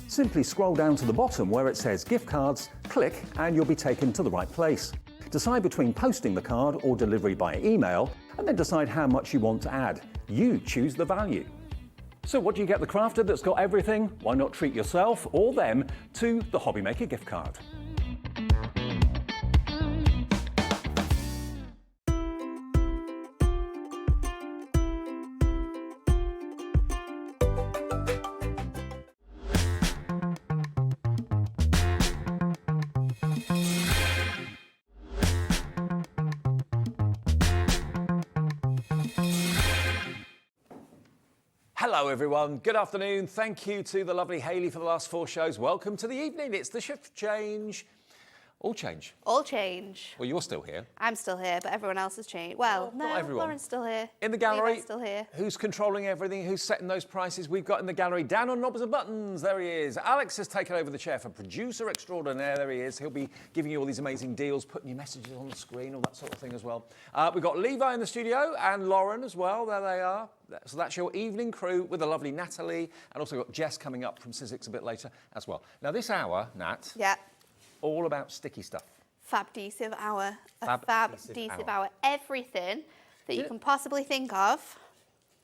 Simply scroll down to the bottom where it says gift cards, click and you'll be taken to the right place. Decide between posting the card or delivery by email and then decide how much you want to add. You choose the value. So what do you get the crafter that's got everything? Why not treat yourself or them to the Hobbymaker gift card? Hello everyone, good afternoon. Thank you to the lovely Hayley for the last 4 shows. Welcome to the evening. It's the shift change. All change. All change. Well, you're still here. I'm still here, but everyone else has changed. Well, no, not everyone. Lauren's still here. In the gallery, Levi's still here. Who's controlling everything? Who's setting those prices? We've got in the gallery, down on knobs and buttons. There he is. Alex has taken over the chair for producer extraordinaire. There he is. He'll be giving you all these amazing deals, putting your messages on the screen, all that sort of thing as well. We've got Levi in the studio and Lauren as well. There they are. So that's your evening crew with the lovely Natalie, and also got Jess coming up from Sizzix a bit later as well. Now this hour, Nat, all about sticky stuff. Fabhesive hour. Fabhesive hour. Everything that you can possibly think of.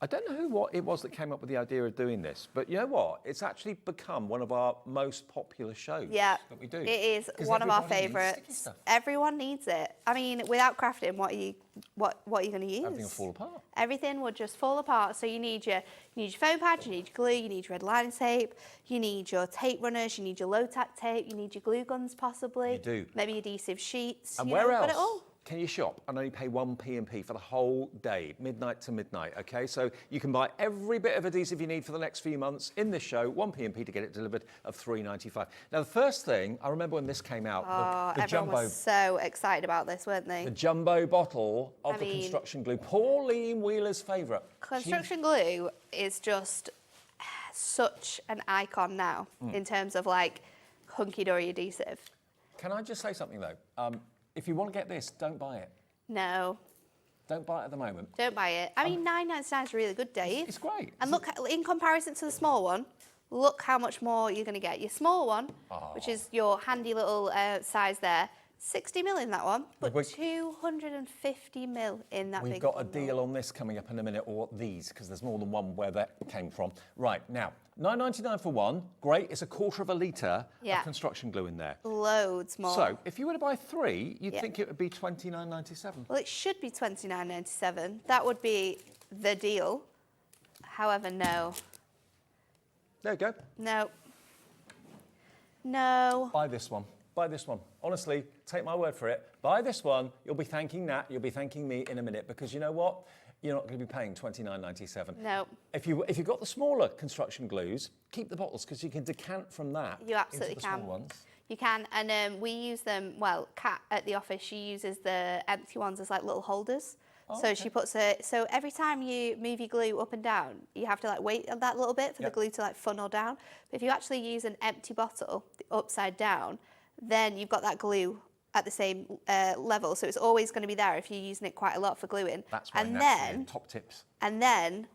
I don't know what it was that came up with the idea of doing this, but you know what? It's actually become one of our most popular shows that we do. It is one of our favourites. Everyone needs it. I mean, without crafting, what are you going to use? Everything will fall apart. Everything would just fall apart. So you need your foam pad, you need your glue, you need your red line tape, you need your tape runners, you need your low tack tape, you need your glue guns possibly. You do. Maybe adhesive sheets. And where else can you shop and only pay 1 p&p for the whole day, midnight to midnight, okay? So you can buy every bit of adhesive you need for the next few months in this show, 1 p&p to get it delivered of £3.95. Now, the first thing, I remember when this came out, the everyone jumbo... was so excited about this, weren't they? The jumbo bottle of the construction glue. Pauline Wheeler's favourite. Construction glue is just such an icon now in terms of, like, Hunkydory adhesive. Can I just say something, though? If you want to get this, don't buy it. No. Don't buy it at the moment. Don't buy it. I mean, £9.99 is a really good, Dave. It's great. And look, in comparison to the small one, look how much more you're going to get. Your small one, which is your handy little size there, 60ml in that one, but 250ml in that big one. We've got a deal on this coming up in a minute, or these, because there's more than one where that came from. Right, now, £9.99 for one. Great, it's 1/4 of a litre of construction glue in there. Loads more. So, if you were to buy 3, you'd think it would be £29.97. Well, it should be £29.97. That would be the deal. However, no. There you go. No. No. Buy this one. Buy this one. Honestly, take my word for it. Buy this one. You'll be thanking Nat. You'll be thanking me in a minute, because you know what? You're not going to be paying £29.97. No. If you've got the smaller construction glues, keep the bottles, because you can decant from that. You absolutely into the small ones. You can, and we use them. Well, Kat at the office, she uses the empty ones as like little holders. So she puts it. So every time you move your glue up and down, you have to like wait that little bit for the glue to like funnel down. But if you actually use an empty bottle upside down, then you've got that glue at the same level, so it's always going to be there if you're using it quite a lot for gluing. That's why and that's then top tips. And then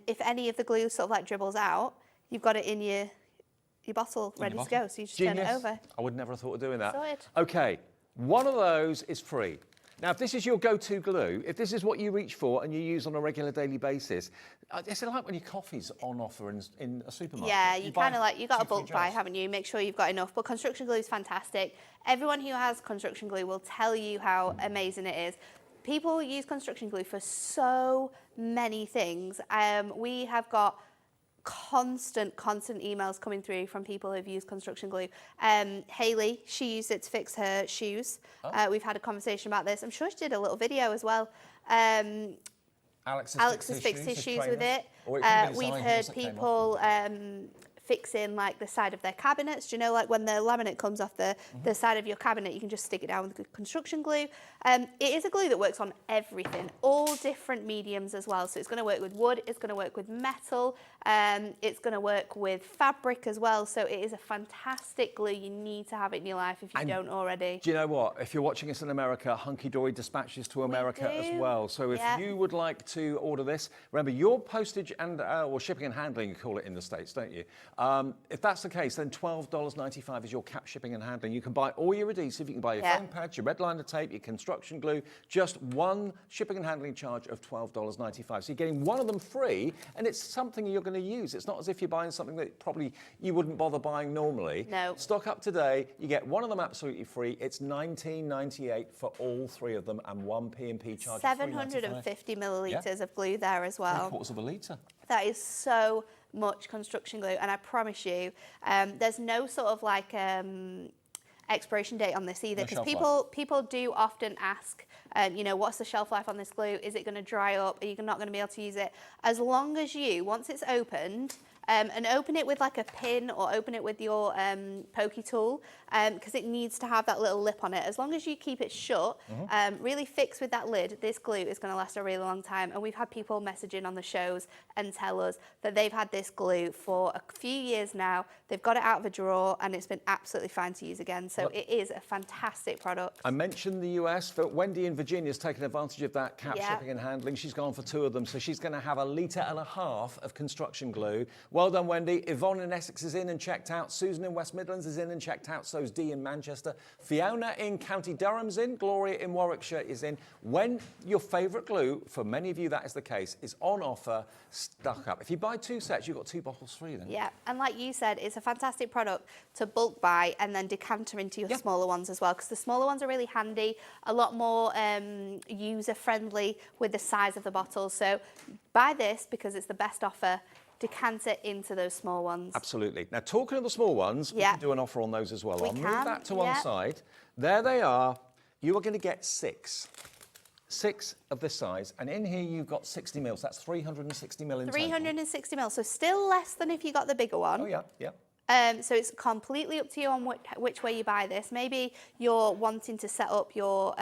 if any of the glue sort of like dribbles out, you've got it in your bottle ready to go. So you just turn it over. I would never have thought of doing that. Sorted. Okay, one of those is free. Now, if this is your go-to glue, if this is what you reach for and you use on a regular daily basis, it's like when your coffee's on offer in a supermarket. Yeah, you kind of you got a bulk buy, haven't you? Make sure you've got enough. But construction glue is fantastic. Everyone who has construction glue will tell you how amazing it is. People use construction glue for so many things. We have got constant emails coming through from people who've used construction glue. Hayley, she used it to fix her shoes. We've had a conversation about this. I'm sure she did a little video as well. Alex has fixed his shoes with it. We've heard people fix in like the side of their cabinets. Do you know, like when the laminate comes off the side of your cabinet, you can just stick it down with construction glue. It is a glue that works on everything, all different mediums as well. So it's going to work with wood, it's going to work with metal, it's going to work with fabric as well. So it is a fantastic glue. You need to have it in your life if you don't already. Do you know what? If you're watching us in America, Hunkydory dispatches to America as well. So if you would like to order this, remember your postage and or shipping and handling, you call it in the States, don't you? If that's the case, then $12.95 is your cap shipping and handling. You can buy all your adhesive, you can buy your foam pads, your red liner tape, your construction glue, just one shipping and handling charge of $12.95. So you're getting one of them free, and it's something you're going to use. It's not as if you're buying something that probably you wouldn't bother buying normally. No. Stock up today, you get one of them absolutely free. It's $19.98 for all three of them, and one P&P charge 750 millilitres of glue there as well. 3/4 of a litre. That is so much construction glue, and I promise you, there's no sort of like expiration date on this either, because people do often ask, you know, what's the shelf life on this glue? Is it going to dry up? Are you not going to be able to use it? As long as you, once it's opened, and open it with like a pin or open it with your pokey tool, because it needs to have that little lip on it. As long as you keep it shut, really fixed with that lid, this glue is going to last a really long time. And we've had people message in on the shows and tell us that they've had this glue for a few years now. They've got it out of a drawer and it's been absolutely fine to use again. So it is a fantastic product. I mentioned the US, but Wendy in Virginia's taken advantage of that cap shipping and handling. She's gone for 2 of them, so she's going to have 1.5 litres of construction glue. Well done, Wendy. Yvonne in Essex is in and checked out. Susan in West Midlands is in and checked out. So is Dee in Manchester. Fiona in County Durham's in. Gloria in Warwickshire is in. When your favourite glue, for many of you that is the case, is on offer, stock up. If you buy 2 sets, you've got 2 bottles free then. Yeah, and like you said, it's a fantastic product to bulk buy and then decanter into your smaller ones as well, because the smaller ones are really handy, a lot more user-friendly with the size of the bottles. So buy this because it's the best offer. Decant it into those small ones. Absolutely. Now, talking of the small ones, we can do an offer on those as well. I'll move that to one side. There they are. You are going to get 6 of this size, and in here you've got 60 mils. That's 360 mil in total. 360 mils, so still less than if you got the bigger one. Oh, yeah, yeah. So it's completely up to you on which way you buy this. Maybe you're wanting to set up your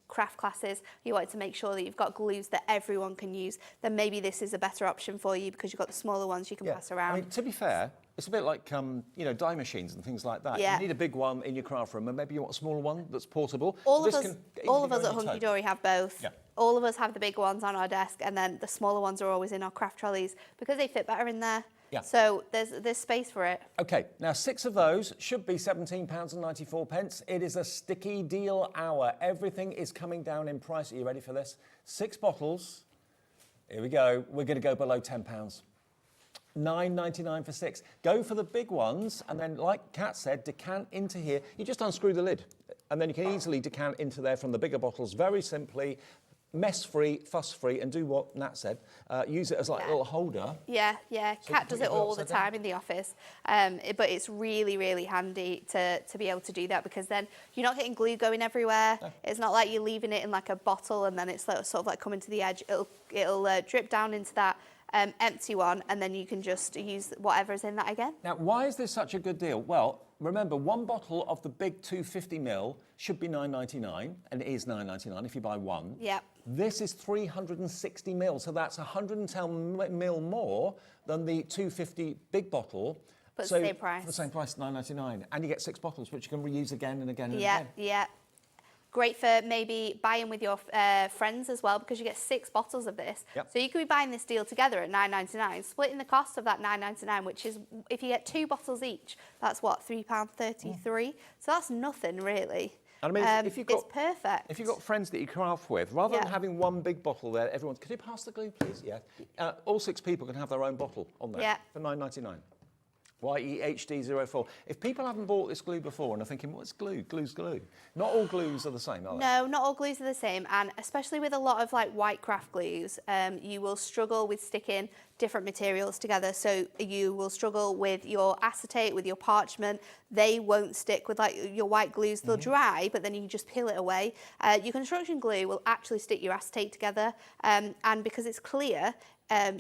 craft classes, you want to make sure that you've got glues that everyone can use, then maybe this is a better option for you because you've got the smaller ones you can pass around. I mean, to be fair, it's a bit like, you know, dye machines and things like that. You need a big one in your craft room, and maybe you want a smaller one that's portable. All of us at Hunkydory have both. Yeah. All of us have the big ones on our desk, and then the smaller ones are always in our craft trolleys because they fit better in there. Yeah. So there's space for it. Okay, now 6 of those should be £17.94. It is a sticky deal hour. Everything is coming down in price. Are you ready for this? 6 bottles. Here we go. We're going to go below £10. $9.99 for 6. Go for the big ones, and then, like Kat said, decant into here. You just unscrew the lid, and then you can easily decant into there from the bigger bottles very simply. Mess-free, fuss-free, and do what Nat said. Use it as like a little holder. Yeah. So Kat does it all the time in the office. But it's really, really handy to be able to do that, because then you're not getting glue going everywhere. No. It's not like you're leaving it in like a bottle and then it's like, sort of like coming to the edge. It'll drip down into that empty one, and then you can just use whatever's in that again. Now, why is this such a good deal? Well, remember, 1 bottle of the big 250 ml should be $9.99, and it is $9.99 if you buy 1. Yep. This is 360 ml, so that's 110 ml more than the 250 big bottle. But the same price. For the same price, $9.99, and you get 6 bottles, which you can reuse again and again and again. Yeah. Great for maybe buying with your friends as well, because you get 6 bottles of this. Yep. So you could be buying this deal together at $9.99, splitting the cost of that $9.99, which is, if you get 2 bottles each, that's what, £3.33? So that's nothing really. And I mean, if you've got, it's perfect. If you've got friends that you craft with, rather than having 1 big bottle there, everyone's, could you pass the glue, please? Yeah. All 6 people can have their own bottle on there for $9.99. YEHD04. If people haven't bought this glue before and are thinking, what's glue? Glue's glue. Not all glues are the same, are they? No, not all glues are the same, and especially with a lot of like white craft glues, you will struggle with sticking different materials together. So you will struggle with your acetate, with your parchment. They won't stick with like your white glues. They'll dry, but then you can just peel it away. Your construction glue will actually stick your acetate together, and because it's clear,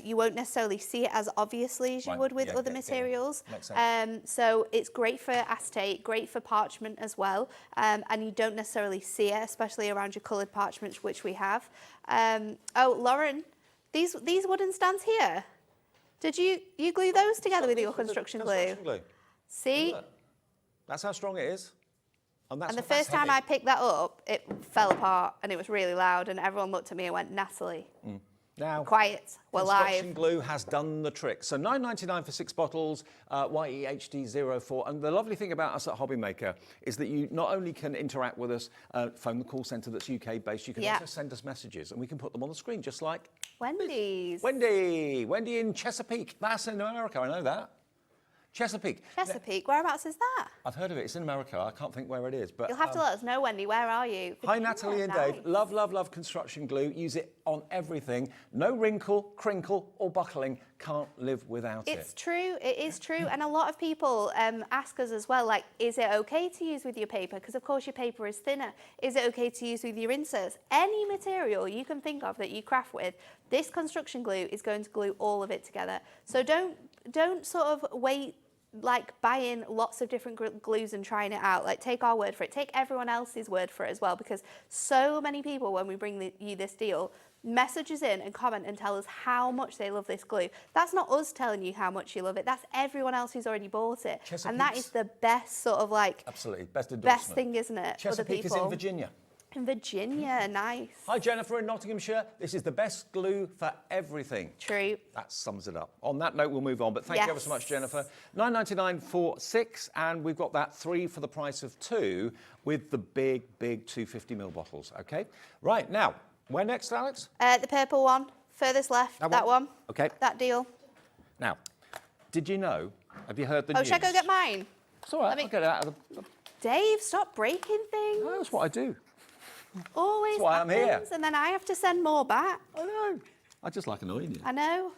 you won't necessarily see it as obviously as you would with other materials. Makes sense. So it's great for acetate, great for parchment as well, and you don't necessarily see it, especially around your coloured parchments, which we have. Oh, Lauren, these wooden stands here, did you glue those together with your construction glue? See? That's how strong it is. And the first time I picked that up, it fell apart and it was really loud, and everyone looked at me and went, Natalie. Now, quiet, we're construction live. glue has done the trick. So $9.99 for 6 bottles, YEHD04. And the lovely thing about us at Hobbymaker is that you not only can interact with us, phone the call centre that's UK-based, you can also send us messages and we can put them on the screen, just like Wendy's. Wendy in Chesapeake. That's in America, I know that. Chesapeake. Chesapeake, whereabouts is that? I've heard of it. It's in America. I can't think where it is. But You'll have to let us know, Wendy. Where are you? Hi, Natalie and Dave. Love, love, love construction glue. Use it on everything. No wrinkle, crinkle, or buckling. Can't live without it. It's true. It is true. And a lot of people ask us as well, like, is it okay to use with your paper? Because, of course, your paper is thinner. Is it okay to use with your inserts? Any material you can think of that you craft with, this construction glue is going to glue all of it together. So don't sort of wait, like buying lots of different glues and trying it out. Like, take our word for it. Take everyone else's word for it as well, because so many people, when we bring you this deal, message us in and comment and tell us how much they love this glue. That's not us telling you how much you love it. That's everyone else who's already bought it. And that is the best sort of like... Absolutely. Best endorsement. Best thing, isn't it? Chesapeake is in Virginia. In Virginia, nice. Hi, Jennifer in Nottinghamshire. This is the best glue for everything. True. That sums it up. On that note, we'll move on. But thank you ever so much, Jennifer. $9.99 for 6, and we've got that 3 for the price of 2 with the big 250ml bottles. Okay. Right now, where next, Alex? The purple one, furthest left. That one. Okay. That deal. Now, did you know? Have you heard the news? Should I go get mine? It's all right. I'll get it out of the. Dave, stop breaking things. No, that's what I do. Always That's why I'm here. And then I have to send more back. I know. I just like annoying you. I know.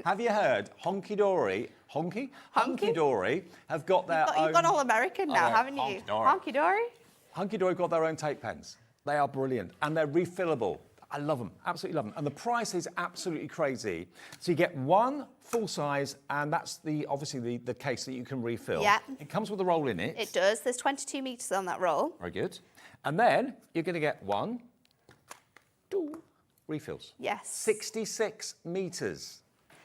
Have you heard Hunkydory? Hunkydory have got their own... You've gone all American now, haven't you? Hunkydory? Hunkydory got their own tape pens. They are brilliant and they're refillable. I love them, absolutely love them. And the price is absolutely crazy. So you get one full size, and that's obviously the case that you can refill. Yeah. It comes with a roll in it. It does. There's 22 metres on that roll. Very good. And then you're going to get 1, 2 refills. Yes. 66 metres.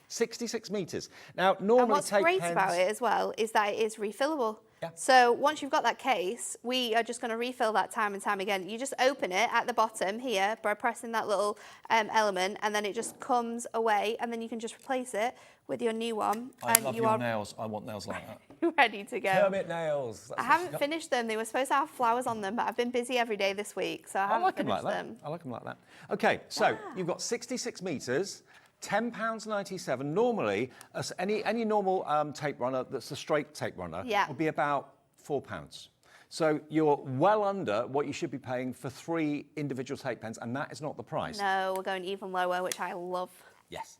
66 metres. Now, normally and what's tape great pens... about it as well is that it is refillable. Yeah. So once you've got that case, we are just going to refill that time and time again. You just open it at the bottom here by pressing that little element, and then it just comes away, and then you can just replace it with your new one. I love your nails. I want nails like that. Ready to go. Kermit nails. I haven't finished them. They were supposed to have flowers on them, but I've been busy every day this week, so I haven't finished them. I like them like that. Okay, so you've got 66 metres. £10.97. Normally, any normal tape runner that's a straight tape runner would be about £4. So you're well under what you should be paying for 3 individual tape pens, and that is not the price. No, we're going even lower, which I love. Yes.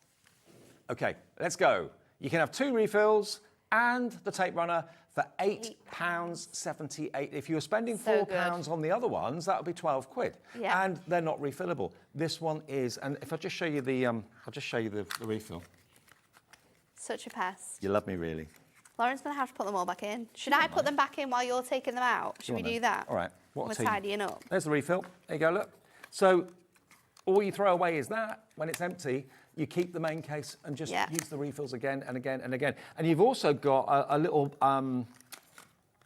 Okay, let's go. You can have 2 refills and the tape runner for £8.78. If you were spending £4 on the other ones, that would be 12 quid. Yeah. And they're not refillable. This one is, and if I just show you the, the refill. Such a pest. You love me, really. Lauren's going to have to put them all back in. Should I put them back in while you're taking them out? Should we do that? All right. We're tidying up. There's the refill. There you go, look. So all you throw away is that. When it's empty, you keep the main case and just use the refills again and again and again. And you've also got a little...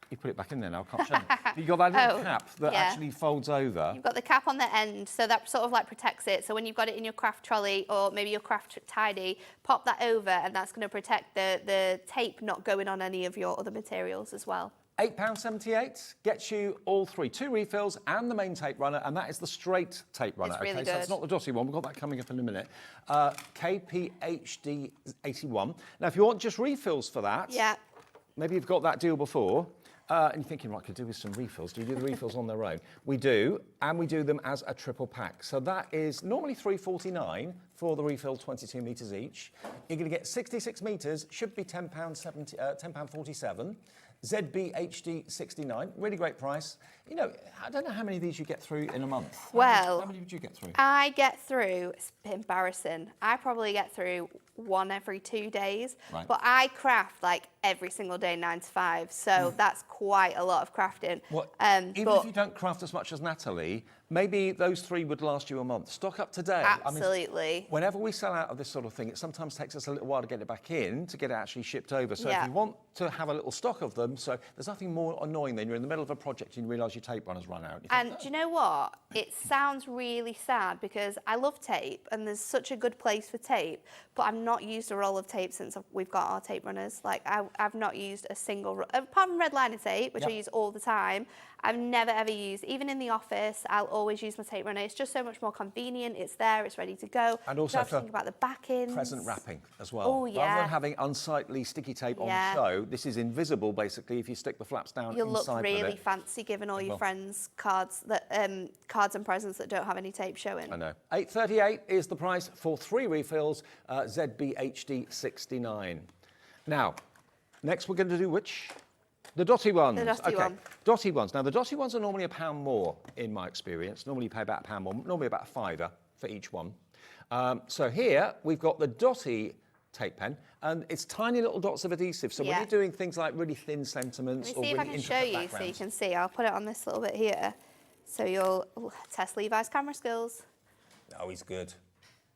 you put it back in there now, I can't show you. You've got that little cap that actually folds over. You've got the cap on the end, so that sort of like protects it. So when you've got it in your craft trolley or maybe your craft tidy, pop that over, and that's going to protect the tape not going on any of your other materials as well. £8.78 gets you all 3, 2 refills and the main tape runner, and that is the straight tape runner. It's really okay, good. So it's not the Dossie one. We've got that coming up in a minute. KPHD 81. Now, if you want just refills for that, maybe you've got that deal before. And you're thinking, right, could do with some refills. Do you do the refills on their own? We do, and we do them as a triple pack. So that is normally $3.49 for the refill, 22 metres each. You're going to get 66 metres, should be £10.47. ZBHD69, really great price. You know, I don't know how many of these you get through in a month. Well, how many would you get through? I get through, it's embarrassing, I probably get through one every 2 days, Right. but I craft like every single day 9 to 5, so that's quite a lot of crafting. Even if you don't craft as much as Natalie, maybe those 3 would last you a month. Stock up today. Absolutely. I mean, whenever we sell out of this sort of thing, it sometimes takes us a little while to get it back in, to get it actually shipped over. So if you want to have a little stock of them, so there's nothing more annoying than you're in the middle of a project and you realise your tape runner's run out. And do you know what? It sounds really sad because I love tape and there's such a good place for tape, but I've not used a roll of tape since we've got our tape runners. Like I've not used a single, apart from red liner tape, which I use all the time, I've never ever used, even in the office, I'll always use my tape runner. It's just so much more convenient. It's there, it's ready to go. And also you don't have to think about the backings. Present wrapping as well. Oh, yeah. Rather than having unsightly sticky tape on the show, this is invisible basically if you stick the flaps down You'll inside look with really it. fancy giving all your friends cards cards and presents that don't have any tape showing. I know. $8.38 is the price for 3 refills, ZBHD69. Now, next we're going to do which? The dotty ones. The dotty one. Dotty ones. Now, the dotty ones are normally £1 more in my experience. Normally you pay about £1 more, normally about a £5 for each one. So here we've got the dotty tape pen, and it's tiny little dots of adhesive. So when you're doing things like really thin sentiments Let or me see really if I can show you so you can see. I'll put it on this little bit here. So you'll test Levi's camera skills. Oh, he's good.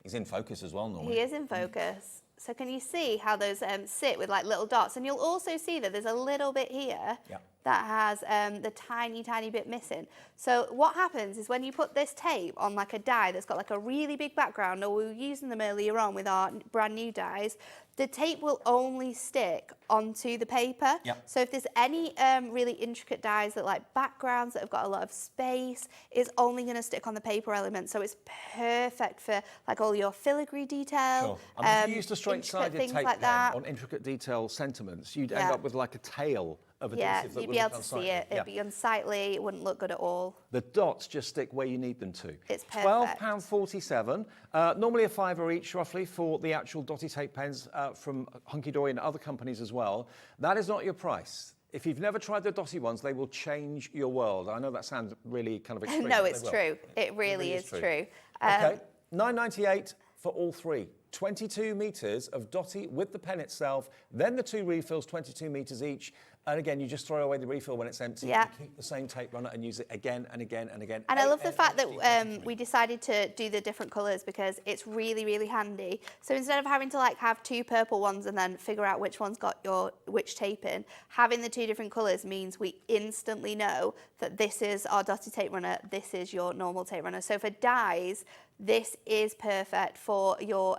He's in focus as well normally. He is in focus. So can you see how those sit with like little dots? And you'll also see that there's a little bit here that has the tiny, tiny bit missing. So what happens is when you put this tape on like a die that's got like a really big background, or we were using them earlier on with our brand new dies, the tape will only stick onto the paper. So if there's any really intricate dies that like backgrounds that have got a lot of space, it's only going to stick on the paper element. So it's perfect for like all your filigree detail. Sure. If you used a straight-sided tape like pen on intricate detail sentiments, you'd end up with like a tail of adhesive that you'd would be look able to see unsightly. it. It'd be unsightly. It wouldn't look good at all. The dots just stick where you need them to. It's perfect. £12.47. Normally a £5 each, roughly, for the actual dotty tape pens from Hunkydory and other companies as well. That is not your price. If you've never tried the dotty ones, they will change your world. I know that sounds really kind of extreme. No, it's true. It really is true. Okay, $9.98 for all 3. 22 metres of dotty with the pen itself, then the 2 refills, 22 metres each. And again, you just throw away the refill when it's empty. You keep the same tape runner and use it again and again and again. And I love the fact that we decided to do the different colours because it's really, really handy. So instead of having to like have 2 purple ones and then figure out which one's got which tape in, having the 2 different colours means we instantly know that this is our dotty tape runner, this is your normal tape runner. So for dies, this is perfect for your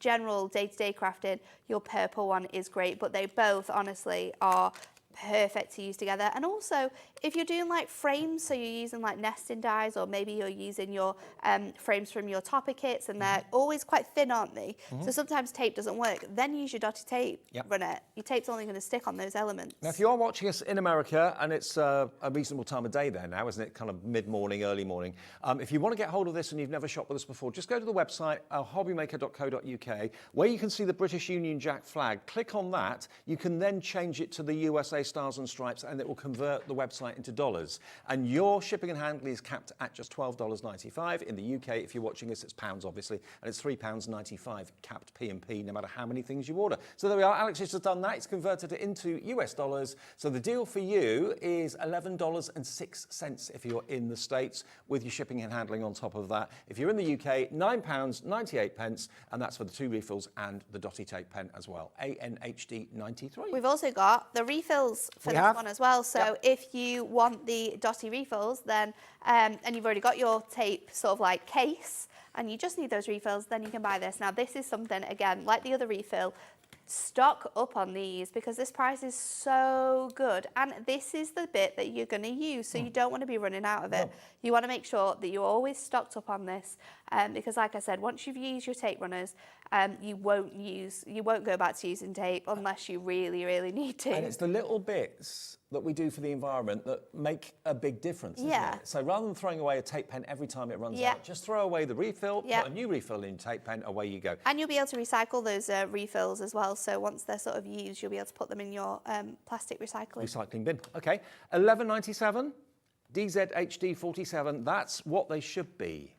general day-to-day crafting. Your purple one is great, but they both honestly are perfect to use together. And also if you're doing like frames, so you're using like nesting dies, or maybe you're using your frames from your topper kits, and they're always quite thin, aren't they? So sometimes tape doesn't work, then use your dotty tape runner. Your tape's only going to stick on those elements. Now if you are watching us in America, and it's a reasonable time of day there now, isn't it, kind of mid-morning, early morning, if you want to get hold of this and you've never shopped with us before, just go to the website hobbymaker.co.uk, where you can see the British Union Jack flag. Click on that. You can then change it to the USA Stars and Stripes, and it will convert the website into dollars. And your shipping and handling is capped at just $12.95. In the UK, if you're watching us, it's pounds, obviously, and it's £3.95 capped P&P, no matter how many things you order. So there we are. Alex has just done that. It's converted it into US dollars. So the deal for you is $11.06 if you're in the States, with your shipping and handling on top of that. If you're in the UK, £9.98, and that's for the 2 refills and the dotty tape pen as well. ANHD 93. We've also got the refills for this one as well. So if you want the dotty refills, then and you've already got your tape sort of like case, and you just need those refills, then you can buy this. Now this is something, again, like the other refill, stock up on these because this price is so good, and this is the bit that you're going to use, so you don't want to be running out of it. You want to make sure that you're always stocked up on this, because like I said, once you've used your tape runners, you won't go back to using tape unless you really, really need to. And it's the little bits that we do for the environment that make a big difference, isn't Yeah. it? So rather than throwing away a tape pen every time it runs out, just throw away the refill, put a new refill in your tape pen, away you go. And you'll be able to recycle those refills as well. So once they're sort of used, you'll be able to put them in your plastic recycling. Recycling bin. Okay, $11.97, DZHD 47, that's what they should be.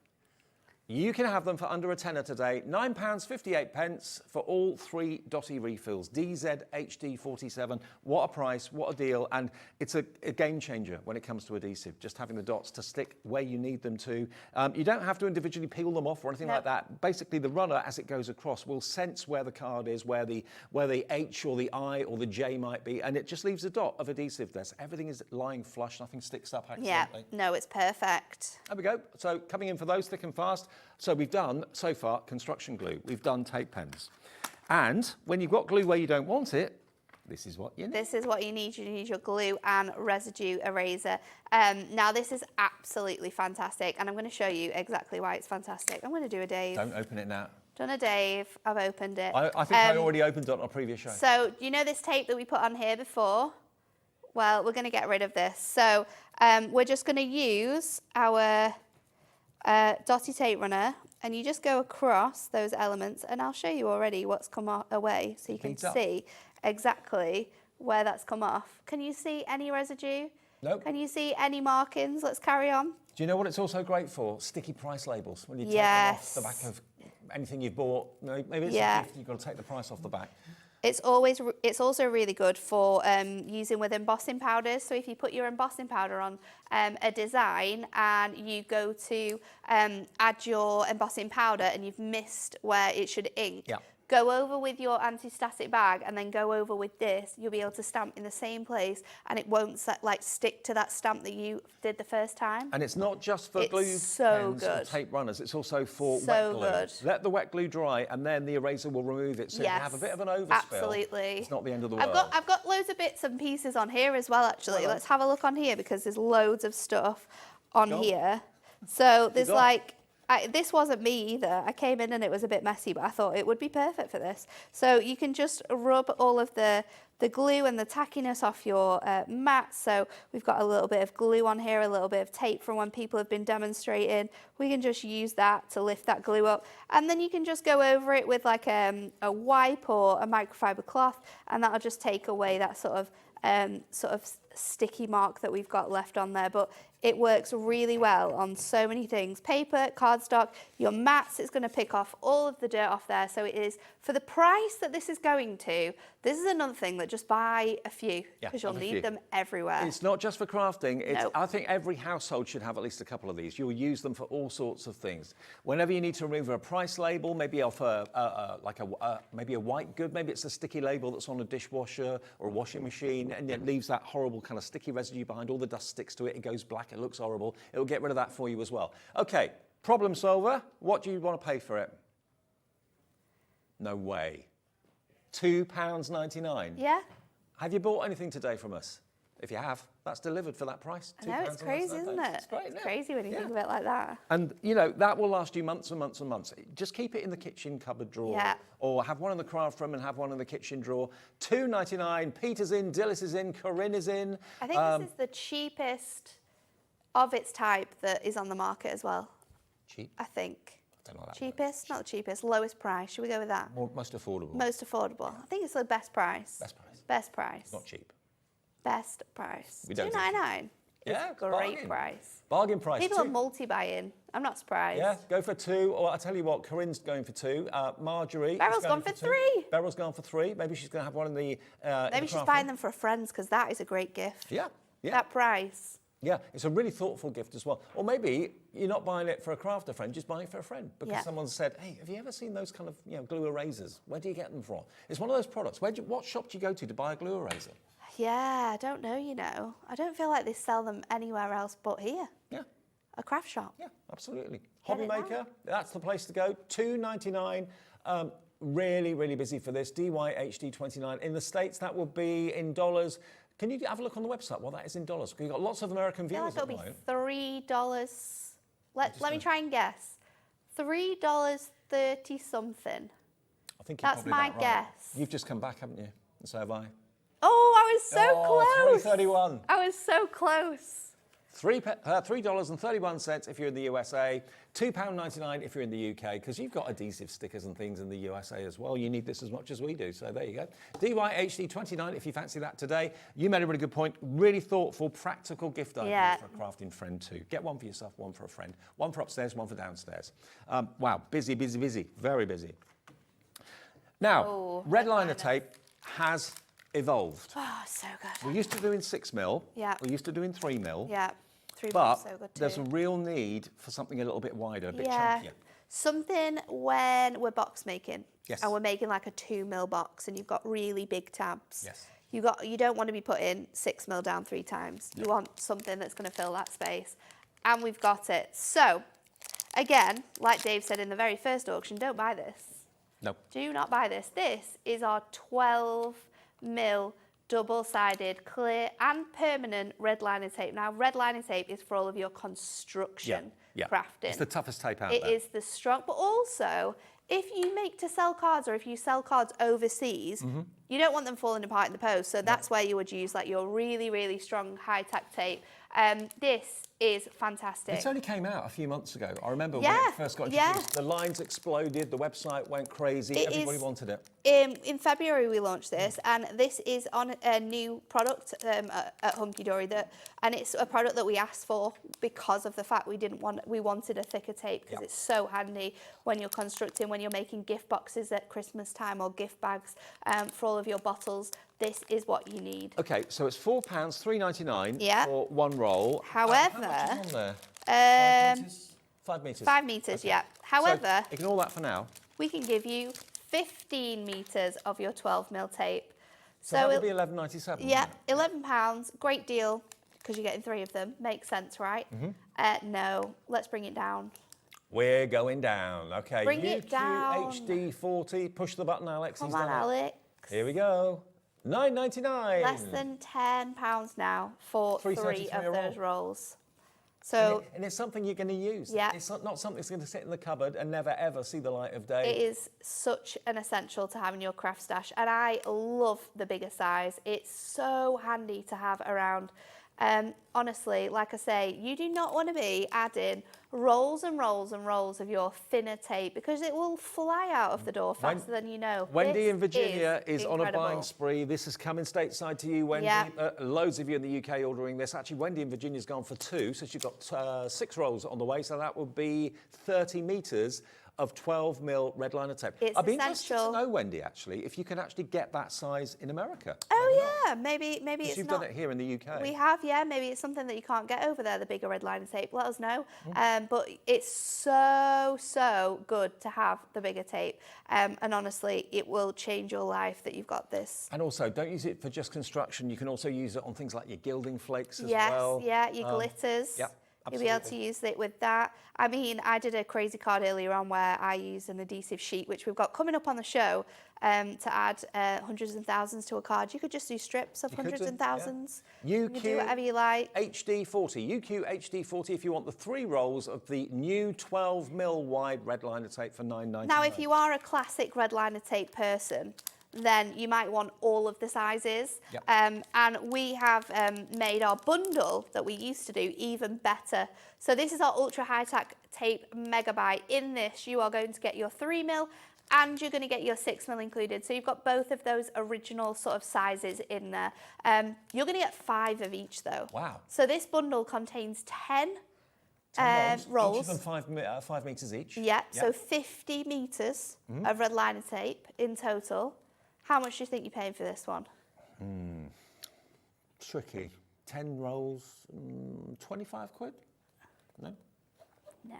You can have them for under a tenner today, £9.58 for all 3 Dotty refills. DZHD 47, what a price, what a deal, and it's a game changer when it comes to adhesive, just having the dots to stick where you need them to. You don't have to individually peel them off or anything like that. Basically, the runner, as it goes across, will sense where the card is, where the H or the I or the J might be, and it just leaves a dot of adhesive there. So everything is lying flush, nothing sticks up accidentally. Yeah, no, it's perfect. There we go. So coming in for those thick and fast. So we've done, so far, construction glue. We've done tape pens. And when you've got glue where you don't want it, this is what you need. This is what you need. You need your glue and residue eraser. Now, this is absolutely fantastic, and I'm going to show you exactly why it's fantastic. I'm going to do a Dave. Don't open it now. Done a Dave. I've opened it. I think I already opened it on a previous show. So, do you know this tape that we put on here before? Well, we're going to get rid of this. So, we're just going to use our dotty tape runner, and you just go across those elements, and I'll show you already what's come away so you can see exactly where that's come off. Can you see any residue? Nope. Can you see any markings? Let's carry on. Do you know what it's also great for? Sticky price labels. When you take them off the back of anything you've bought, maybe it's a gift, you've got to take the price off the back. It's also really good for using with embossing powders. So if you put your embossing powder on a design and you go to add your embossing powder and you've missed where it should ink, go over with your anti-static bag and then go over with this. You'll be able to stamp in the same place and it won't stick to that stamp that you did the first time. And it's not just for glue pens or tape runners, it's also for wet glue. Good. Let the wet glue dry and then the eraser will remove it. So you have a bit of an overspill. Absolutely. It's not the end of the world. I've got loads of bits and pieces on here as well, actually. Let's have a look on here because there's loads of stuff on here. So there's this wasn't me either. I came in and it was a bit messy, but I thought it would be perfect for this. So you can just rub all of the glue and the tackiness off your mat. So we've got a little bit of glue on here, a little bit of tape from when people have been demonstrating. We can just use that to lift that glue up. And then you can just go over it with like a wipe or a microfiber cloth, and that'll just take away that sort of sticky mark that we've got left on there. But it works really well on so many things. Paper, cardstock, your mats, it's going to pick off all of the dirt off there. So it is, for the price that this is going to, this is another thing that just buy a few because you'll need them everywhere. It's not just for crafting. I think every household should have at least a couple of these. You'll use them for all sorts of things. Whenever you need to remove a price label, maybe off maybe a white good, maybe it's a sticky label that's on a dishwasher or a washing machine, and it leaves that horrible kind of sticky residue behind. All the dust sticks to it. It goes black. It looks horrible. It'll get rid of that for you as well. Okay, problem solver. What do you want to pay for it? No way. £2.99. Yeah. Have you bought anything today from us? If you have, that's delivered for that price. I know, it's crazy, isn't it? It's great, It's crazy when you think of it like that. And, you know, that will last you months and months and months. Just keep it in the kitchen cupboard drawer. Yeah. Or have one in the craft room and have one in the kitchen drawer. £2.99. Peter's in, Dillis is in, Corinne is in. I think this is the cheapest of its type that is on the market as well. Cheap? I think. I don't know that cheapest? Not the cheapest, lowest price. Should we go with that? Most affordable. Most affordable. I think it's the best price. Best price. Best price. It's not cheap. Best price. We don't $2.99. Yeah, it's a great bargain. price. Bargain price. People are multi-buying. I'm not surprised. Yeah, go for two. Or I'll tell you what, Corinne's going for two. Marjorie. Beryl's gone for three. Beryl's gone for three. Maybe she's going to have one in the. Maybe she's buying them for friends because that is a great gift. Yeah, yeah. That price. Yeah, it's a really thoughtful gift as well. Or maybe you're not buying it for a crafter friend, just buying it for a friend because someone said, "Hey, have you ever seen those kind of glue erasers? Where do you get them from?" It's one of those products. What shop do you go to buy a glue eraser? Yeah, I don't know. I don't feel like they sell them anywhere else but here. Yeah. A craft shop. Yeah, absolutely. Hobby Maker, that's the place to go. $2.99. Really, really busy for this. DYHD29 in the States. That will be in dollars. Can you have a look on the website what that is in dollars? Because you've got lots of American viewers at the moment. It'll be $3. Let me try and guess. $3.30 something. I think you're That's probably my about right. guess. You've just come back, haven't you? And so have I. Oh, I was so close. $3.31. I was so close. $3.31 if you're in the USA, £2.99 if you're in the UK, because you've got adhesive stickers and things in the USA as well. You need this as much as we do, so there you go. DYHD29 if you fancy that today. You made a really good point. Really thoughtful, practical gift idea for a crafting friend too. Get one for yourself, one for a friend. One for upstairs, one for downstairs. Wow, busy, busy, busy. Very busy. Now, red liner tape has evolved. Oh, so good. We used to do in 6mm. Yeah. We used to do in 3mm. Yeah. 3mm But is so good too. there's a real need for something a little bit wider, a bit chunkier. Something when we're box making. Yes. And we're making like a 2mm box and you've got really big tabs. Yes. You don't want to be putting 6mm down 3 times. No. You want something that's going to fill that space. And we've got it. So, again, like Dave said in the very first auction, don't buy this. No. Do not buy this. This is our 12mm double-sided, clear and permanent red liner tape. Now, red liner tape is for all of your construction crafting. It's the toughest tape out there. It is the strong, but also, if you make to sell cards or if you sell cards overseas, you don't want them falling apart in the post. So that's where you would use like your really, really strong high-tech tape. This is fantastic. It only came out a few months ago. I remember when it first got introduced, the lines exploded, the website went crazy, everybody wanted it. In February we launched this, and this is on a new product at Hunkydory, and it's a product that we asked for because of the fact we wanted a thicker tape, because it's so handy when you're constructing, when you're making gift boxes at Christmas time or gift bags for all of your bottles. This is what you need. Okay, so it's £4, $3.99 for one roll. However, how much is on there? 5 metres. 5 metres, yeah. However, so ignore that for now. We can give you 15 metres of your 12mm tape. So that would be £11.97. Yeah, £11, great deal, because you're getting 3 of them. Makes sense, right? No, let's bring it down. We're going down. Okay, bring it down. HD40. Push the button, Alex. Come on, Alex. Here we go. $9.99. Less than £10 now for 3 of those rolls. So and it's something you're going to use. Yeah. It's not something that's going to sit in the cupboard and never ever see the light of day. It is such an essential to have in your craft stash, and I love the bigger size. It's so handy to have around. Honestly, like I say, you do not want to be adding rolls and rolls and rolls of your thinner tape, because it will fly out of the door faster than you know. Wendy in Virginia is on a buying spree. This is coming stateside to you, Wendy. Loads of you in the UK ordering this. Actually, Wendy in Virginia's gone for 2, so she's got 6 rolls on the way, so that would be 30 metres of 12mm red liner tape. I'd be interested to know, Wendy, actually, if you can actually get that size in America. Oh yeah, maybe it's not. You've done it here in the UK. We have, yeah. Maybe it's something that you can't get over there, the bigger red liner tape. Let us know. But it's so good to have the bigger tape. And honestly, it will change your life that you've got this. And also, don't use it for just construction. You can also use it on things like your gilding flakes as well. Yes, yeah, your glitters. Yeah. Absolutely. You'll be able to use it with that. I mean, I did a crazy card earlier on where I used an adhesive sheet, which we've got coming up on the show, to add hundreds and thousands to a card. You could just do strips of hundreds and thousands. You can do whatever you like. HD40, UQ HD40 if you want the 3 rolls of the new 12mm wide red liner tape for $9.99. Now, if you are a classic red liner tape person, then you might want all of the sizes. Yep. And we have made our bundle that we used to do even better. So this is our ultra high-tech tape megabyte. In this, you are going to get your 3mm and you're going to get your 6mm included. So you've got both of those original sort of sizes in there. You're going to get 5 of each though. Wow. So this bundle contains 10 rolls. Each of them 5 metres each. Yeah, so 50 metres of red liner tape in total. How much do you think you're paying for this one? Tricky. 10 rolls, 25 quid? No? Nah.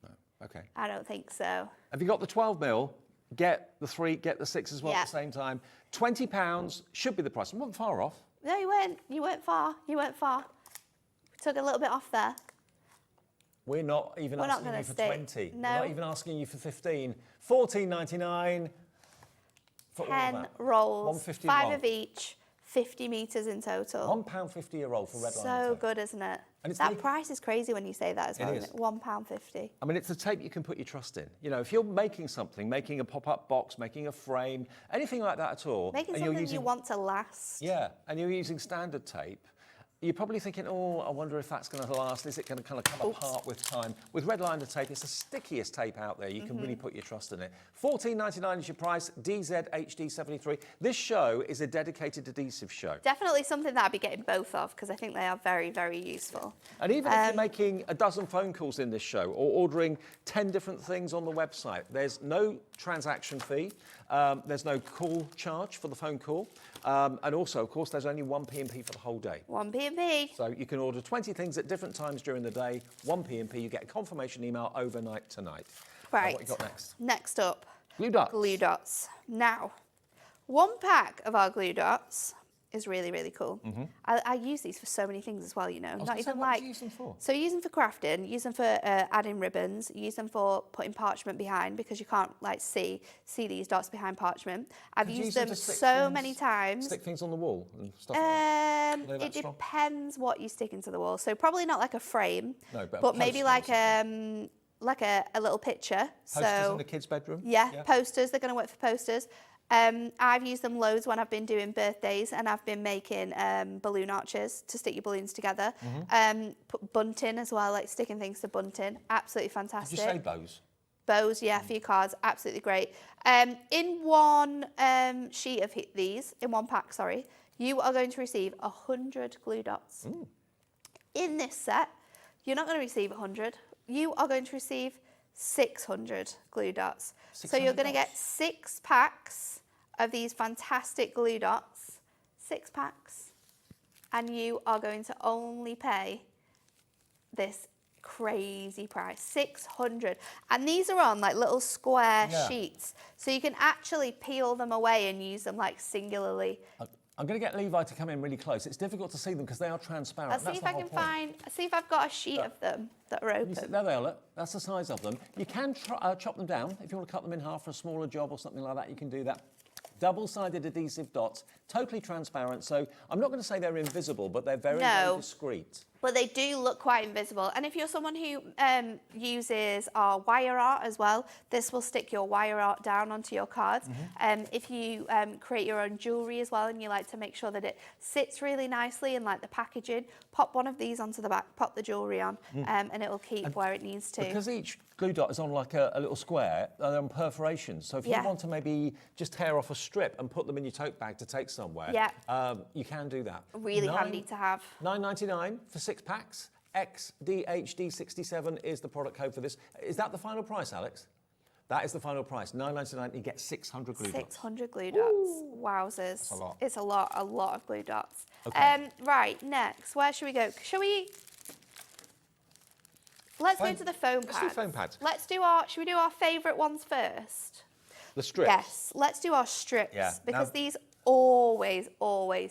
No. Okay. I don't think so. Have you got the 12mm? Get the 3, get the 6 as well at the same time. £20 should be the price. I wasn't far off. No, you weren't. You weren't far. You weren't far. We took a little bit off there. We're not even asking you for 20. No. We're not even asking you for 15. $14.99. 10 rolls, 5 of each, 50 metres in total. £1.50 a roll for red line So tape. good, isn't it? And it's That price is crazy when you say that as well, isn't it? £1.50. I mean, it's a tape you can put your trust in. You know, if you're making something, making a pop-up box, making a frame, anything like that at all. Making and something you want to last. Yeah, and you're using standard tape, you're probably thinking, oh, I wonder if that's going to last. Is it going to kind of come apart with time? With red liner tape, it's the stickiest tape out there. You can really put your trust in it. $14.99 is your price, DZHD73. This show is a dedicated adhesive show. Definitely something that I'd be getting both of because I think they are very, very useful. And even if you're making a dozen phone calls in this show or ordering 10 different things on the website, there's no transaction fee. There's no call charge for the phone call. And also, of course, there's only 1 P&P for the whole day. 1 P&P. So you can order 20 things at different times during the day, 1 P&P. You get a confirmation email overnight tonight. Right. What you got next? Next up. Glue dots. Glue dots. Now, 1 pack of our glue dots is really, really cool. I use these for so many things as well, you know. Not even what do you use them for? So use them for crafting, use them for adding ribbons, use them for putting parchment behind because you can't like see these dots behind parchment. I've used them so many times. Stick things on the wall and stuff like that? It depends what you stick into the wall. So probably not like a frame, no, but maybe like a little picture. Posters in the kids' bedroom? Yeah, posters. They're going to work for posters. I've used them loads when I've been doing birthdays and I've been making balloon arches to stick your balloons together. Put bunting as well, like sticking things to bunting. Absolutely fantastic. Did you say bows? Bows, yeah, for your cards. Absolutely great. In one sheet of these, in 1 pack, sorry, you are going to receive 100 glue dots. In this set, you're not going to receive 100. You are going to receive 600 glue dots. So you're going to get 6 packs of these fantastic glue dots, 6 packs, and you are going to only pay this crazy price, 600. And these are on like little square sheets, so you can actually peel them away and use them like singularly. I'm going to get Levi to come in really close. It's difficult to see them because they are transparent. I'll see if I can see if I've got a sheet of them that are open. There they are, look. That's the size of them. You can chop them down. If you want to cut them in half for a smaller job or something like that, you can do that. Double-sided adhesive dots, totally transparent. So I'm not going to say they're invisible, but they're very, very discreet. But they do look quite invisible. And if you're someone who uses our wire art as well, this will stick your wire art down onto your cards. If you create your own jewellery as well and you like to make sure that it sits really nicely in like the packaging, pop one of these onto the back, pop the jewellery on, and it will keep where it needs to. Because each glue dot is on like a little square, they're on perforations. So if you want to maybe just tear off a strip and put them in your tote bag to take somewhere, you can do that. Really handy to have. $9.99 for 6 packs. XDHD67 is the product code for this. Is that the final price, Alex? That is the final price. $9.99. You get 600 glue dots. 600 glue dots. Wowzers. That's a lot. It's a lot of glue dots. Okay. Right, next, where should we go? Shall we? Let's go to the foam pads. Let's do foam pads. Should we do our favourite ones first? The strips? Yes, let's do our strips because these always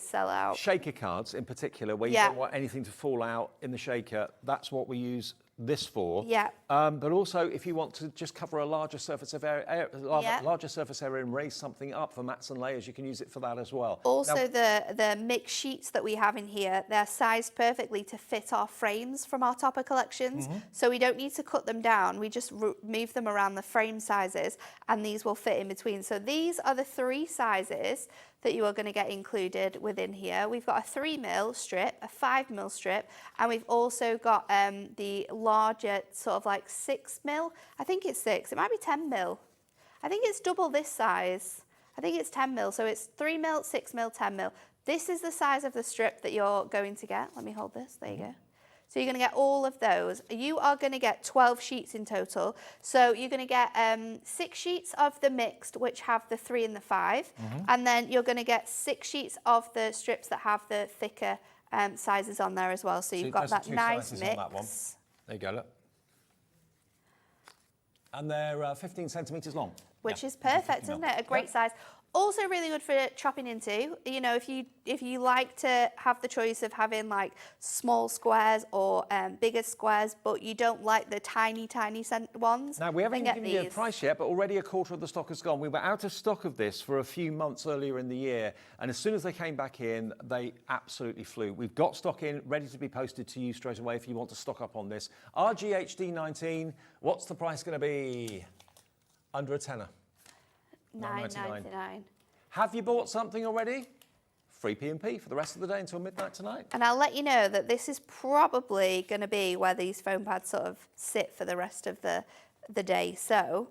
sell out. Shaker cards in particular, where you don't want anything to fall out in the shaker, that's what we use this for. Yeah. But also, if you want to just cover a larger surface area, and raise something up for mats and layers, you can use it for that as well. Also, the mix sheets that we have in here, they're sized perfectly to fit our frames from our topper collections. So we don't need to cut them down. We just move them around the frame sizes, and these will fit in between. So these are the 3 sizes that you are going to get included within here. We've got a 3mm strip, a 5mm strip, and we've also got the larger sort of like 6mm. I think it's 6. It might be 10mm. I think it's double this size. I think it's 10mm. So it's 3mm, 6mm, 10mm. This is the size of the strip that you're going to get. Let me hold this. There you go. So you're going to get all of those. You are going to get 12 sheets in total. So you're going to get 6 sheets of the mixed, which have the 3 and the 5. And then you're going to get 6 sheets of the strips that have the thicker sizes on there as well. So you've got that nice mix. That one. There you go, look. And they're 15 centimetres long. Which is perfect, isn't it? A great size. Also really good for chopping into. You know, if you like to have the choice of having like small squares or bigger squares, but you don't like the tiny ones. Now, we haven't then given get you a these. price yet, but already a quarter of the stock has gone. We were out of stock of this for a few months earlier in the year, and as soon as they came back in, they absolutely flew. We've got stock in, ready to be posted to you straight away if you want to stock up on this. RGHD19, what's the price going to be? Under a tenner. $9.99. Have you bought something already? Free P&P for the rest of the day until midnight tonight. And I'll let you know that this is probably going to be where these foam pads sort of sit for the rest of the day. So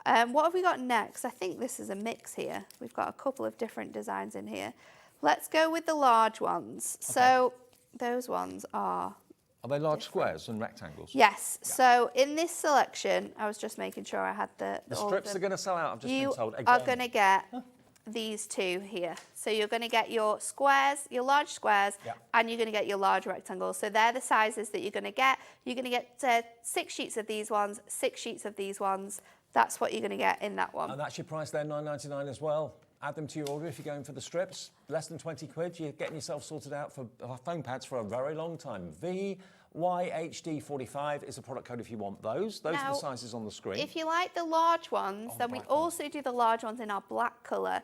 what have we got next? I think this is a mix here. We've got a couple of different designs in here. Let's go with the large ones. Okay. So those ones are... Are they large squares and rectangles? Yes. Yeah. So in this selection, I was just making sure I had the strips are going to sell out, I've just been told. You are going to get these two here. So you're going to get your squares, your large squares, and you're going to get your large rectangles. So they're the sizes that you're going to get. You're going to get 6 sheets of these ones, 6 sheets of these ones. That's what you're going to get in that one. And that's your price there, $9.99 as well. Add them to your order if you're going for the strips. Less than 20 quid, you're getting yourself sorted out for foam pads for a very long time. VYHD45 is a product code if you want those. Those are the sizes on the screen. If you like the large ones, then we also do the large ones in our black colour.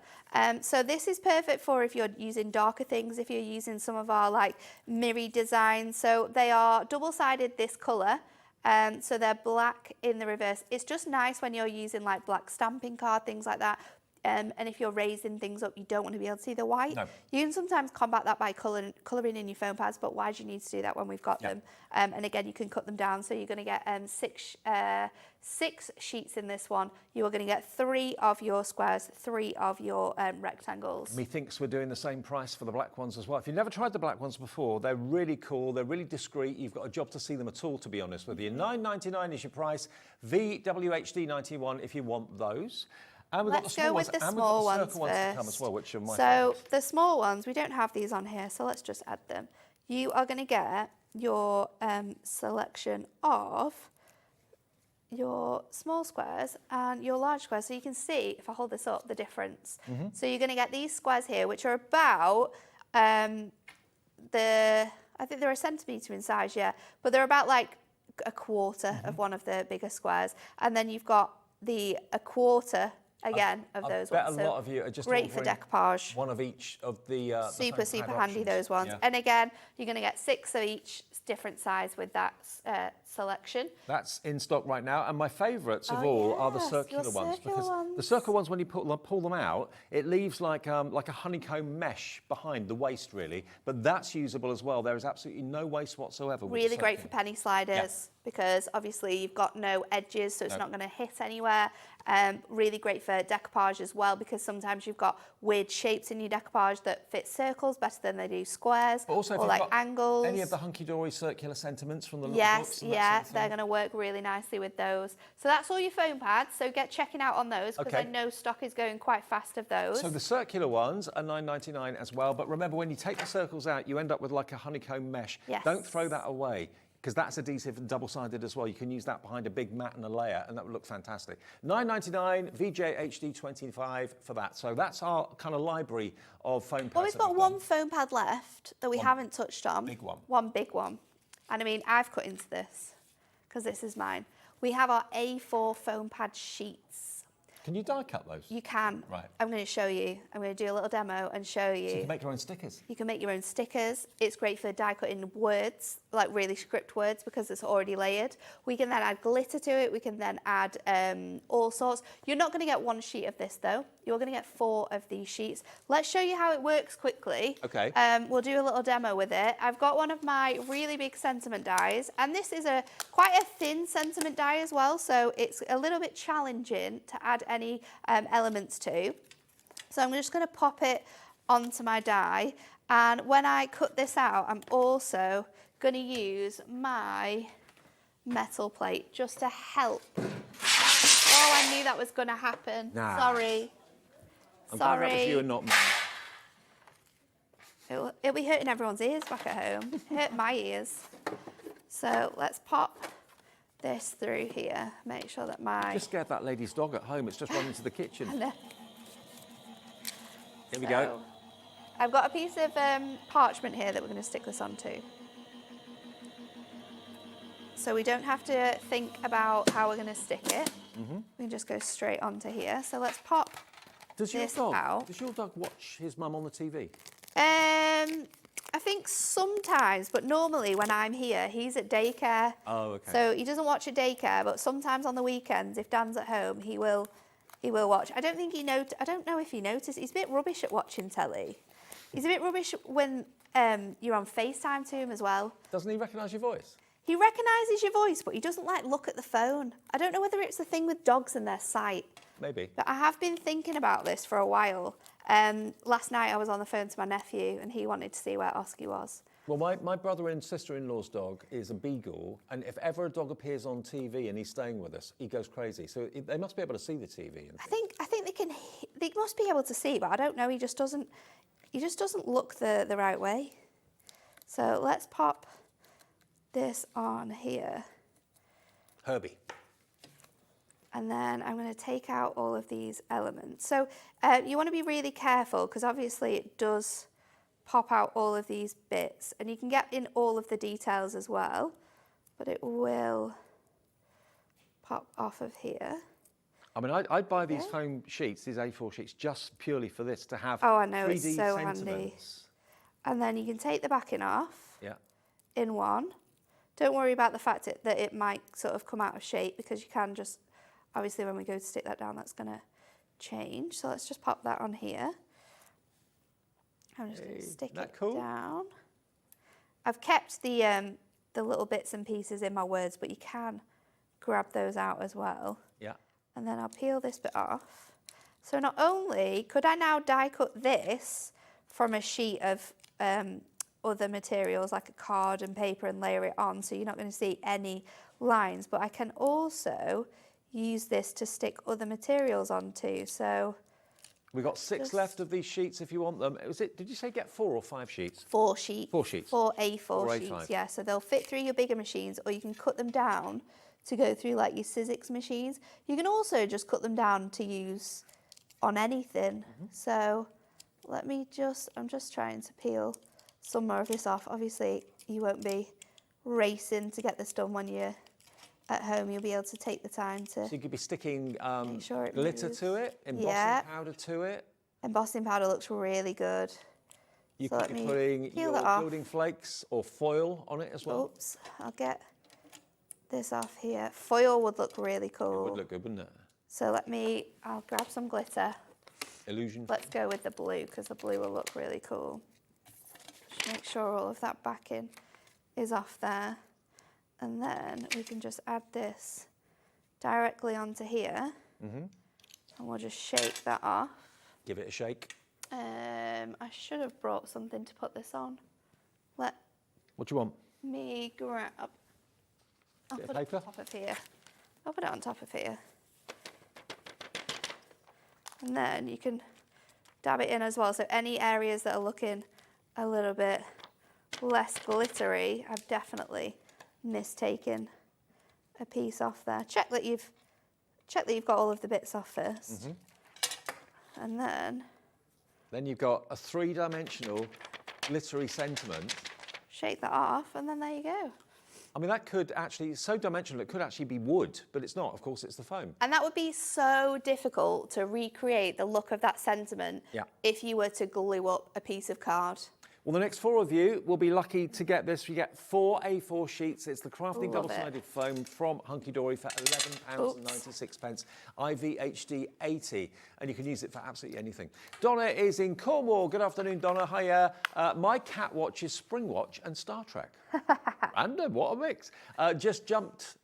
So this is perfect for if you're using darker things, if you're using some of our like mirror designs. So they are double-sided this colour. So they're black in the reverse. It's just nice when you're using like black stamping card, things like that. And if you're raising things up, you don't want to be able to see the white. No. You can sometimes combat that by colouring in your foam pads, but why do you need to do that when we've got them? And again, you can cut them down. So you're going to get 6 sheets in this one. You are going to get 3 of your squares, 3 of your rectangles. Methinks we're doing the same price for the black ones as well. If you've never tried the black ones before, they're really cool. They're really discreet. You've got a job to see them at all, to be honest with you. $9.99 is your price. VWHD91 if you want those. And we've let's go with the small ones first. As well, which are my so the small ones, we don't have these on here, so let's just add them. You are going to get your selection of your small squares and your large squares. So you can see, if I hold this up, the difference. So you're going to get these squares here, which are about I think they're a centimetre in size, but they're about like a quarter of one of the bigger squares. And then you've got a quarter again of those ones. I bet a lot of you are just great for decoupage. One of each of the super handy, those ones. Yeah. And again, you're going to get 6 of each different size with that selection. That's in stock right now, and my favourites of all are the circular ones. The circle ones, when you pull them out, it leaves like a honeycomb mesh behind the waist, really. But that's usable as well. There is absolutely no waste whatsoever. Really great for penny sliders because obviously you've got no edges, so it's not going to hit anywhere. Really great for decoupage as well because sometimes you've got weird shapes in your decoupage that fit circles better than they do squares, but also or like angles. Any of the Hunkydory circular sentiments from the little books? Yes, they're going to work really nicely with those. So that's all your foam pads. So get checking out on those because I know stock is going quite fast of those. So the circular ones are $9.99 as well. But remember, when you take the circles out, you end up with like a honeycomb mesh. Yes. Don't throw that away, because that's adhesive and double-sided as well. You can use that behind a big mat and a layer, and that would look fantastic. $9.99, VJHD25 for that. So that's our kind of library of foam pads. Well, we've got one foam pad left that we haven't touched on. Big one. One big one. And I mean, I've cut into this, because this is mine. We have our A4 foam pad sheets. Can you die cut those? You can. Right. I'm going to show you. I'm going to do a little demo and show you. So you can make your own stickers. You can make your own stickers. It's great for die cutting words, like really script words, because it's already layered. We can then add glitter to it. We can then add all sorts. You're not going to get one sheet of this though. You're going to get 4 of these sheets. Let's show you how it works quickly. Okay. We'll do a little demo with it. I've got one of my really big sentiment dies, and this is quite a thin sentiment die as well, so it's a little bit challenging to add any elements to. So I'm just going to pop it onto my die, and when I cut this out, I'm also going to use my metal plate just to help. Oh, I knew that was going to happen. Nah. Sorry. I'm glad that was you and not me. It'll be hurting everyone's ears back at home. Hurt my ears. So let's pop this through here. Make sure that my... Just scared that lady's dog at home. It's just run into the kitchen. I know. Here we go. I've got a piece of parchment here that we're going to stick this onto. So we don't have to think about how we're going to stick it. We can just go straight onto here. So let's pop this out. Does your dog watch his mum on the TV? I think sometimes, but normally when I'm here, he's at daycare. Oh, okay. So he doesn't watch at daycare, but sometimes on the weekends, if Dan's at home, he will watch. I don't think I don't know if he noticed. He's a bit rubbish at watching telly. He's a bit rubbish when you're on FaceTime to him as well. Doesn't he recognise your voice? He recognises your voice, but he doesn't like look at the phone. I don't know whether it's the thing with dogs and their sight. Maybe. But I have been thinking about this for a while. Last night I was on the phone to my nephew and he wanted to see where Oski was. Well, my brother and sister-in-law's dog is a beagle, and if ever a dog appears on TV and he's staying with us, he goes crazy. So they must be able to see the TV. I think they must be able to see, but I don't know. He just doesn't look the right way. So let's pop this on here. Herbie. And then I'm going to take out all of these elements. So you want to be really careful because obviously it does pop out all of these bits, and you can get in all of the details as well, but it will pop off of here. I mean, I'd buy these foam sheets, these A4 sheets, just purely for this, to have 3D Oh, I know, it's so handy. sentiments. And then you can take the backing off Yeah. in one. Don't worry about the fact that it might sort of come out of shape because you can just, obviously when we go to stick that down, that's going to change. So let's just pop that on here. I'm just going to stick it down. I've kept the little bits and pieces in my words, but you can grab those out as well. Yeah. And then I'll peel this bit off. So not only could I now die cut this from a sheet of other materials like a card and paper and layer it on, so you're not going to see any lines, but I can also use this to stick other materials onto. So we've got 6 left of these sheets if you want them. Did you say get 4 or 5 sheets? 4 sheets. 4 sheets. 4 A4 4 sheets, A5. yeah. So they'll fit through your bigger machines, or you can cut them down to go through like your Sizzix machines. You can also just cut them down to use on anything. So I'm just trying to peel some more of this off. Obviously, you won't be racing to get this done when you're at home. You'll be able to take the time to. So you could be sticking sure it glitter moves. to it, embossing powder to it. Embossing powder looks really good. You So could let be me putting peel your that off. building flakes or foil on it as well. Oops, I'll get this off here. Foil would look really cool. It would look good, wouldn't it? So I'll grab some glitter. Illusion. Let's go with the blue because the blue will look really cool. Just make sure all of that backing is off there. And then we can just add this directly onto here. And we'll just shake that off. Give it a shake. I should have brought something to put this on. Let What do you want? me grab. I'll Bit of put it paper? on top of here. I'll put it on top of here. And then you can dab it in as well. So any areas that are looking a little bit less glittery, I've definitely mistaken a piece off there. Check that you've got all of the bits off first. And then you've got a 3-dimensional glittery sentiment. Shake that off, and then there you go. I mean, that could actually, it's so dimensional, it could actually be wood, but it's not. Of course, it's the foam. And that would be so difficult to recreate the look of that sentiment if you were to glue up a piece of card. Well, the next 4 of you will be lucky to get this. You get 4 A4 sheets. It's the crafting Love double-sided foam from Hunkydory for £11.96, IVHD 80, and you can use it for absolutely anything. Donna is in Cornwall. Good afternoon, Donna. Hiya. My cat watches Spring Watch and Star Trek. Random, what a mix. Just jumped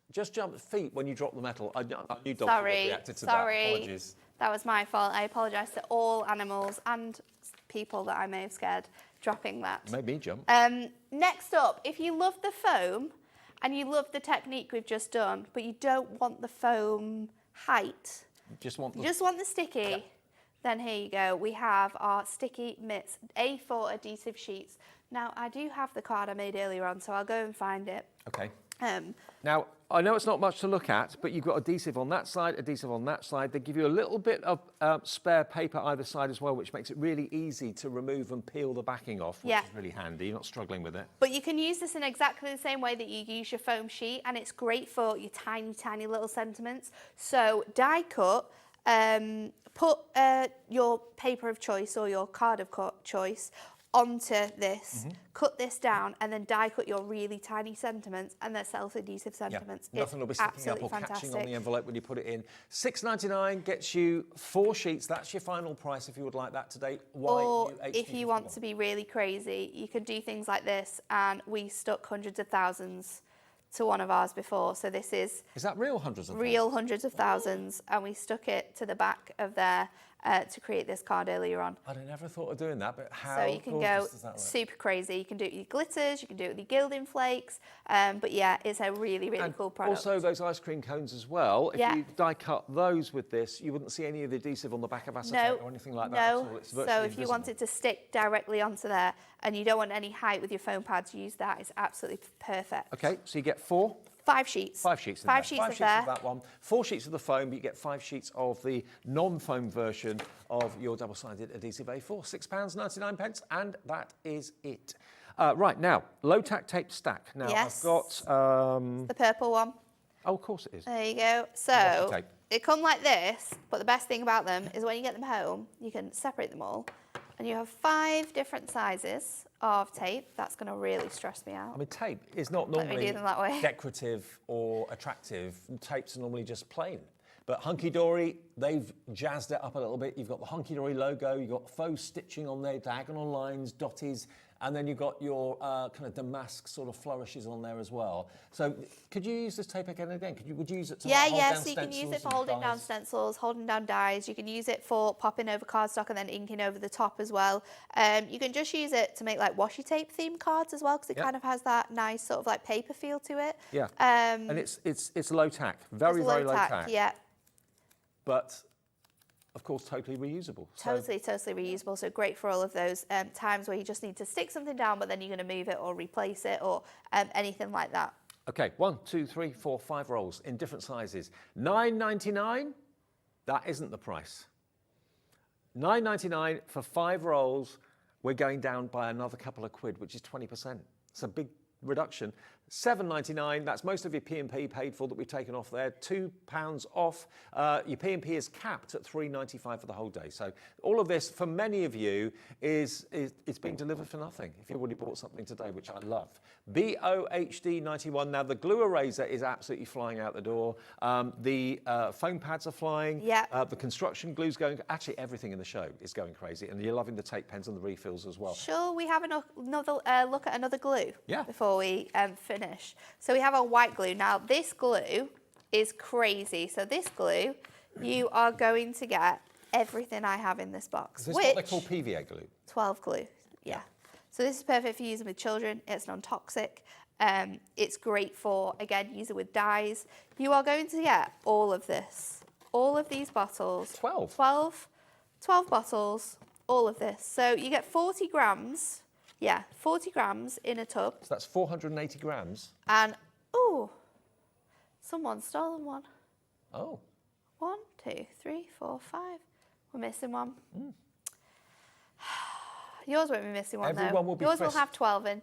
feet when you dropped the metal. I knew dogs would have reacted to that. Apologies. That was my fault. I apologise to all animals and people that I may have scared dropping that. Made me jump. Next up, if you love the foam and you love the technique we've just done, but you don't want the foam height, Just want the sticky, then here you go. We have our sticky mitts, A4 adhesive sheets. Now, I do have the card I made earlier on, so I'll go and find it. Okay. Now, I know it's not much to look at, but you've got adhesive on that side, adhesive on that side. They give you a little bit of spare paper either side as well, which makes it really easy to remove and peel the backing off, which is really handy. You're not struggling with it. But you can use this in exactly the same way that you use your foam sheet, and it's great for your tiny, tiny little sentiments. So die cut, put your paper of choice or your card of choice onto this, cut this down, and then die cut your really tiny sentiments and their self-adhesive sentiments. Yeah. Nothing will be sticking up or fantastic. catching on the envelope when you put it in. $6.99 gets you 4 sheets. That's your final price if you would like that today. Or if you want to be really crazy, you can do things like this, and we stuck hundreds of thousands to one of ours before. So this is that real hundreds of thousands? Real hundreds of thousands, and we stuck it to the back of there to create this card earlier on. I'd never thought of doing that, but how So you can go super crazy. You can do it with your glitters, you can do it with your gilding flakes, but yeah, it's a really, really cool product. Also those ice cream cones as well. If you die cut those with this, you wouldn't see any of the adhesive on the back of acetate or anything like that at all. It's virtually so if invisible. you want it to stick directly onto there and you don't want any height with your foam pads, use that. It's absolutely perfect. Okay, so you get 4. 5 sheets. 5 sheets. 5 sheets of that one. 4 sheets of the foam, but you get 5 sheets of the non-foam version of your double-sided adhesive A4. £6.99, and that is it. Right, now, low-tack tape stack. Now, yes. I've got... the purple one. Oh, of course it is. There you go. So, they come like this, but the best thing about them is when you get them home, you can separate them all, and you have 5 different sizes of tape. That's going to really stress me out. I mean, tape is not normally decorative or attractive. Tapes are normally just plain. But Hunkydory, they've jazzed it up a little bit. You've got the Hunkydory logo, you've got faux stitching on there, diagonal lines, dotties, and then you've got your kind of damask sort of flourishes on there as well. So could you use this tape again and again? Would you use it to hold down so you can use it for holding down dies? stencils, holding down dies. You can use it for popping over cardstock and then inking over the top as well. You can just use it to make like washi tape themed cards as well, because it kind of has that nice sort of like paper feel to it. Yeah, and it's low tack, very low tack. Yeah. But of course, totally reusable. Totally reusable. So great for all of those times where you just need to stick something down, but then you're going to move it or replace it or anything like that. Okay, 1, 2, 3, 4, 5 rolls in different sizes. $9.99. That isn't the price. $9.99 for 5 rolls. We're going down by another couple of quid, which is 20%. It's a big reduction. $7.99, that's most of your P&P paid for that we've taken off there. £2 off. Your P&P is capped at $3.95 for the whole day. So all of this, for many of you, is being delivered for nothing if you've already bought something today, which I love. BOHD91. Now, the glue eraser is absolutely flying out the door. The foam pads are flying. Yeah. The construction glue's going... Actually, everything in the show is going crazy. And you're loving the tape pens and the refills as well. Shall we have another look at another glue? Yeah. Before we finish. So we have our white glue. Now, this glue is crazy. So this glue, you are going to get everything I have in this box. Is this what they call PVA glue? 12 glue, yeah. So this is perfect for using with children. It's non-toxic. It's great for, again, using with dyes. You are going to get all of this, all of these bottles. 12? 12 bottles, all of this. So you get 40 grams. Yeah, 40 grams in a tub. So that's 480 grams. And, ooh, someone's stolen one. Oh. 1, 2, 3, 4, 5. We're missing one. Yours won't be missing one, Everyone though. will be Yours frisked. will have 12 in,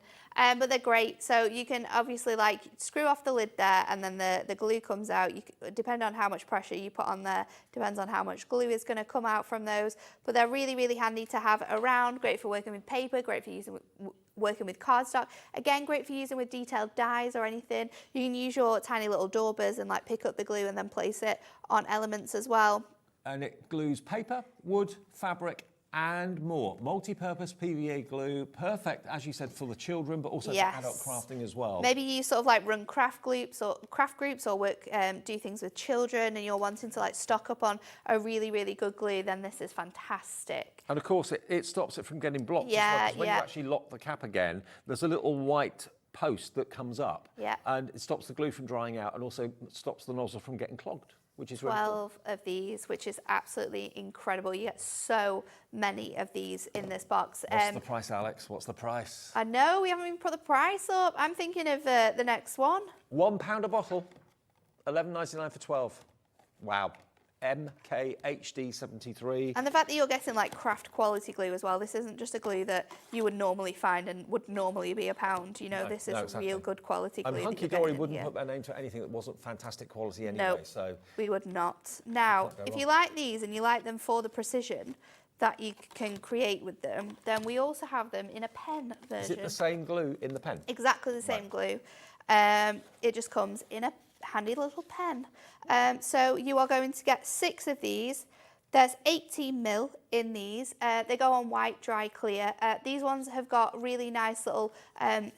but they're great. So you can obviously like screw off the lid there, and then the glue comes out. Depend on how much pressure you put on there, depends on how much glue is going to come out from those. But they're really, really handy to have around. Great for working with paper. Great for working with cardstock. Again, great for using with detailed dies or anything. You can use your tiny little daubers and like pick up the glue and then place it on elements as well. And it glues paper, wood, fabric, and more. Multi-purpose PVA glue, perfect, as you said, for the children, but also for adult crafting as well. Maybe you sort of like run craft groups or work, do things with children, and you're wanting to like stock up on a really, really good glue, then this is fantastic. And of course, it stops it from getting blocked as well, 'cause when you actually lock the cap again, there's a little white post that comes up, and it stops the glue from drying out and also stops the nozzle from getting clogged. which is really cool. 12 of these, which is absolutely incredible. You get so many of these in this box. What's the price, Alex? What's the price? I know, we haven't even put the price up. I'm thinking of the next one. £1 a bottle, $11.99 for 12. Wow. MKHD73. And the fact that you're getting like craft quality glue as well. This isn't just a glue that you would normally find and would normally be £1. You know, this is exactly. real good quality glue. And Hunkydory wouldn't put their name to anything that wasn't fantastic quality anyway. No, so we would not. Now, if wrong. you like these and you like them for the precision that you can create with them, then we also have them in a pen version. Is it the same glue in the pen? Exactly the same glue. It just comes in a handy little pen. So you are going to get 6 of these. There's 18mm in these. They go on white, dry, clear. These ones have got really nice little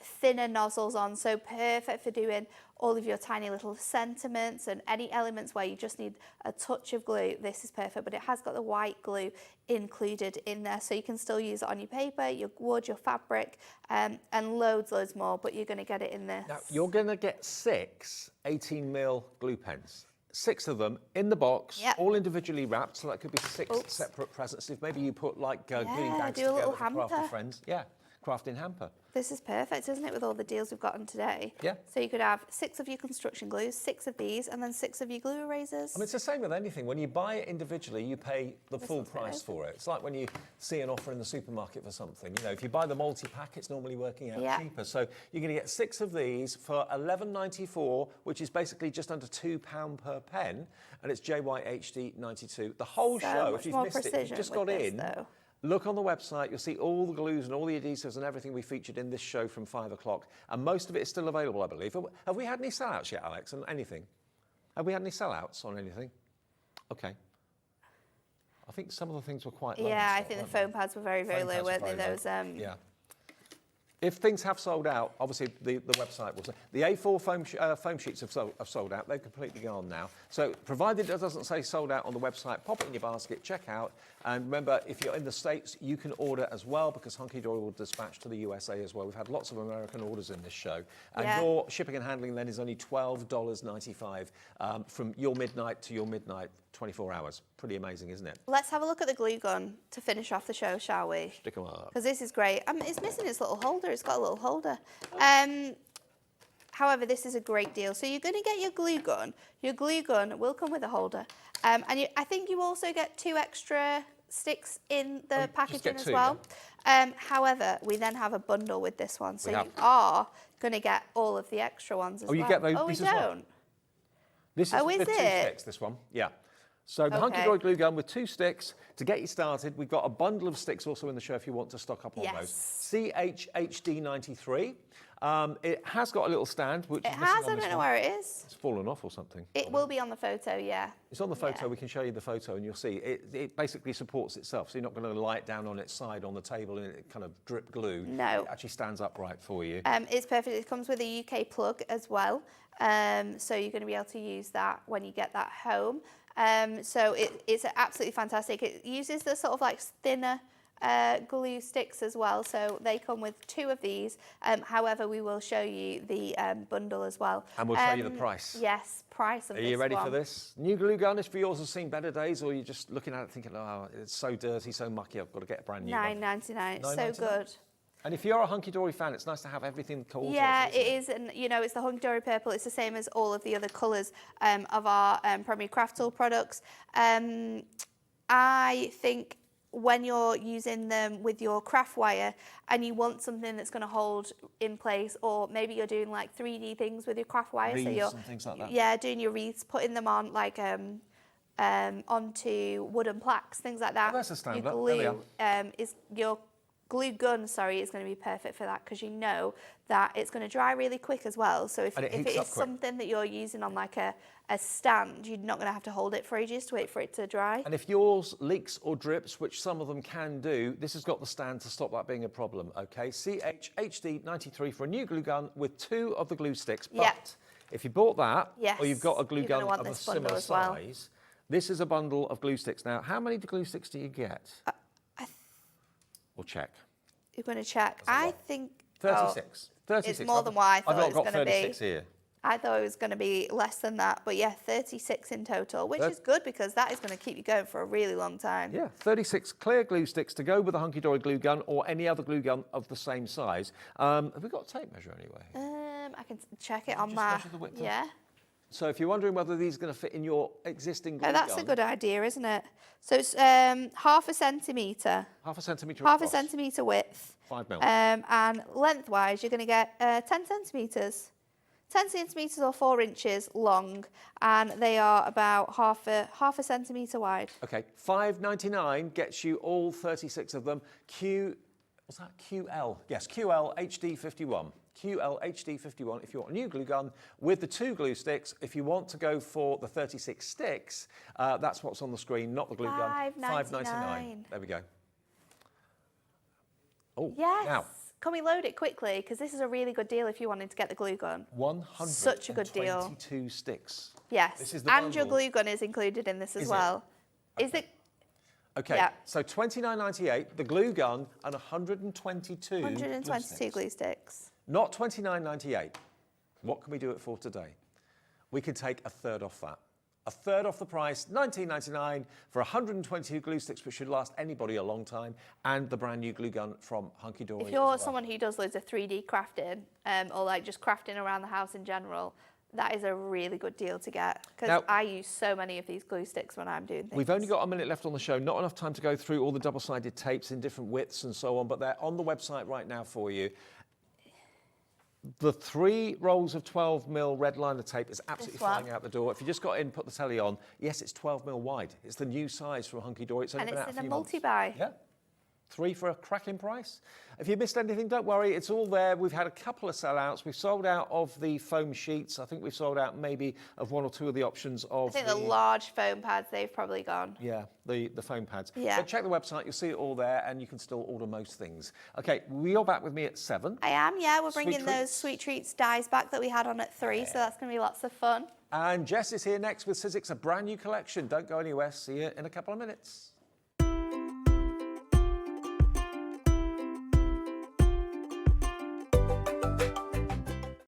thinner nozzles on, so perfect for doing all of your tiny little sentiments and any elements where you just need a touch of glue. This is perfect, but it has got the white glue included in there, so you can still use it on your paper, your wood, your fabric, and loads more, but you're going to get it in this. Now, you're going to get 6 18mm glue pens. 6 of them in the box, all individually wrapped, so that could be 6 separate presents. If maybe you put like gluing bags do a little together for crafty hamper. friends. Yeah, crafting hamper. This is perfect, isn't it, with all the deals we've got on today? Yeah. So you could have 6 of your construction glues, 6 of these, and then 6 of your glue erasers. I mean, it's the same with anything. When you buy it individually, you pay the full price for it. It's like when you see an offer in the supermarket for something. You know, if you buy the multi-pack, it's normally working out cheaper. So you're going to get 6 of these for $11.94, which is basically just under £2 per pen, and it's JYHD92. The whole show, if you've missed it, if you've just got in. Look on the website, you'll see all the glues and all the adhesives and everything we featured in this show from 5 o'clock. And most of it is still available, I believe. Have we had any sellouts yet, Alex, on anything? Have we had any sellouts on anything? Okay. I think some of the things were quite low. Yeah, I think the foam pads were very, very low, weren't they? Those, yeah. If things have sold out, obviously the website will say. The A4 foam sheets have sold out. They've completely gone now. So provided it doesn't say sold out on the website, pop it in your basket, check out. And remember, if you're in the States, you can order as well, because Hunkydory will dispatch to the USA as well. We've had lots of American orders in this show. And your shipping and handling then is only $12.95 from your midnight to your midnight, 24 hours. Pretty amazing, isn't it? Let's have a look at the glue gun to finish off the show, shall we? Stick them up. Because this is great. It's missing its little holder. It's got a little holder. However, this is a great deal. So you're going to get your glue gun. Your glue gun will come with a holder. And I think you also get 2 extra sticks in the packaging as well. Yeah. However, we then have a bundle with this one. So you are going to get all of the extra ones as well. You get those we as don't. well? This is is the 2 it? sticks, this one. Yeah. So the Hunkydory glue gun with 2 sticks. To get you started, we've got a bundle of sticks also in the show if you want to stock up on those. CHHD93. It has got a little stand. Which it has, I don't know where it is. It's fallen off or something. It will be on the photo, yeah. It's on the photo, we can show you the photo and you'll see. It basically supports itself, so you're not going to lie it down on its side on the table and it kind of drip glue. No. It actually stands upright for you. It's perfect. It comes with a UK plug as well. So you're going to be able to use that when you get that home. So it's absolutely fantastic. It uses the sort of like thinner glue sticks as well, so they come with 2 of these. However, we will show you the bundle as well. And we'll show you the price. Yes, price of this one. Are you ready for this? New glue gun, if yours has seen better days, or you're just looking at it thinking, oh, it's so dirty, so mucky, I've got to get a brand new one. $9.99, it's so good. And if you're a Hunkydory fan, it's nice to have everything coordinated. Yeah, it is, and you know, it's the Hunkydory purple. It's the same as all of the other colours of our Primary Craft Tool products. I think when you're using them with your craft wire and you want something that's going to hold in place, or maybe you're doing like 3D things with your craft wire, wreaths so you're and things like that. Yeah, doing your wreaths, putting them on like onto wooden plaques, things like that. Oh, that's a standard. Your glue is your glue gun, is going to be perfect for that, because you know that it's going to dry really quick as well. So if it is something that you're using on like a stand, you're not going to have to hold it for ages to wait for it to dry. And if yours leaks or drips, which some of them can do, this has got the stand to stop that being a problem, okay? CHHD93 for a new glue gun with 2 of the glue sticks. But if you bought that, or you've got a glue gun of a similar size, this is a bundle of glue sticks. Now, how many glue sticks do you get? We'll check. You're going to check. I think 36. 36. It's more than what I thought I've not it was got going to be. 36 here. I thought it was going to be less than that, but yeah, 36 in total, which is good because that is going to keep you going for a really long time. Yeah, 36 clear glue sticks to go with the Hunkydory glue gun or any other glue gun of the same size. Have we got a tape measure anyway? I can check it on my... Yeah. So if you're wondering whether these are going to fit in your existing glue gun... that's a good idea, isn't it? So it's half a centimetre. Half a centimetre Half across. a centimetre width. 5 mil. And lengthwise, you're going to get 10 centimetres. 10 centimetres or 4 inches long, and they are about half a centimetre wide. Okay, $5.99 gets you all 36 of them. What's that? QL. Yes, QL HD51. QL HD51 if you want a new glue gun with the 2 glue sticks. If you want to go for the 36 sticks, that's what's on the screen, not the glue gun. $5.99. There we go. Oh, yes. Now. Can we load it quickly? Because this is a really good deal if you wanted to get the glue gun. 122 Such a good deal. sticks. Yes. This is the and bundle. your glue gun is included in this as well. Is it? Okay, yeah. So $29.98, the glue gun, and 122 122 glue sticks. Not $29.98. What can we do it for today? We could take a third off that. A third off the price, $19.99 for 122 glue sticks, which should last anybody a long time, and the brand new glue gun from Hunkydory. If you're someone who does loads of 3D crafting, or like just crafting around the house in general, that is a really good deal to get, because I use so many of these glue sticks when I'm doing things. We've only got a minute left on the show, not enough time to go through all the double-sided tapes in different widths and so on, but they're on the website right now for you. The 3 rolls of 12mm red liner tape is absolutely flying out the door. If you just got in, put the telly on, yes, it's 12mm wide. It's the new size from Hunkydory. It's only been out a few months. And it's in a multi-buy. Yeah. 3 for a cracking price. If you missed anything, don't worry, it's all there. We've had a couple of sellouts. We've sold out of the foam sheets. I think we've sold out maybe of 1 or 2 of the options of I think the large foam pads, they've probably gone. Yeah, the foam pads. Yeah. So check the website, you'll see it all there, and you can still order most things. Okay, you're back with me at 7. I am, yeah. We're bringing those Sweet Treats dies back that we had on at 3, so that's going to be lots of fun. And Jess is here next with Sizzix, a brand new collection. Don't go anywhere. See you in a couple of minutes.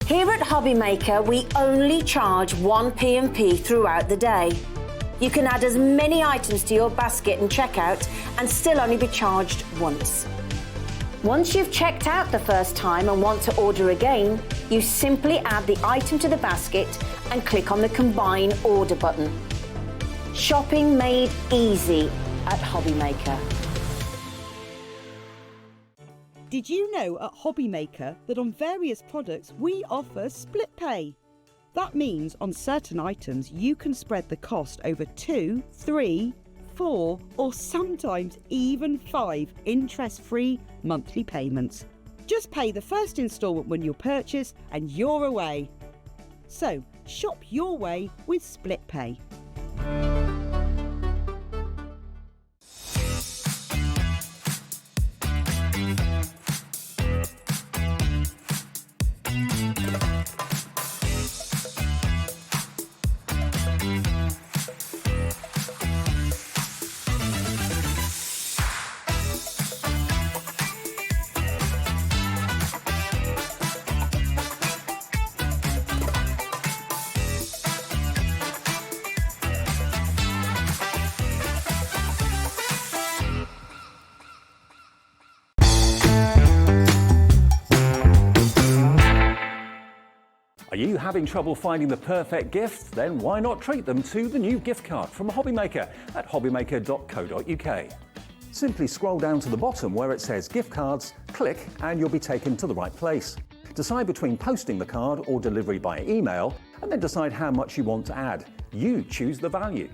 Here at Hobbymaker, we only charge 1 P&P throughout the day. You can add as many items to your basket and checkout and still only be charged once. Once you've checked out the first time and want to order again, you simply add the item to the basket and click on the Combine Order button. Shopping made easy at Hobbymaker. Did you know at Hobbymaker that on various products we offer split pay? That means on certain items you can spread the cost over 2, 3, 4 or sometimes even 5 interest-free monthly payments. Just pay the first instalment when you purchase and you're away. So shop your way with split pay. Are you having trouble finding the perfect gift? Then why not treat them to the new gift card from Hobbymaker at hobbymaker.co.uk. Simply scroll down to the bottom where it says gift cards, click and you'll be taken to the right place. Decide between posting the card or delivery by email and then decide how much you want to add. You choose the value.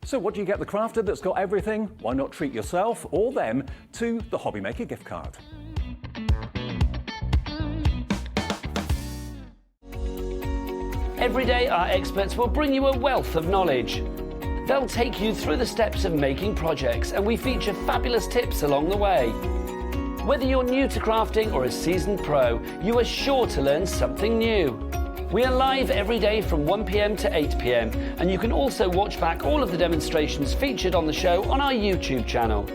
So what do you get the crafter that's got everything? Why not treat yourself or them to the Hobbymaker gift card? Every day, our experts will bring you a wealth of knowledge. They'll take you through the steps of making projects, and we feature fabulous tips along the way. Whether you're new to crafting or a seasoned pro, you are sure to learn something new. We are live every day from 1 p.m. to 8 p.m, and you can also watch back all of the demonstrations featured on the show on our YouTube channel.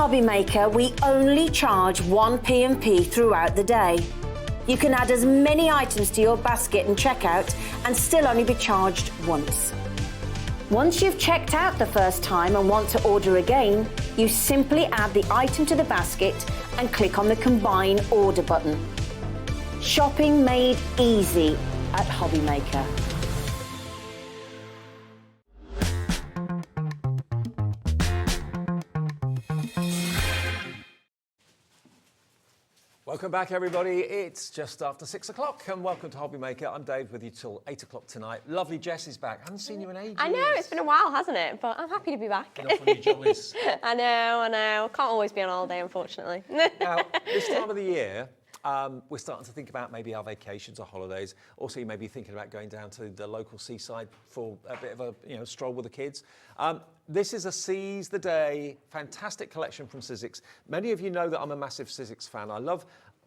Hobby Maker, we only charge 1 P&P throughout the day. You can add as many items to your basket and checkout and still only be charged once. Once you've checked out the first time and want to order again, you simply add the item to the basket and click on the Combine Order button. Shopping made easy at Hobby Maker. Welcome back, everybody. It's just after 6 o'clock, and welcome to Hobby Maker. I'm Dave, with you till 8 o'clock tonight. Lovely Jess is back. Haven't seen you in ages. I know, it's been a while, hasn't it? But I'm happy to be back. Been off on your jollies. I know. Can't always be on holiday, unfortunately. Now, this time of the year, we're starting to think about maybe our vacations or holidays. Also, you may be thinking about going down to the local seaside for a bit of a stroll with the kids. This is a Seize the Day fantastic collection from Sizzix. Many of you know that I'm a massive Sizzix fan. I love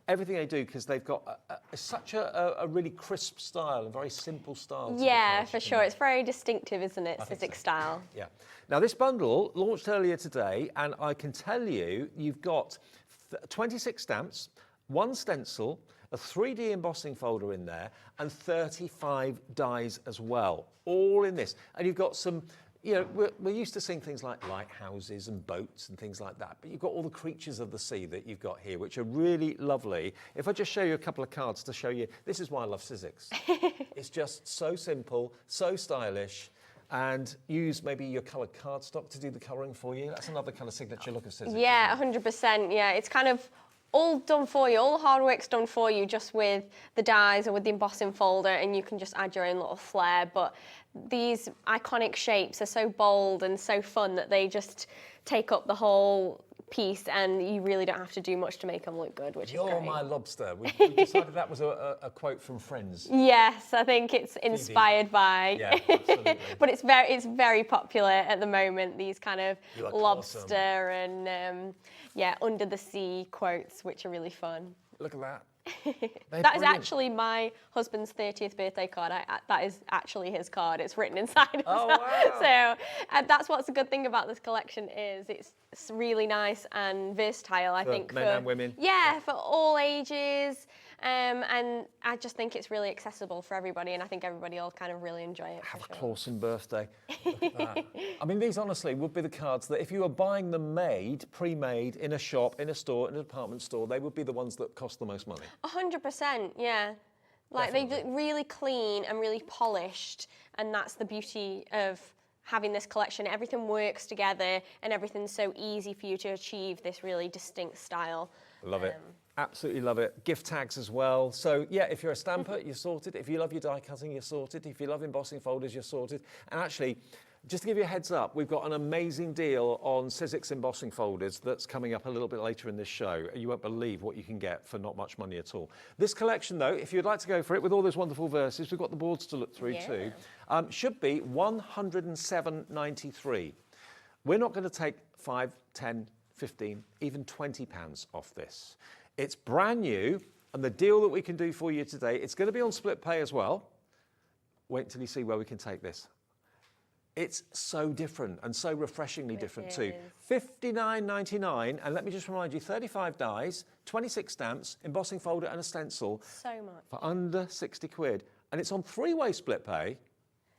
everything they do because they've got such a really crisp style, a very simple style. Yeah, for sure. It's very distinctive, isn't it? Sizzix style. Yeah. Now, this bundle launched earlier today, and I can tell you, you've got 26 stamps, 1 stencil, a 3D embossing folder in there, and 35 dies as well, all in this. And you've got some, we're used to seeing things like lighthouses and boats and things like that, but you've got all the creatures of the sea that you've got here, which are really lovely. If I just show you a couple of cards to show you, this is why I love Sizzix. It's just so simple, so stylish, and use maybe your coloured cardstock to do the colouring for you. That's another kind of signature look of Sizzix. Yeah, 100%. Yeah, it's kind of all done for you. All the hard work's done for you just with the dies or with the embossing folder, and you can just add your own little flair. But these iconic shapes are so bold and so fun that they just take up the whole piece, and you really don't have to do much to make them look good, which is great. You're my lobster. We decided that was a quote from Friends. Yes, I think it's inspired by. Yeah, absolutely. But it's very popular at the moment, these kind of lobster awesome. And under the sea quotes, which are really fun. Look at that. That is actually my husband's 30th birthday card. That is actually his card. It's written inside as well. Wow. So that's what's a good thing about this collection is it's really nice and versatile, I think. Men and women. Yeah, for all ages. And I just think it's really accessible for everybody, and I think everybody will kind of really enjoy it. Have a Clawson birthday. Look at that. I mean, these honestly would be the cards that if you were buying them pre-made, in a shop, in a store, in a department store, they would be the ones that cost the most money. 100%, yeah. Like they look really clean and really polished, and that's the beauty of having this collection. Everything works together, and everything's so easy for you to achieve this really distinct style. Love it. Absolutely love it. Gift tags as well. So yeah, if you're a stamper, you're sorted. If you love your die cutting, you're sorted. If you love embossing folders, you're sorted. And actually, just to give you a heads up, we've got an amazing deal on Sizzix embossing folders that's coming up a little bit later in this show. You won't believe what you can get for not much money at all. This collection, though, if you'd like to go for it, with all those wonderful verses, we've got the boards to look through too, should be £107.93. We're not going to take 5, 10, 15, even £20 off this. It's brand new, and the deal that we can do for you today, it's going to be on split pay as well. Wait until you see where we can take this. It's so different and so refreshingly different too. $59.99, and let me just remind you, 35 dies, 26 stamps, embossing folder and a stencil. So much. For under 60 quid. And it's on 3-way split pay.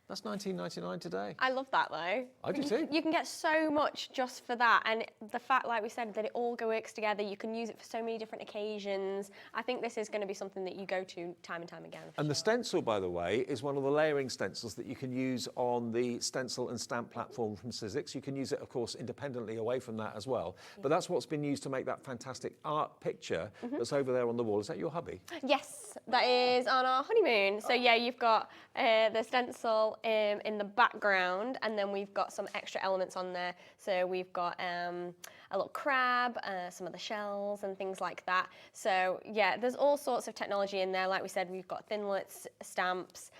That's $19.99 today. I love that though. I do too. You can get so much just for that, and the fact, like we said, that it all works together. You can use it for so many different occasions. I think this is going to be something that you go to time and time again. And the stencil, by the way, is one of the layering stencils that you can use on the stencil and stamp platform from Sizzix. You can use it, of course, independently away from that as well. But that's what's been used to make that fantastic art picture that's over there on the wall. Is that your hubby? Yes, that is on our honeymoon. So yeah, you've got the stencil in the background, and then we've got some extra elements on there. So we've got a little crab, some of the shells and things like that. So yeah, there's all sorts of technology in there. Like we said, we've got thinlits, stamps,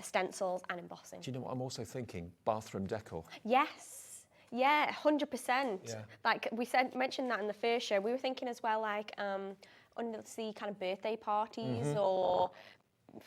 stencils and embossing. Do you know what I'm also thinking? Bathroom decor. Yes. Yeah, 100%. Yeah. Like we mentioned that in the first show. We were thinking as well, like under the sea kind of birthday parties or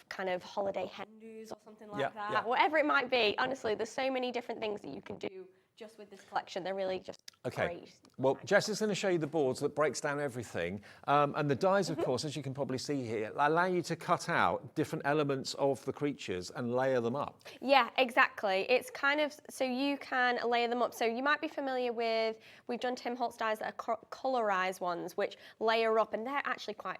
kind of holiday hen do's or something like that. Yeah. Whatever it might be. Honestly, there's so many different things that you can do just with this collection. They're really just great. Well, Jess is going to show you the boards that breaks down everything. And the dies, of course, as you can probably see here, allow you to cut out different elements of the creatures and layer them up. Yeah, exactly. It's kind of, so you can layer them up. So you might be familiar with, we've done Tim Holtz dies that are colorized ones, which layer up, and they're actually quite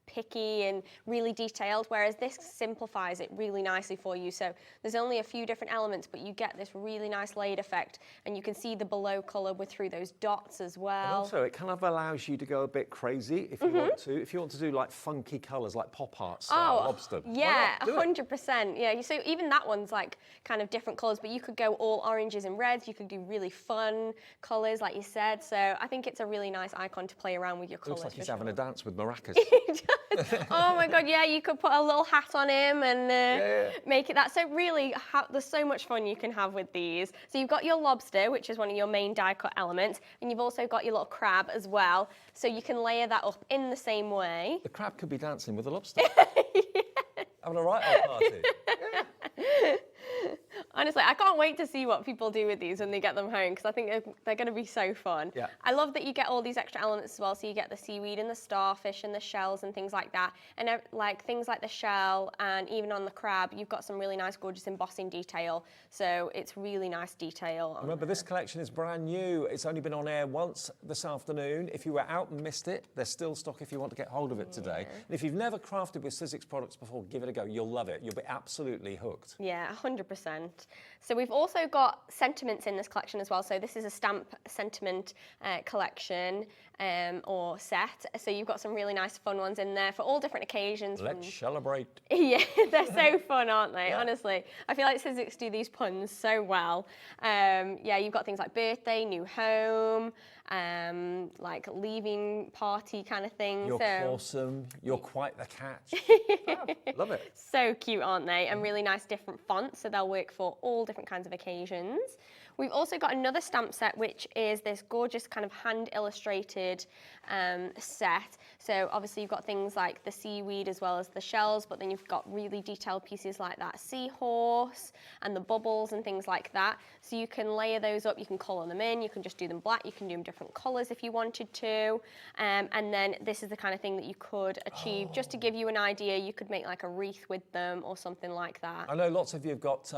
picky and really detailed, whereas this simplifies it really nicely for you. So there's only a few different elements, but you get this really nice layered effect, and you can see the below colour with through those dots as well. And also, it kind of allows you to go a bit crazy if you want to. If you want to do like funky colours, like pop art style lobster. Yeah, 100%. Yeah, so even that one's like kind of different colours, but you could go all oranges and reds. You could do really fun colours, like you said. So I think it's a really nice icon to play around with your colours. Looks like he's having a dance with maracas. Oh my god, yeah, you could put a little hat on him and make it that. So really, there's so much fun you can have with these. So you've got your lobster, which is one of your main die cut elements, and you've also got your little crab as well. So you can layer that up in the same way. The crab could be dancing with the lobster. Having a right old party. Honestly, I can't wait to see what people do with these when they get them home, because I think they're going to be so fun. Yeah. I love that you get all these extra elements as well. So you get the seaweed and the starfish and the shells and things like that. And like things like the shell and even on the crab, you've got some really nice, gorgeous embossing detail. So it's really nice detail. Remember, this collection is brand new. It's only been on air once this afternoon. If you were out and missed it, there's still stock if you want to get hold of it today. And if you've never crafted with Sizzix products before, give it a go. You'll love it. You'll be absolutely hooked. Yeah, 100%. So we've also got sentiments in this collection as well. So this is a stamp sentiment collection or set. So you've got some really nice fun ones in there for all different occasions. Let's celebrate. Yeah, they're so fun, aren't they? Yeah. Honestly, I feel like Sizzix do these puns so well. Yeah, you've got things like birthday, new home, like leaving party kind of thing. You're awesome. You're quite the catch. Love it. So cute, aren't they? And really nice different fonts, so they'll work for all different kinds of occasions. We've also got another stamp set, which is this gorgeous kind of hand illustrated set. So obviously you've got things like the seaweed as well as the shells, but then you've got really detailed pieces like that seahorse and the bubbles and things like that. So you can layer those up, you can colour them in, you can just do them black, you can do them different colours if you wanted to. And then this is the kind of thing that you could achieve. Just to give you an idea, you could make like a wreath with them or something like that. I know lots of you have got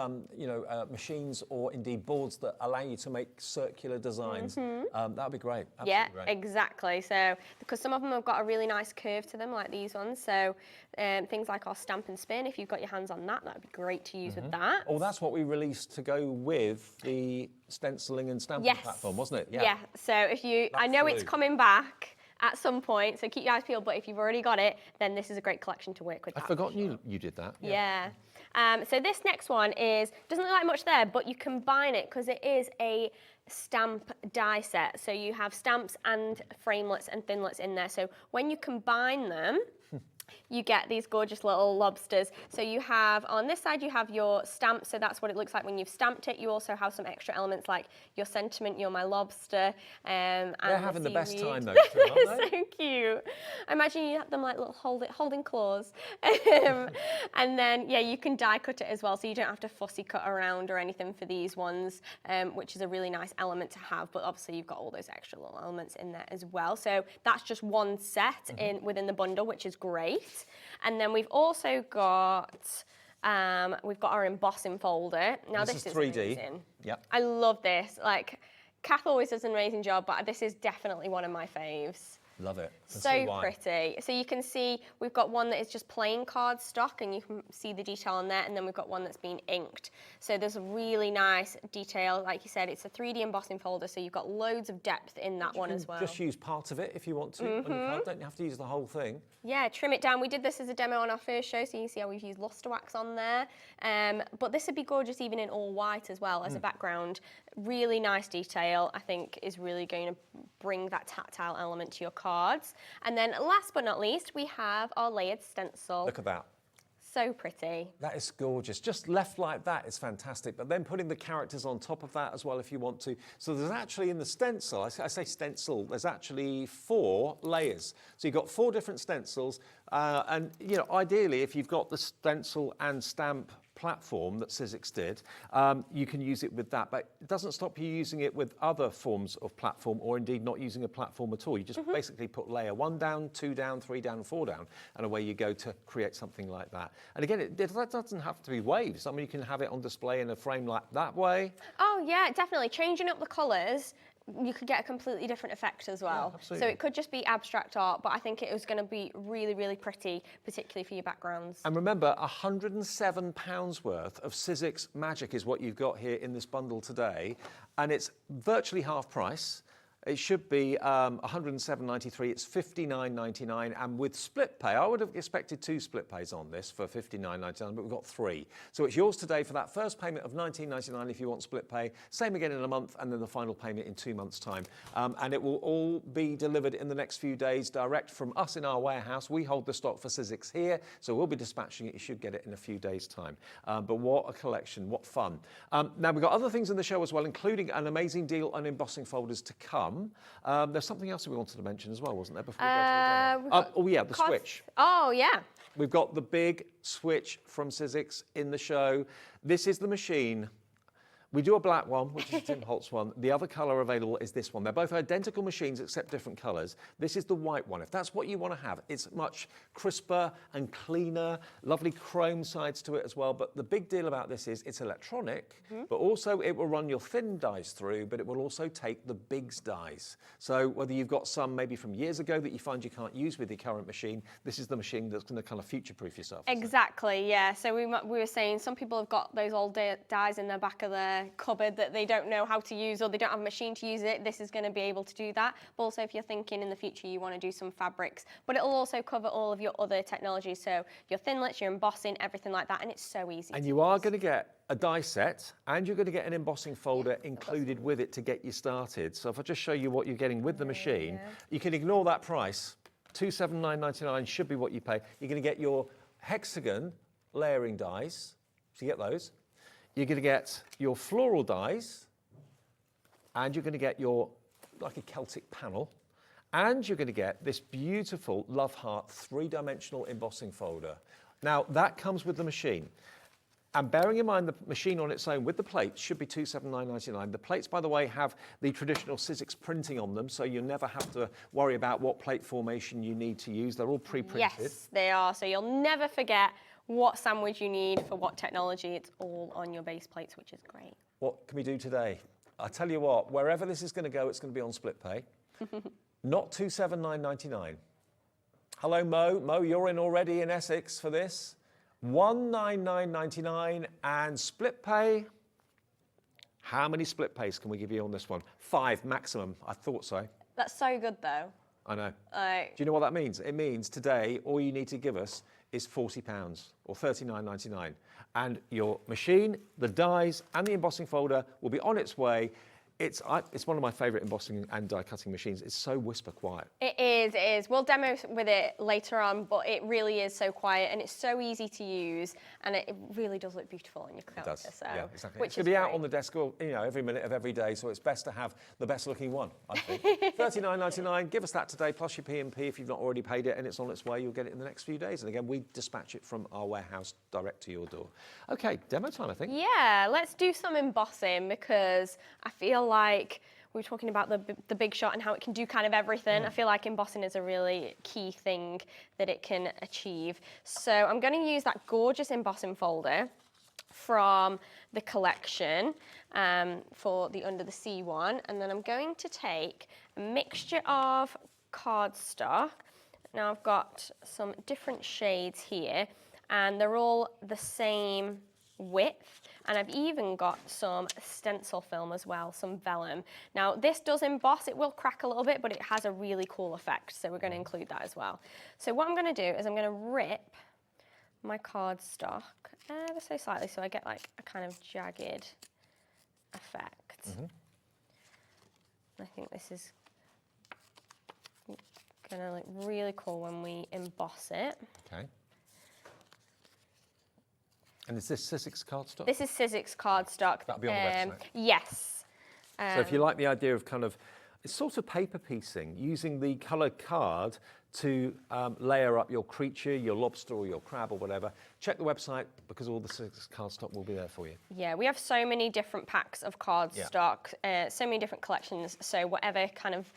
machines or indeed boards that allow you to make circular designs. That would be great. Absolutely yeah, great. Exactly. So because some of them have got a really nice curve to them, like these ones. So things like our stamp and spin, if you've got your hands on that, that'd be great to use with that. Oh, that's what we released to go with the stenciling and stamping platform, wasn't it? Yeah. So if you, I know it's coming back at some point, so keep your eyes peeled, but if you've already got it, then this is a great collection to work with. I'd forgotten you did that. Yeah. So this next one doesn't look like much there, but you combine it because it is a stamp die set. So you have stamps and framelets and thinlets in there. So when you combine them, you get these gorgeous little lobsters. So you have, on this side, you have your stamp, so that's what it looks like when you've stamped it. You also have some extra elements like your sentiment, you're my lobster, and they're having the best time, though, aren't they? So cute. I imagine you have them like little holding claws. And then, yeah, you can die cut it as well, so you don't have to fussy cut around or anything for these ones, which is a really nice element to have, but obviously you've got all those extra little elements in there as well. So that's just one set within the bundle, which is great. And then we've also got our embossing folder. Now this is 3D. Amazing. Yep. I love this. Like, Kath always does an amazing job, but this is definitely one of my faves. Love it. So pretty. So you can see we've got one that is just plain card stock, and you can see the detail on there, and then we've got one that's been inked. So there's a really nice detail. Like you said, it's a 3D embossing folder, so you've got loads of depth in that one as well. Just use part of it if you want to. On your card. Don't have to use the whole thing. Yeah, trim it down. We did this as a demo on our first show, so you can see how we've used luster wax on there. But this would be gorgeous even in all white as well as a background. Really nice detail, I think, is really going to bring that tactile element to your cards. And then last but not least, we have our layered stencil. Look at that. So pretty. That is gorgeous. Just left like that is fantastic, but then putting the characters on top of that as well if you want to. So there's actually in the stencil, I say stencil, there's actually 4 layers. So you've got 4 different stencils, and ideally if you've got the stencil and stamp platform that Sizzix did, you can use it with that, but it doesn't stop you using it with other forms of platform, or indeed not using a platform at all. You just basically put layer 1 down, 2 down, 3 down, and 4 down, and away you go to create something like that. And again, that doesn't have to be waves. I mean, you can have it on display in a frame like that way. Oh yeah, definitely. Changing up the colours, you could get a completely different effect as well. Yeah, absolutely. So it could just be abstract art, but I think it was going to be really, really pretty, particularly for your backgrounds. And remember, £107 worth of Sizzix magic is what you've got here in this bundle today, and it's virtually half price. It should be £107.93. It's £59.99, and with split pay, I would have expected 2 split pays on this for £59.99, but we've got 3. So it's yours today for that first payment of £19.99 if you want split pay. Same again in a month, and then the final payment in 2 months' time. And it will all be delivered in the next few days, direct from us in our warehouse. We hold the stock for Sizzix here, so we'll be dispatching it. You should get it in a few days' time. But what a collection, what fun. Now, we've got other things in the show as well, including an amazing deal on embossing folders to come. There's something else that we wanted to mention as well, wasn't there? Before we go to the demo? Oh yeah, the switch. Oh yeah. We've got the big switch from Sizzix in the show. This is the machine. We do a black one, which is Tim Holtz one. The other colour available is this one. They're both identical machines except different colours. This is the white one. If that's what you want to have, it's much crisper and cleaner, lovely chrome sides to it as well. But the big deal about this is it's electronic, but also it will run your thin dies through, but it will also take the bigs dies. So whether you've got some maybe from years ago that you find you can't use with your current machine, this is the machine that's going to kind of future-proof yourself. Exactly, yeah. So we were saying some people have got those old dies in the back of their cupboard that they don't know how to use, or they don't have a machine to use it. This is going to be able to do that. But also if you're thinking in the future you want to do some fabrics, but it'll also cover all of your other technologies, so your thinlits, your embossing, everything like that, and it's so easy. And you are going to get a die set, and you're going to get an embossing folder included with it to get you started. So if I just show you what you're getting with the machine, you can ignore that price. £279.99 should be what you pay. You're going to get your hexagon layering dies, so you get those. You're going to get your floral dies, and you're going to get your, like a Celtic panel, and you're going to get this beautiful Love Heart 3-dimensional embossing folder. Now, that comes with the machine. And bearing in mind the machine on its own with the plates should be £279.99. The plates, by the way, have the traditional Sizzix printing on them, so you never have to worry about what plate formation you need to use. They're all pre-printed. Yes, they are, so you'll never forget what sandwich you need for what technology. It's all on your base plates, which is great. What can we do today? I tell you what, wherever this is going to go, it's going to be on split pay. Not £279.99. Hello, Mo. Mo, you're in already in Essex for this. £199.99 and split pay. How many split pays can we give you on this one? 5 maximum. I thought so. That's so good, though. I know. Do you know what that means? It means today all you need to give us is £40 or £39.99. And your machine, the dies and the embossing folder will be on its way. It's one of my favourite embossing and die cutting machines. It's so whisper quiet. It is. We'll demo with it later on, but it really is so quiet and it's so easy to use, and it really does look beautiful on your counter. It does. So, yeah, exactly. Which it's going to be out on the desk, every minute of every day, so it's best to have the best looking one, I think. £39.99. Give us that today, plus your P&P if you've not already paid it, and it's on its way. You'll get it in the next few days. And again, we dispatch it from our warehouse direct to your door. Okay, demo time, I think. Yeah, let's do some embossing, because I feel like we were talking about the big shot and how it can do kind of everything. I feel like embossing is a really key thing that it can achieve. So I'm going to use that gorgeous embossing folder from the collection for the Under the Sea one, and then I'm going to take a mixture of cardstock. Now I've got some different shades here, and they're all the same width, and I've even got some stencil film as well, some vellum. Now this does emboss, it will crack a little bit, but it has a really cool effect, so we're going to include that as well. So what I'm going to do is I'm going to rip my cardstock ever so slightly so I get like a kind of jagged effect. I think this is going to look really cool when we emboss it. Okay. And is this Sizzix cardstock? This is Sizzix cardstock. That'll be on the website. Yes. So if you like the idea of kind of, it's sort of paper piecing, using the coloured card to layer up your creature, your lobster or your crab or whatever, check the website because all the Sizzix cardstock will be there for you. Yeah, we have so many different packs of cardstock, so many different collections. So whatever kind of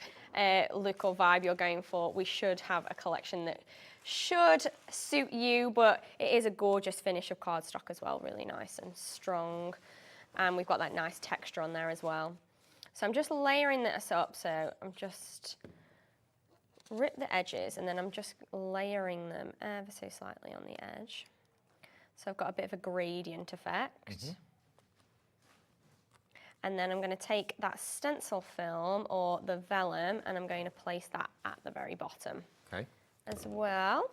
look or vibe you're going for, we should have a collection that should suit you, but it is a gorgeous finish of cardstock as well, really nice and strong. And we've got that nice texture on there as well. So I'm just layering this up, so I'm just rip the edges and then I'm just layering them ever so slightly on the edge. So I've got a bit of a gradient effect. And then I'm going to take that stencil film or the vellum and I'm going to place that at the very bottom. Okay. As well.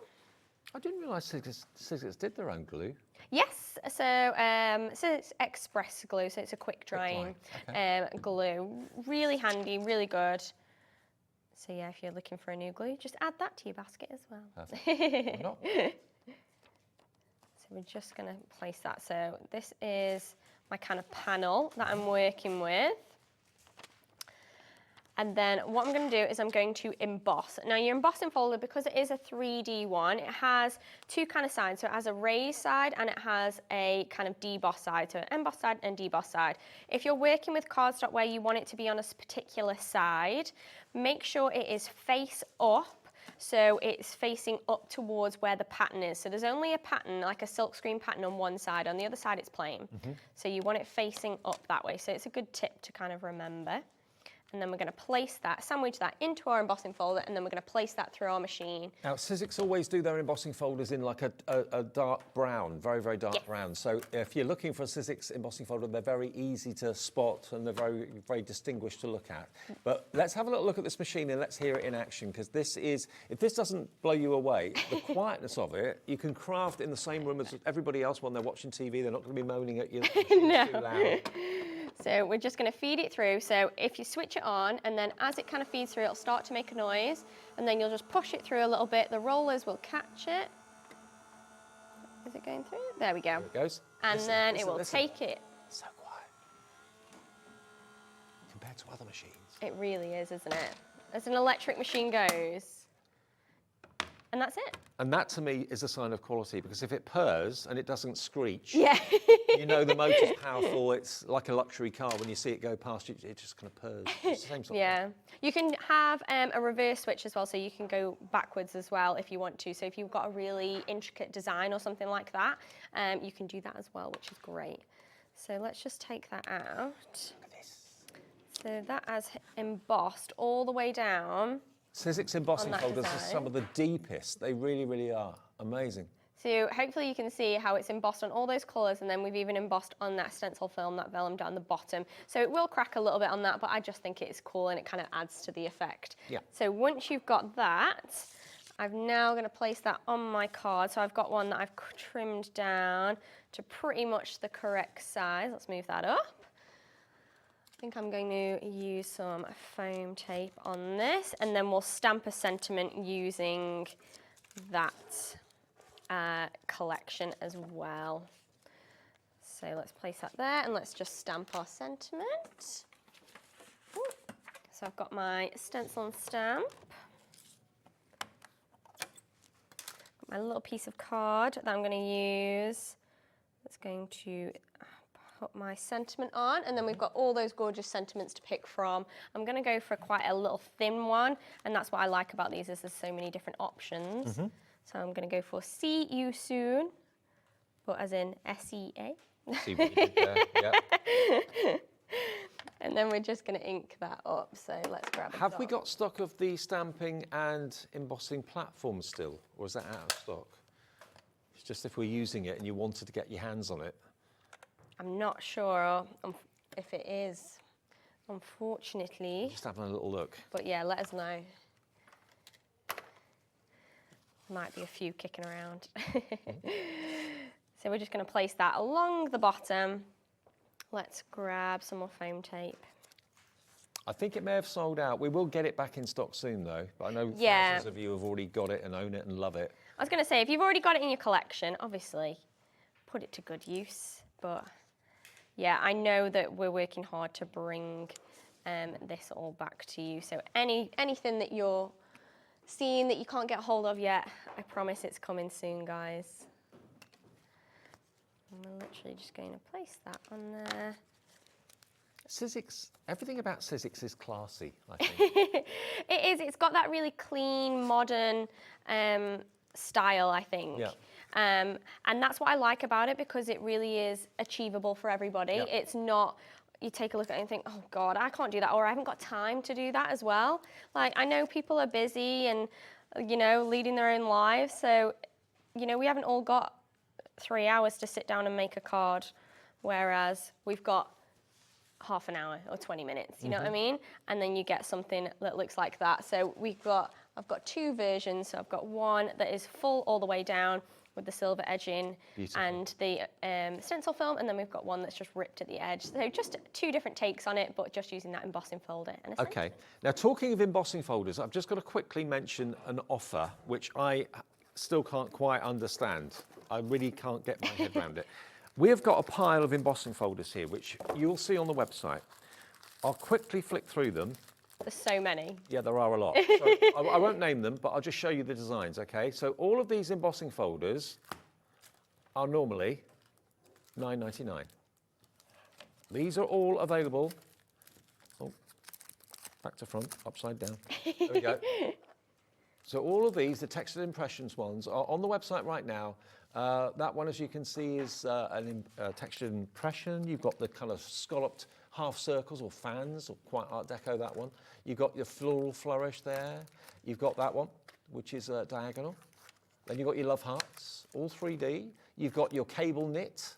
I didn't realise Sizzix did their own glue. Yes, so it's express glue, so it's a quick drying glue. Really handy, really good. So yeah, if you're looking for a new glue, just add that to your basket as well. So we're just going to place that. So this is my kind of panel that I'm working with. And then what I'm going to do is I'm going to emboss. Now your embossing folder, because it is a 3D one, it has two kind of sides. So it has a raised side and it has a kind of deboss side. So an emboss side and deboss side. If you're working with cardstock where you want it to be on a particular side, make sure it is face up. So it's facing up towards where the pattern is. So there's only a pattern, like a silkscreen pattern on one side. On the other side, it's plain. So you want it facing up that way. So it's a good tip to kind of remember. And then we're going to place that, sandwich that into our embossing folder, and then we're going to place that through our machine. Now, Sizzix always do their embossing folders in like a dark brown, very, very dark brown. So if you're looking for a Sizzix embossing folder, they're very easy to spot and they're very, very distinguished to look at. But let's have a little look at this machine and let's hear it in action, because this is, if this doesn't blow you away, the quietness of it, you can craft in the same room as everybody else when they're watching TV. They're not going to be moaning at you. No. Too loud. So we're just going to feed it through. So if you switch it on and then as it kind of feeds through, it'll start to make a noise and then you'll just push it through a little bit. The rollers will catch it. Is it going through? There we go. There it goes. And then it will take it. So quiet. Compared to other machines. It really is, isn't it? As an electric machine goes. And that's it. And that to me is a sign of quality, because if it purrs and it doesn't screech, yeah. you know the motor's powerful. It's like a luxury car. When you see it go past you, it just kind of purrs. It's the same sort of thing. You can have a reverse switch as well, so you can go backwards as well if you want to. So if you've got a really intricate design or something like that, you can do that as well, which is great. So let's just take that out. Look at this. So that has embossed all the way down. Sizzix embossing folders are some of the deepest. They really, really are. Amazing. So hopefully you can see how it's embossed on all those colours, and then we've even embossed on that stencil film, that vellum down the bottom. So it will crack a little bit on that, but I just think it's cool and it kind of adds to the effect. Yeah. So once you've got that, I'm now going to place that on my card. So I've got one that I've trimmed down to pretty much the correct size. Let's move that up. I think I'm going to use some foam tape on this, and then we'll stamp a sentiment using that collection as well. So let's place that there, and let's just stamp our sentiment. Ooh. So I've got my stencil and stamp. Got my little piece of card that I'm going to use. That's going to put my sentiment on, and then we've got all those gorgeous sentiments to pick from. I'm going to go for quite a little thin one, and that's what I like about these, is there's so many different options. So I'm going to go for see you soon, but as in S-E-A. See what you did there, yeah. And then we're just going to ink that up, so let's grab a Have we got stock of the stamping and embossing platform still, or is that out of stock? It's just if we're using it and you wanted to get your hands on it. I'm not sure if it is, unfortunately. Just having a little look. But yeah, let us know. Might be a few kicking around. So we're just going to place that along the bottom. Let's grab some more foam tape. I think it may have sold out. We will get it back in stock soon, though. But I know thousands of you have already got it and own it and love it. I was going to say, if you've already got it in your collection, obviously, put it to good use. But yeah, I know that we're working hard to bring this all back to you. So anything that you're seen that you can't get hold of yet, I promise it's coming soon, guys. And we're literally just going to place that on there. Sizzix, everything about Sizzix is classy, I think. It is. It's got that really clean, modern style, I think. Yeah. And that's what I like about it, because it really is achievable for everybody. Yeah. It's not, you take a look at it and think, oh God, I can't do that, or I haven't got time to do that as well. Like, I know people are busy and, you know, leading their own lives. So, you know, we haven't all got 3 hours to sit down and make a card, whereas we've got half an hour or 20 minutes, you know what I mean? And then you get something that looks like that. So I've got two versions. So I've got one that is full all the way down with the silver edging and the stencil film, and then we've got one that's just ripped at the edge. So just two different takes on it, but just using that embossing folder. And okay, now talking of embossing folders, I've just got to quickly mention an offer which I still can't quite understand. I really can't get my head around it. We have got a pile of embossing folders here, which you'll see on the website. I'll quickly flick through them. There's so many. Yeah, there are a lot. So I won't name them, but I'll just show you the designs, okay? So all of these embossing folders are normally $9.99. These are all available. Oh, back to front, upside down. There we go. So all of these, the textured impressions ones, are on the website right now. That one, as you can see, is a textured impression. You've got the kind of scalloped half circles or fans, or quite Art Deco, that one. You've got your floral flourish there. You've got that one, which is diagonal. Then you've got your love hearts, all 3D. You've got your cable knit.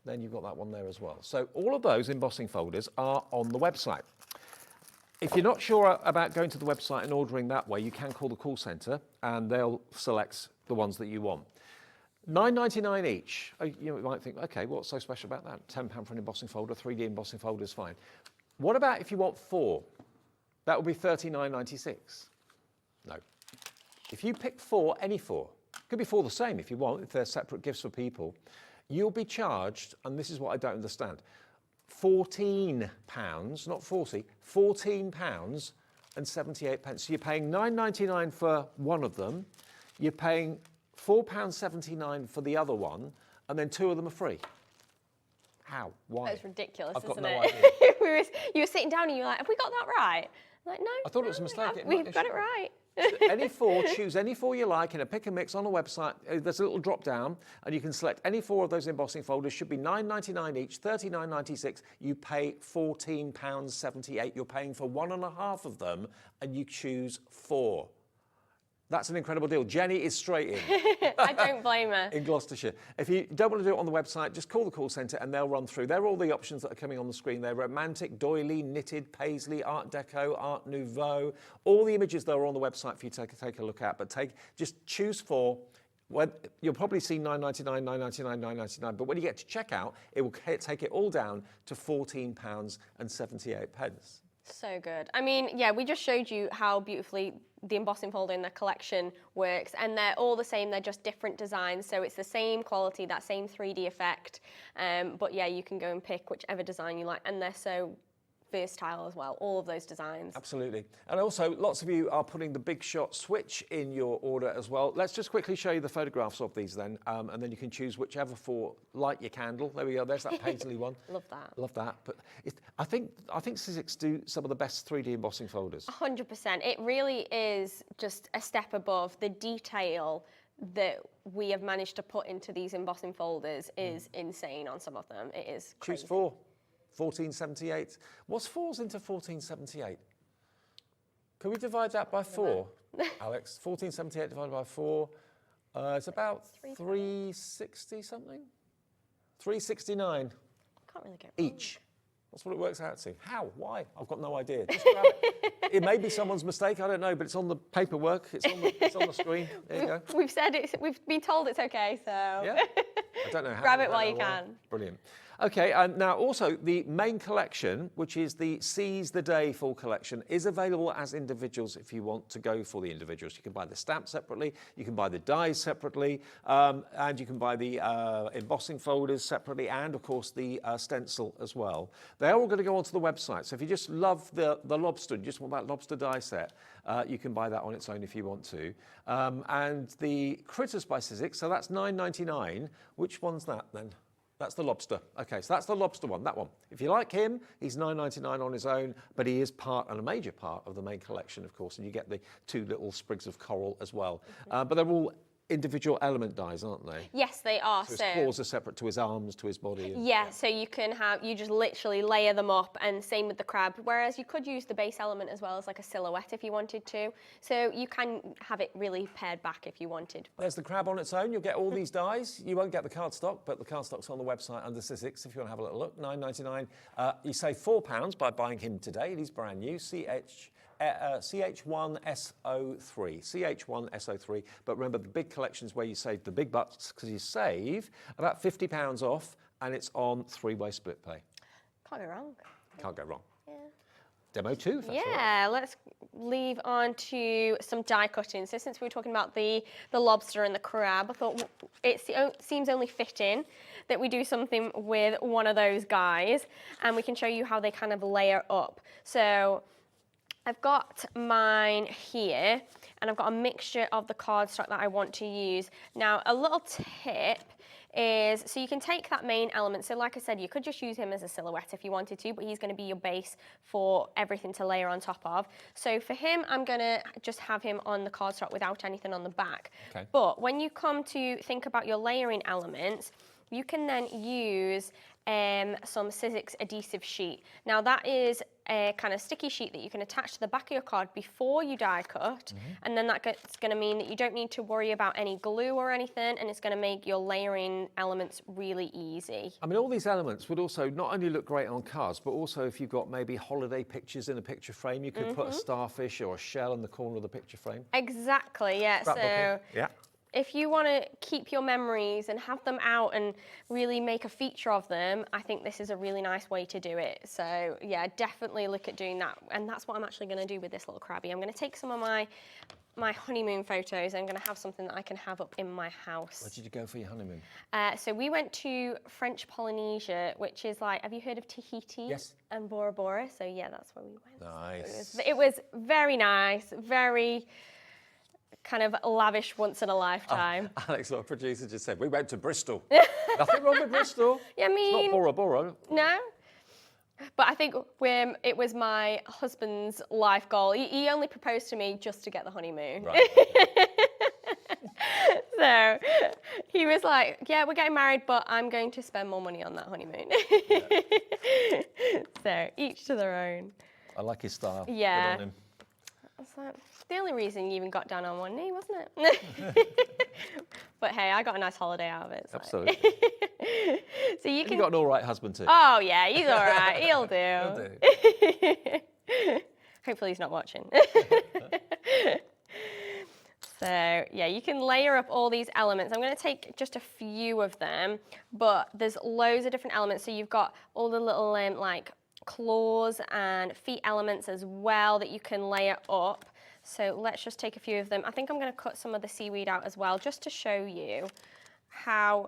Then you've got that one there as well. So all of those embossing folders are on the website. If you're not sure about going to the website and ordering that way, you can call the call centre and they'll select the ones that you want. $9.99 each. You might think, okay, what's so special about that? £10 for an embossing folder, 3D embossing folder is fine. What about if you want 4? That would be $39.96. No. If you pick 4, any 4, could be 4 the same if you want, if they're separate gifts for people, you'll be charged, and this is what I don't understand, £14, not 40, £14 and 78 pence. So you're paying $9.99 for one of them, you're paying £4.79 for the other one, and then 2 of them are free. How? Why? That's ridiculous, I've got isn't no it? idea. You were sitting down and you were like, have we got that right? I'm like, no. I thought it was a mistake. We've got it right. Any 4, choose any 4 you like in a pick and mix on a website. There's a little drop down and you can select any 4 of those embossing folders. Should be $9.99 each, $39.96. You pay £14.78. You're paying for 1.5 of them and you choose 4. That's an incredible deal. Jenny is straight in. I don't blame her. In Gloucestershire. If you don't want to do it on the website, just call the call centre and they'll run through. They're all the options that are coming on the screen. They're romantic, doily, knitted, paisley, Art Deco, Art Nouveau. All the images that are on the website for you to take a look at. But just choose 4. You'll probably see $9.99, $9.99, $9.99. But when you get to checkout, it will take it all down to £14.78. So good. I mean, yeah, we just showed you how beautifully the embossing folder in the collection works, and they're all the same, they're just different designs, so it's the same quality, that same 3D effect, but yeah, you can go and pick whichever design you like, and they're so versatile as well, all of those designs. Absolutely. And also, lots of you are putting the Big Shot switch in your order as well. Let's just quickly show you the photographs of these then, and then you can choose whichever 4, light your candle. There we go, there's that paisley one. Love that. Love that. But I think Sizzix do some of the best 3D embossing folders. 100%. It really is just a step above. The detail that we have managed to put into these embossing folders is insane on some of them. It is crazy. Choose 4. 1478. What's 4s into 1478? Can we divide that by 4, Alex? 1478 divided by 4, it's about 360 something? 369. Can't really get each. That's what it works out to. How? Why? I've got no idea. Just grab it. It may be someone's mistake, I don't know, but it's on the paperwork, it's on the screen. There you go. We've been told it's okay, so yeah. I don't know how. grab it while you can. Brilliant. Okay, and now also the main collection, which is the Seize the Day full collection, is available as individuals if you want to go for the individuals. You can buy the stamps separately, you can buy the dies separately, and you can buy the embossing folders separately, and of course the stencil as well. They're all going to go onto the website. So if you just love the lobster, you just want that lobster die set, you can buy that on its own if you want to. And the Critters by Sizzix, so that's $9.99. Which one's that then? That's the lobster. Okay, so that's the lobster one, that one. If you like him, he's $9.99 on his own, but he is part and a major part of the main collection, of course, and you get the 2 little sprigs of coral as well. But they're all individual element dies, aren't they? Yes, they are. So his claws are separate to his arms, to his body. Yeah, so you just literally layer them up, and same with the crab, whereas you could use the base element as well as like a silhouette if you wanted to. So you can have it really pared back if you wanted. There's the crab on its own. You'll get all these dies. You won't get the cardstock, but the cardstock's on the website under Sizzix if you want to have a little look. $9.99. You save £4 by buying him today. He's brand new. CH1SO3. CH1SO3. But remember, the big collections where you save the big bucks, because you save about £50 off, and it's on 3-way split pay. Can't go wrong. Can't go wrong. Yeah. Demo 2, if that's all right. Yeah, let's leave on to some die cutting. So since we were talking about the lobster and the crab, I thought it seems only fitting that we do something with one of those guys, and we can show you how they kind of layer up. So I've got mine here, and I've got a mixture of the cardstock that I want to use. Now, a little tip is, so you can take that main element. So like I said, you could just use him as a silhouette if you wanted to, but he's going to be your base for everything to layer on top of. So for him, I'm going to just have him on the cardstock without anything on the back. Okay. But when you come to think about your layering elements, you can then use some Sizzix adhesive sheet. Now that is a kind of sticky sheet that you can attach to the back of your card before you die cut, and then that's going to mean that you don't need to worry about any glue or anything, and it's going to make your layering elements really easy. I mean, all these elements would also not only look great on cards, but also if you've got maybe holiday pictures in a picture frame, you could put a starfish or a shell in the corner of the picture frame. Exactly, yeah. So yeah. If you want to keep your memories and have them out and really make a feature of them, I think this is a really nice way to do it. So yeah, definitely look at doing that. And that's what I'm actually going to do with this little crabby. I'm going to take some of my honeymoon photos. I'm going to have something that I can have up in my house. Where did you go for your honeymoon? So we went to French Polynesia, which is like, have you heard of Tahiti? Yes. And Bora Bora? So yeah, that's where we went. Nice. So it was very nice, very kind of lavish once in a lifetime. Alex, our producer, just said, we went to Bristol. Nothing wrong with Bristol. Yeah, I mean... It's not Bora Bora. No. But I think it was my husband's life goal. He only proposed to me just to get the honeymoon. Right. So he was like, yeah, we're getting married, but I'm going to spend more money on that honeymoon. Yeah. So each to their own. I like his style. Yeah. Good on him. It's like the only reason you even got down on one knee, wasn't it? But hey, I got a nice holiday out of it. So. Absolutely. So you can. You got an all right husband too. Oh yeah, he's all right. He'll do. He'll do. Hopefully he's not watching. So yeah, you can layer up all these elements. I'm going to take just a few of them, but there's loads of different elements. So you've got all the little like claws and feet elements as well that you can layer up. So let's just take a few of them. I think I'm going to cut some of the seaweed out as well, just to show you how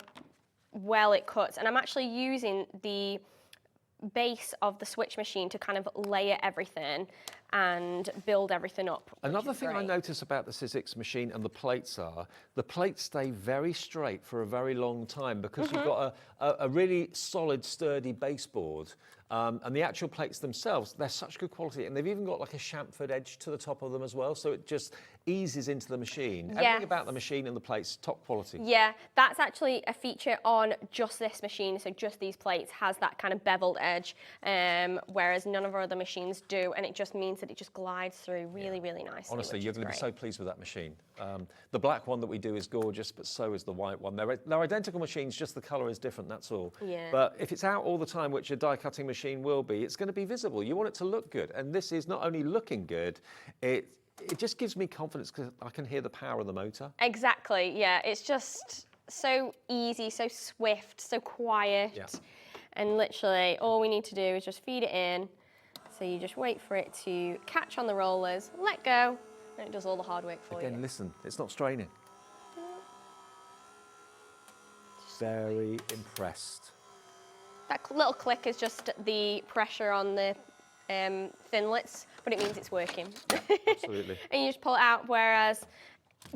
well it cuts. And I'm actually using the base of the switch machine to kind of layer everything and build everything up. Another thing I notice about the Sizzix machine and the plates stay very straight for a very long time because you've got a really solid, sturdy baseboard. And the actual plates themselves, they're such good quality, and they've even got like a chamfered edge to the top of them as well, so it just eases into the machine. Yes. Everything about the machine and the plates, top quality. Yeah, that's actually a feature on just this machine, so just these plates has that kind of beveled edge, whereas none of our other machines do, and it just means that it just glides through really, really nicely. Honestly, you're going to be so pleased with that machine. The black one that we do is gorgeous, but so is the white one. They're identical machines, just the colour is different, that's all. Yeah. But if it's out all the time, which a die-cutting machine will be, it's going to be visible. You want it to look good, and this is not only looking good, it just gives me confidence because I can hear the power of the motor. Exactly, yeah. It's just so easy, so swift, so quiet. Yeah. And literally all we need to do is just feed it in. So you just wait for it to catch on the rollers, let go, and it does all the hard work for you. Again, listen, it's not straining. Very impressed. That little click is just the pressure on the thinlets, but it means it's working. Absolutely. And you just pull it out, whereas,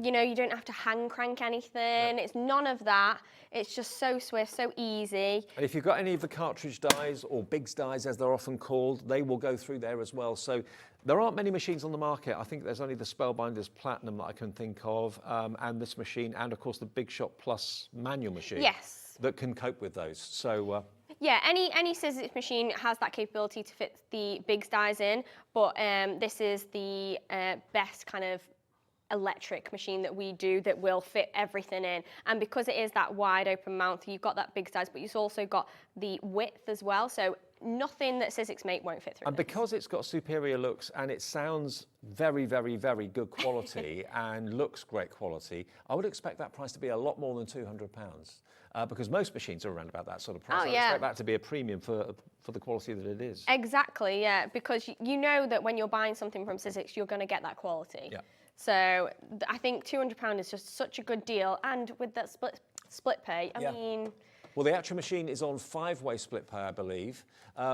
you know, you don't have to hand crank anything. It's none of that. It's just so swift, so easy. And if you've got any of the cartridge dies, or Biggs dies as they're often called, they will go through there as well. So there aren't many machines on the market. I think there's only the Spellbinders Platinum that I can think of, and this machine, and of course the Big Shot Plus manual machine. Yes. That can cope with those. So. Yeah, any Sizzix machine has that capability to fit the Biggs dies in, but this is the best kind of electric machine that we do that will fit everything in. And because it is that wide open mouth, you've got that big size, but you've also got the width as well. So nothing that Sizzix make won't fit through. And because it's got superior looks and it sounds very, very, very good quality and looks great quality, I would expect that price to be a lot more than £200. Because most machines are around about that sort of price. Oh, I expect that to be a premium for the quality that it is. Exactly, yeah, because you know that when you're buying something from Sizzix, you're going to get that quality. Yeah. So I think £200 is just such a good deal, and with that split pay, I mean. Well, the actual machine is on 5-way split pay, I believe.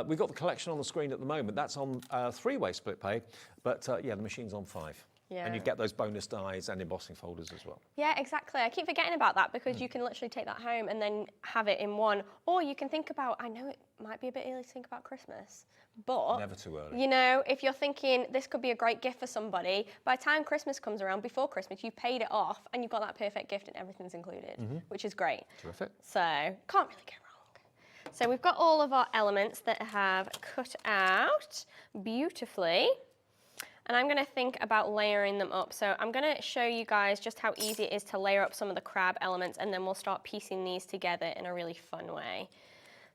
We've got the collection on the screen at the moment. That's on 3-way split pay, but yeah, the machine's on 5. Yeah. And you get those bonus dies and embossing folders as well. Yeah, exactly. I keep forgetting about that because you can literally take that home and then have it in one. Or you can think about, I know it might be a bit early to think about Christmas, but never too early. You know, if you're thinking this could be a great gift for somebody, by the time Christmas comes around, before Christmas, you've paid it off and you've got that perfect gift and everything's included, which is great. Terrific. So, can't really go wrong. So we've got all of our elements that have cut out beautifully. And I'm going to think about layering them up. So I'm going to show you guys just how easy it is to layer up some of the crab elements, and then we'll start piecing these together in a really fun way.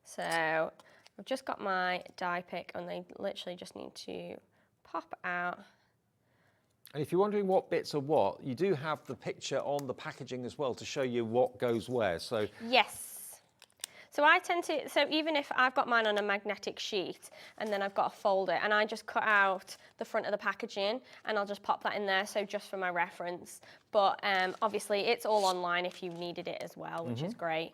So I've just got my die pick, and they literally just need to pop out. And if you're wondering what bits are what, you do have the picture on the packaging as well to show you what goes where. So yes. So I tend to, so even if I've got mine on a magnetic sheet and then I've got a folder and I just cut out the front of the packaging and I'll just pop that in there, so just for my reference. But obviously it's all online if you needed it as well, which is great.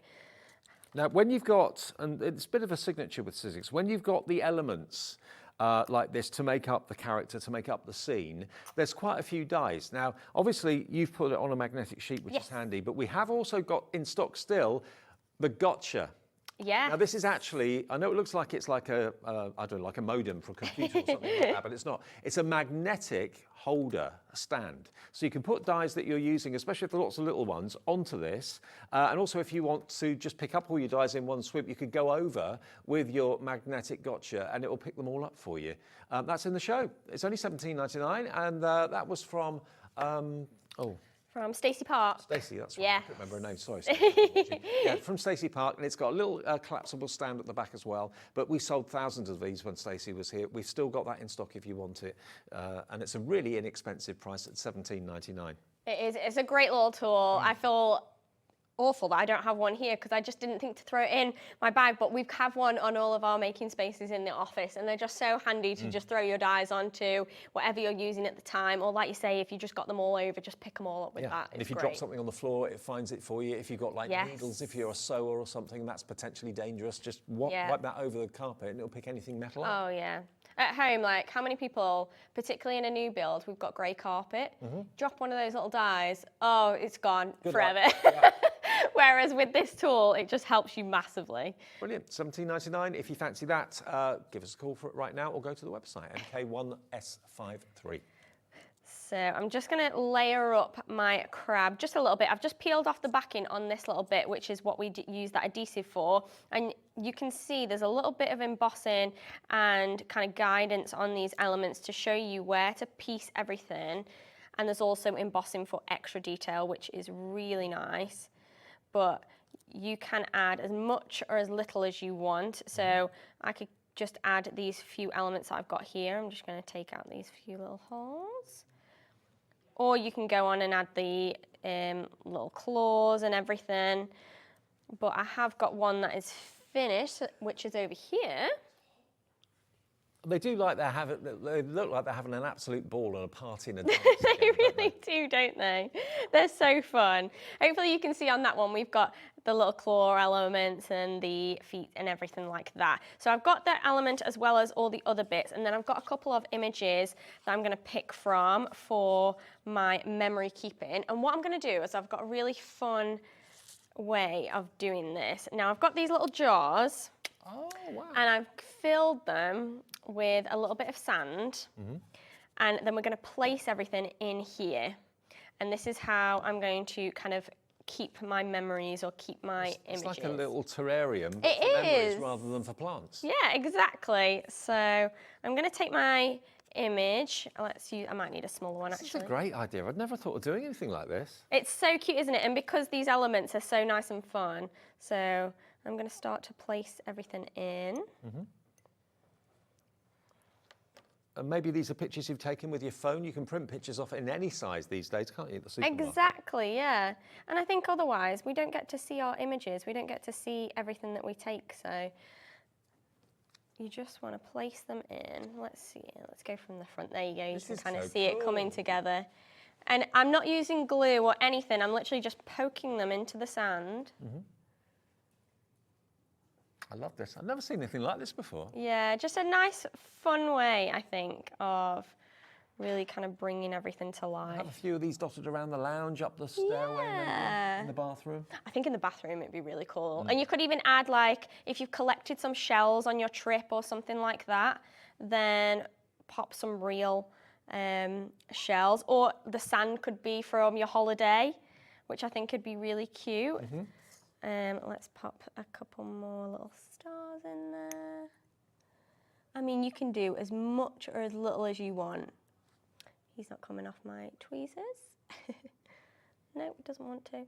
Now when you've got, and it's a bit of a signature with Sizzix, when you've got the elements like this to make up the character, to make up the scene, there's quite a few dies. Now obviously you've put it on a magnetic sheet, which is handy, but we have also got in stock still the gotcha. Yeah. Now this is actually, I know it looks like it's like a, I don't know, like a modem for a computer or something like that, but it's not. It's a magnetic holder, a stand. So you can put dies that you're using, especially if there are lots of little ones, onto this. And also if you want to just pick up all your dies in one swoop, you could go over with your magnetic gotcha and it will pick them all up for you. That's in the show. It's only $17.99, and that was from, From Stacey Park. Stacey, that's right. Yeah. I can't remember her name, sorry. Yeah, from Stacey Park, and it's got a little collapsible stand at the back as well. But we sold thousands of these when Stacey was here. We've still got that in stock if you want it. And it's a really inexpensive price at $17.99. It is. It's a great little tool. I feel awful that I don't have one here because I just didn't think to throw it in my bag, but we have one on all of our making spaces in the office, and they're just so handy to just throw your dies onto whatever you're using at the time, or like you say, if you just got them all over, just pick them all up with that. And if you drop something on the floor, it finds it for you. If you've got like needles, if you're a sewer or something, that's potentially dangerous. Just wipe that over the carpet and it'll pick anything metal up. Oh yeah. At home, like how many people, particularly in a new build, we've got grey carpet, drop one of those little dies, oh, it's gone forever. Whereas with this tool, it just helps you massively. Brilliant. $17.99. If you fancy that, give us a call for it right now or go to the website, MK1S53. So I'm just going to layer up my crab just a little bit. I've just peeled off the backing on this little bit, which is what we use that adhesive for. And you can see there's a little bit of embossing and kind of guidance on these elements to show you where to piece everything. And there's also embossing for extra detail, which is really nice. But you can add as much or as little as you want. So I could just add these few elements that I've got here. I'm just going to take out these few little holes. Or you can go on and add the little claws and everything. But I have got one that is finish, which is over here. They do like they look like they're having an absolute ball and a party in a dance. They really do, don't they? They're so fun. Hopefully you can see on that one we've got the little claw elements and the feet and everything like that. So I've got that element as well as all the other bits, and then I've got a couple of images that I'm going to pick from for my memory keeping. And what I'm going to do is I've got a really fun way of doing this. Now I've got these little jars. Oh, wow. And I've filled them with a little bit of sand, and then we're going to place everything in here. And this is how I'm going to kind of keep my memories or keep my images. It's like a little terrarium for is memories rather than for plants. Yeah, exactly. So I'm going to take my image. Let's use, I might need a smaller one actually. This is a great idea. I'd never thought of doing anything like this. It's so cute, isn't it? And because these elements are so nice and fun, so I'm going to start to place everything in. And maybe these are pictures you've taken with your phone. You can print pictures off in any size these days, can't you, at the supermarket? Exactly, yeah. And I think otherwise we don't get to see our images. We don't get to see everything that we take. So you just want to place them in. Let's see. Let's go from the front. There you go. You can kind of see it coming together. And I'm not using glue or anything. I'm literally just poking them into the sand. I love this. I've never seen anything like this before. Yeah, just a nice, fun way, I think, of really kind of bringing everything to life. Have a few of these dotted around the lounge, up the stairway, maybe, in the bathroom. I think in the bathroom it'd be really cool. And you could even add, like, if you've collected some shells on your trip or something like that, then pop some real shells. Or the sand could be from your holiday, which I think could be really cute. Let's pop a couple more little stars in there. I mean, you can do as much or as little as you want. He's not coming off my tweezers. No, he doesn't want to.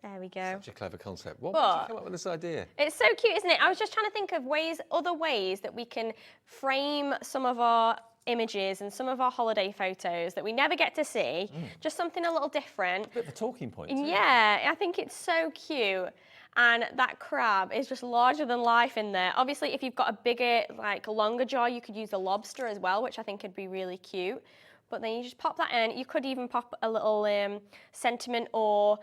There we go. Such a clever concept. What made you come up with this idea? It's so cute, isn't it? I was just trying to think of other ways that we can frame some of our images and some of our holiday photos that we never get to see. Just something a little different. A bit of a talking point. Yeah, I think it's so cute. And that crab is just larger than life in there. Obviously, if you've got a bigger, like longer jar, you could use the lobster as well, which I think would be really cute. But then you just pop that in. You could even pop a little sentiment or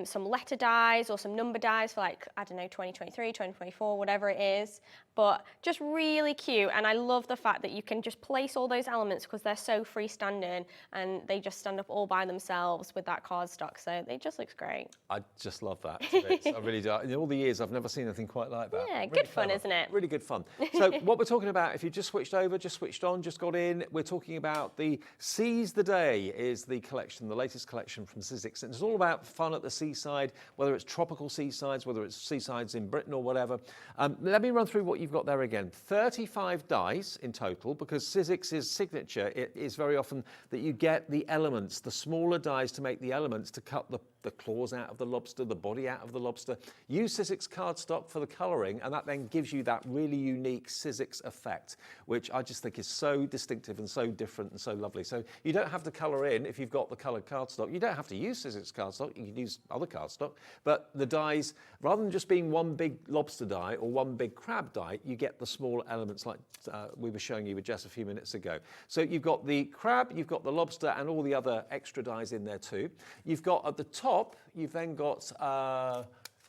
some letter dies or some number dies for, like, I don't know, 2023, 2024, whatever it is. But just really cute. And I love the fact that you can just place all those elements because they're so freestanding and they just stand up all by themselves with that cardstock. So it just looks great. I just love that. I really do. In all the years, I've never seen anything quite like that. Yeah, really good fun, clever. isn't it? Really good fun. So what we're talking about, if you just switched over, just switched on, just got in, we're talking about the Seize the Day is the collection, the latest collection from Sizzix. And it's all about fun at the seaside, whether it's tropical seasides, whether it's seasides in Britain or whatever. Let me run through what you've got there again. 35 dies in total, because Sizzix's signature is very often that you get the elements, the smaller dies to make the elements to cut the claws out of the lobster, the body out of the lobster. Use Sizzix cardstock for the colouring, and that then gives you that really unique Sizzix effect, which I just think is so distinctive and so different and so lovely. So you don't have to colour in if you've got the coloured cardstock. You don't have to use Sizzix cardstock. You can use other cardstock. But the dies, rather than just being one big lobster die or one big crab die, you get the small elements like we were showing you with Jess a few minutes ago. So you've got the crab, you've got the lobster, and all the other extra dies in there too. You've got at the top, you've then got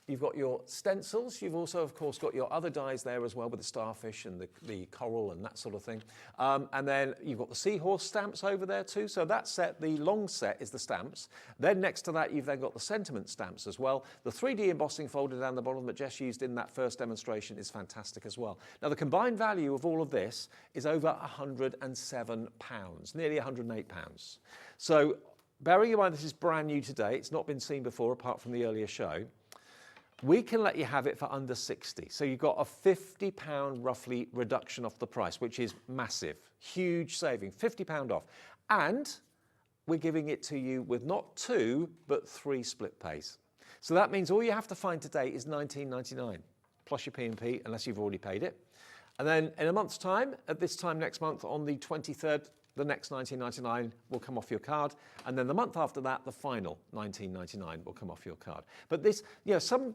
you've got your stencils. You've also, of course, got your other dies there as well with the starfish and the coral and that sort of thing. And then you've got the seahorse stamps over there too. So that set, the long set, is the stamps. Then next to that, you've then got the sentiment stamps as well. The 3D embossing folder down the bottom that Jess used in that first demonstration is fantastic as well. Now, the combined value of all of this is over £107, nearly £108. So bearing in mind this is brand new today, it's not been seen before apart from the earlier show, we can let you have it for under 60. So you've got a £50 roughly reduction off the price, which is massive, huge saving, £50 off. And we're giving it to you with not 2, but 3 split pays. So that means all you have to find today is $19.99, plus your P&P, unless you've already paid it. And then in a month's time, at this time next month on the 23rd, the next $19.99 will come off your card, and then the month after that, the final $19.99 will come off your card. But this, you know, some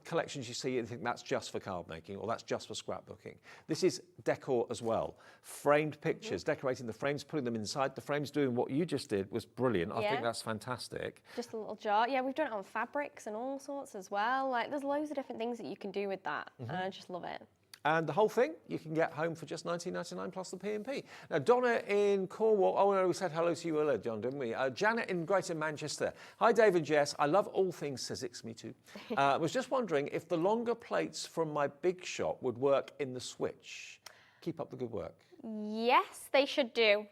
collections you see, you think that's just for card making or that's just for scrapbooking. This is decor as well. Framed pictures, decorating the frames, putting them inside the frames, doing what you just did was brilliant. I think that's fantastic. Just a little jar. Yeah, we've done it on fabrics and all sorts as well. Like, there's loads of different things that you can do with that, and I just love it. And the whole thing you can get home for just $19.99 plus the P&P. Now, Donna in Cornwall, oh no, we said hello to you earlier, John, didn't we? Janet in Greater Manchester. Hi, Dave and Jess. I love all things Sizzix, me too. I was just wondering if the longer plates from my big shop would work in the Switch. Keep up the good work. Yes, they should do.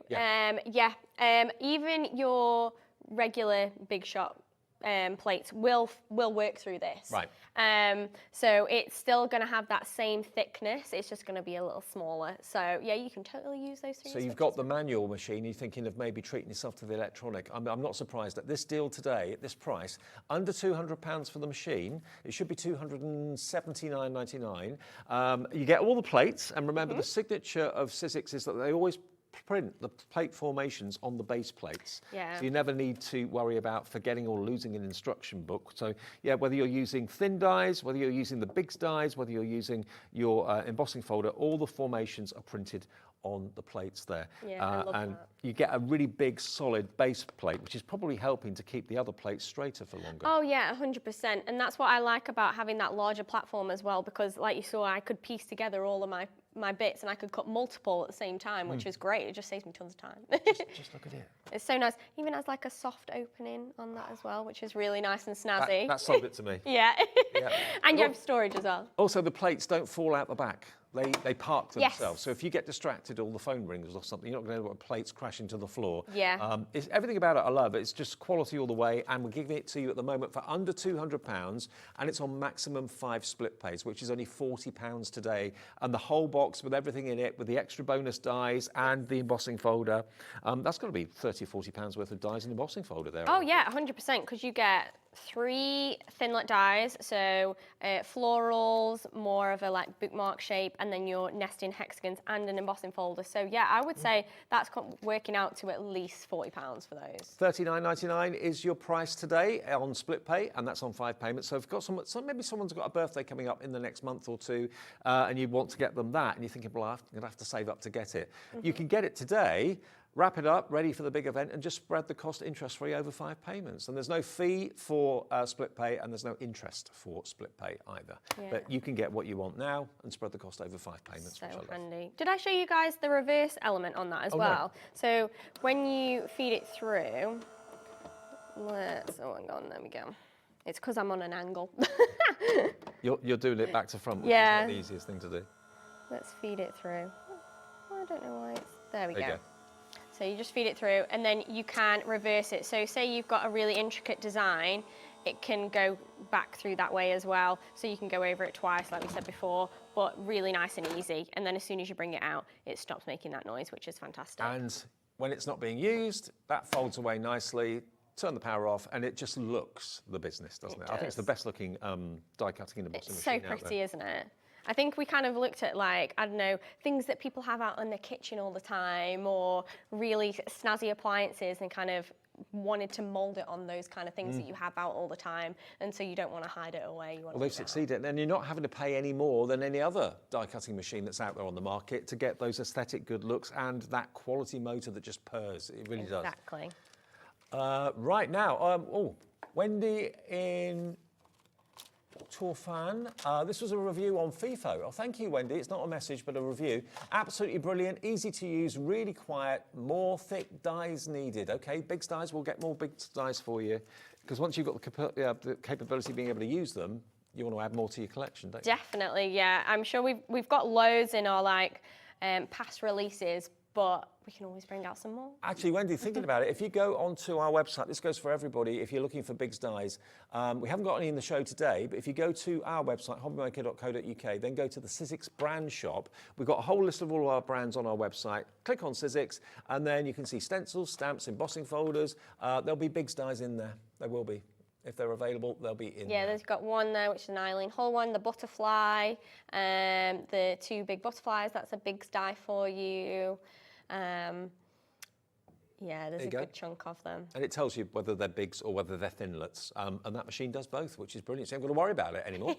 Even your regular big shop plates will work through this. Right. So it's still going to have that same thickness. It's just going to be a little smaller. So yeah, you can totally use those things. So you've got the manual machine. You're thinking of maybe treating yourself to the electronic. I'm not surprised at this deal today, at this price, under £200 for the machine. It should be $279.99. You get all the plates, and remember the signature of Sizzix is that they always print the plate formations on the base plates. Yeah. So you never need to worry about forgetting or losing an instruction book. So yeah, whether you're using thin dies, whether you're using the big dies, whether you're using your embossing folder, all the formations are printed on the plates there. Yeah, I love and that. you get a really big solid base plate, which is probably helping to keep the other plates straighter for longer. Oh yeah, 100%. And that's what I like about having that larger platform as well, because like you saw, I could piece together all of my bits and I could cut multiple at the same time, which is great. It just saves me tons of time. Just look at it. It's so nice. Even has like a soft opening on that as well, which is really nice and snazzy. That sold it to me. Yeah. Yeah. And you have storage as well. Also, the plates don't fall out the back. They park Yes. themselves. So if you get distracted or the phone rings or something, you're not going to end up with plates crashing to the floor. Yeah. It's, everything about it I love. It's just quality all the way, and we're giving it to you at the moment for under £200, and it's on maximum 5 split pays, which is only £40 today. And the whole box with everything in it, with the extra bonus dies and the embossing folder, that's got to be £30 or £40 worth of dies and embossing folder there. Oh yeah, 100%, because you get 3 thinlet dies, so florals, more of a like bookmark shape, and then your nesting hexagons and an embossing folder. So yeah, I would say that's working out to at least £40 for those. $39.99 is your price today on split pay, and that's on 5 payments. So if you've got maybe someone's got a birthday coming up in the next month or two, and you want to get them that, and you're thinking, well, I'm going to have to save up to get it. You can get it today. Wrap it up, ready for the big event, and just spread the cost interest-free over 5 payments. And there's no fee for split pay, and there's no interest for split pay either. Yeah. But you can get what you want now and spread the cost over 5 payments. So which I love. handy. Did I show you guys the reverse element on that as well? No. So when you feed it through, there we go. It's because I'm on an angle. You're doing it back to front, which is not the easiest thing to do. Let's feed it through. I don't know why it's... There we There you go. go. So you just feed it through, and then you can reverse it. So say you've got a really intricate design, it can go back through that way as well. So you can go over it twice, like we said before, but really nice and easy. And then as soon as you bring it out, it stops making that noise, which is fantastic. And when it's not being used, that folds away nicely. Turn the power off, and it just looks the business, doesn't it? I think it's the best looking die cutting and embossing It's so machine out pretty, there. isn't it? I think we kind of looked at, like, I don't know, things that people have out in their kitchen all the time, or really snazzy appliances, and kind of wanted to mould it on those kind of things that you have out all the time, and so you don't want to hide it away. You want Well, they've succeeded, and you're not having to pay any more than any other die cutting machine that's out there on the market to get those aesthetic good looks and that quality motor that just purrs. It really does. Exactly. Right now, Wendy in Torfan. This was a review on FIFO. Oh, thank you, Wendy. It's not a message, but a review. Absolutely brilliant, easy to use, really quiet, more thick dies needed. Okay, big dies, we'll get more big dies for you, because once you've got the capability of being able to use them, you want to add more to your collection, don't you? Definitely, yeah. I'm sure we've got loads in our past releases, but we can always bring out some more. Actually, Wendy, thinking about it, if you go onto our website, this goes for everybody, if you're looking for Biggs dies, we haven't got any in the show today, but if you go to our website, hobbymaker.co.uk, then go to the Sizzix brand shop. We've got a whole list of all of our brands on our website. Click on Sizzix, and then you can see stencils, stamps, embossing folders. There'll be Biggs dies in there. There will be. If they're available, they'll be in there. Yeah, there's got one there, which is an Eileen Hull one, the butterfly, the 2 big butterflies, that's a Biggs die for you. Yeah, there's a good chunk of them. And it tells you whether they're bigs or whether they're thinlets. And that machine does both, which is brilliant. So you haven't got to worry about it anymore.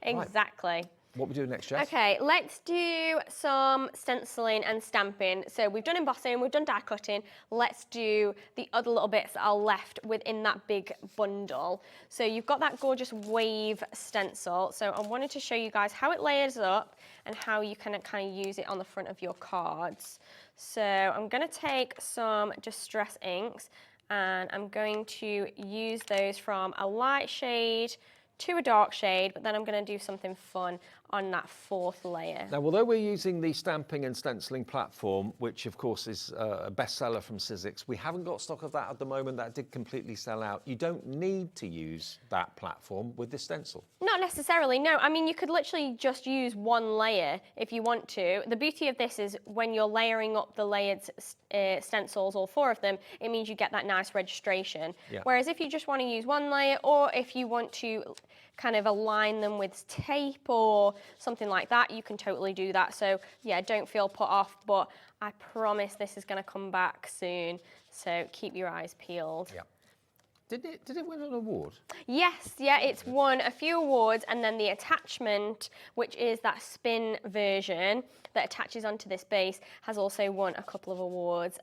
Exactly. Right. What we do next, Jess? Okay, let's do some stenciling and stamping. So we've done embossing, we've done die cutting. Let's do the other little bits that are left within that big bundle. So you've got that gorgeous wave stencil. So I wanted to show you guys how it layers up and how you can kind of use it on the front of your cards. So I'm going to take some Distress inks and I'm going to use those from a light shade to a dark shade, but then I'm going to do something fun on that fourth layer. Now, although we're using the stamping and stenciling platform, which of course is a bestseller from Sizzix, we haven't got stock of that at the moment. That did completely sell out. You don't need to use that platform with this stencil. Not necessarily, no. I mean, you could literally just use one layer if you want to. The beauty of this is when you're layering up the layered stencils, all 4 of them, it means you get that nice registration. Yeah. Whereas if you just want to use one layer, or if you want to kind of align them with tape or something like that, you can totally do that. So yeah, don't feel put off, but I promise this is going to come back soon. So keep your eyes peeled. Yeah. Did it win an award? Yes, yeah, it's won a few awards, and then the attachment, which is that spin version that attaches onto this base, has also won a couple of awards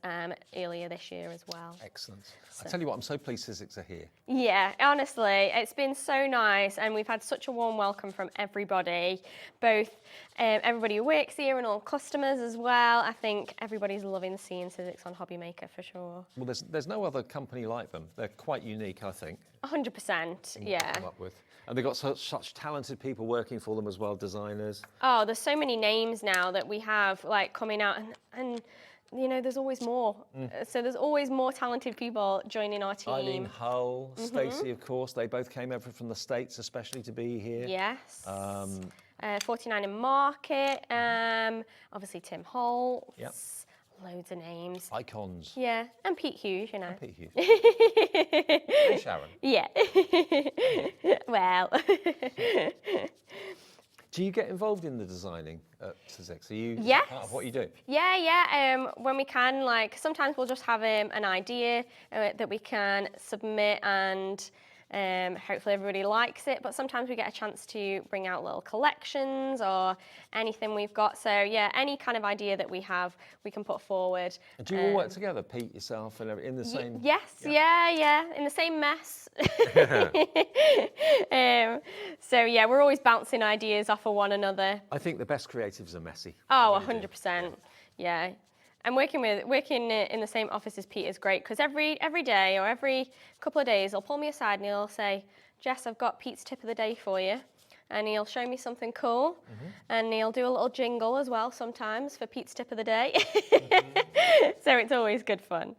earlier this year as well. Excellent. So. I tell you what, I'm so pleased Sizzix are here. Yeah, honestly, it's been so nice, and we've had such a warm welcome from everybody, both everybody who works here and all customers as well. I think everybody's loving seeing Sizzix on Hobby Maker for sure. Well, there's no other company like them. They're quite unique, I think. 100%, yeah. Come up with. And they've got such talented people working for them as well, designers. Oh, there's so many names now that we have like coming out, and you know, there's always more. So there's always more talented people joining our team. Eileen Hull, Stacey, of course. They both came over from the States, especially to be here. Yes. 49 in Market. Obviously Tim Holtz. Yep. Loads of names. Icons. Yeah, and Pete Hughes, you know. And Pete Hughes. Hey, Sharon. Yeah. Well. Do you get involved in the designing at Sizzix? Are you part of what you do? Yeah. When we can, like sometimes we'll just have an idea that we can submit, and hopefully everybody likes it, but sometimes we get a chance to bring out little collections or anything we've got. So yeah, any kind of idea that we have, we can put forward. And do you all work together, Pete, yourself, and in the same? Yes, yeah, in the same mess. So yeah, we're always bouncing ideas off of one another. I think the best creatives are messy. Oh, 100%, yeah. And working in the same office as Pete is great, because every day or every couple of days he'll pull me aside and he'll say, Jess, I've got Pete's tip of the day for you. And he'll show me something cool, and he'll do a little jingle as well sometimes for Pete's tip of the day. So it's always good fun.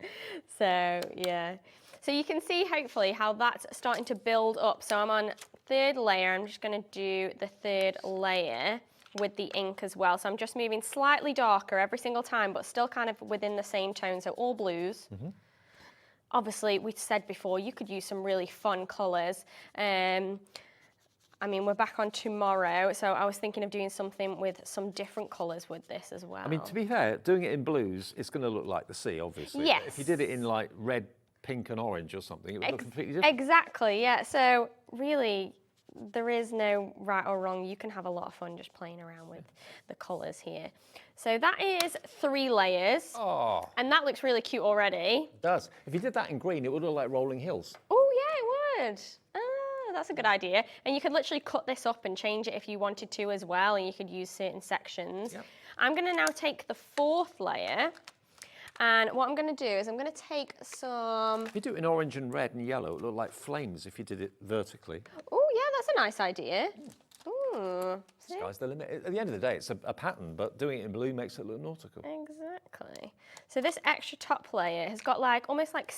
So yeah. So you can see hopefully how that's starting to build up. So I'm on 3rd layer. I'm just going to do the 3rd layer with the ink as well. So I'm just moving slightly darker every single time, but still kind of within the same tone, so all blues. Obviously, we said before, you could use some really fun colours. I mean, we're back on tomorrow, so I was thinking of doing something with some different colours with this as well. I mean, to be fair, doing it in blues, it's going to look like the sea, obviously. Yes. If you did it in like red, pink and orange or something, it would look completely different. Exactly, yeah. So really, there is no right or wrong. You can have a lot of fun just playing around with the colours here. So that is 3 layers. Oh. And that looks really cute already. It does. If you did that in green, it would look like rolling hills. Oh, yeah, it would. That's a good idea. And you could literally cut this up and change it if you wanted to as well, and you could use certain sections. Yep. I'm going to now take the 4th layer, and what I'm going to do is I'm going to take some... If you do it in orange and red and yellow, it would look like flames if you did it vertically. Oh, yeah, that's a nice idea. Ooh. Sky's the limit. At the end of the day, it's a pattern, but doing it in blue makes it look nautical. Exactly. So this extra top layer has got like almost like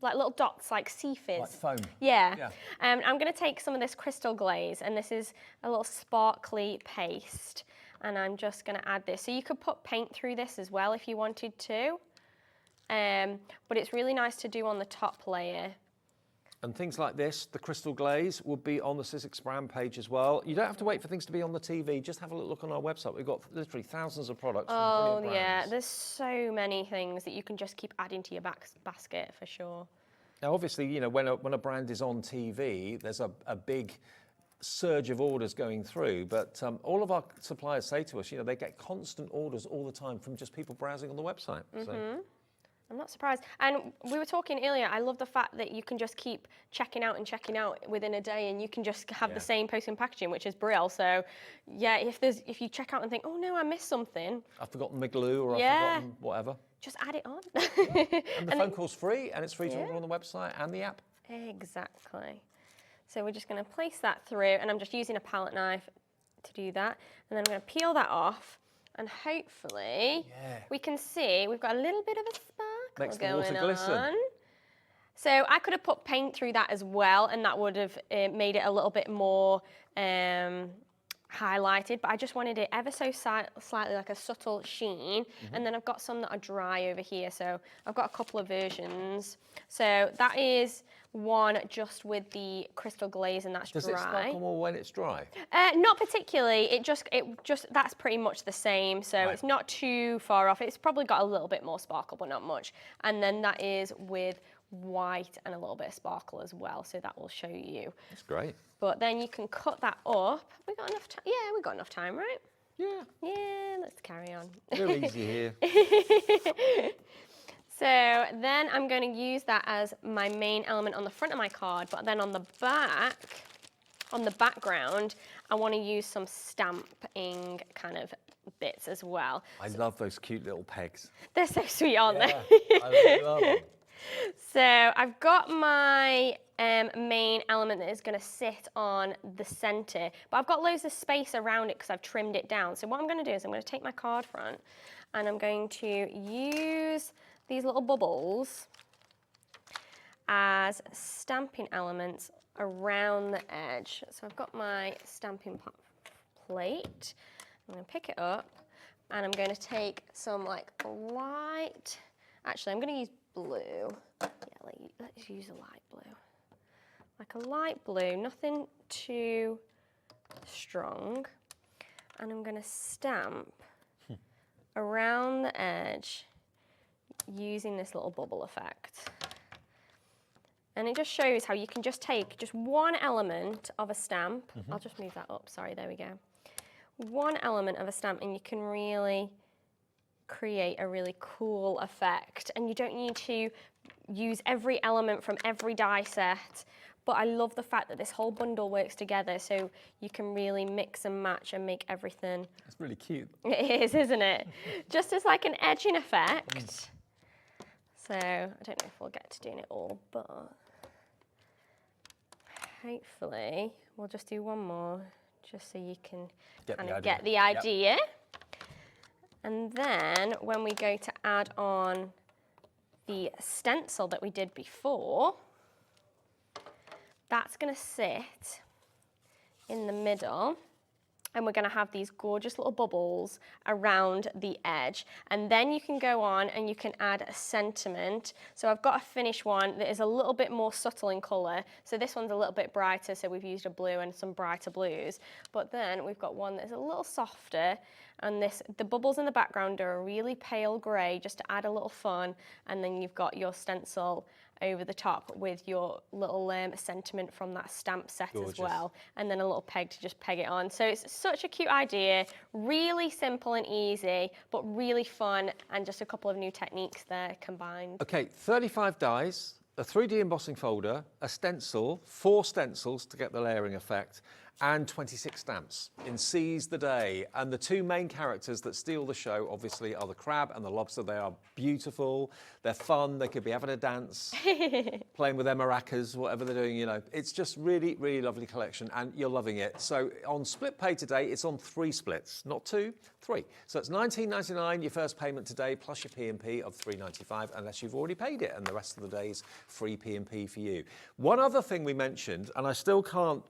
little dots, like sea fizz. Like foam. Yeah. I'm going to take some of this crystal glaze, and this is a little sparkly paste, and I'm just going to add this. So you could put paint through this as well if you wanted to, but it's really nice to do on the top layer. And things like this, the crystal glaze, will be on the Sizzix brand page as well. You don't have to wait for things to be on the TV. Just have a little look on our website. We've got literally thousands of products from brilliant brands. Yeah, there's so many things that you can just keep adding to your basket for sure. Now, obviously, you know, when a brand is on TV, there's a big surge of orders going through, but all of our suppliers say to us, you know, they get constant orders all the time from just people browsing on the website. So. I'm not surprised. And we were talking earlier, I love the fact that you can just keep checking out within a day, and you can just have the same post and packaging, which is brilliant. So yeah, if you check out and think, oh no, I missed something. I've forgotten my glue, or I've forgotten whatever. Just add it on. And the phone call's free, and it's free to order on the website and the app. Exactly. So we're just going to place that through, and I'm just using a palette knife to do that. And then I'm going to peel that off, and hopefully we can see we've got a little bit of a sparkle Makes the going water glisten. on. So I could have put paint through that as well, and that would have made it a little bit more highlighted, but I just wanted it ever so slightly like a subtle sheen. And then I've got some that are dry over here, so I've got a couple of versions. So that is one just with the crystal glaze, and that's Does dry. it sparkle more when it's dry? Not particularly. It just that's pretty much the same. So it's not too far off. It's probably got a little bit more sparkle, but not much. And then that is with white and a little bit of sparkle as well. So that will show you. That's great. But then you can cut that up. We got enough time. Yeah, we got enough time, right? Yeah. Yeah. Let's carry on. Real easy here. So then I'm going to use that as my main element on the front of my card, but then on the back, on the background, I want to use some stamping kind of bits as well. I love those cute little pegs. They're so sweet, aren't they? I love them. So I've got my main element that is going to sit on the centre, but I've got loads of space around it because I've trimmed it down. So what I'm going to do is I'm going to take my card front, and I'm going to use these little bubbles as stamping elements around the edge. So I've got my stamping plate. I'm going to pick it up, and I'm going to take some like light, actually I'm going to use blue. Yeah, let's use a light blue. Like a light blue, nothing too strong. And I'm going to stamp around the edge using this little bubble effect. And it just shows how you can just take just one element of a stamp. I'll just move that up, sorry, there we go. One element of a stamp, and you can really create a really cool effect. And you don't need to use every element from every die set, but I love the fact that this whole bundle works together, so you can really mix and match and make everything. It's really cute. It is, isn't it? Just as like an edging effect. So I don't know if we'll get to doing it all, but hopefully we'll just do one more, just so you can kind of get the idea. And then when we go to add on the stencil that we did before, that's going to sit in the middle, and we're going to have these gorgeous little bubbles around the edge. And then you can go on and you can add a sentiment. So I've got a finished one that is a little bit more subtle in colour. So this one's a little bit brighter, so we've used a blue and some brighter blues. But then we've got one that's a little softer, and the bubbles in the background are a really pale grey, just to add a little fun. And then you've got your stencil over the top with your little sentiment from that stamp set as well, and then a little peg to just peg it on. So it's such a cute idea, really simple and easy, but really fun, and just a couple of new techniques there combined. Okay, 35 dies, a 3D embossing folder, a stencil, 4 stencils to get the layering effect, and 26 stamps in Seize the Day. And the 2 main characters that steal the show, obviously, are the crab and the lobster. They are beautiful, they're fun, they could be having a dance, playing with their maracas, whatever they're doing, you know. It's just really, really lovely collection, and you're loving it. So on Split Pay today, it's on 3 splits, not 2, 3. So it's $19.99, your first payment today, plus your P&P of $3.95, unless you've already paid it, and the rest of the day's free P&P for you. One other thing we mentioned, and I still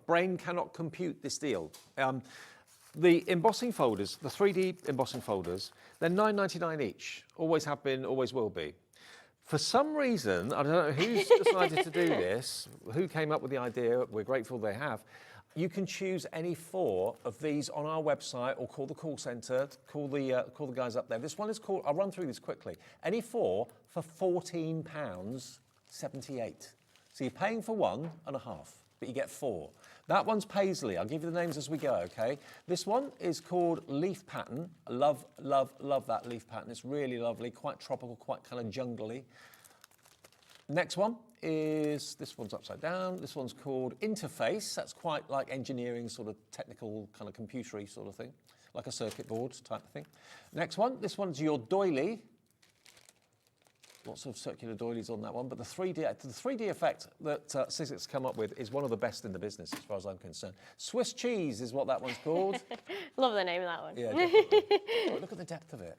brain cannot compute this deal. The embossing folders, the 3D embossing folders, they're $9.99 each. Always have been, always will be. For some reason, I don't know who's decided to do this, who came up with the idea, we're grateful they have. You can choose any 4 of these on our website or call the call centre, call the guys up there. This one is called, I'll run through this quickly, any 4 for £14.78. So you're paying for 1.5, but you get 4. That one's Paisley. I'll give you the names as we go, okay? This one is called Leaf Pattern. I love, love, love that leaf pattern. It's really lovely, quite tropical, quite kind of jungly. Next one is, this one's upside down. This one's called Interface. That's quite like engineering, sort of technical, kind of computery sort of thing, like a circuit board type of thing. Next one, this one's your doily. Lots of circular doilies on that one, but the 3D effect that Sizzix come up with is one of the best in the business, as far as I'm concerned. Swiss cheese is what that one's called. Love the name of that one. Yeah, definitely. Oh, look at the depth of it.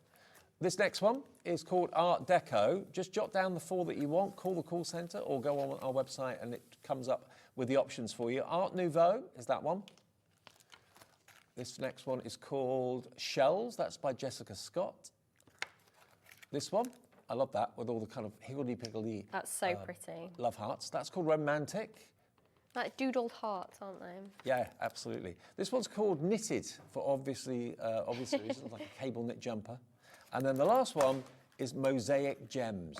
This next one is called Art Deco. Just jot down the 4 that you want, call the call centre, or go on our website and it comes up with the options for you. Art Nouveau is that one. This next one is called Shells. That's by Jessica Scott. This one, I love that, with all the kind of higgledy-piggledy... That's so pretty. Love hearts. That's called Romantic. Like doodled hearts, aren't they? Yeah, absolutely. This one's called Knitted, for obvious reasons, like a cable knit jumper. And then the last one is Mosaic Gems.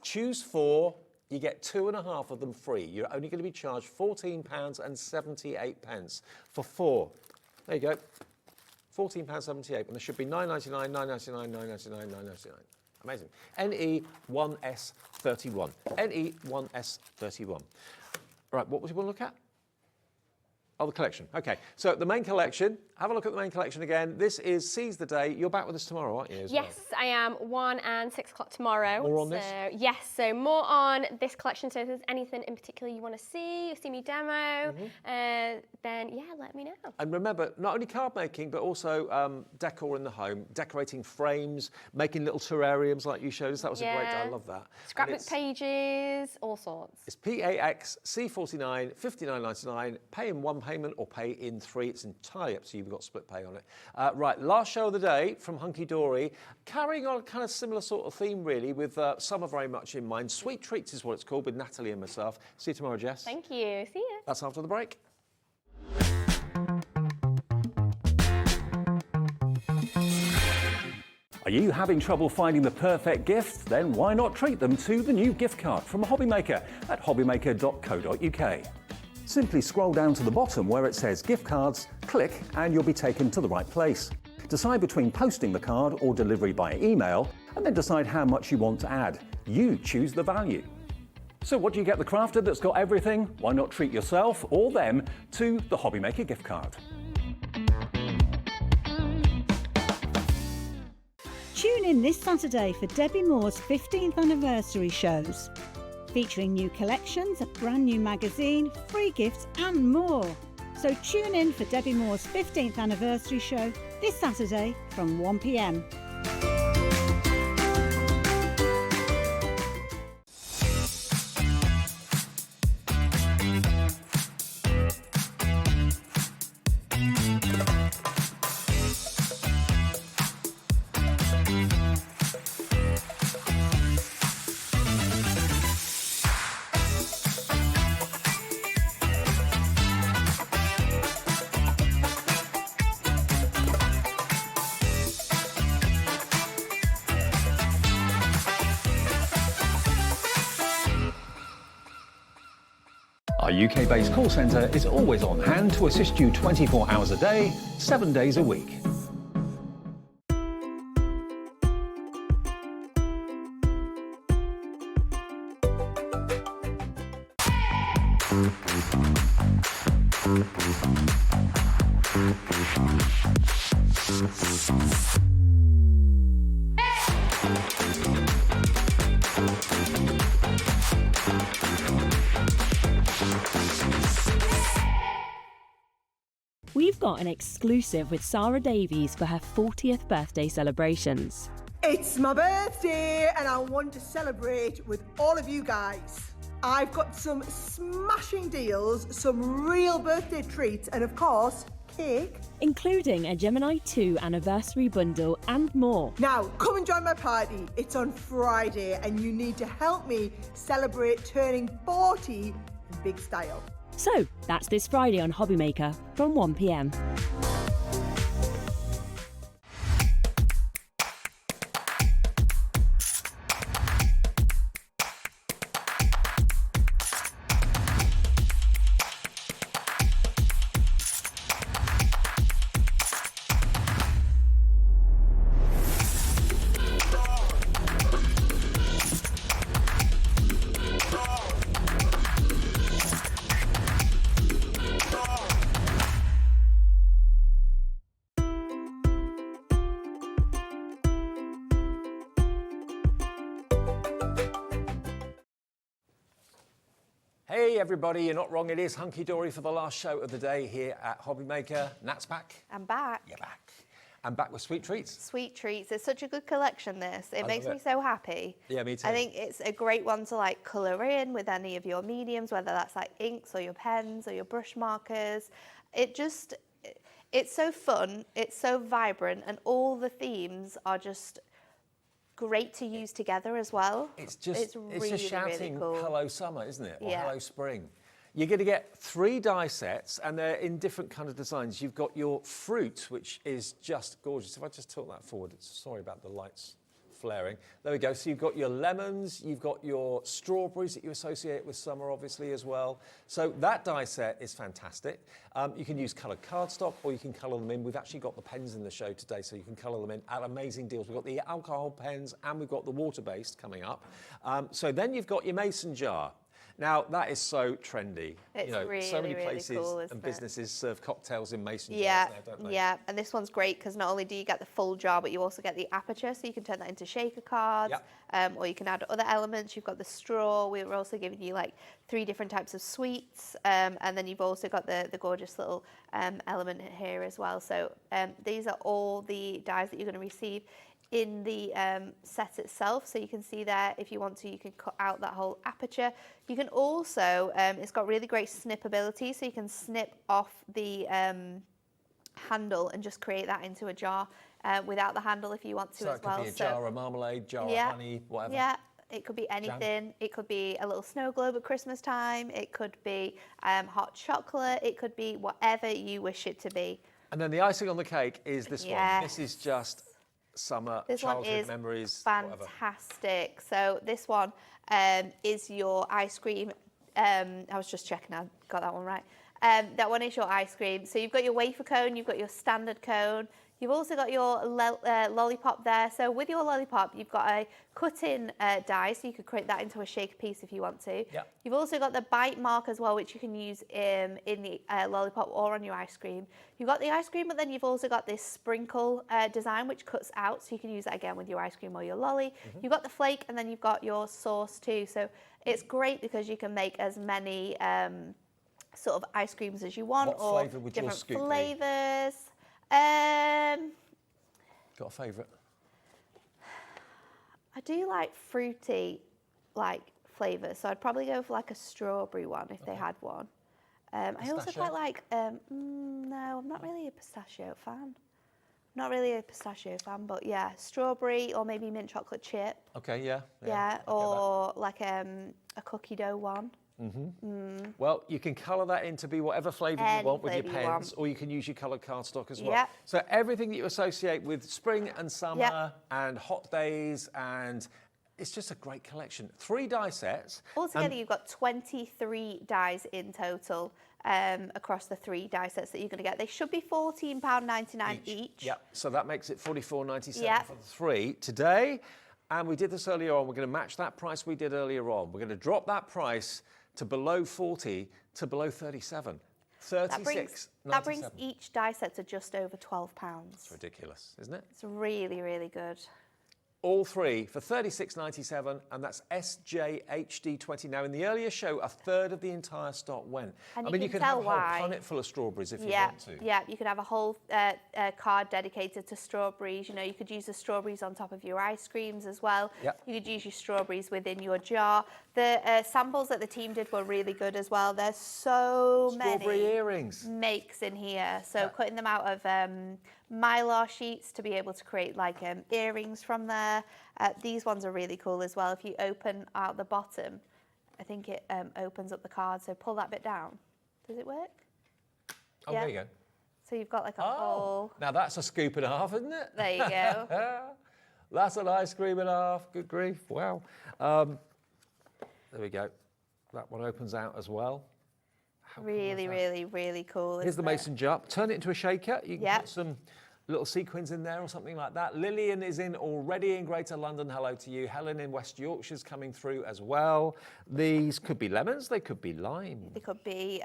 Choose 4, you get 2.5 of them free. You're only going to be charged £14.78 for 4. There you go, £14.78, and there should be £9.99, £9.99, £9.99, £9.99. Amazing. NE1S31. NE1S31. Right, what would you want to look at? Oh, the collection. Okay, so the main collection, have a look at the main collection again. This is Seize the Day. You're back with us tomorrow, aren't you? Yes, I am. 1 and 6 o'clock tomorrow. More on this? Yes, so more on this collection. So if there's anything in particular you want to see me demo, then yeah, let me know. And remember, not only card making, but also decor in the home, decorating frames, making little terrariums like you showed us. That was a great day. I love that. Scrapbook pages, all sorts. It's PAXC49, $59.99. Pay in 1 payment or pay in 3. It's entirely up to you. We've got split pay on it. Right, last show of the day from Hunkydory, carrying on a kind of similar sort of theme, really, with summer very much in mind. Sweet Treats is what it's called, with Natalie and myself. See you tomorrow, Jess. Thank you. See you. That's after the break. Are you having trouble finding the perfect gift? Then why not treat them to the new gift card from Hobbymaker at hobbymaker.co.uk. Simply scroll down to the bottom where it says gift cards, click and you'll be taken to the right place. Decide between posting the card or delivery by email, and then decide how much you want to add. You choose the value. So what do you get the crafter that's got everything? Why not treat yourself or them to the Hobbymaker gift card? Tune in this Saturday for Debbie Moore's 15th anniversary shows, featuring new collections, a brand new magazine, free gifts and more. So tune in for Debbie Moore's 15th anniversary show this Saturday from 1 p.m. Our UK-based call centre is always on hand to assist you 24 hours a day, 7 days a week. We've got an exclusive with Sarah Davies for her 40th birthday celebrations. It's my birthday and I want to celebrate with all of you guys. I've got some smashing deals, some real birthday treats, and of course, cake, including a Gemini 2 anniversary bundle and more. Now, come and join my party. It's on Friday and you need to help me celebrate turning 40 in big style. So, that's this Friday on Hobbymaker from 1 p.m. Hey everybody, you're not wrong, it is Hunkydory for the last show of the day here at Hobbymaker. Nat's back. I'm back. You're back. I'm back with sweet treats. Sweet treats. It's such a good collection, this. It makes me so happy. Yeah, me too. I think it's a great one to like colour in with any of your mediums, whether that's like inks or your pens or your brush markers. It's so fun, it's so vibrant, and all the themes are just great to use together as well. It's just really shouting cool. hello summer, isn't it? Or Yeah. hello spring. You're going to get 3 die sets, and they're in different kind of designs. You've got your fruit, which is just gorgeous. If I just tilt that forward, sorry about the lights flaring. There we go. So you've got your lemons, you've got your strawberries that you associate with summer, obviously, as well. So that die set is fantastic. You can use coloured cardstock, or you can colour them in. We've actually got the pens in the show today, so you can colour them in at amazing deals. We've got the alcohol pens, and we've got the water-based coming up. So then you've got your mason jar. Now, that is so trendy. It's really, so many really places cool, and isn't it? businesses serve cocktails in mason jars Yeah, now, don't they? yeah, and this one's great because not only do you get the full jar, but you also get the aperture, so you can turn that into shaker cards, or you can add other elements. You've got the straw. We were also giving you like 3 different types of sweets, and then you've also got the gorgeous little element here as well. So these are all the dies that you're going to receive in the set itself. So you can see there, if you want to, you can cut out that whole aperture. You can also, it's got really great snippability, so you can snip off the handle and just create that into a jar without the handle if you want to as well. So it could be a jar of marmalade, jar of honey, whatever. Yeah, it could be anything. It could be a little snow globe at Christmas time. It could be hot chocolate. It could be whatever you wish it to be. And then the icing on the cake is this one. This is just summer, this childhood one is memories, fantastic. So this one is your ice cream. I was just checking I got that one right. That one is your ice cream. So you've got your wafer cone, you've got your standard cone, you've also got your lollipop there. So with your lollipop, you've got a cut-in die, so you could create that into a shaker piece if you want to. Yep. You've also got the bite mark as well, which you can use in the lollipop or on your ice cream. You've got the ice cream, but then you've also got this sprinkle design, which cuts out, so you can use that again with your ice cream or your lolly. You've got the flake, and then you've got your sauce too. So it's great because you can make as many sort of ice creams as you want, What or flavour would your different scoop be? flavours. Got a favourite? I do like fruity, like flavours, so I'd probably go for like a strawberry one if they had one. I also quite like. No, I'm not really a pistachio fan. Not really a pistachio fan, but yeah, strawberry or maybe mint chocolate chip. Okay, yeah. Yeah, or like a cookie dough one. Well, you can colour that in to be whatever flavour you Any want with your flavour you pens, want. or you can use your coloured cardstock as well. Yeah. So everything that you associate with spring and summer and hot days, and it's just a great collection. 3 die sets. Altogether, you've got 23 dies in total across the 3 die sets that you're going to get. They should be £14.99 each. Yep. So that makes it $44.97 Yep. for the 3 today. And we did this earlier on. We're going to match that price we did earlier on. We're going to drop that price to below 40 to below 37. 36. That brings each die set to just over £12. It's ridiculous, isn't it? It's really, really good. All 3 for $36.97, and that's SJHD20. Now, in the earlier show, a third of the entire stock went. And I mean, you can could have tell a whole why. planet full of strawberries if you Yeah, want to. yeah, you could have a whole card dedicated to strawberries. You know, you could use the strawberries on top of your ice creams as well. Yep. You could use your strawberries within your jar. The samples that the team did were really good as well. There's so Strawberry many earrings makes in here. So cutting them out of mylar sheets to be able to create like earrings from there. These ones are really cool as well. If you open out the bottom, I think it opens up the card. So pull that bit down. Does it work? Oh, there you go. So you've got like a whole... Now that's a scoop and a half, isn't it? There you go. That's an ice cream and a half. Good grief. Wow. There we go. That one opens out as well. Really, really, really cool. Here's the mason jar. Turn it into a shaker. You can put some little sequins in there or something like that. Lillian is in already in Greater London. Hello to you. Helen in West Yorkshire's coming through as well. These could be lemons. They could be lime. They could be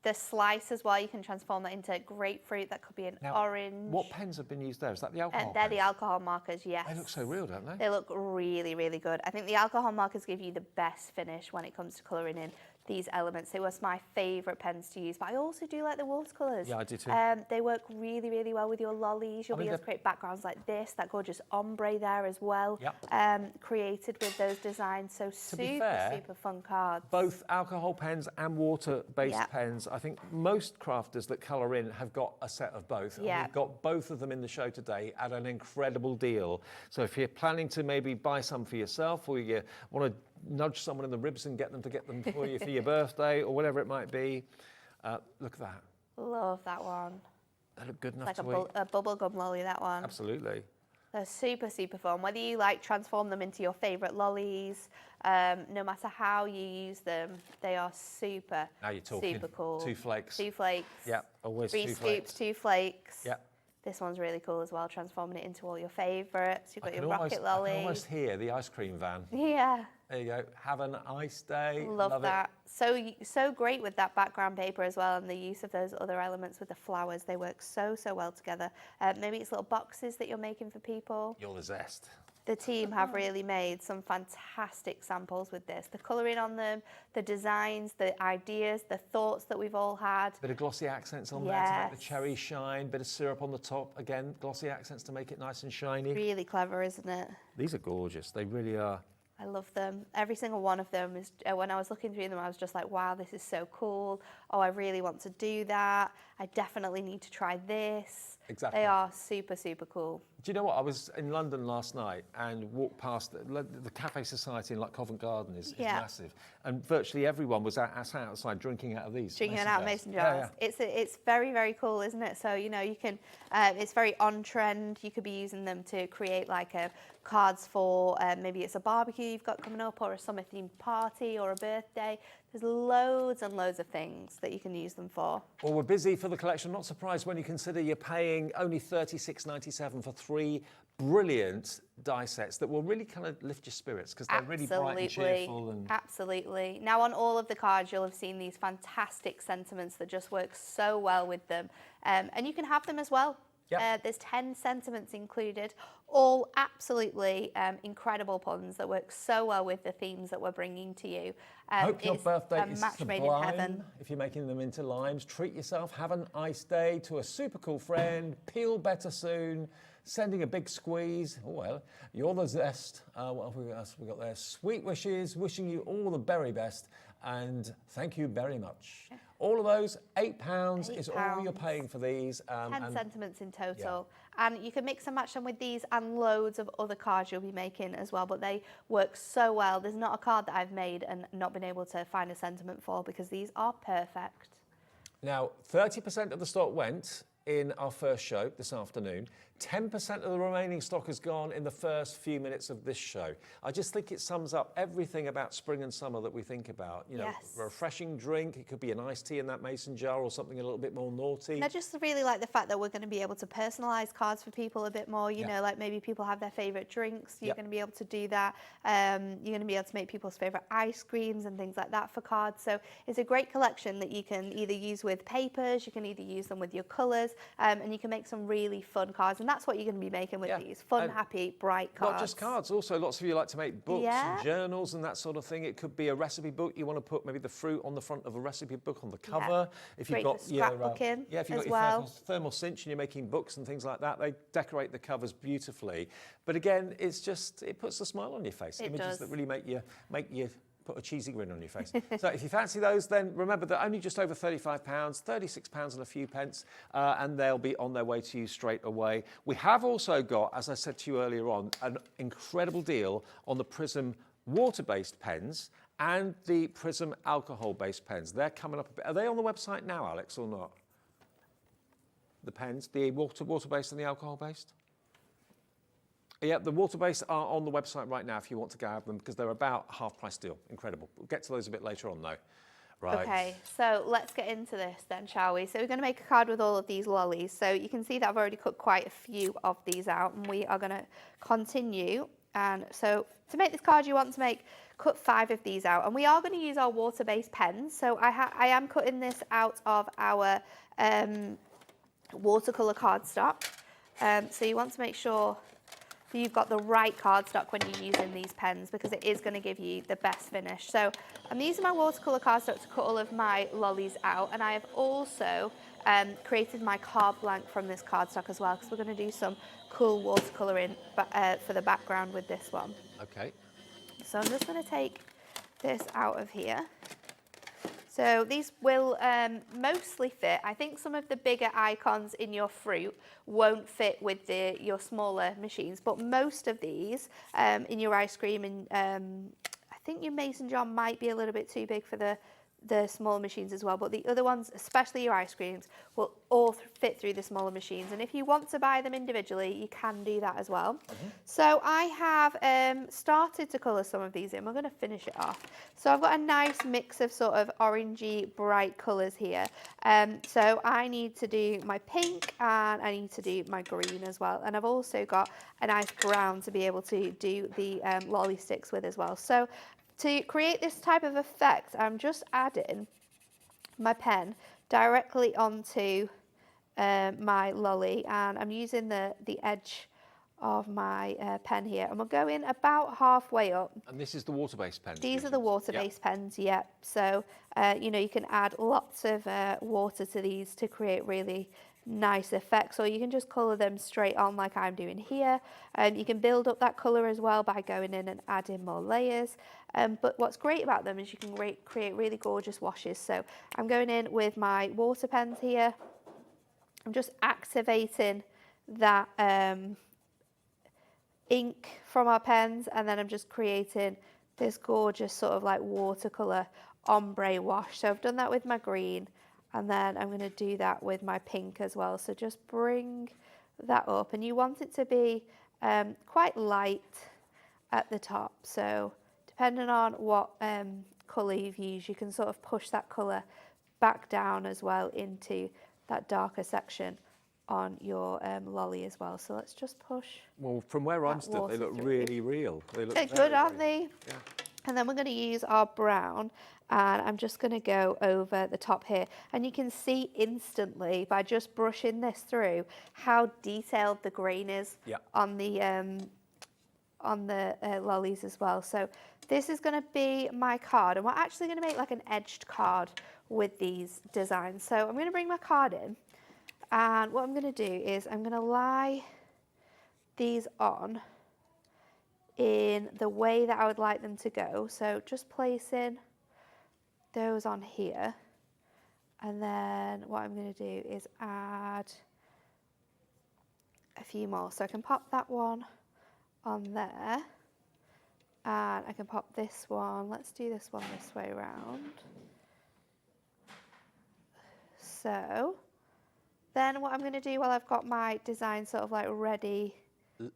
the slice as well. You can transform that into grapefruit. That could be an orange. What pens have been used there? Is that the alcohol? They're the alcohol markers, yes. They look so real, don't they? They look really, really good. I think the alcohol markers give you the best finish when it comes to colouring in these elements. They were my favourite pens to use, but I also do like the watercolours. Yeah, I do too. They work really, really well with your lollies. You'll be able to create backgrounds like this, that gorgeous ombre there as well. Yep. Created with those designs. So super fun cards. Both alcohol pens and water-based pens. I think most crafters that colour in have got a set of both. Yeah. And we've got both of them in the show today at an incredible deal. So if you're planning to maybe buy some for yourself, or you want to nudge someone in the ribs and get them for you for your birthday or whatever it might be, look at that. Love that one. They look good enough it's to like a bubblegum lolly, that one. Absolutely. They're super fun. Whether you like transform them into your favourite lollies, no matter how you use them, they are super, now you're talking. Super cool. 2 flakes. 2 flakes. Yeah, always 3 2 scoops, flakes. 2 flakes. Yeah. This one's really cool as well, transforming it into all your favourites. You've got your rocket lolly. I can almost hear the ice cream van. Yeah. There you go. Have an ice day. Love that. So great with that background paper as well, and the use of those other elements with the flowers. They work so well together. Maybe it's little boxes that you're making for people. You're the zest. The team have really made some fantastic samples with this. The colouring on them, the designs, the ideas, the thoughts that we've all had. Bit of glossy accents on there to make the cherry shine. Bit of syrup on the top. Again, glossy accents to make it nice and shiny. Really clever, isn't it? These are gorgeous. They really are. I love them. Every single one of them is, when I was looking through them, I was just like, wow, this is so cool. Oh, I really want to do that. I definitely need to try this. Exactly. They are super cool. Do you know what? I was in London last night and walked past the Cafe Society in like Covent Garden is massive. And virtually everyone was sat outside drinking out of these. Drinking out of mason jars. Yeah. It's very cool, isn't it? So, you know, you can, it's very on trend. You could be using them to create like cards for, maybe it's a barbecue you've got coming up, or a summer themed party, or a birthday. There's loads and loads of things that you can use them for. Well, we're busy for the collection. Not surprised when you consider you're paying only $36.97 for 3 brilliant die sets that will really kind of lift your spirits because they're really bright and cheerful. Absolutely. Now, on all of the cards, you'll have seen these fantastic sentiments that just work so well with them. And you can have them as well. Yep. There's 10 sentiments included, all absolutely incredible puns that work so well with the themes that we're bringing to you. Hope your birthday is match made in sublime. heaven. If you're making them into limes, treat yourself, have an ice day to a super cool friend, peel better soon, sending a big squeeze. Oh, well, you're the zest. What else have we got there? Sweet wishes, wishing you all the very best, and thank you very much. Yeah. All of those, £8 is all you're paying for these. 10 sentiments in total. Yeah. And you can mix and match them with these and loads of other cards you'll be making as well, but they work so well. There's not a card that I've made and not been able to find a sentiment for, because these are perfect. Now, 30% of the stock went in our first show this afternoon. 10% of the remaining stock has gone in the first few minutes of this show. I just think it sums up everything about spring and summer that we think about. You know, a refreshing drink, it could be an iced tea in that mason jar or something a little bit more naughty. And I just really like the fact that we're going to be able to personalise cards for people a bit more. You know, like maybe people have their favourite drinks. You're going to be able to do that. You're going to be able to make people's favourite ice creams and things like that for cards. So it's a great collection that you can either use with papers, you can either use them with your colours. colours, and you can make some really fun cards. And that's what you're going to be making with these. Fun, happy, bright cards. Not just cards, also lots of you like to make books and journals and that sort of thing. It could be a recipe book. You want to put maybe the fruit on the front of a recipe book on the cover. If you've got your if you've got your thermal cinch and you're making books and things like that, they decorate the covers beautifully. But again, it's just, it puts a smile on your face. Images that really make you put a cheesy grin on your face. So if you fancy those, then remember they're only just over £35, £36 and a few pence, and they'll be on their way to you straight away. We have also got, as I said to you earlier on, an incredible deal on the Prism water-based pens and the Prism alcohol-based pens. They're coming up a bit. Are they on the website now, Alex, or not? The pens, the water-based and the alcohol-based? Yeah, the water-based are on the website right now if you want to grab them, because they're about half price deal. Incredible. We'll get to those a bit later on, though. Right. Okay, so let's get into this then, shall we? So we're going to make a card with all of these lollies. So you can see that I've already cut quite a few of these out, and we are going to continue. And so to make this card, you want to cut 5 of these out, and we are going to use our water-based pens. So I am cutting this out of our watercolour cardstock. So you want to make sure that you've got the right cardstock when you're using these pens, because it is going to give you the best finish. So I'm using my watercolour cardstock to cut all of my lollies out, and I have also created my card blank from this cardstock as well, because we're going to do some cool watercolouring for the background with this one. Okay. So I'm just going to take this out of here. So these will mostly fit. I think some of the bigger icons in your fruit won't fit with your smaller machines, but most of these in your ice cream and I think your mason jar might be a little bit too big for the smaller machines as well, but the other ones, especially your ice creams, will all fit through the smaller machines. And if you want to buy them individually, you can do that as well. So I have started to colour some of these in. We're going to finish it off. So I've got a nice mix of sort of orangey bright colours here. So I need to do my pink and I need to do my green as well. And I've also got a nice brown to be able to do the lolly sticks with as well. So to create this type of effect, I'm just adding my pen directly onto my lolly, and I'm using the edge of my pen here, and we're going about halfway up. And this is the water-based pen? These are the water-based pens, yeah. So, you know, you can add lots of water to these to create really nice effects, or you can just colour them straight on like I'm doing here. You can build up that colour as well by going in and adding more layers. But what's great about them is you can create really gorgeous washes. So I'm going in with my water pens here. I'm just activating that ink from our pens, and then I'm just creating this gorgeous sort of like watercolour ombre wash. So I've done that with my green, and then I'm going to do that with my pink as well. So just bring that up, and you want it to be quite light at the top. So depending on what colour you've used, you can sort of push that colour back down as well into that darker section on your lolly as well. So let's just push. Well, from where I'm stood, they look really real. They look good, aren't they? Yeah. And then we're going to use our brown, and I'm just going to go over the top here. And you can see instantly by just brushing this through how detailed the grain is on the lollies as well. So this is going to be my card, and we're actually going to make like an edged card with these designs. So I'm going to bring my card in, and what I'm going to do is I'm going to lie these on in the way that I would like them to go. So just placing those on here, and then what I'm going to do is add a few more. So I can pop that one on there, and I can pop this one. Let's do this one this way around. So then what I'm going to do while I've got my design sort of like ready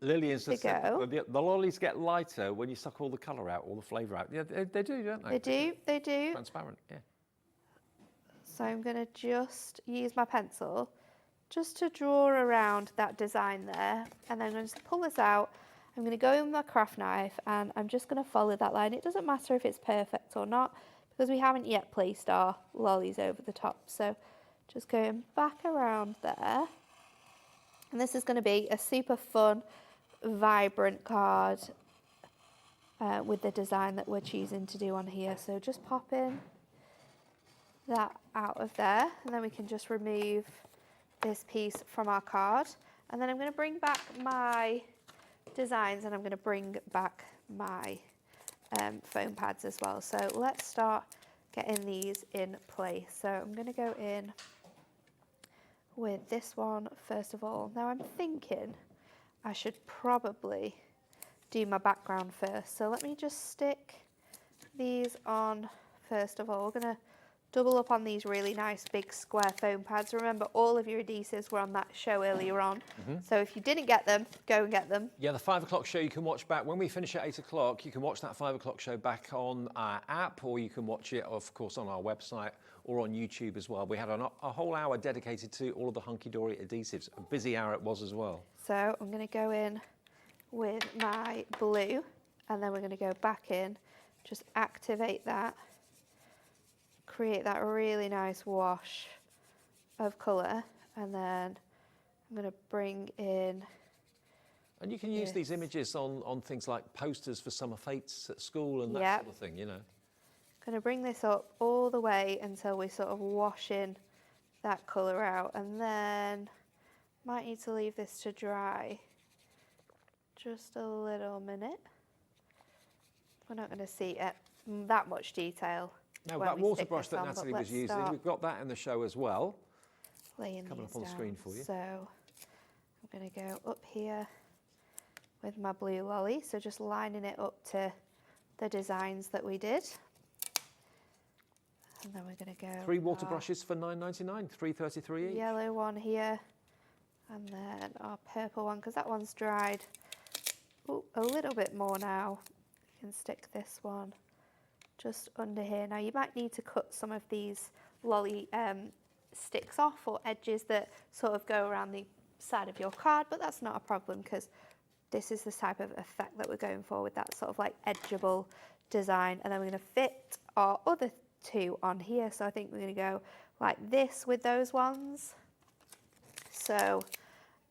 Lillian's to just said go. the lollies get lighter when you suck all the colour out, all the flavour out. Yeah, they do, don't they? They do. Transparent, yeah. So I'm going to just use my pencil just to draw around that design there, and then I'm going to pull this out. I'm going to go in with my craft knife, and I'm just going to follow that line. It doesn't matter if it's perfect or not, because we haven't yet placed our lollies over the top. So Just going back around there. And this is going to be a super fun, vibrant card with the design that we're choosing to do on here. So just popping that out of there, and then we can just remove this piece from our card. And then I'm going to bring back my designs, and I'm going to bring back my foam pads as well. So let's start getting these in place. So I'm going to go in with this one first of all. Now I'm thinking I should probably do my background first. So let me just stick these on first of all. We're going to double up on these really nice big square foam pads. Remember, all of your adhesives were on that show earlier on. So if you didn't get them, go and get them. Yeah, the 5 o'clock show you can watch back. When we finish at 8 o'clock, you can watch that 5 o'clock show back on our app, or you can watch it, of course, on our website or on YouTube as well. We had a whole hour dedicated to all of the Hunkydory adhesives. A busy hour it was as well. So I'm going to go in with my blue, and then we're going to go back in, just activate that, create that really nice wash of colour, and then I'm going to bring in. And you can use these images on things like posters for summer fetes at school and that sort of thing, you know. Going to bring this up all the way until we sort of wash in that colour out, and then might need to leave this to dry just a little minute. We're not going to see that much detail. Now that water brush that Natalie was using, we've got that in the show as well. Laying coming these up on the down. screen for you. So I'm going to go up here with my blue lolly, so just lining it up to the designs that we did. And then we're going to go 3 water brushes for $9.99, $3.33 each. Yellow one here, and then our purple one, because that one's dried a little bit more now. You can stick this one just under here. Now you might need to cut some of these lolly sticks off, or edges that sort of go around the side of your card, but that's not a problem because this is the type of effect that we're going for with that sort of like edgeable design. And then we're going to fit our other 2 on here. So I think we're going to go like this with those ones. So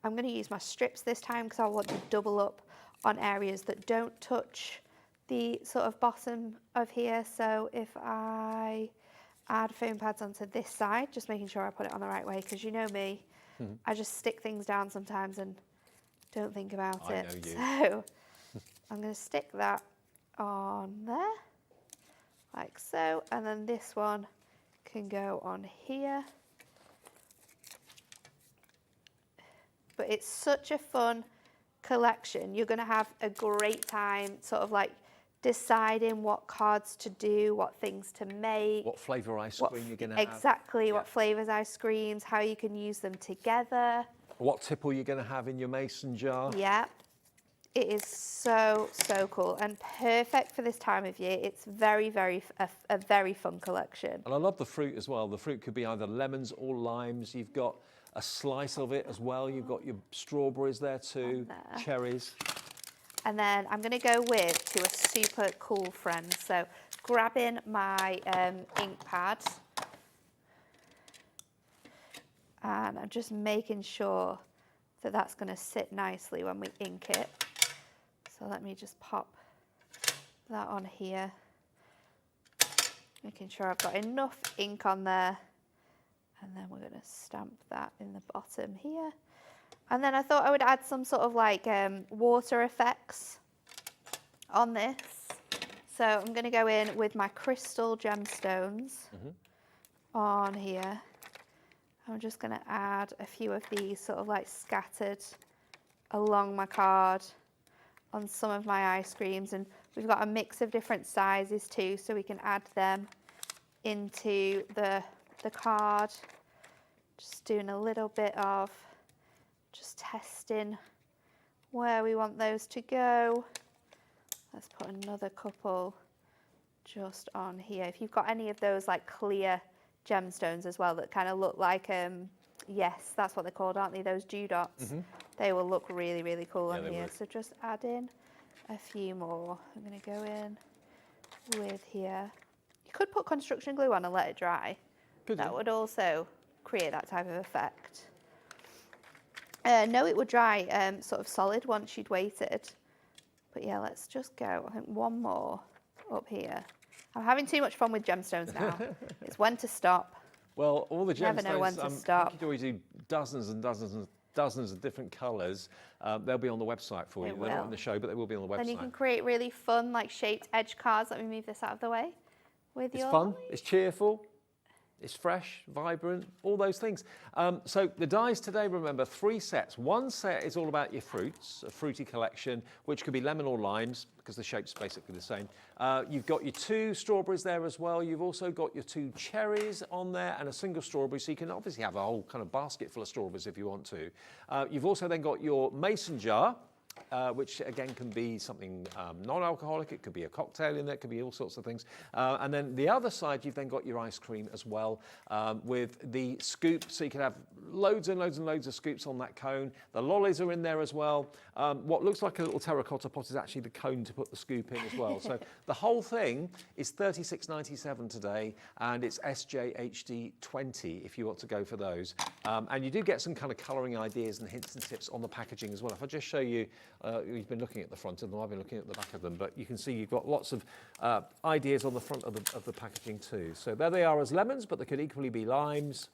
I'm going to use my strips this time because I want to double up on areas that don't touch the sort of bottom of here. So if I add foam pads onto this side, just making sure I put it on the right way, because you know me, I just stick things down sometimes and don't think about it. Know you. So I'm going to stick that on there, like so, and then this one can go on here. But it's such a fun collection. You're going to have a great time sort of like deciding what cards to do, what things to make. What flavour ice cream you're going to have. Exactly, what flavours ice creams, how you can use them together. What tipple you're going to have in your mason jar. Yeah, it is so, so cool and perfect for this time of year. It's very, a very fun collection. And I love the fruit as well. The fruit could be either lemons or limes. You've got a slice of it as well. You've got your strawberries there too, cherries. And then I'm going to go to a super cool friend. So grabbing my ink pad, and I'm just making sure that that's going to sit nicely when we ink it. So let me just pop that on here, making sure I've got enough ink on there. And then we're going to stamp that in the bottom here. And then I thought I would add some sort of like water effects on this. So I'm going to go in with my crystal gemstones on here. I'm just going to add a few of these sort of like scattered along my card on some of my ice creams. And we've got a mix of different sizes too, so we can add them into the card. Just doing a little bit of just testing where we want those to go. Let's put another couple just on here. If you've got any of those like clear gemstones as well that kind of look like, yes, that's what they're called, aren't they? Those dew dots. They will look really, really cool on here. So just add in a few more. I'm going to go in with here. You could put construction glue on and let it dry. That would also create that type of effect. No, it would dry sort of solid once you'd waited. But yeah, let's just go. I think one more up here. I'm having too much fun with gemstones now. It's when to stop. Well, all the gemstones, Never know when to stop. Hunkydory do dozens and dozens and dozens of different colours. They'll be on the website for you. They're not in the show, but they will be on the website. Then you can create really fun, like shaped edge cards. Let me move this out of the way. It's fun, it's cheerful, it's fresh, vibrant, all those things. So the dies today, remember, 3 sets. One set is all about your fruits, a fruity collection, which could be lemon or limes, because the shape's basically the same. You've got your 2 strawberries there as well. You've also got your 2 cherries on there and a single strawberry, so you can obviously have a whole kind of basket full of strawberries if you want to. You've also then got your mason jar, which again can be something non-alcoholic. It could be a cocktail in there, it could be all sorts of things. And then the other side, you've then got your ice cream as well, with the scoop, so you can have loads and loads and loads of scoops on that cone. The lollies are in there as well. What looks like a little terracotta pot is actually the cone to put the scoop in as well. So the whole thing is $36.97 today, and it's SJHD 20 if you want to go for those. And you do get some kind of colouring ideas and hints and tips on the packaging as well. If I just show you, you've been looking at the front of them, I've been looking at the back of them, but you can see you've got lots of ideas on the front of the packaging too. So there they are as lemons, but they could equally be limes.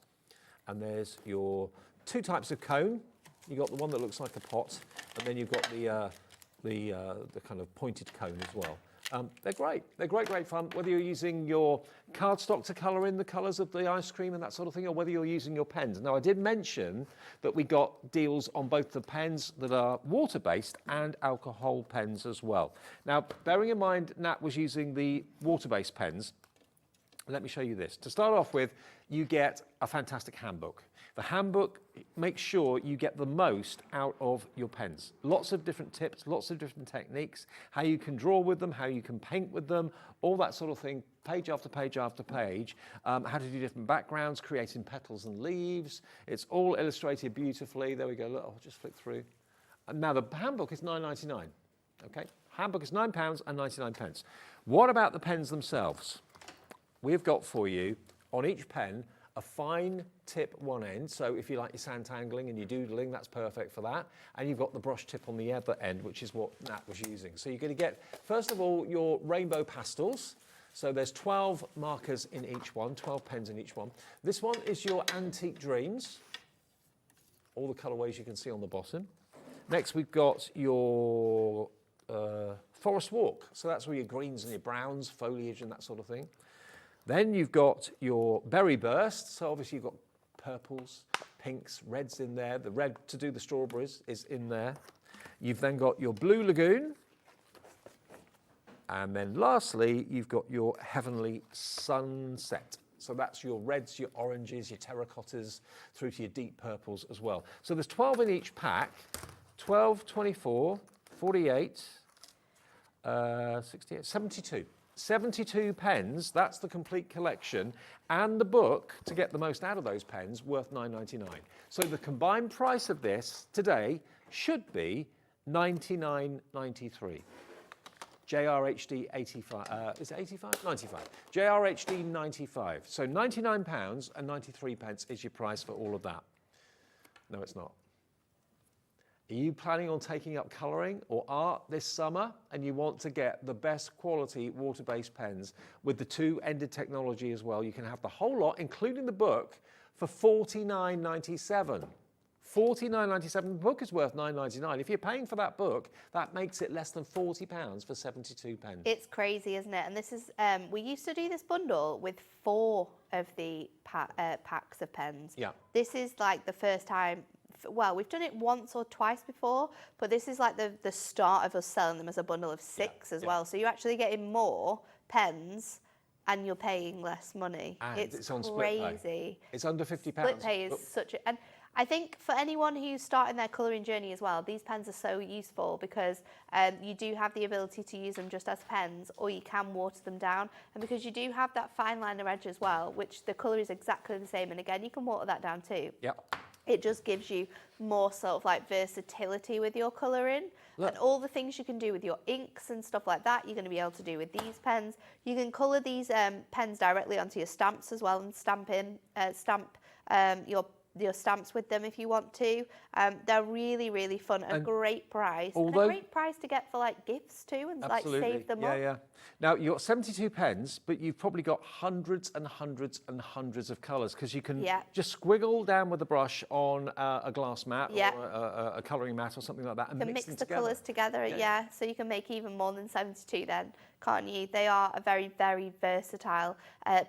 And there's your 2 types of cone. You've got the one that looks like a pot, and then you've got the kind of pointed cone as well. They're great. They're great fun, whether you're using your cardstock to colour in the colours of the ice cream and that sort of thing, or whether you're using your pens. Now, I did mention that we got deals on both the pens that are water-based and alcohol pens as well. Now, bearing in mind Nat was using the water-based pens, let me show you this. To start off with, you get a fantastic handbook. The handbook makes sure you get the most out of your pens. Lots of different tips, lots of different techniques, how you can draw with them, how you can paint with them, all that sort of thing, page after page after page, how to do different backgrounds, creating petals and leaves. It's all illustrated beautifully. There we go, look, I'll just flick through. And now the handbook is $9.99, okay? Handbook is £9.99. What about the pens themselves? We've got for you, on each pen, a fine tip one end. So if you like your sand-tangling and your doodling, that's perfect for that. And you've got the brush tip on the other end, which is what Nat was using. So you're going to get, first of all, your rainbow pastels. So there's 12 markers in each one, 12 pens in each one. This one is your Antique Dreams. All the colourways you can see on the bottom. Next, we've got your Forest Walk. So that's where your greens and your browns, foliage and that sort of thing. Then you've got your Berry Burst, so obviously you've got purples, pinks, reds in there. The red to do the strawberries is in there. You've then got your Blue Lagoon. And then lastly, you've got your Heavenly Sunset. So that's your reds, your oranges, your terracottas, through to your deep purples as well. So there's 12 in each pack, 12, 24, 48, 68, 72. 72 pens, that's the complete collection, and the book, to get the most out of those pens, worth $9.99. So the combined price of this today should be $99.93. JRHD 85, is it 85? 95. JRHD 95. So £99 and 93 pence is your price for all of that. No, it's not. Are you planning on taking up colouring or art this summer and you want to get the best quality water-based pens with the 2-ended technology as well? You can have the whole lot, including the book, for $49.97. $49.97. The book is worth $9.99. If you're paying for that book, that makes it less than £40 for 72 pens. It's crazy, isn't it? And this is, we used to do this bundle with 4 of the packs of pens. Yeah. This is like the first time. Well, we've done it once or twice before, but this is like the start of us selling them as a bundle of 6 as well. So you're actually getting more pens and you're paying less money. And it's on crazy. Split Pay. It's under £50. Split Pay is such a... And I think for anyone who's starting their colouring journey as well, these pens are so useful because you do have the ability to use them just as pens, or you can water them down. And because you do have that fine liner edge as well, which the colour is exactly the same, and again, you can water that down too. Yep. It just gives you more sort of like versatility with your colouring. And all the things you can do with your inks and stuff like that, you're going to be able to do with these pens. You can colour these pens directly onto your stamps as well and stamp your stamps with them if you want to. They're really, really fun. A great price. And a great price to get for like gifts too, and like save them up. Yeah. Now you've got 72 pens, but you've probably got hundreds and hundreds and hundreds of colours, because you can just squiggle down with the brush on a glass mat or a colouring mat or something like that, and mix the colours together. So you can make even more than 72 then, can't you? They are a very, very versatile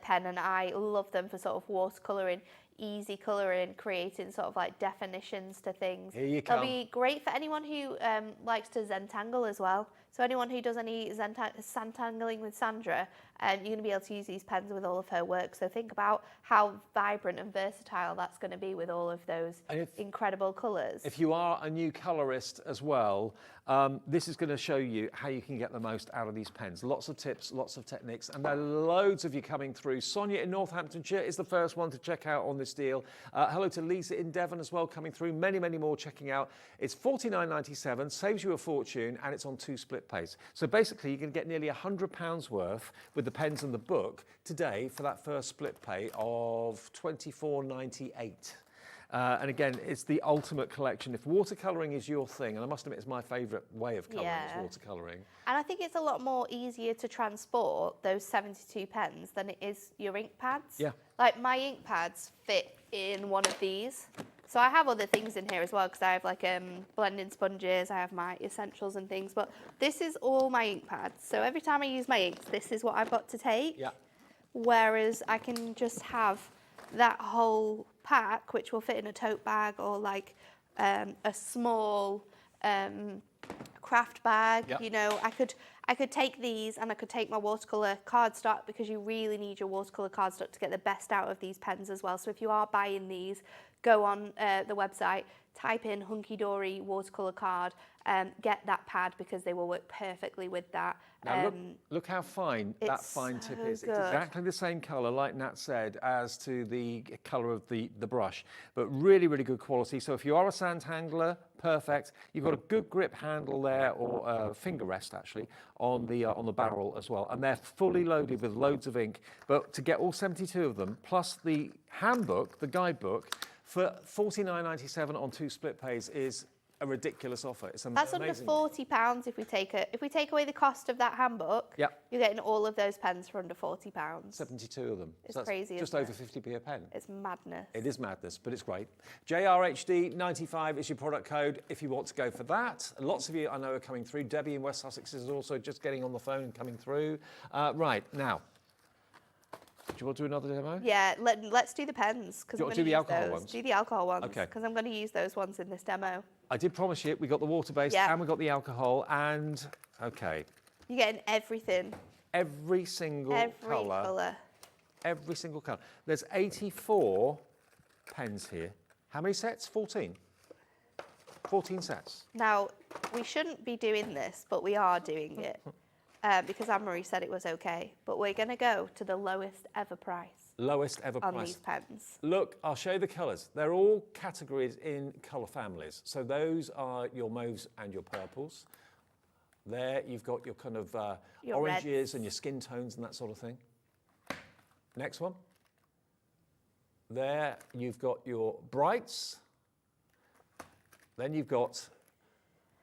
pen, and I love them for sort of watercolouring, easy colouring, creating sort of like definitions to things. Here you come. They'll be great for anyone who likes to Zentangle as well. So anyone who does any Zentangling with Sandra, you're going to be able to use these pens with all of her work. So think about how vibrant and versatile that's going to be with all of those incredible colours. If you are a new colourist as well, this is going to show you how you can get the most out of these pens. Lots of tips, lots of techniques, and there are loads of you coming through. Sonia in Northamptonshire is the first one to check out on this deal. Hello to Lisa in Devon as well, coming through. Many, many more checking out. It's $49.97, saves you a fortune, and it's on 2 split pays. So basically, you can get nearly £100 worth with the pens and the book today for that first split pay of $24.98. And again, it's the ultimate collection. If watercolouring is your thing, and I must admit it's my favourite way of colouring is watercolouring. And I think it's a lot more easier to transport those 72 pens than it is your ink pads. Yeah. Like my ink pads fit in one of these. So I have other things in here as well, because I have like blending sponges, I have my essentials and things, but this is all my ink pads. So every time I use my inks, this is what I've got to take. Yeah. Whereas I can just have that whole pack, which will fit in a tote bag or like a small craft bag. Yep. You know, I could take these, and I could take my watercolour cardstock, because you really need your watercolour cardstock to get the best out of these pens as well. So if you are buying these, go on the website, type in Hunkydory watercolour card, get that pad, because they will work perfectly with that. Now look how fine that fine tip is. Good. It's exactly the same colour, like Nat said, as to the colour of the brush, but really, really good quality. So if you are a sandtangler, perfect. You've got a good grip handle there, or finger rest actually, on the barrel as well, and they're fully loaded with loads of ink. But to get all 72 of them, plus the handbook, the guidebook, for $49.97 on 2 split pays is a ridiculous offer. It's amazing. That's under £40 if we take away the cost of that handbook. Yep. You're getting all of those pens for under £40. 72 of them. It's so that's crazy. Just over 50p a pen. It's madness. It is madness, but it's great. JRHD95 is your product code if you want to go for that. Lots of you I know are coming through. Debbie in West Sussex is also just getting on the phone and coming through. Right, now, do you want to do another demo? Yeah, let's do the pens. Do you want to do the alcohol ones? Do the alcohol ones. Okay. Because I'm going to use those ones in this demo. I did promise you we got the water-based and we got the alcohol, and okay. You're getting everything. Every single colour. Every single colour. There's 84 pens here. How many sets? 14. 14 sets. Now, we shouldn't be doing this, but we are doing it. Because Anne-Marie said it was okay. But we're going to go to the lowest ever price. Lowest ever price. On these pens. Look, I'll show you the colours. They're all categories in colour families. So those are your mauves and your purples. There you've got your kind of your oranges reds. And your skin tones and that sort of thing. Next one. There you've got your brights. Then you've got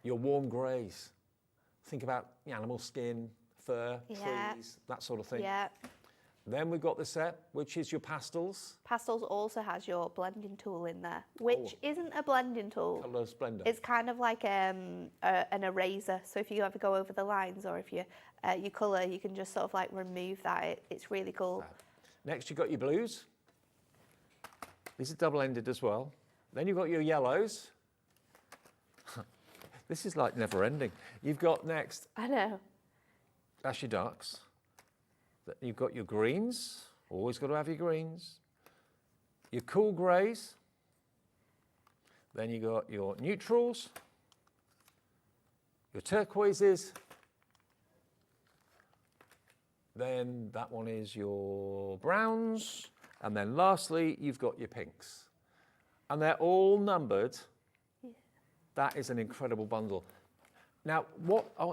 your warm greys. Think about animal skin, fur, trees, that sort of thing. Yeah. Then we've got the set, which is your pastels. Pastels also has your blending tool in there, which isn't a blending tool. Colour Splendor. It's kind of like an eraser. So if you ever go over the lines, or if you colour, you can just sort of like remove that. It's really cool. Next, you've got your blues. These are double-ended as well. Then you've got your yellows. This is like never-ending. You've got next... I know. That's your darks. You've got your greens. Always got to have your greens. Your cool greys. Then you've got your neutrals. Your turquoises. Then that one is your browns. And then lastly, you've got your pinks. And they're all numbered. That is an incredible bundle. Now,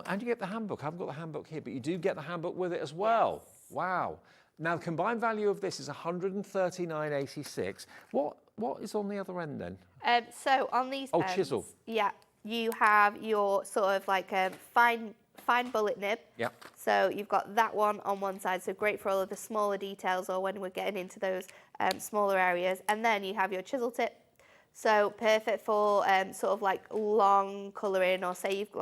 and you get the handbook. I haven't got the handbook here, but you do get the handbook with it as well. Yes. Wow. Now, the combined value of this is 139.86. What is on the other end then? So on these pens, chisel. Yeah, you have your sort of like a fine bullet nib. Yeah. So you've got that one on one side, so great for all of the smaller details or when we're getting into those smaller areas. And then you have your chisel tip. So perfect for sort of like long colouring, or say you've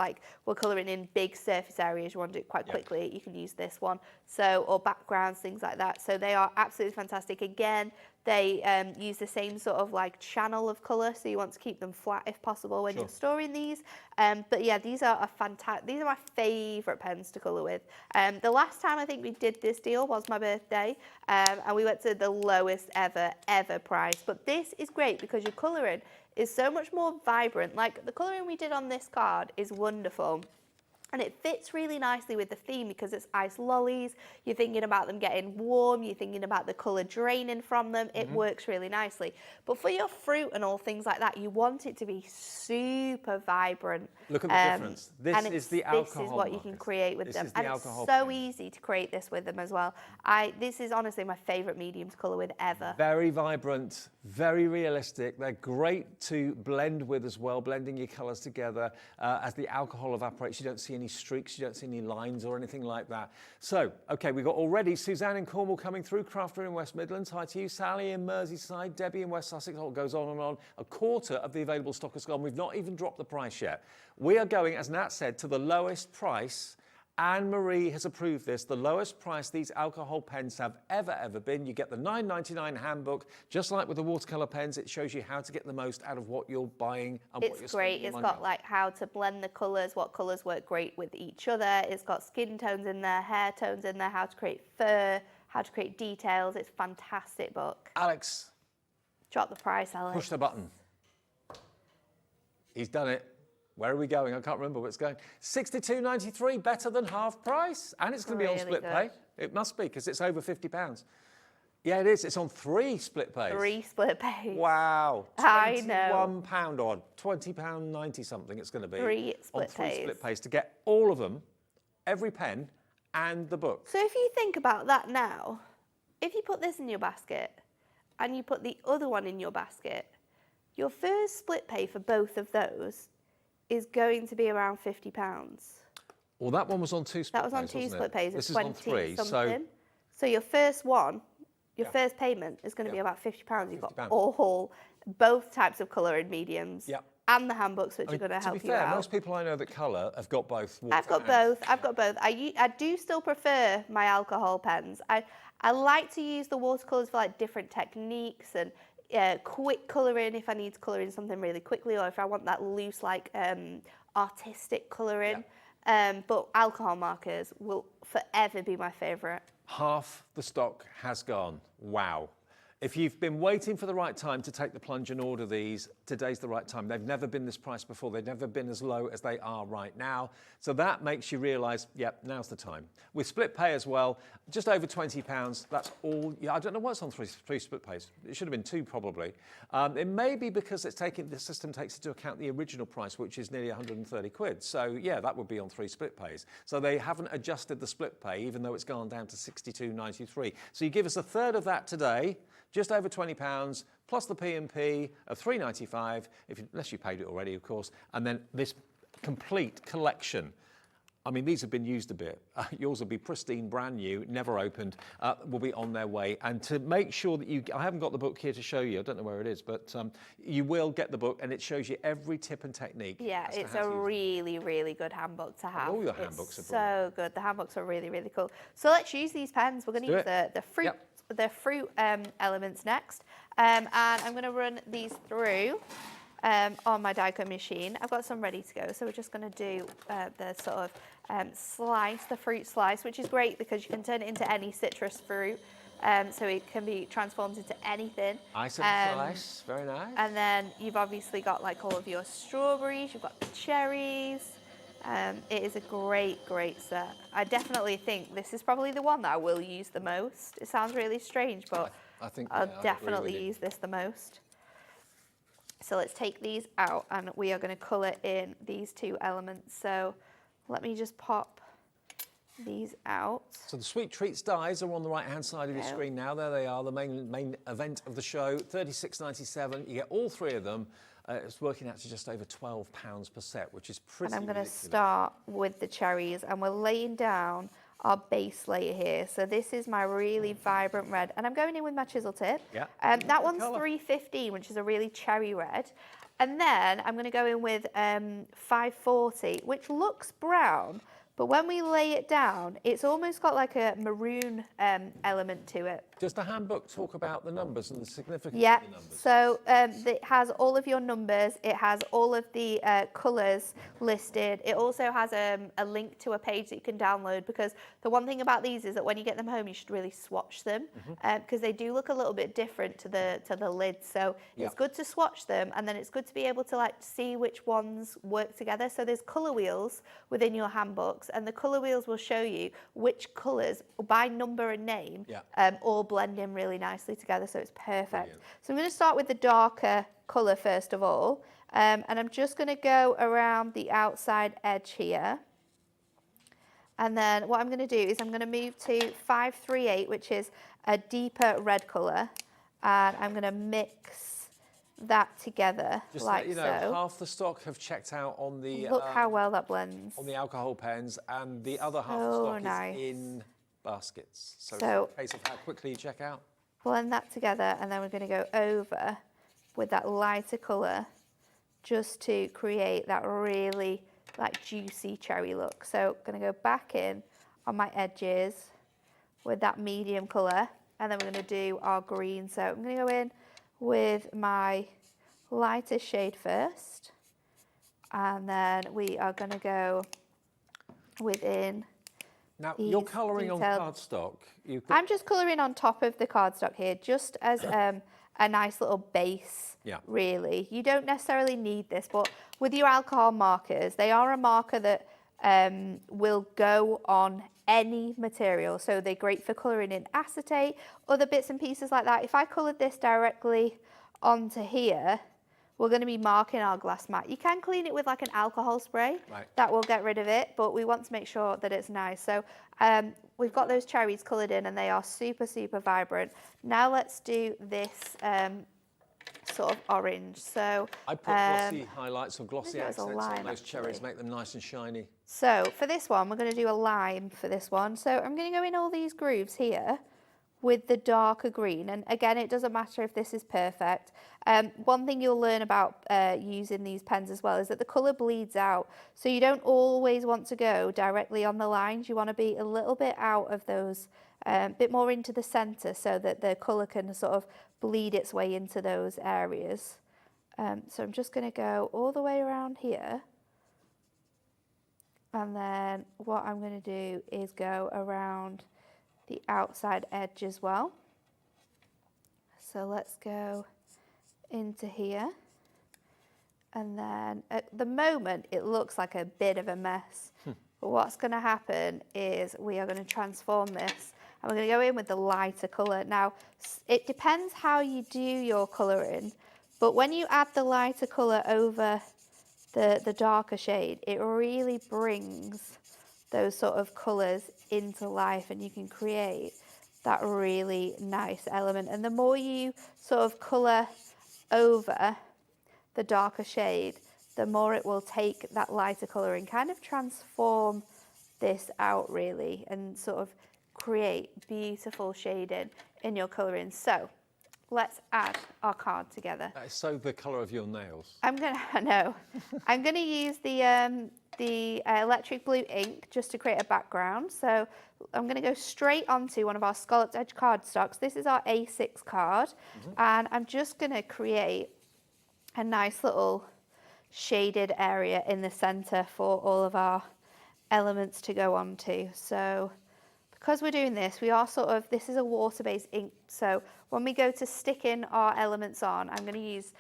we're colouring in big surface areas, you want to do it quite quickly, you can use this one. So, or backgrounds, things like that. So they are absolutely fantastic. Again, they use the same sort of like channel of colour, so you want to keep them flat if possible when you're storing these. But yeah, these are fantastic. These are my favourite pens to colour with. The last time I think we did this deal was my birthday, and we went to the lowest ever price. But this is great because your colouring is so much more vibrant. Like the colouring we did on this card is wonderful. And it fits really nicely with the theme because it's ice lollies. You're thinking about them getting warm. You're thinking about the colour draining from them. It works really nicely. But for your fruit and all things like that, you want it to be super vibrant. Look at the difference. This is the alcohol. This is what you can create with them. And it's so pen. easy to create this with them as well. This is honestly my favourite medium to colour with ever. Very vibrant, very realistic. They're great to blend with as well, blending your colours together. As the alcohol evaporates, you don't see any streaks, you don't see any lines or anything like that. So, okay, we've got already Suzanne in Cornwall coming through, Crafter in West Midlands. Hi to you, Sally in Merseyside, Debbie in West Sussex. It goes on and on. A quarter of the available stock has gone. We've not even dropped the price yet. We are going, as Nat said, to the lowest price. Anne-Marie has approved this, the lowest price these alcohol pens have ever been. You get the $9.99 handbook, just like with the watercolour pens. It shows you how to get the most out of what you're buying and what you're spending. It's great. It's got like how to blend the colours, what colours work great with each other. It's got skin tones in there, hair tones in there, how to create fur, how to create details. It's a fantastic book. Alex. Drop the price, Alex. Push the button. He's done it. Where are we going? I can't remember where it's going. $62.93, better than half price. And it's going to be on split pay. It must be, because it's over £50. Yeah, it is. It's on 3 split pays. 3 split pays. Wow. I know. £21 odd. £20.90 something it's going to be. 3 split on 3 pays. split pays to get all of them, every pen, and the book. So if you think about that now, if you put this in your basket and you put the other one in your basket, your first split pay for both of those is going to be around £50. Well, that one was on 2 split pays. That was on 2 split pays. This It's is on 3. So your first one, your first payment is going to be about £50. You've got both types of colour and mediums. And the handbooks, which are going to help you out. To be fair, most people I know that colour have got both. I've got both. I do still prefer my alcohol pens. I like to use the watercolours for like different techniques and quick colouring if I need to colour in something really quickly, or if I want that loose, like artistic colouring. But alcohol markers will forever be my favourite. Half the stock has gone. Wow. If you've been waiting for the right time to take the plunge and order these, today's the right time. They've never been this price before. They've never been as low as they are right now. So that makes you realise, yep, now's the time. With split pay as well, just over £20. That's all. Yeah, I don't know what's on three split pays. It should have been 2 probably. It may be because the system takes into account the original price, which is nearly 130 quid. So yeah, that would be on 3 split pays. So they haven't adjusted the split pay, even though it's gone down to £62.93. So you give us a third of that today. Just over £20, plus the P&P of $3.95, unless you paid it already, of course, and then this complete collection. I mean, these have been used a bit. Yours will be pristine, brand new, never opened, will be on their way. And to make sure that I haven't got the book here to show you, I don't know where it is, but you will get the book, and it shows you every tip and technique. Yeah, it's a really, really good handbook to have. All your handbooks are so good. The handbooks are really, really cool. So let's use these pens. We're going to use the fruit. Yep. The fruit elements next, and I'm going to run these through on my die-cut machine. I've got some ready to go, so we're just going to do the sort of the fruit slice, which is great because you can turn it into any citrus fruit, so it can be transformed into anything. Ice and slice, very nice. And then you've obviously got like all of your strawberries, you've got the cherries. It is a great set. I definitely think this is probably the one that I will use the most. It sounds really strange, but I think I'll definitely use this the most. So let's take these out, and we are going to colour in these 2 elements. So let me just pop these out. So the Sweet Treats dies are on the right-hand side of your screen now. There they are, the main event of the show. $36.97. You get all 3 of them. It's working out to just over £12 per set, which is pretty And I'm going to ridiculous. start with the cherries, and we're laying down our base layer here. So this is my really vibrant red, and I'm going in with my chisel tip. Yeah. That one's $3.15, which is a really cherry red. And then I'm going to go in with $5.40, which looks brown, but when we lay it down, it's almost got like a maroon element to it. Does the handbook talk about the numbers and the significance Yeah, of the numbers? so it has all of your numbers, it has all of the colours listed. It also has a link to a page that you can download, because the one thing about these is that when you get them home, you should really swatch them, because they do look a little bit different to the lid. So it's good to swatch them, and then it's good to be able to like see which ones work together. So there's colour wheels within your handbooks, and the colour wheels will show you which colours by number and name all blend in really nicely together, so it's perfect. Brilliant. So I'm going to start with the darker colour first of all, and I'm just going to go around the outside edge here, and then what I'm going to do is I'm going to move to 538, which is a deeper red colour, and I'm going to mix that together. Just like you know, half the stock have checked out on the look how well that blends on the alcohol pens, and the other half of the stock is in baskets. So it's a case of how quickly you check out. Blend that together, and then we're going to go over with that lighter colour just to create that really like juicy cherry look. So I'm going to go back in on my edges with that medium colour, and then we're going to do our green. So I'm going to go in with my lighter shade first, and then we are going to go within. Now, you're colouring on cardstock. I'm just colouring on top of the cardstock here, just as a nice little base, really. You don't necessarily need this, but with your alcohol markers, they are a marker that will go on any material. So they're great for colouring in acetate, other bits and pieces like that. If I coloured this directly onto here, we're going to be marking our glass mat. You can clean it with like an alcohol spray. That will get rid of it, but we want to make sure that it's nice. So we've got those cherries coloured in, and they are super, super vibrant. Now let's do this sort of orange. So I put glossy highlights or glossy accents on those cherries, make them nice and shiny. So for this one, we're going to do a lime for this one. So I'm going to go in all these grooves here with the darker green, and again, it doesn't matter if this is perfect. One thing you'll learn about using these pens as well is that the colour bleeds out, so you don't always want to go directly on the lines. You want to be a little bit out of those, a bit more into the centre, so that the colour can sort of bleed its way into those areas. So I'm just going to go all the way around here, and then what I'm going to do is go around the outside edge as well. So let's go into here, and then at the moment it looks like a bit of a mess, but what's going to happen is we are going to transform this, and we're going to go in with the lighter colour. Now it depends how you do your colouring, but when you add the lighter colour over the darker shade, it really brings those sort of colours into life, and you can create that really nice element. And the more you sort of colour over the darker shade, the more it will take that lighter colour and kind of transform this out really, and sort of create beautiful shading in your colouring. So let's add our card together. That is so the colour of your nails. I'm gonna use the electric blue ink just to create a background. So I'm going to go straight onto one of our scalloped edge cardstocks. This is our A6 card, and I'm just going to create a nice little shaded area in the centre for all of our elements to go onto. So because we're doing this, we are this is a water-based ink, so when we go to stick in our elements on, I'm going to use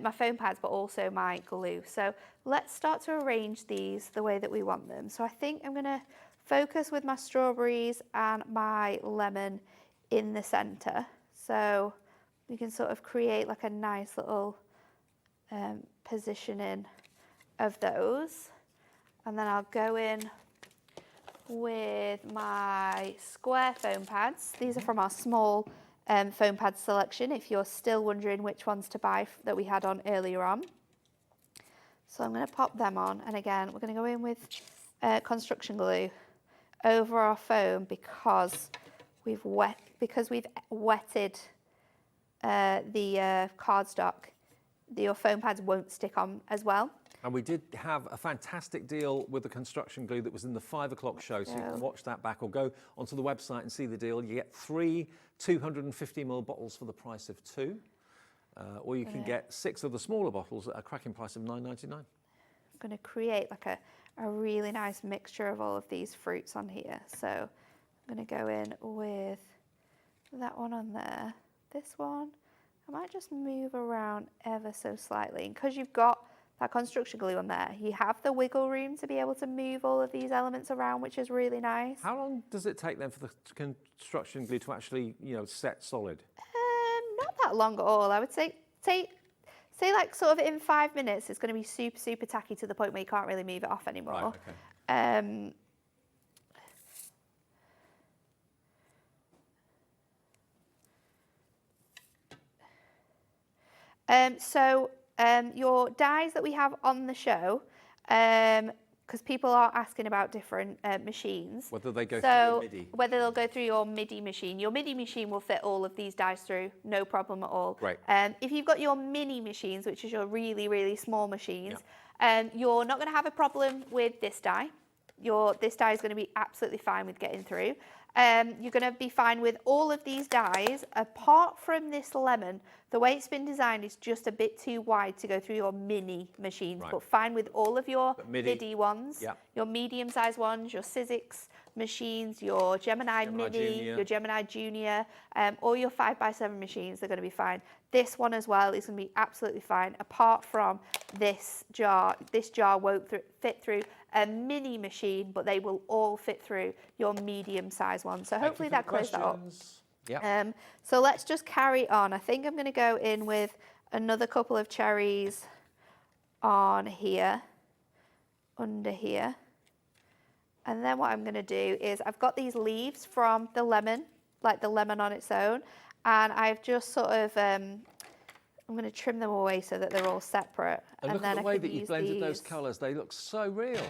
my foam pads, but also my glue. So let's start to arrange these the way that we want them. So I think I'm going to focus with my strawberries and my lemon in the centre. So we can sort of create like a nice little positioning of those. And then I'll go in with my square foam pads. These are from our small foam pad selection, if you're still wondering which ones to buy that we had on earlier on. So I'm going to pop them on, and again, we're going to go in with construction glue over our foam because we've wetted the cardstock. Your foam pads won't stick on as well. And we did have a fantastic deal with the construction glue that was in the 5 o'clock show, so you can watch that back or go onto the website and see the deal. You get 3 250ml bottles for the price of 2, or you can get 6 of the smaller bottles at a cracking price of $9.99. I'm going to create like a really nice mixture of all of these fruits on here. So I'm going to go in with that one on there, this one. I might just move around ever so slightly, and because you've got that construction glue on there, you have the wiggle room to be able to move all of these elements around, which is really nice. How long does it take then for the construction glue to actually, set solid? Not that long at all. I would say like sort of in 5 minutes, it's going to be super, super tacky to the point where you can't really move it off anymore. Right, okay. Your dies that we have on the show, because people are asking about different machines. Whether they go through your MIDI. Whether they'll go through your MIDI machine. Your MIDI machine will fit all of these dies through, no problem at all. Right. If you've got your mini machines, which is your really, really small machines, you're not going to have a problem with this die. This die is going to be absolutely fine with getting through. You're going to be fine with all of these dies, apart from this lemon. The way it's been designed is just a bit too wide to go through your mini machines, but fine with all of your MIDI ones, your medium-sized ones, your Sizzix machines, your Gemini Mini, Junior. your Gemini Junior, all your 5x7 machines, they're going to be fine. This one as well is going to be absolutely fine, apart from this jar. This jar won't fit through a mini machine, but they will all fit through your medium-sized one. So hopefully that clears that up. Yep. So let's just carry on. I think I'm going to go in with another couple of cherries on here, under here. And then what I'm going to do is I've got these leaves from the lemon, like the lemon on its own. And I've just sort of, I'm going to trim them away so that they're all separate. And look at the way that you blended those colours. They look so real.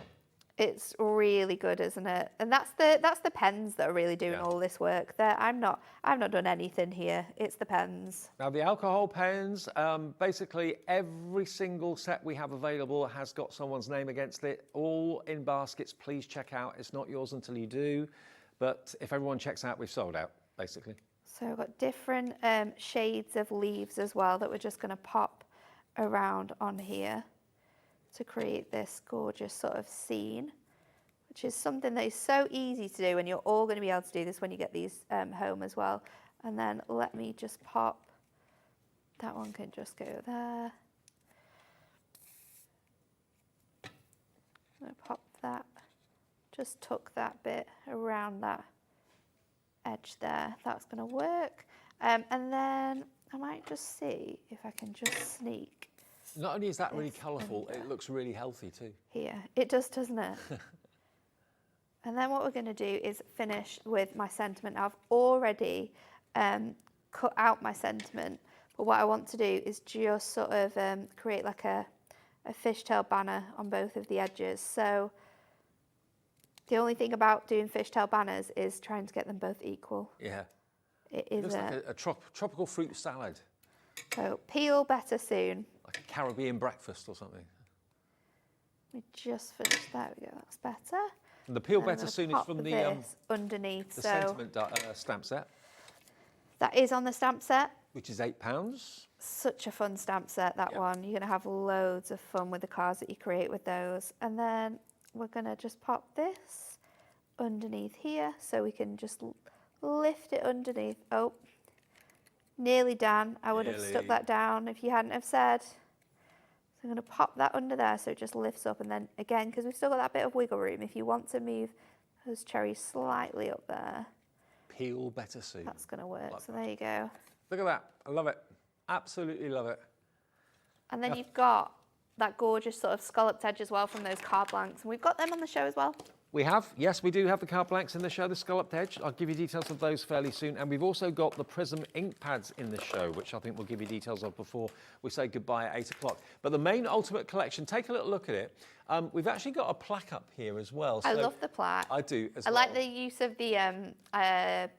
It's really good, isn't it? And that's the pens that are really doing all this work. I've not done anything here. It's the pens. Now the alcohol pens, basically every single set we have available has got someone's name against it, all in baskets. Please check out. It's not yours until you do. But if everyone checks out, we've sold out, basically. So I've got different shades of leaves as well that we're just going to pop around on here to create this gorgeous sort of scene, which is something that is so easy to do, and you're all going to be able to do this when you get these home as well. And then let me just pop, that one can just go there. I'm going to pop that, just tuck that bit around that edge there. That's going to work. And then I might just see if I can just sneak. Not only is that really colourful, it looks really healthy too. Here, it does, doesn't it? And then what we're going to do is finish with my sentiment. I've already cut out my sentiment, but what I want to do is just sort of create like a fishtail banner on both of the edges. So the only thing about doing fishtail banners is trying to get them both equal. Yeah. It is looks like a tropical fruit salad. So peel better soon. Like a Caribbean breakfast or something. Let me just finish. There we go. That's better. And the peel better soon is from the underneath. The so sentiment stamp set. That is on the stamp set. Which is £8. Such a fun stamp set, that one. You're going to have loads of fun with the cards that you create with those. And then we're going to just pop this underneath here so we can just lift it underneath. Oh, nearly done. I would have stuck that down if you hadn't have said. So I'm going to pop that under there so it just lifts up. And then again, because we've still got that bit of wiggle room, if you want to move those cherries slightly up there. Peel better soon. That's going to work. So there you go. Look at that. I love it. Absolutely love it. And then you've got that gorgeous sort of scalloped edge as well from those card blanks. And we've got them on the show as well. We have, yes, we do have the card blanks in the show, the scalloped edge. I'll give you details of those fairly soon. And we've also got the Prism ink pads in the show, which I think we'll give you details of before we say goodbye at 8 o'clock. But the main Ultimate Collection, take a little look at it. We've actually got a plaque up here as well. I love the plaque. I do as well. well. I like the use of the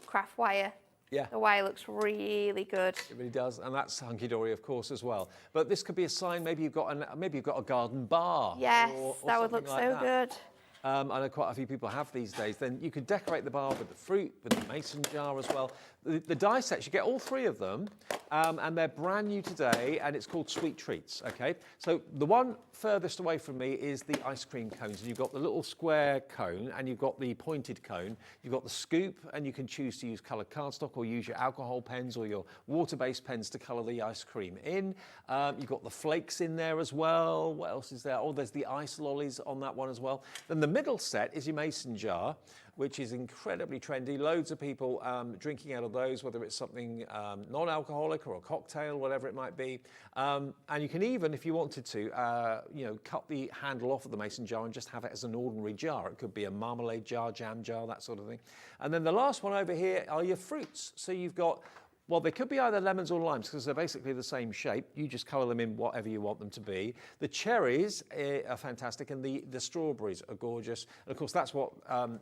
craft wire. Yeah. The wire looks really good. It really does, and that's Hunkydory, of course, as well. But this could be a sign. Maybe you've got a garden bar. Yes, or that would look like so that. good. I know quite a few people have these days. Then you could decorate the bar with the fruit, with the mason jar as well. The die sets, you get all three of them, and they're brand new today, and it's called Sweet Treats, okay? So the one furthest away from me is the ice cream cones, and you've got the little square cone, and you've got the pointed cone, you've got the scoop, and you can choose to use coloured cardstock or use your alcohol pens or your water-based pens to colour the ice cream in. You've got the flakes in there as well. What else is there? Oh, there's the ice lollies on that one as well. Then the middle set is your mason jar, which is incredibly trendy. Loads of people drinking out of those, whether it's something non-alcoholic or a cocktail, whatever it might be. And you can even, if you wanted to, cut the handle off of the mason jar and just have it as an ordinary jar. It could be a marmalade jar, jam jar, that sort of thing. And then the last one over here are your fruits. So you've got, well, they could be either lemons or limes because they're basically the same shape. You just colour them in whatever you want them to be. The cherries are fantastic, and the strawberries are gorgeous. And of course, that's what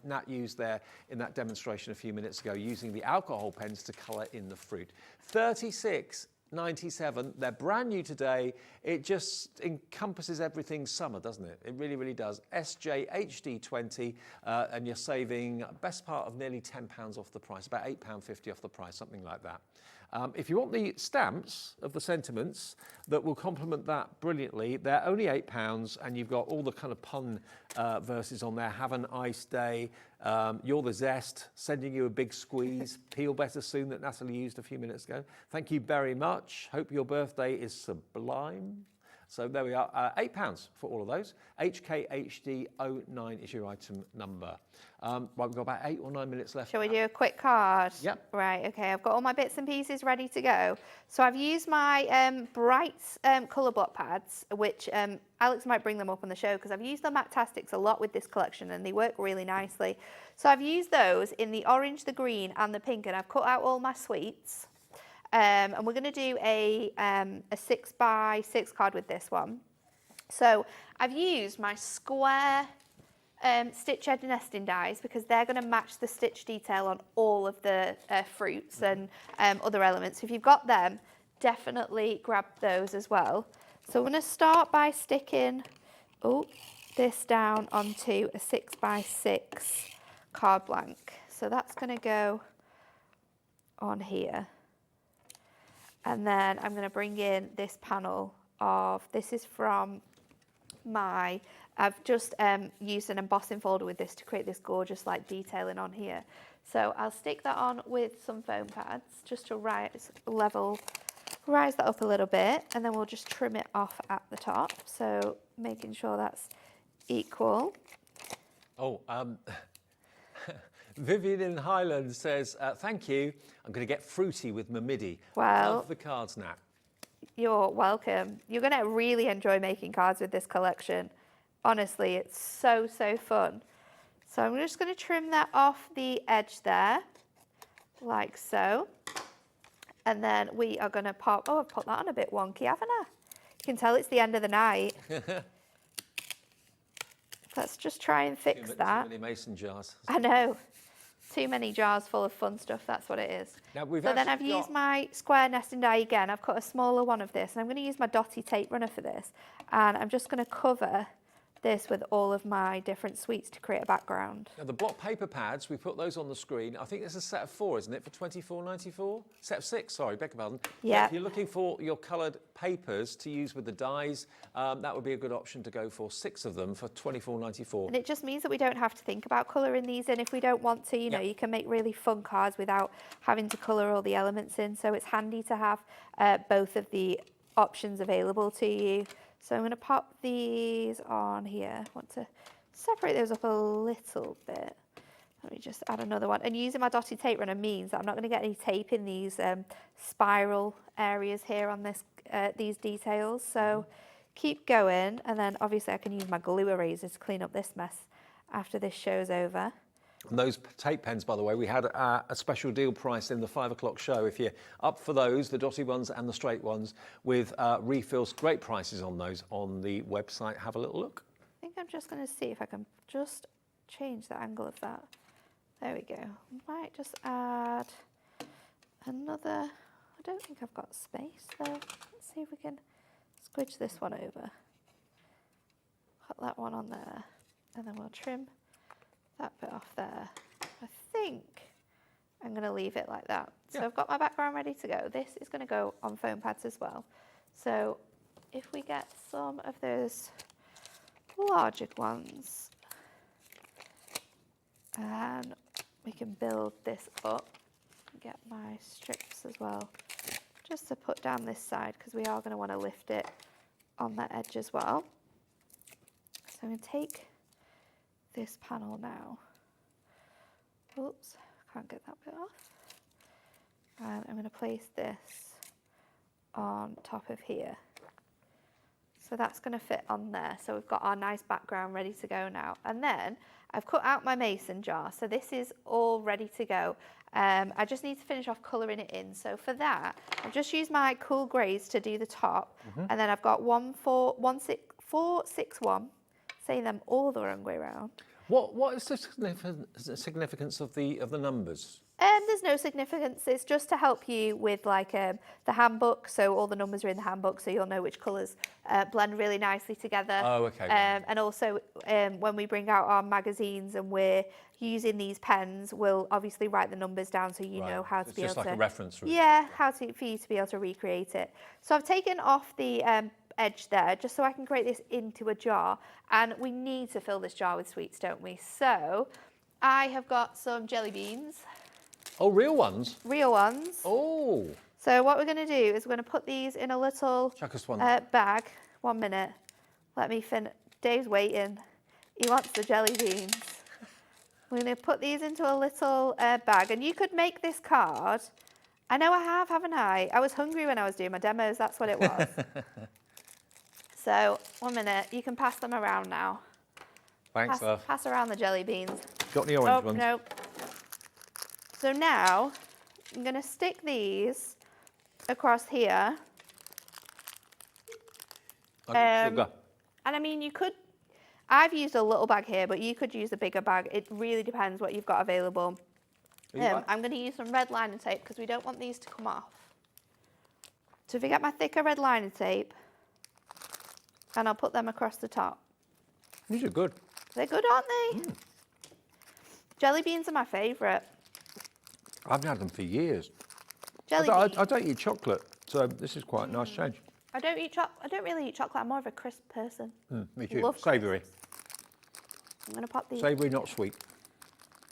Nat used there in that demonstration a few minutes ago, using the alcohol pens to colour in the fruit. $36.97. They're brand new today. It just encompasses everything summer, doesn't it? It really, really does. SJHD20, and you're saving best part of nearly £10 off the price, about £8.50 off the price, something like that. If you want the stamps of the sentiments that will complement that brilliantly, they're only £8, and you've got all the kind of pun verses on there. Have a nice day. You're the zest. Sending you a big squeeze. Peel better soon that Natalie used a few minutes ago. Thank you very much. Hope your birthday is sublime. So there we are, £8 for all of those. HKHD09 is your item number. Right, we've got about 8 or 9 minutes left. Shall we do a quick card? Yep. Right, okay, I've got all my bits and pieces ready to go. So I've used my bright colour block pads, which Alex might bring them up on the show because I've used the Mactastics a lot with this collection and they work really nicely. So I've used those in the orange, the green and the pink, and I've cut out all my sweets. And we're going to do a 6x6 card with this one. So I've used my square stitch edge nesting dies because they're going to match the stitch detail on all of the fruits and other elements. So if you've got them, definitely grab those as well. So I'm going to start by sticking this down onto a 6x6 card blank. So that's going to go on here. And then I'm going to bring in this panel of, this is from my, I've just used an embossing folder with this to create this gorgeous like detailing on here. So I'll stick that on with some foam pads just to rise that up a little bit, and then we'll just trim it off at the top. So making sure that's equal. Oh, Vivian in Highland says, thank you. I'm going to get fruity with my MIDI. Well, love the cards, Nat. You're welcome. You're going to really enjoy making cards with this collection. Honestly, it's so, so fun. So I'm just going to trim that off the edge there, like so. And then we are going to pop, oh, I've put that on a bit wonky, haven't I? You can tell it's the end of the night. Let's just try and fix that. Too many mason jars. I know. Too many jars full of fun stuff, that's what it is. Now so then I've used my square nesting die again. I've cut a smaller one of this, and I'm going to use my dotty tape runner for this. And I'm just going to cover this with all of my different sweets to create a background. Now the block paper pads, we put those on the screen. I think there's a set of 4, isn't it, for $24.94? Set of 6, sorry, beg your pardon. Yeah. If you're looking for your coloured papers to use with the dies, that would be a good option to go for 6 of them for $24.94. And it just means that we don't have to think about colouring these in if we don't want to. You know, you can make really fun cards without having to colour all the elements in. So it's handy to have both of the options available to you. So I'm going to pop these on here. I want to separate those up a little bit. Let me just add another one. And using my dotted tape runner means that I'm not going to get any tape in these spiral areas here on this these details. So keep going, and then obviously I can use my glue eraser to clean up this mess after this show's over. And those tape pens, by the way, we had a special deal price in the 5 o'clock show. If you're up for those, the dotty ones and the straight ones, with refills, great prices on those on the website. Have a little look. I think I'm just going to see if I can just change the angle of that. There we go. Might just add another. I don't think I've got space though. Let's see if we can squidge this one over. Put that one on there, and then we'll trim that bit off there. I think I'm going to leave it like that. So I've got my background ready to go. This is going to go on foam pads as well. So if we get some of those larger ones, and we can build this up, get my strips as well, just to put down this side, because we are going to want to lift it on that edge as well. So I'm going to take this panel now. Oops, can't get that bit off. And I'm going to place this on top of here. So that's going to fit on there. So we've got our nice background ready to go now. And then I've cut out my mason jar. So this is all ready to go. I just need to finish off colouring it in. So for that, I've just used my cool greys to do the top. And then I've got 461. Say them all the wrong way around. What is the significance of the numbers? There's no significance. It's just to help you with like the handbook. So all the numbers are in the handbook, so you'll know which colours blend really nicely together. Oh, okay. And also when we bring out our magazines and we're using these pens, we'll obviously write the numbers down so you know how to be able to. It's just like a reference. Really. Yeah, for you to be able to recreate it. So I've taken off the edge there just so I can create this into a jar, and we need to fill this jar with sweets, don't we? So I have got some jelly beans. Oh, real ones? Real ones. Oh. So what we're going to do is we're going to put these in a little bag. 1 minute. Let me finish. Dave's waiting. He wants the jelly beans. We're going to put these into a little bag, and you could make this card. I know I have, haven't I? I was hungry when I was doing my demos. That's what it was. So 1 minute. You can pass them around now. Thanks, love. Pass around the jelly beans. Got any orange ones? No. So now I'm going to stick these across here. And I mean, you could, I've used a little bag here, but you could use a bigger bag. It really depends what you've got available. I'm going to use some red liner tape because we don't want these to come off. So if you get my thicker red liner tape, and I'll put them across the top. These are good. They're good, aren't they? Jelly beans are my favourite. I haven't had them for years. I don't eat chocolate, so this is quite a nice change. I don't really eat chocolate. I'm more of a crisp person. Me too. Love Savoury. I'm going to pop these. Savoury, not sweet.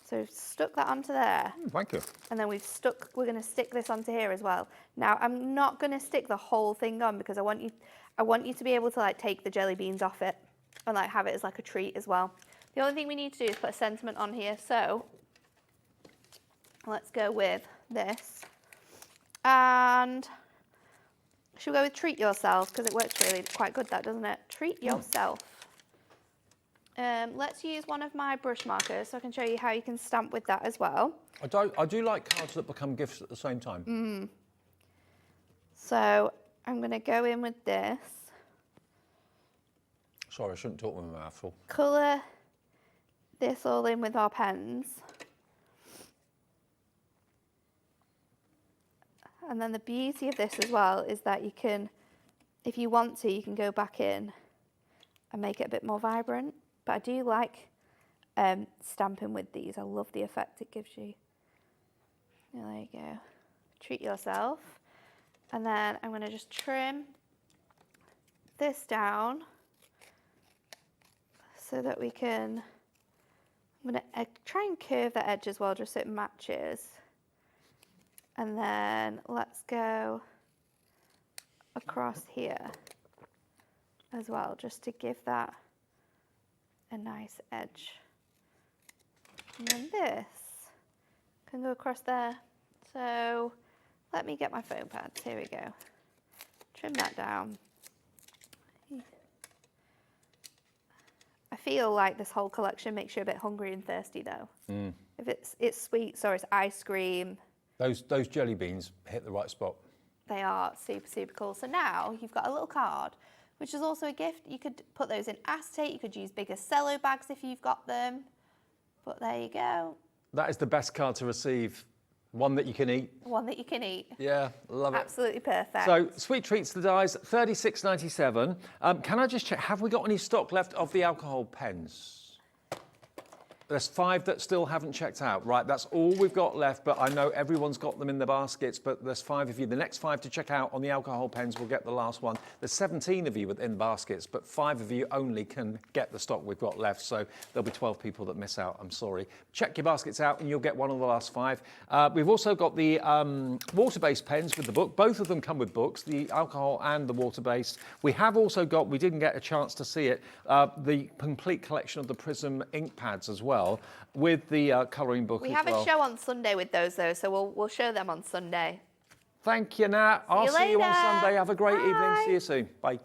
So we've stuck that onto there. Thank you. And then we're going to stick this onto here as well. Now I'm not going to stick the whole thing on because I want you to be able to like take the jelly beans off it and like have it as like a treat as well. The only thing we need to do is put a sentiment on here. So let's go with this. And should we go with treat yourself? Because it works really quite good, that, doesn't it? Treat yourself. Let's use one of my brush markers so I can show you how you can stamp with that as well. I do like cards that become gifts at the same time. So I'm going to go in with this. Sorry, I shouldn't talk with my mouth full. Colour this all in with our pens. And then the beauty of this as well is that you can, if you want to, you can go back in and make it a bit more vibrant. But I do like stamping with these. I love the effect it gives you. There you go. Treat yourself. And then I'm going to just trim this down so that we can, I'm going to try and curve that edge as well just so it matches. And then let's go across here as well, just to give that a nice edge. And then this can go across there. So let me get my foam pads. Here we go. Trim that down. feel like this whole collection makes you a bit hungry and thirsty though. If it's sweets or it's ice cream. Those jelly beans hit the right spot. They are super, super cool. So now you've got a little card, which is also a gift. You could put those in acetate. You could use bigger cello bags if you've got them. But there you go. That is the best card to receive. One that you can eat. One that you can eat. Yeah, love it. Absolutely perfect. So, sweet treats to the dies, $36.97. Can I just check, have we got any stock left of the alcohol pens? There's 5 that still haven't checked out. Right, that's all we've got left, but I know everyone's got them in the baskets, but there's 5 of you. The next 5 to check out on the alcohol pens will get the last one. There's 17 of you within baskets, but 5 of you only can get the stock we've got left, so there'll be 12 people that miss out. I'm sorry. Check your baskets out and you'll get one of the last 5. We've also got the water-based pens with the book. Both of them come with books, the alcohol and the water-based. We have also got, we didn't get a chance to see it, the complete collection of the Prism ink pads as well, with the colouring book as well. We have a show on Sunday with those though, so we'll show them on Sunday. Thank you, Nat. I'll see you on Sunday. Have a great evening. See you soon. Bye.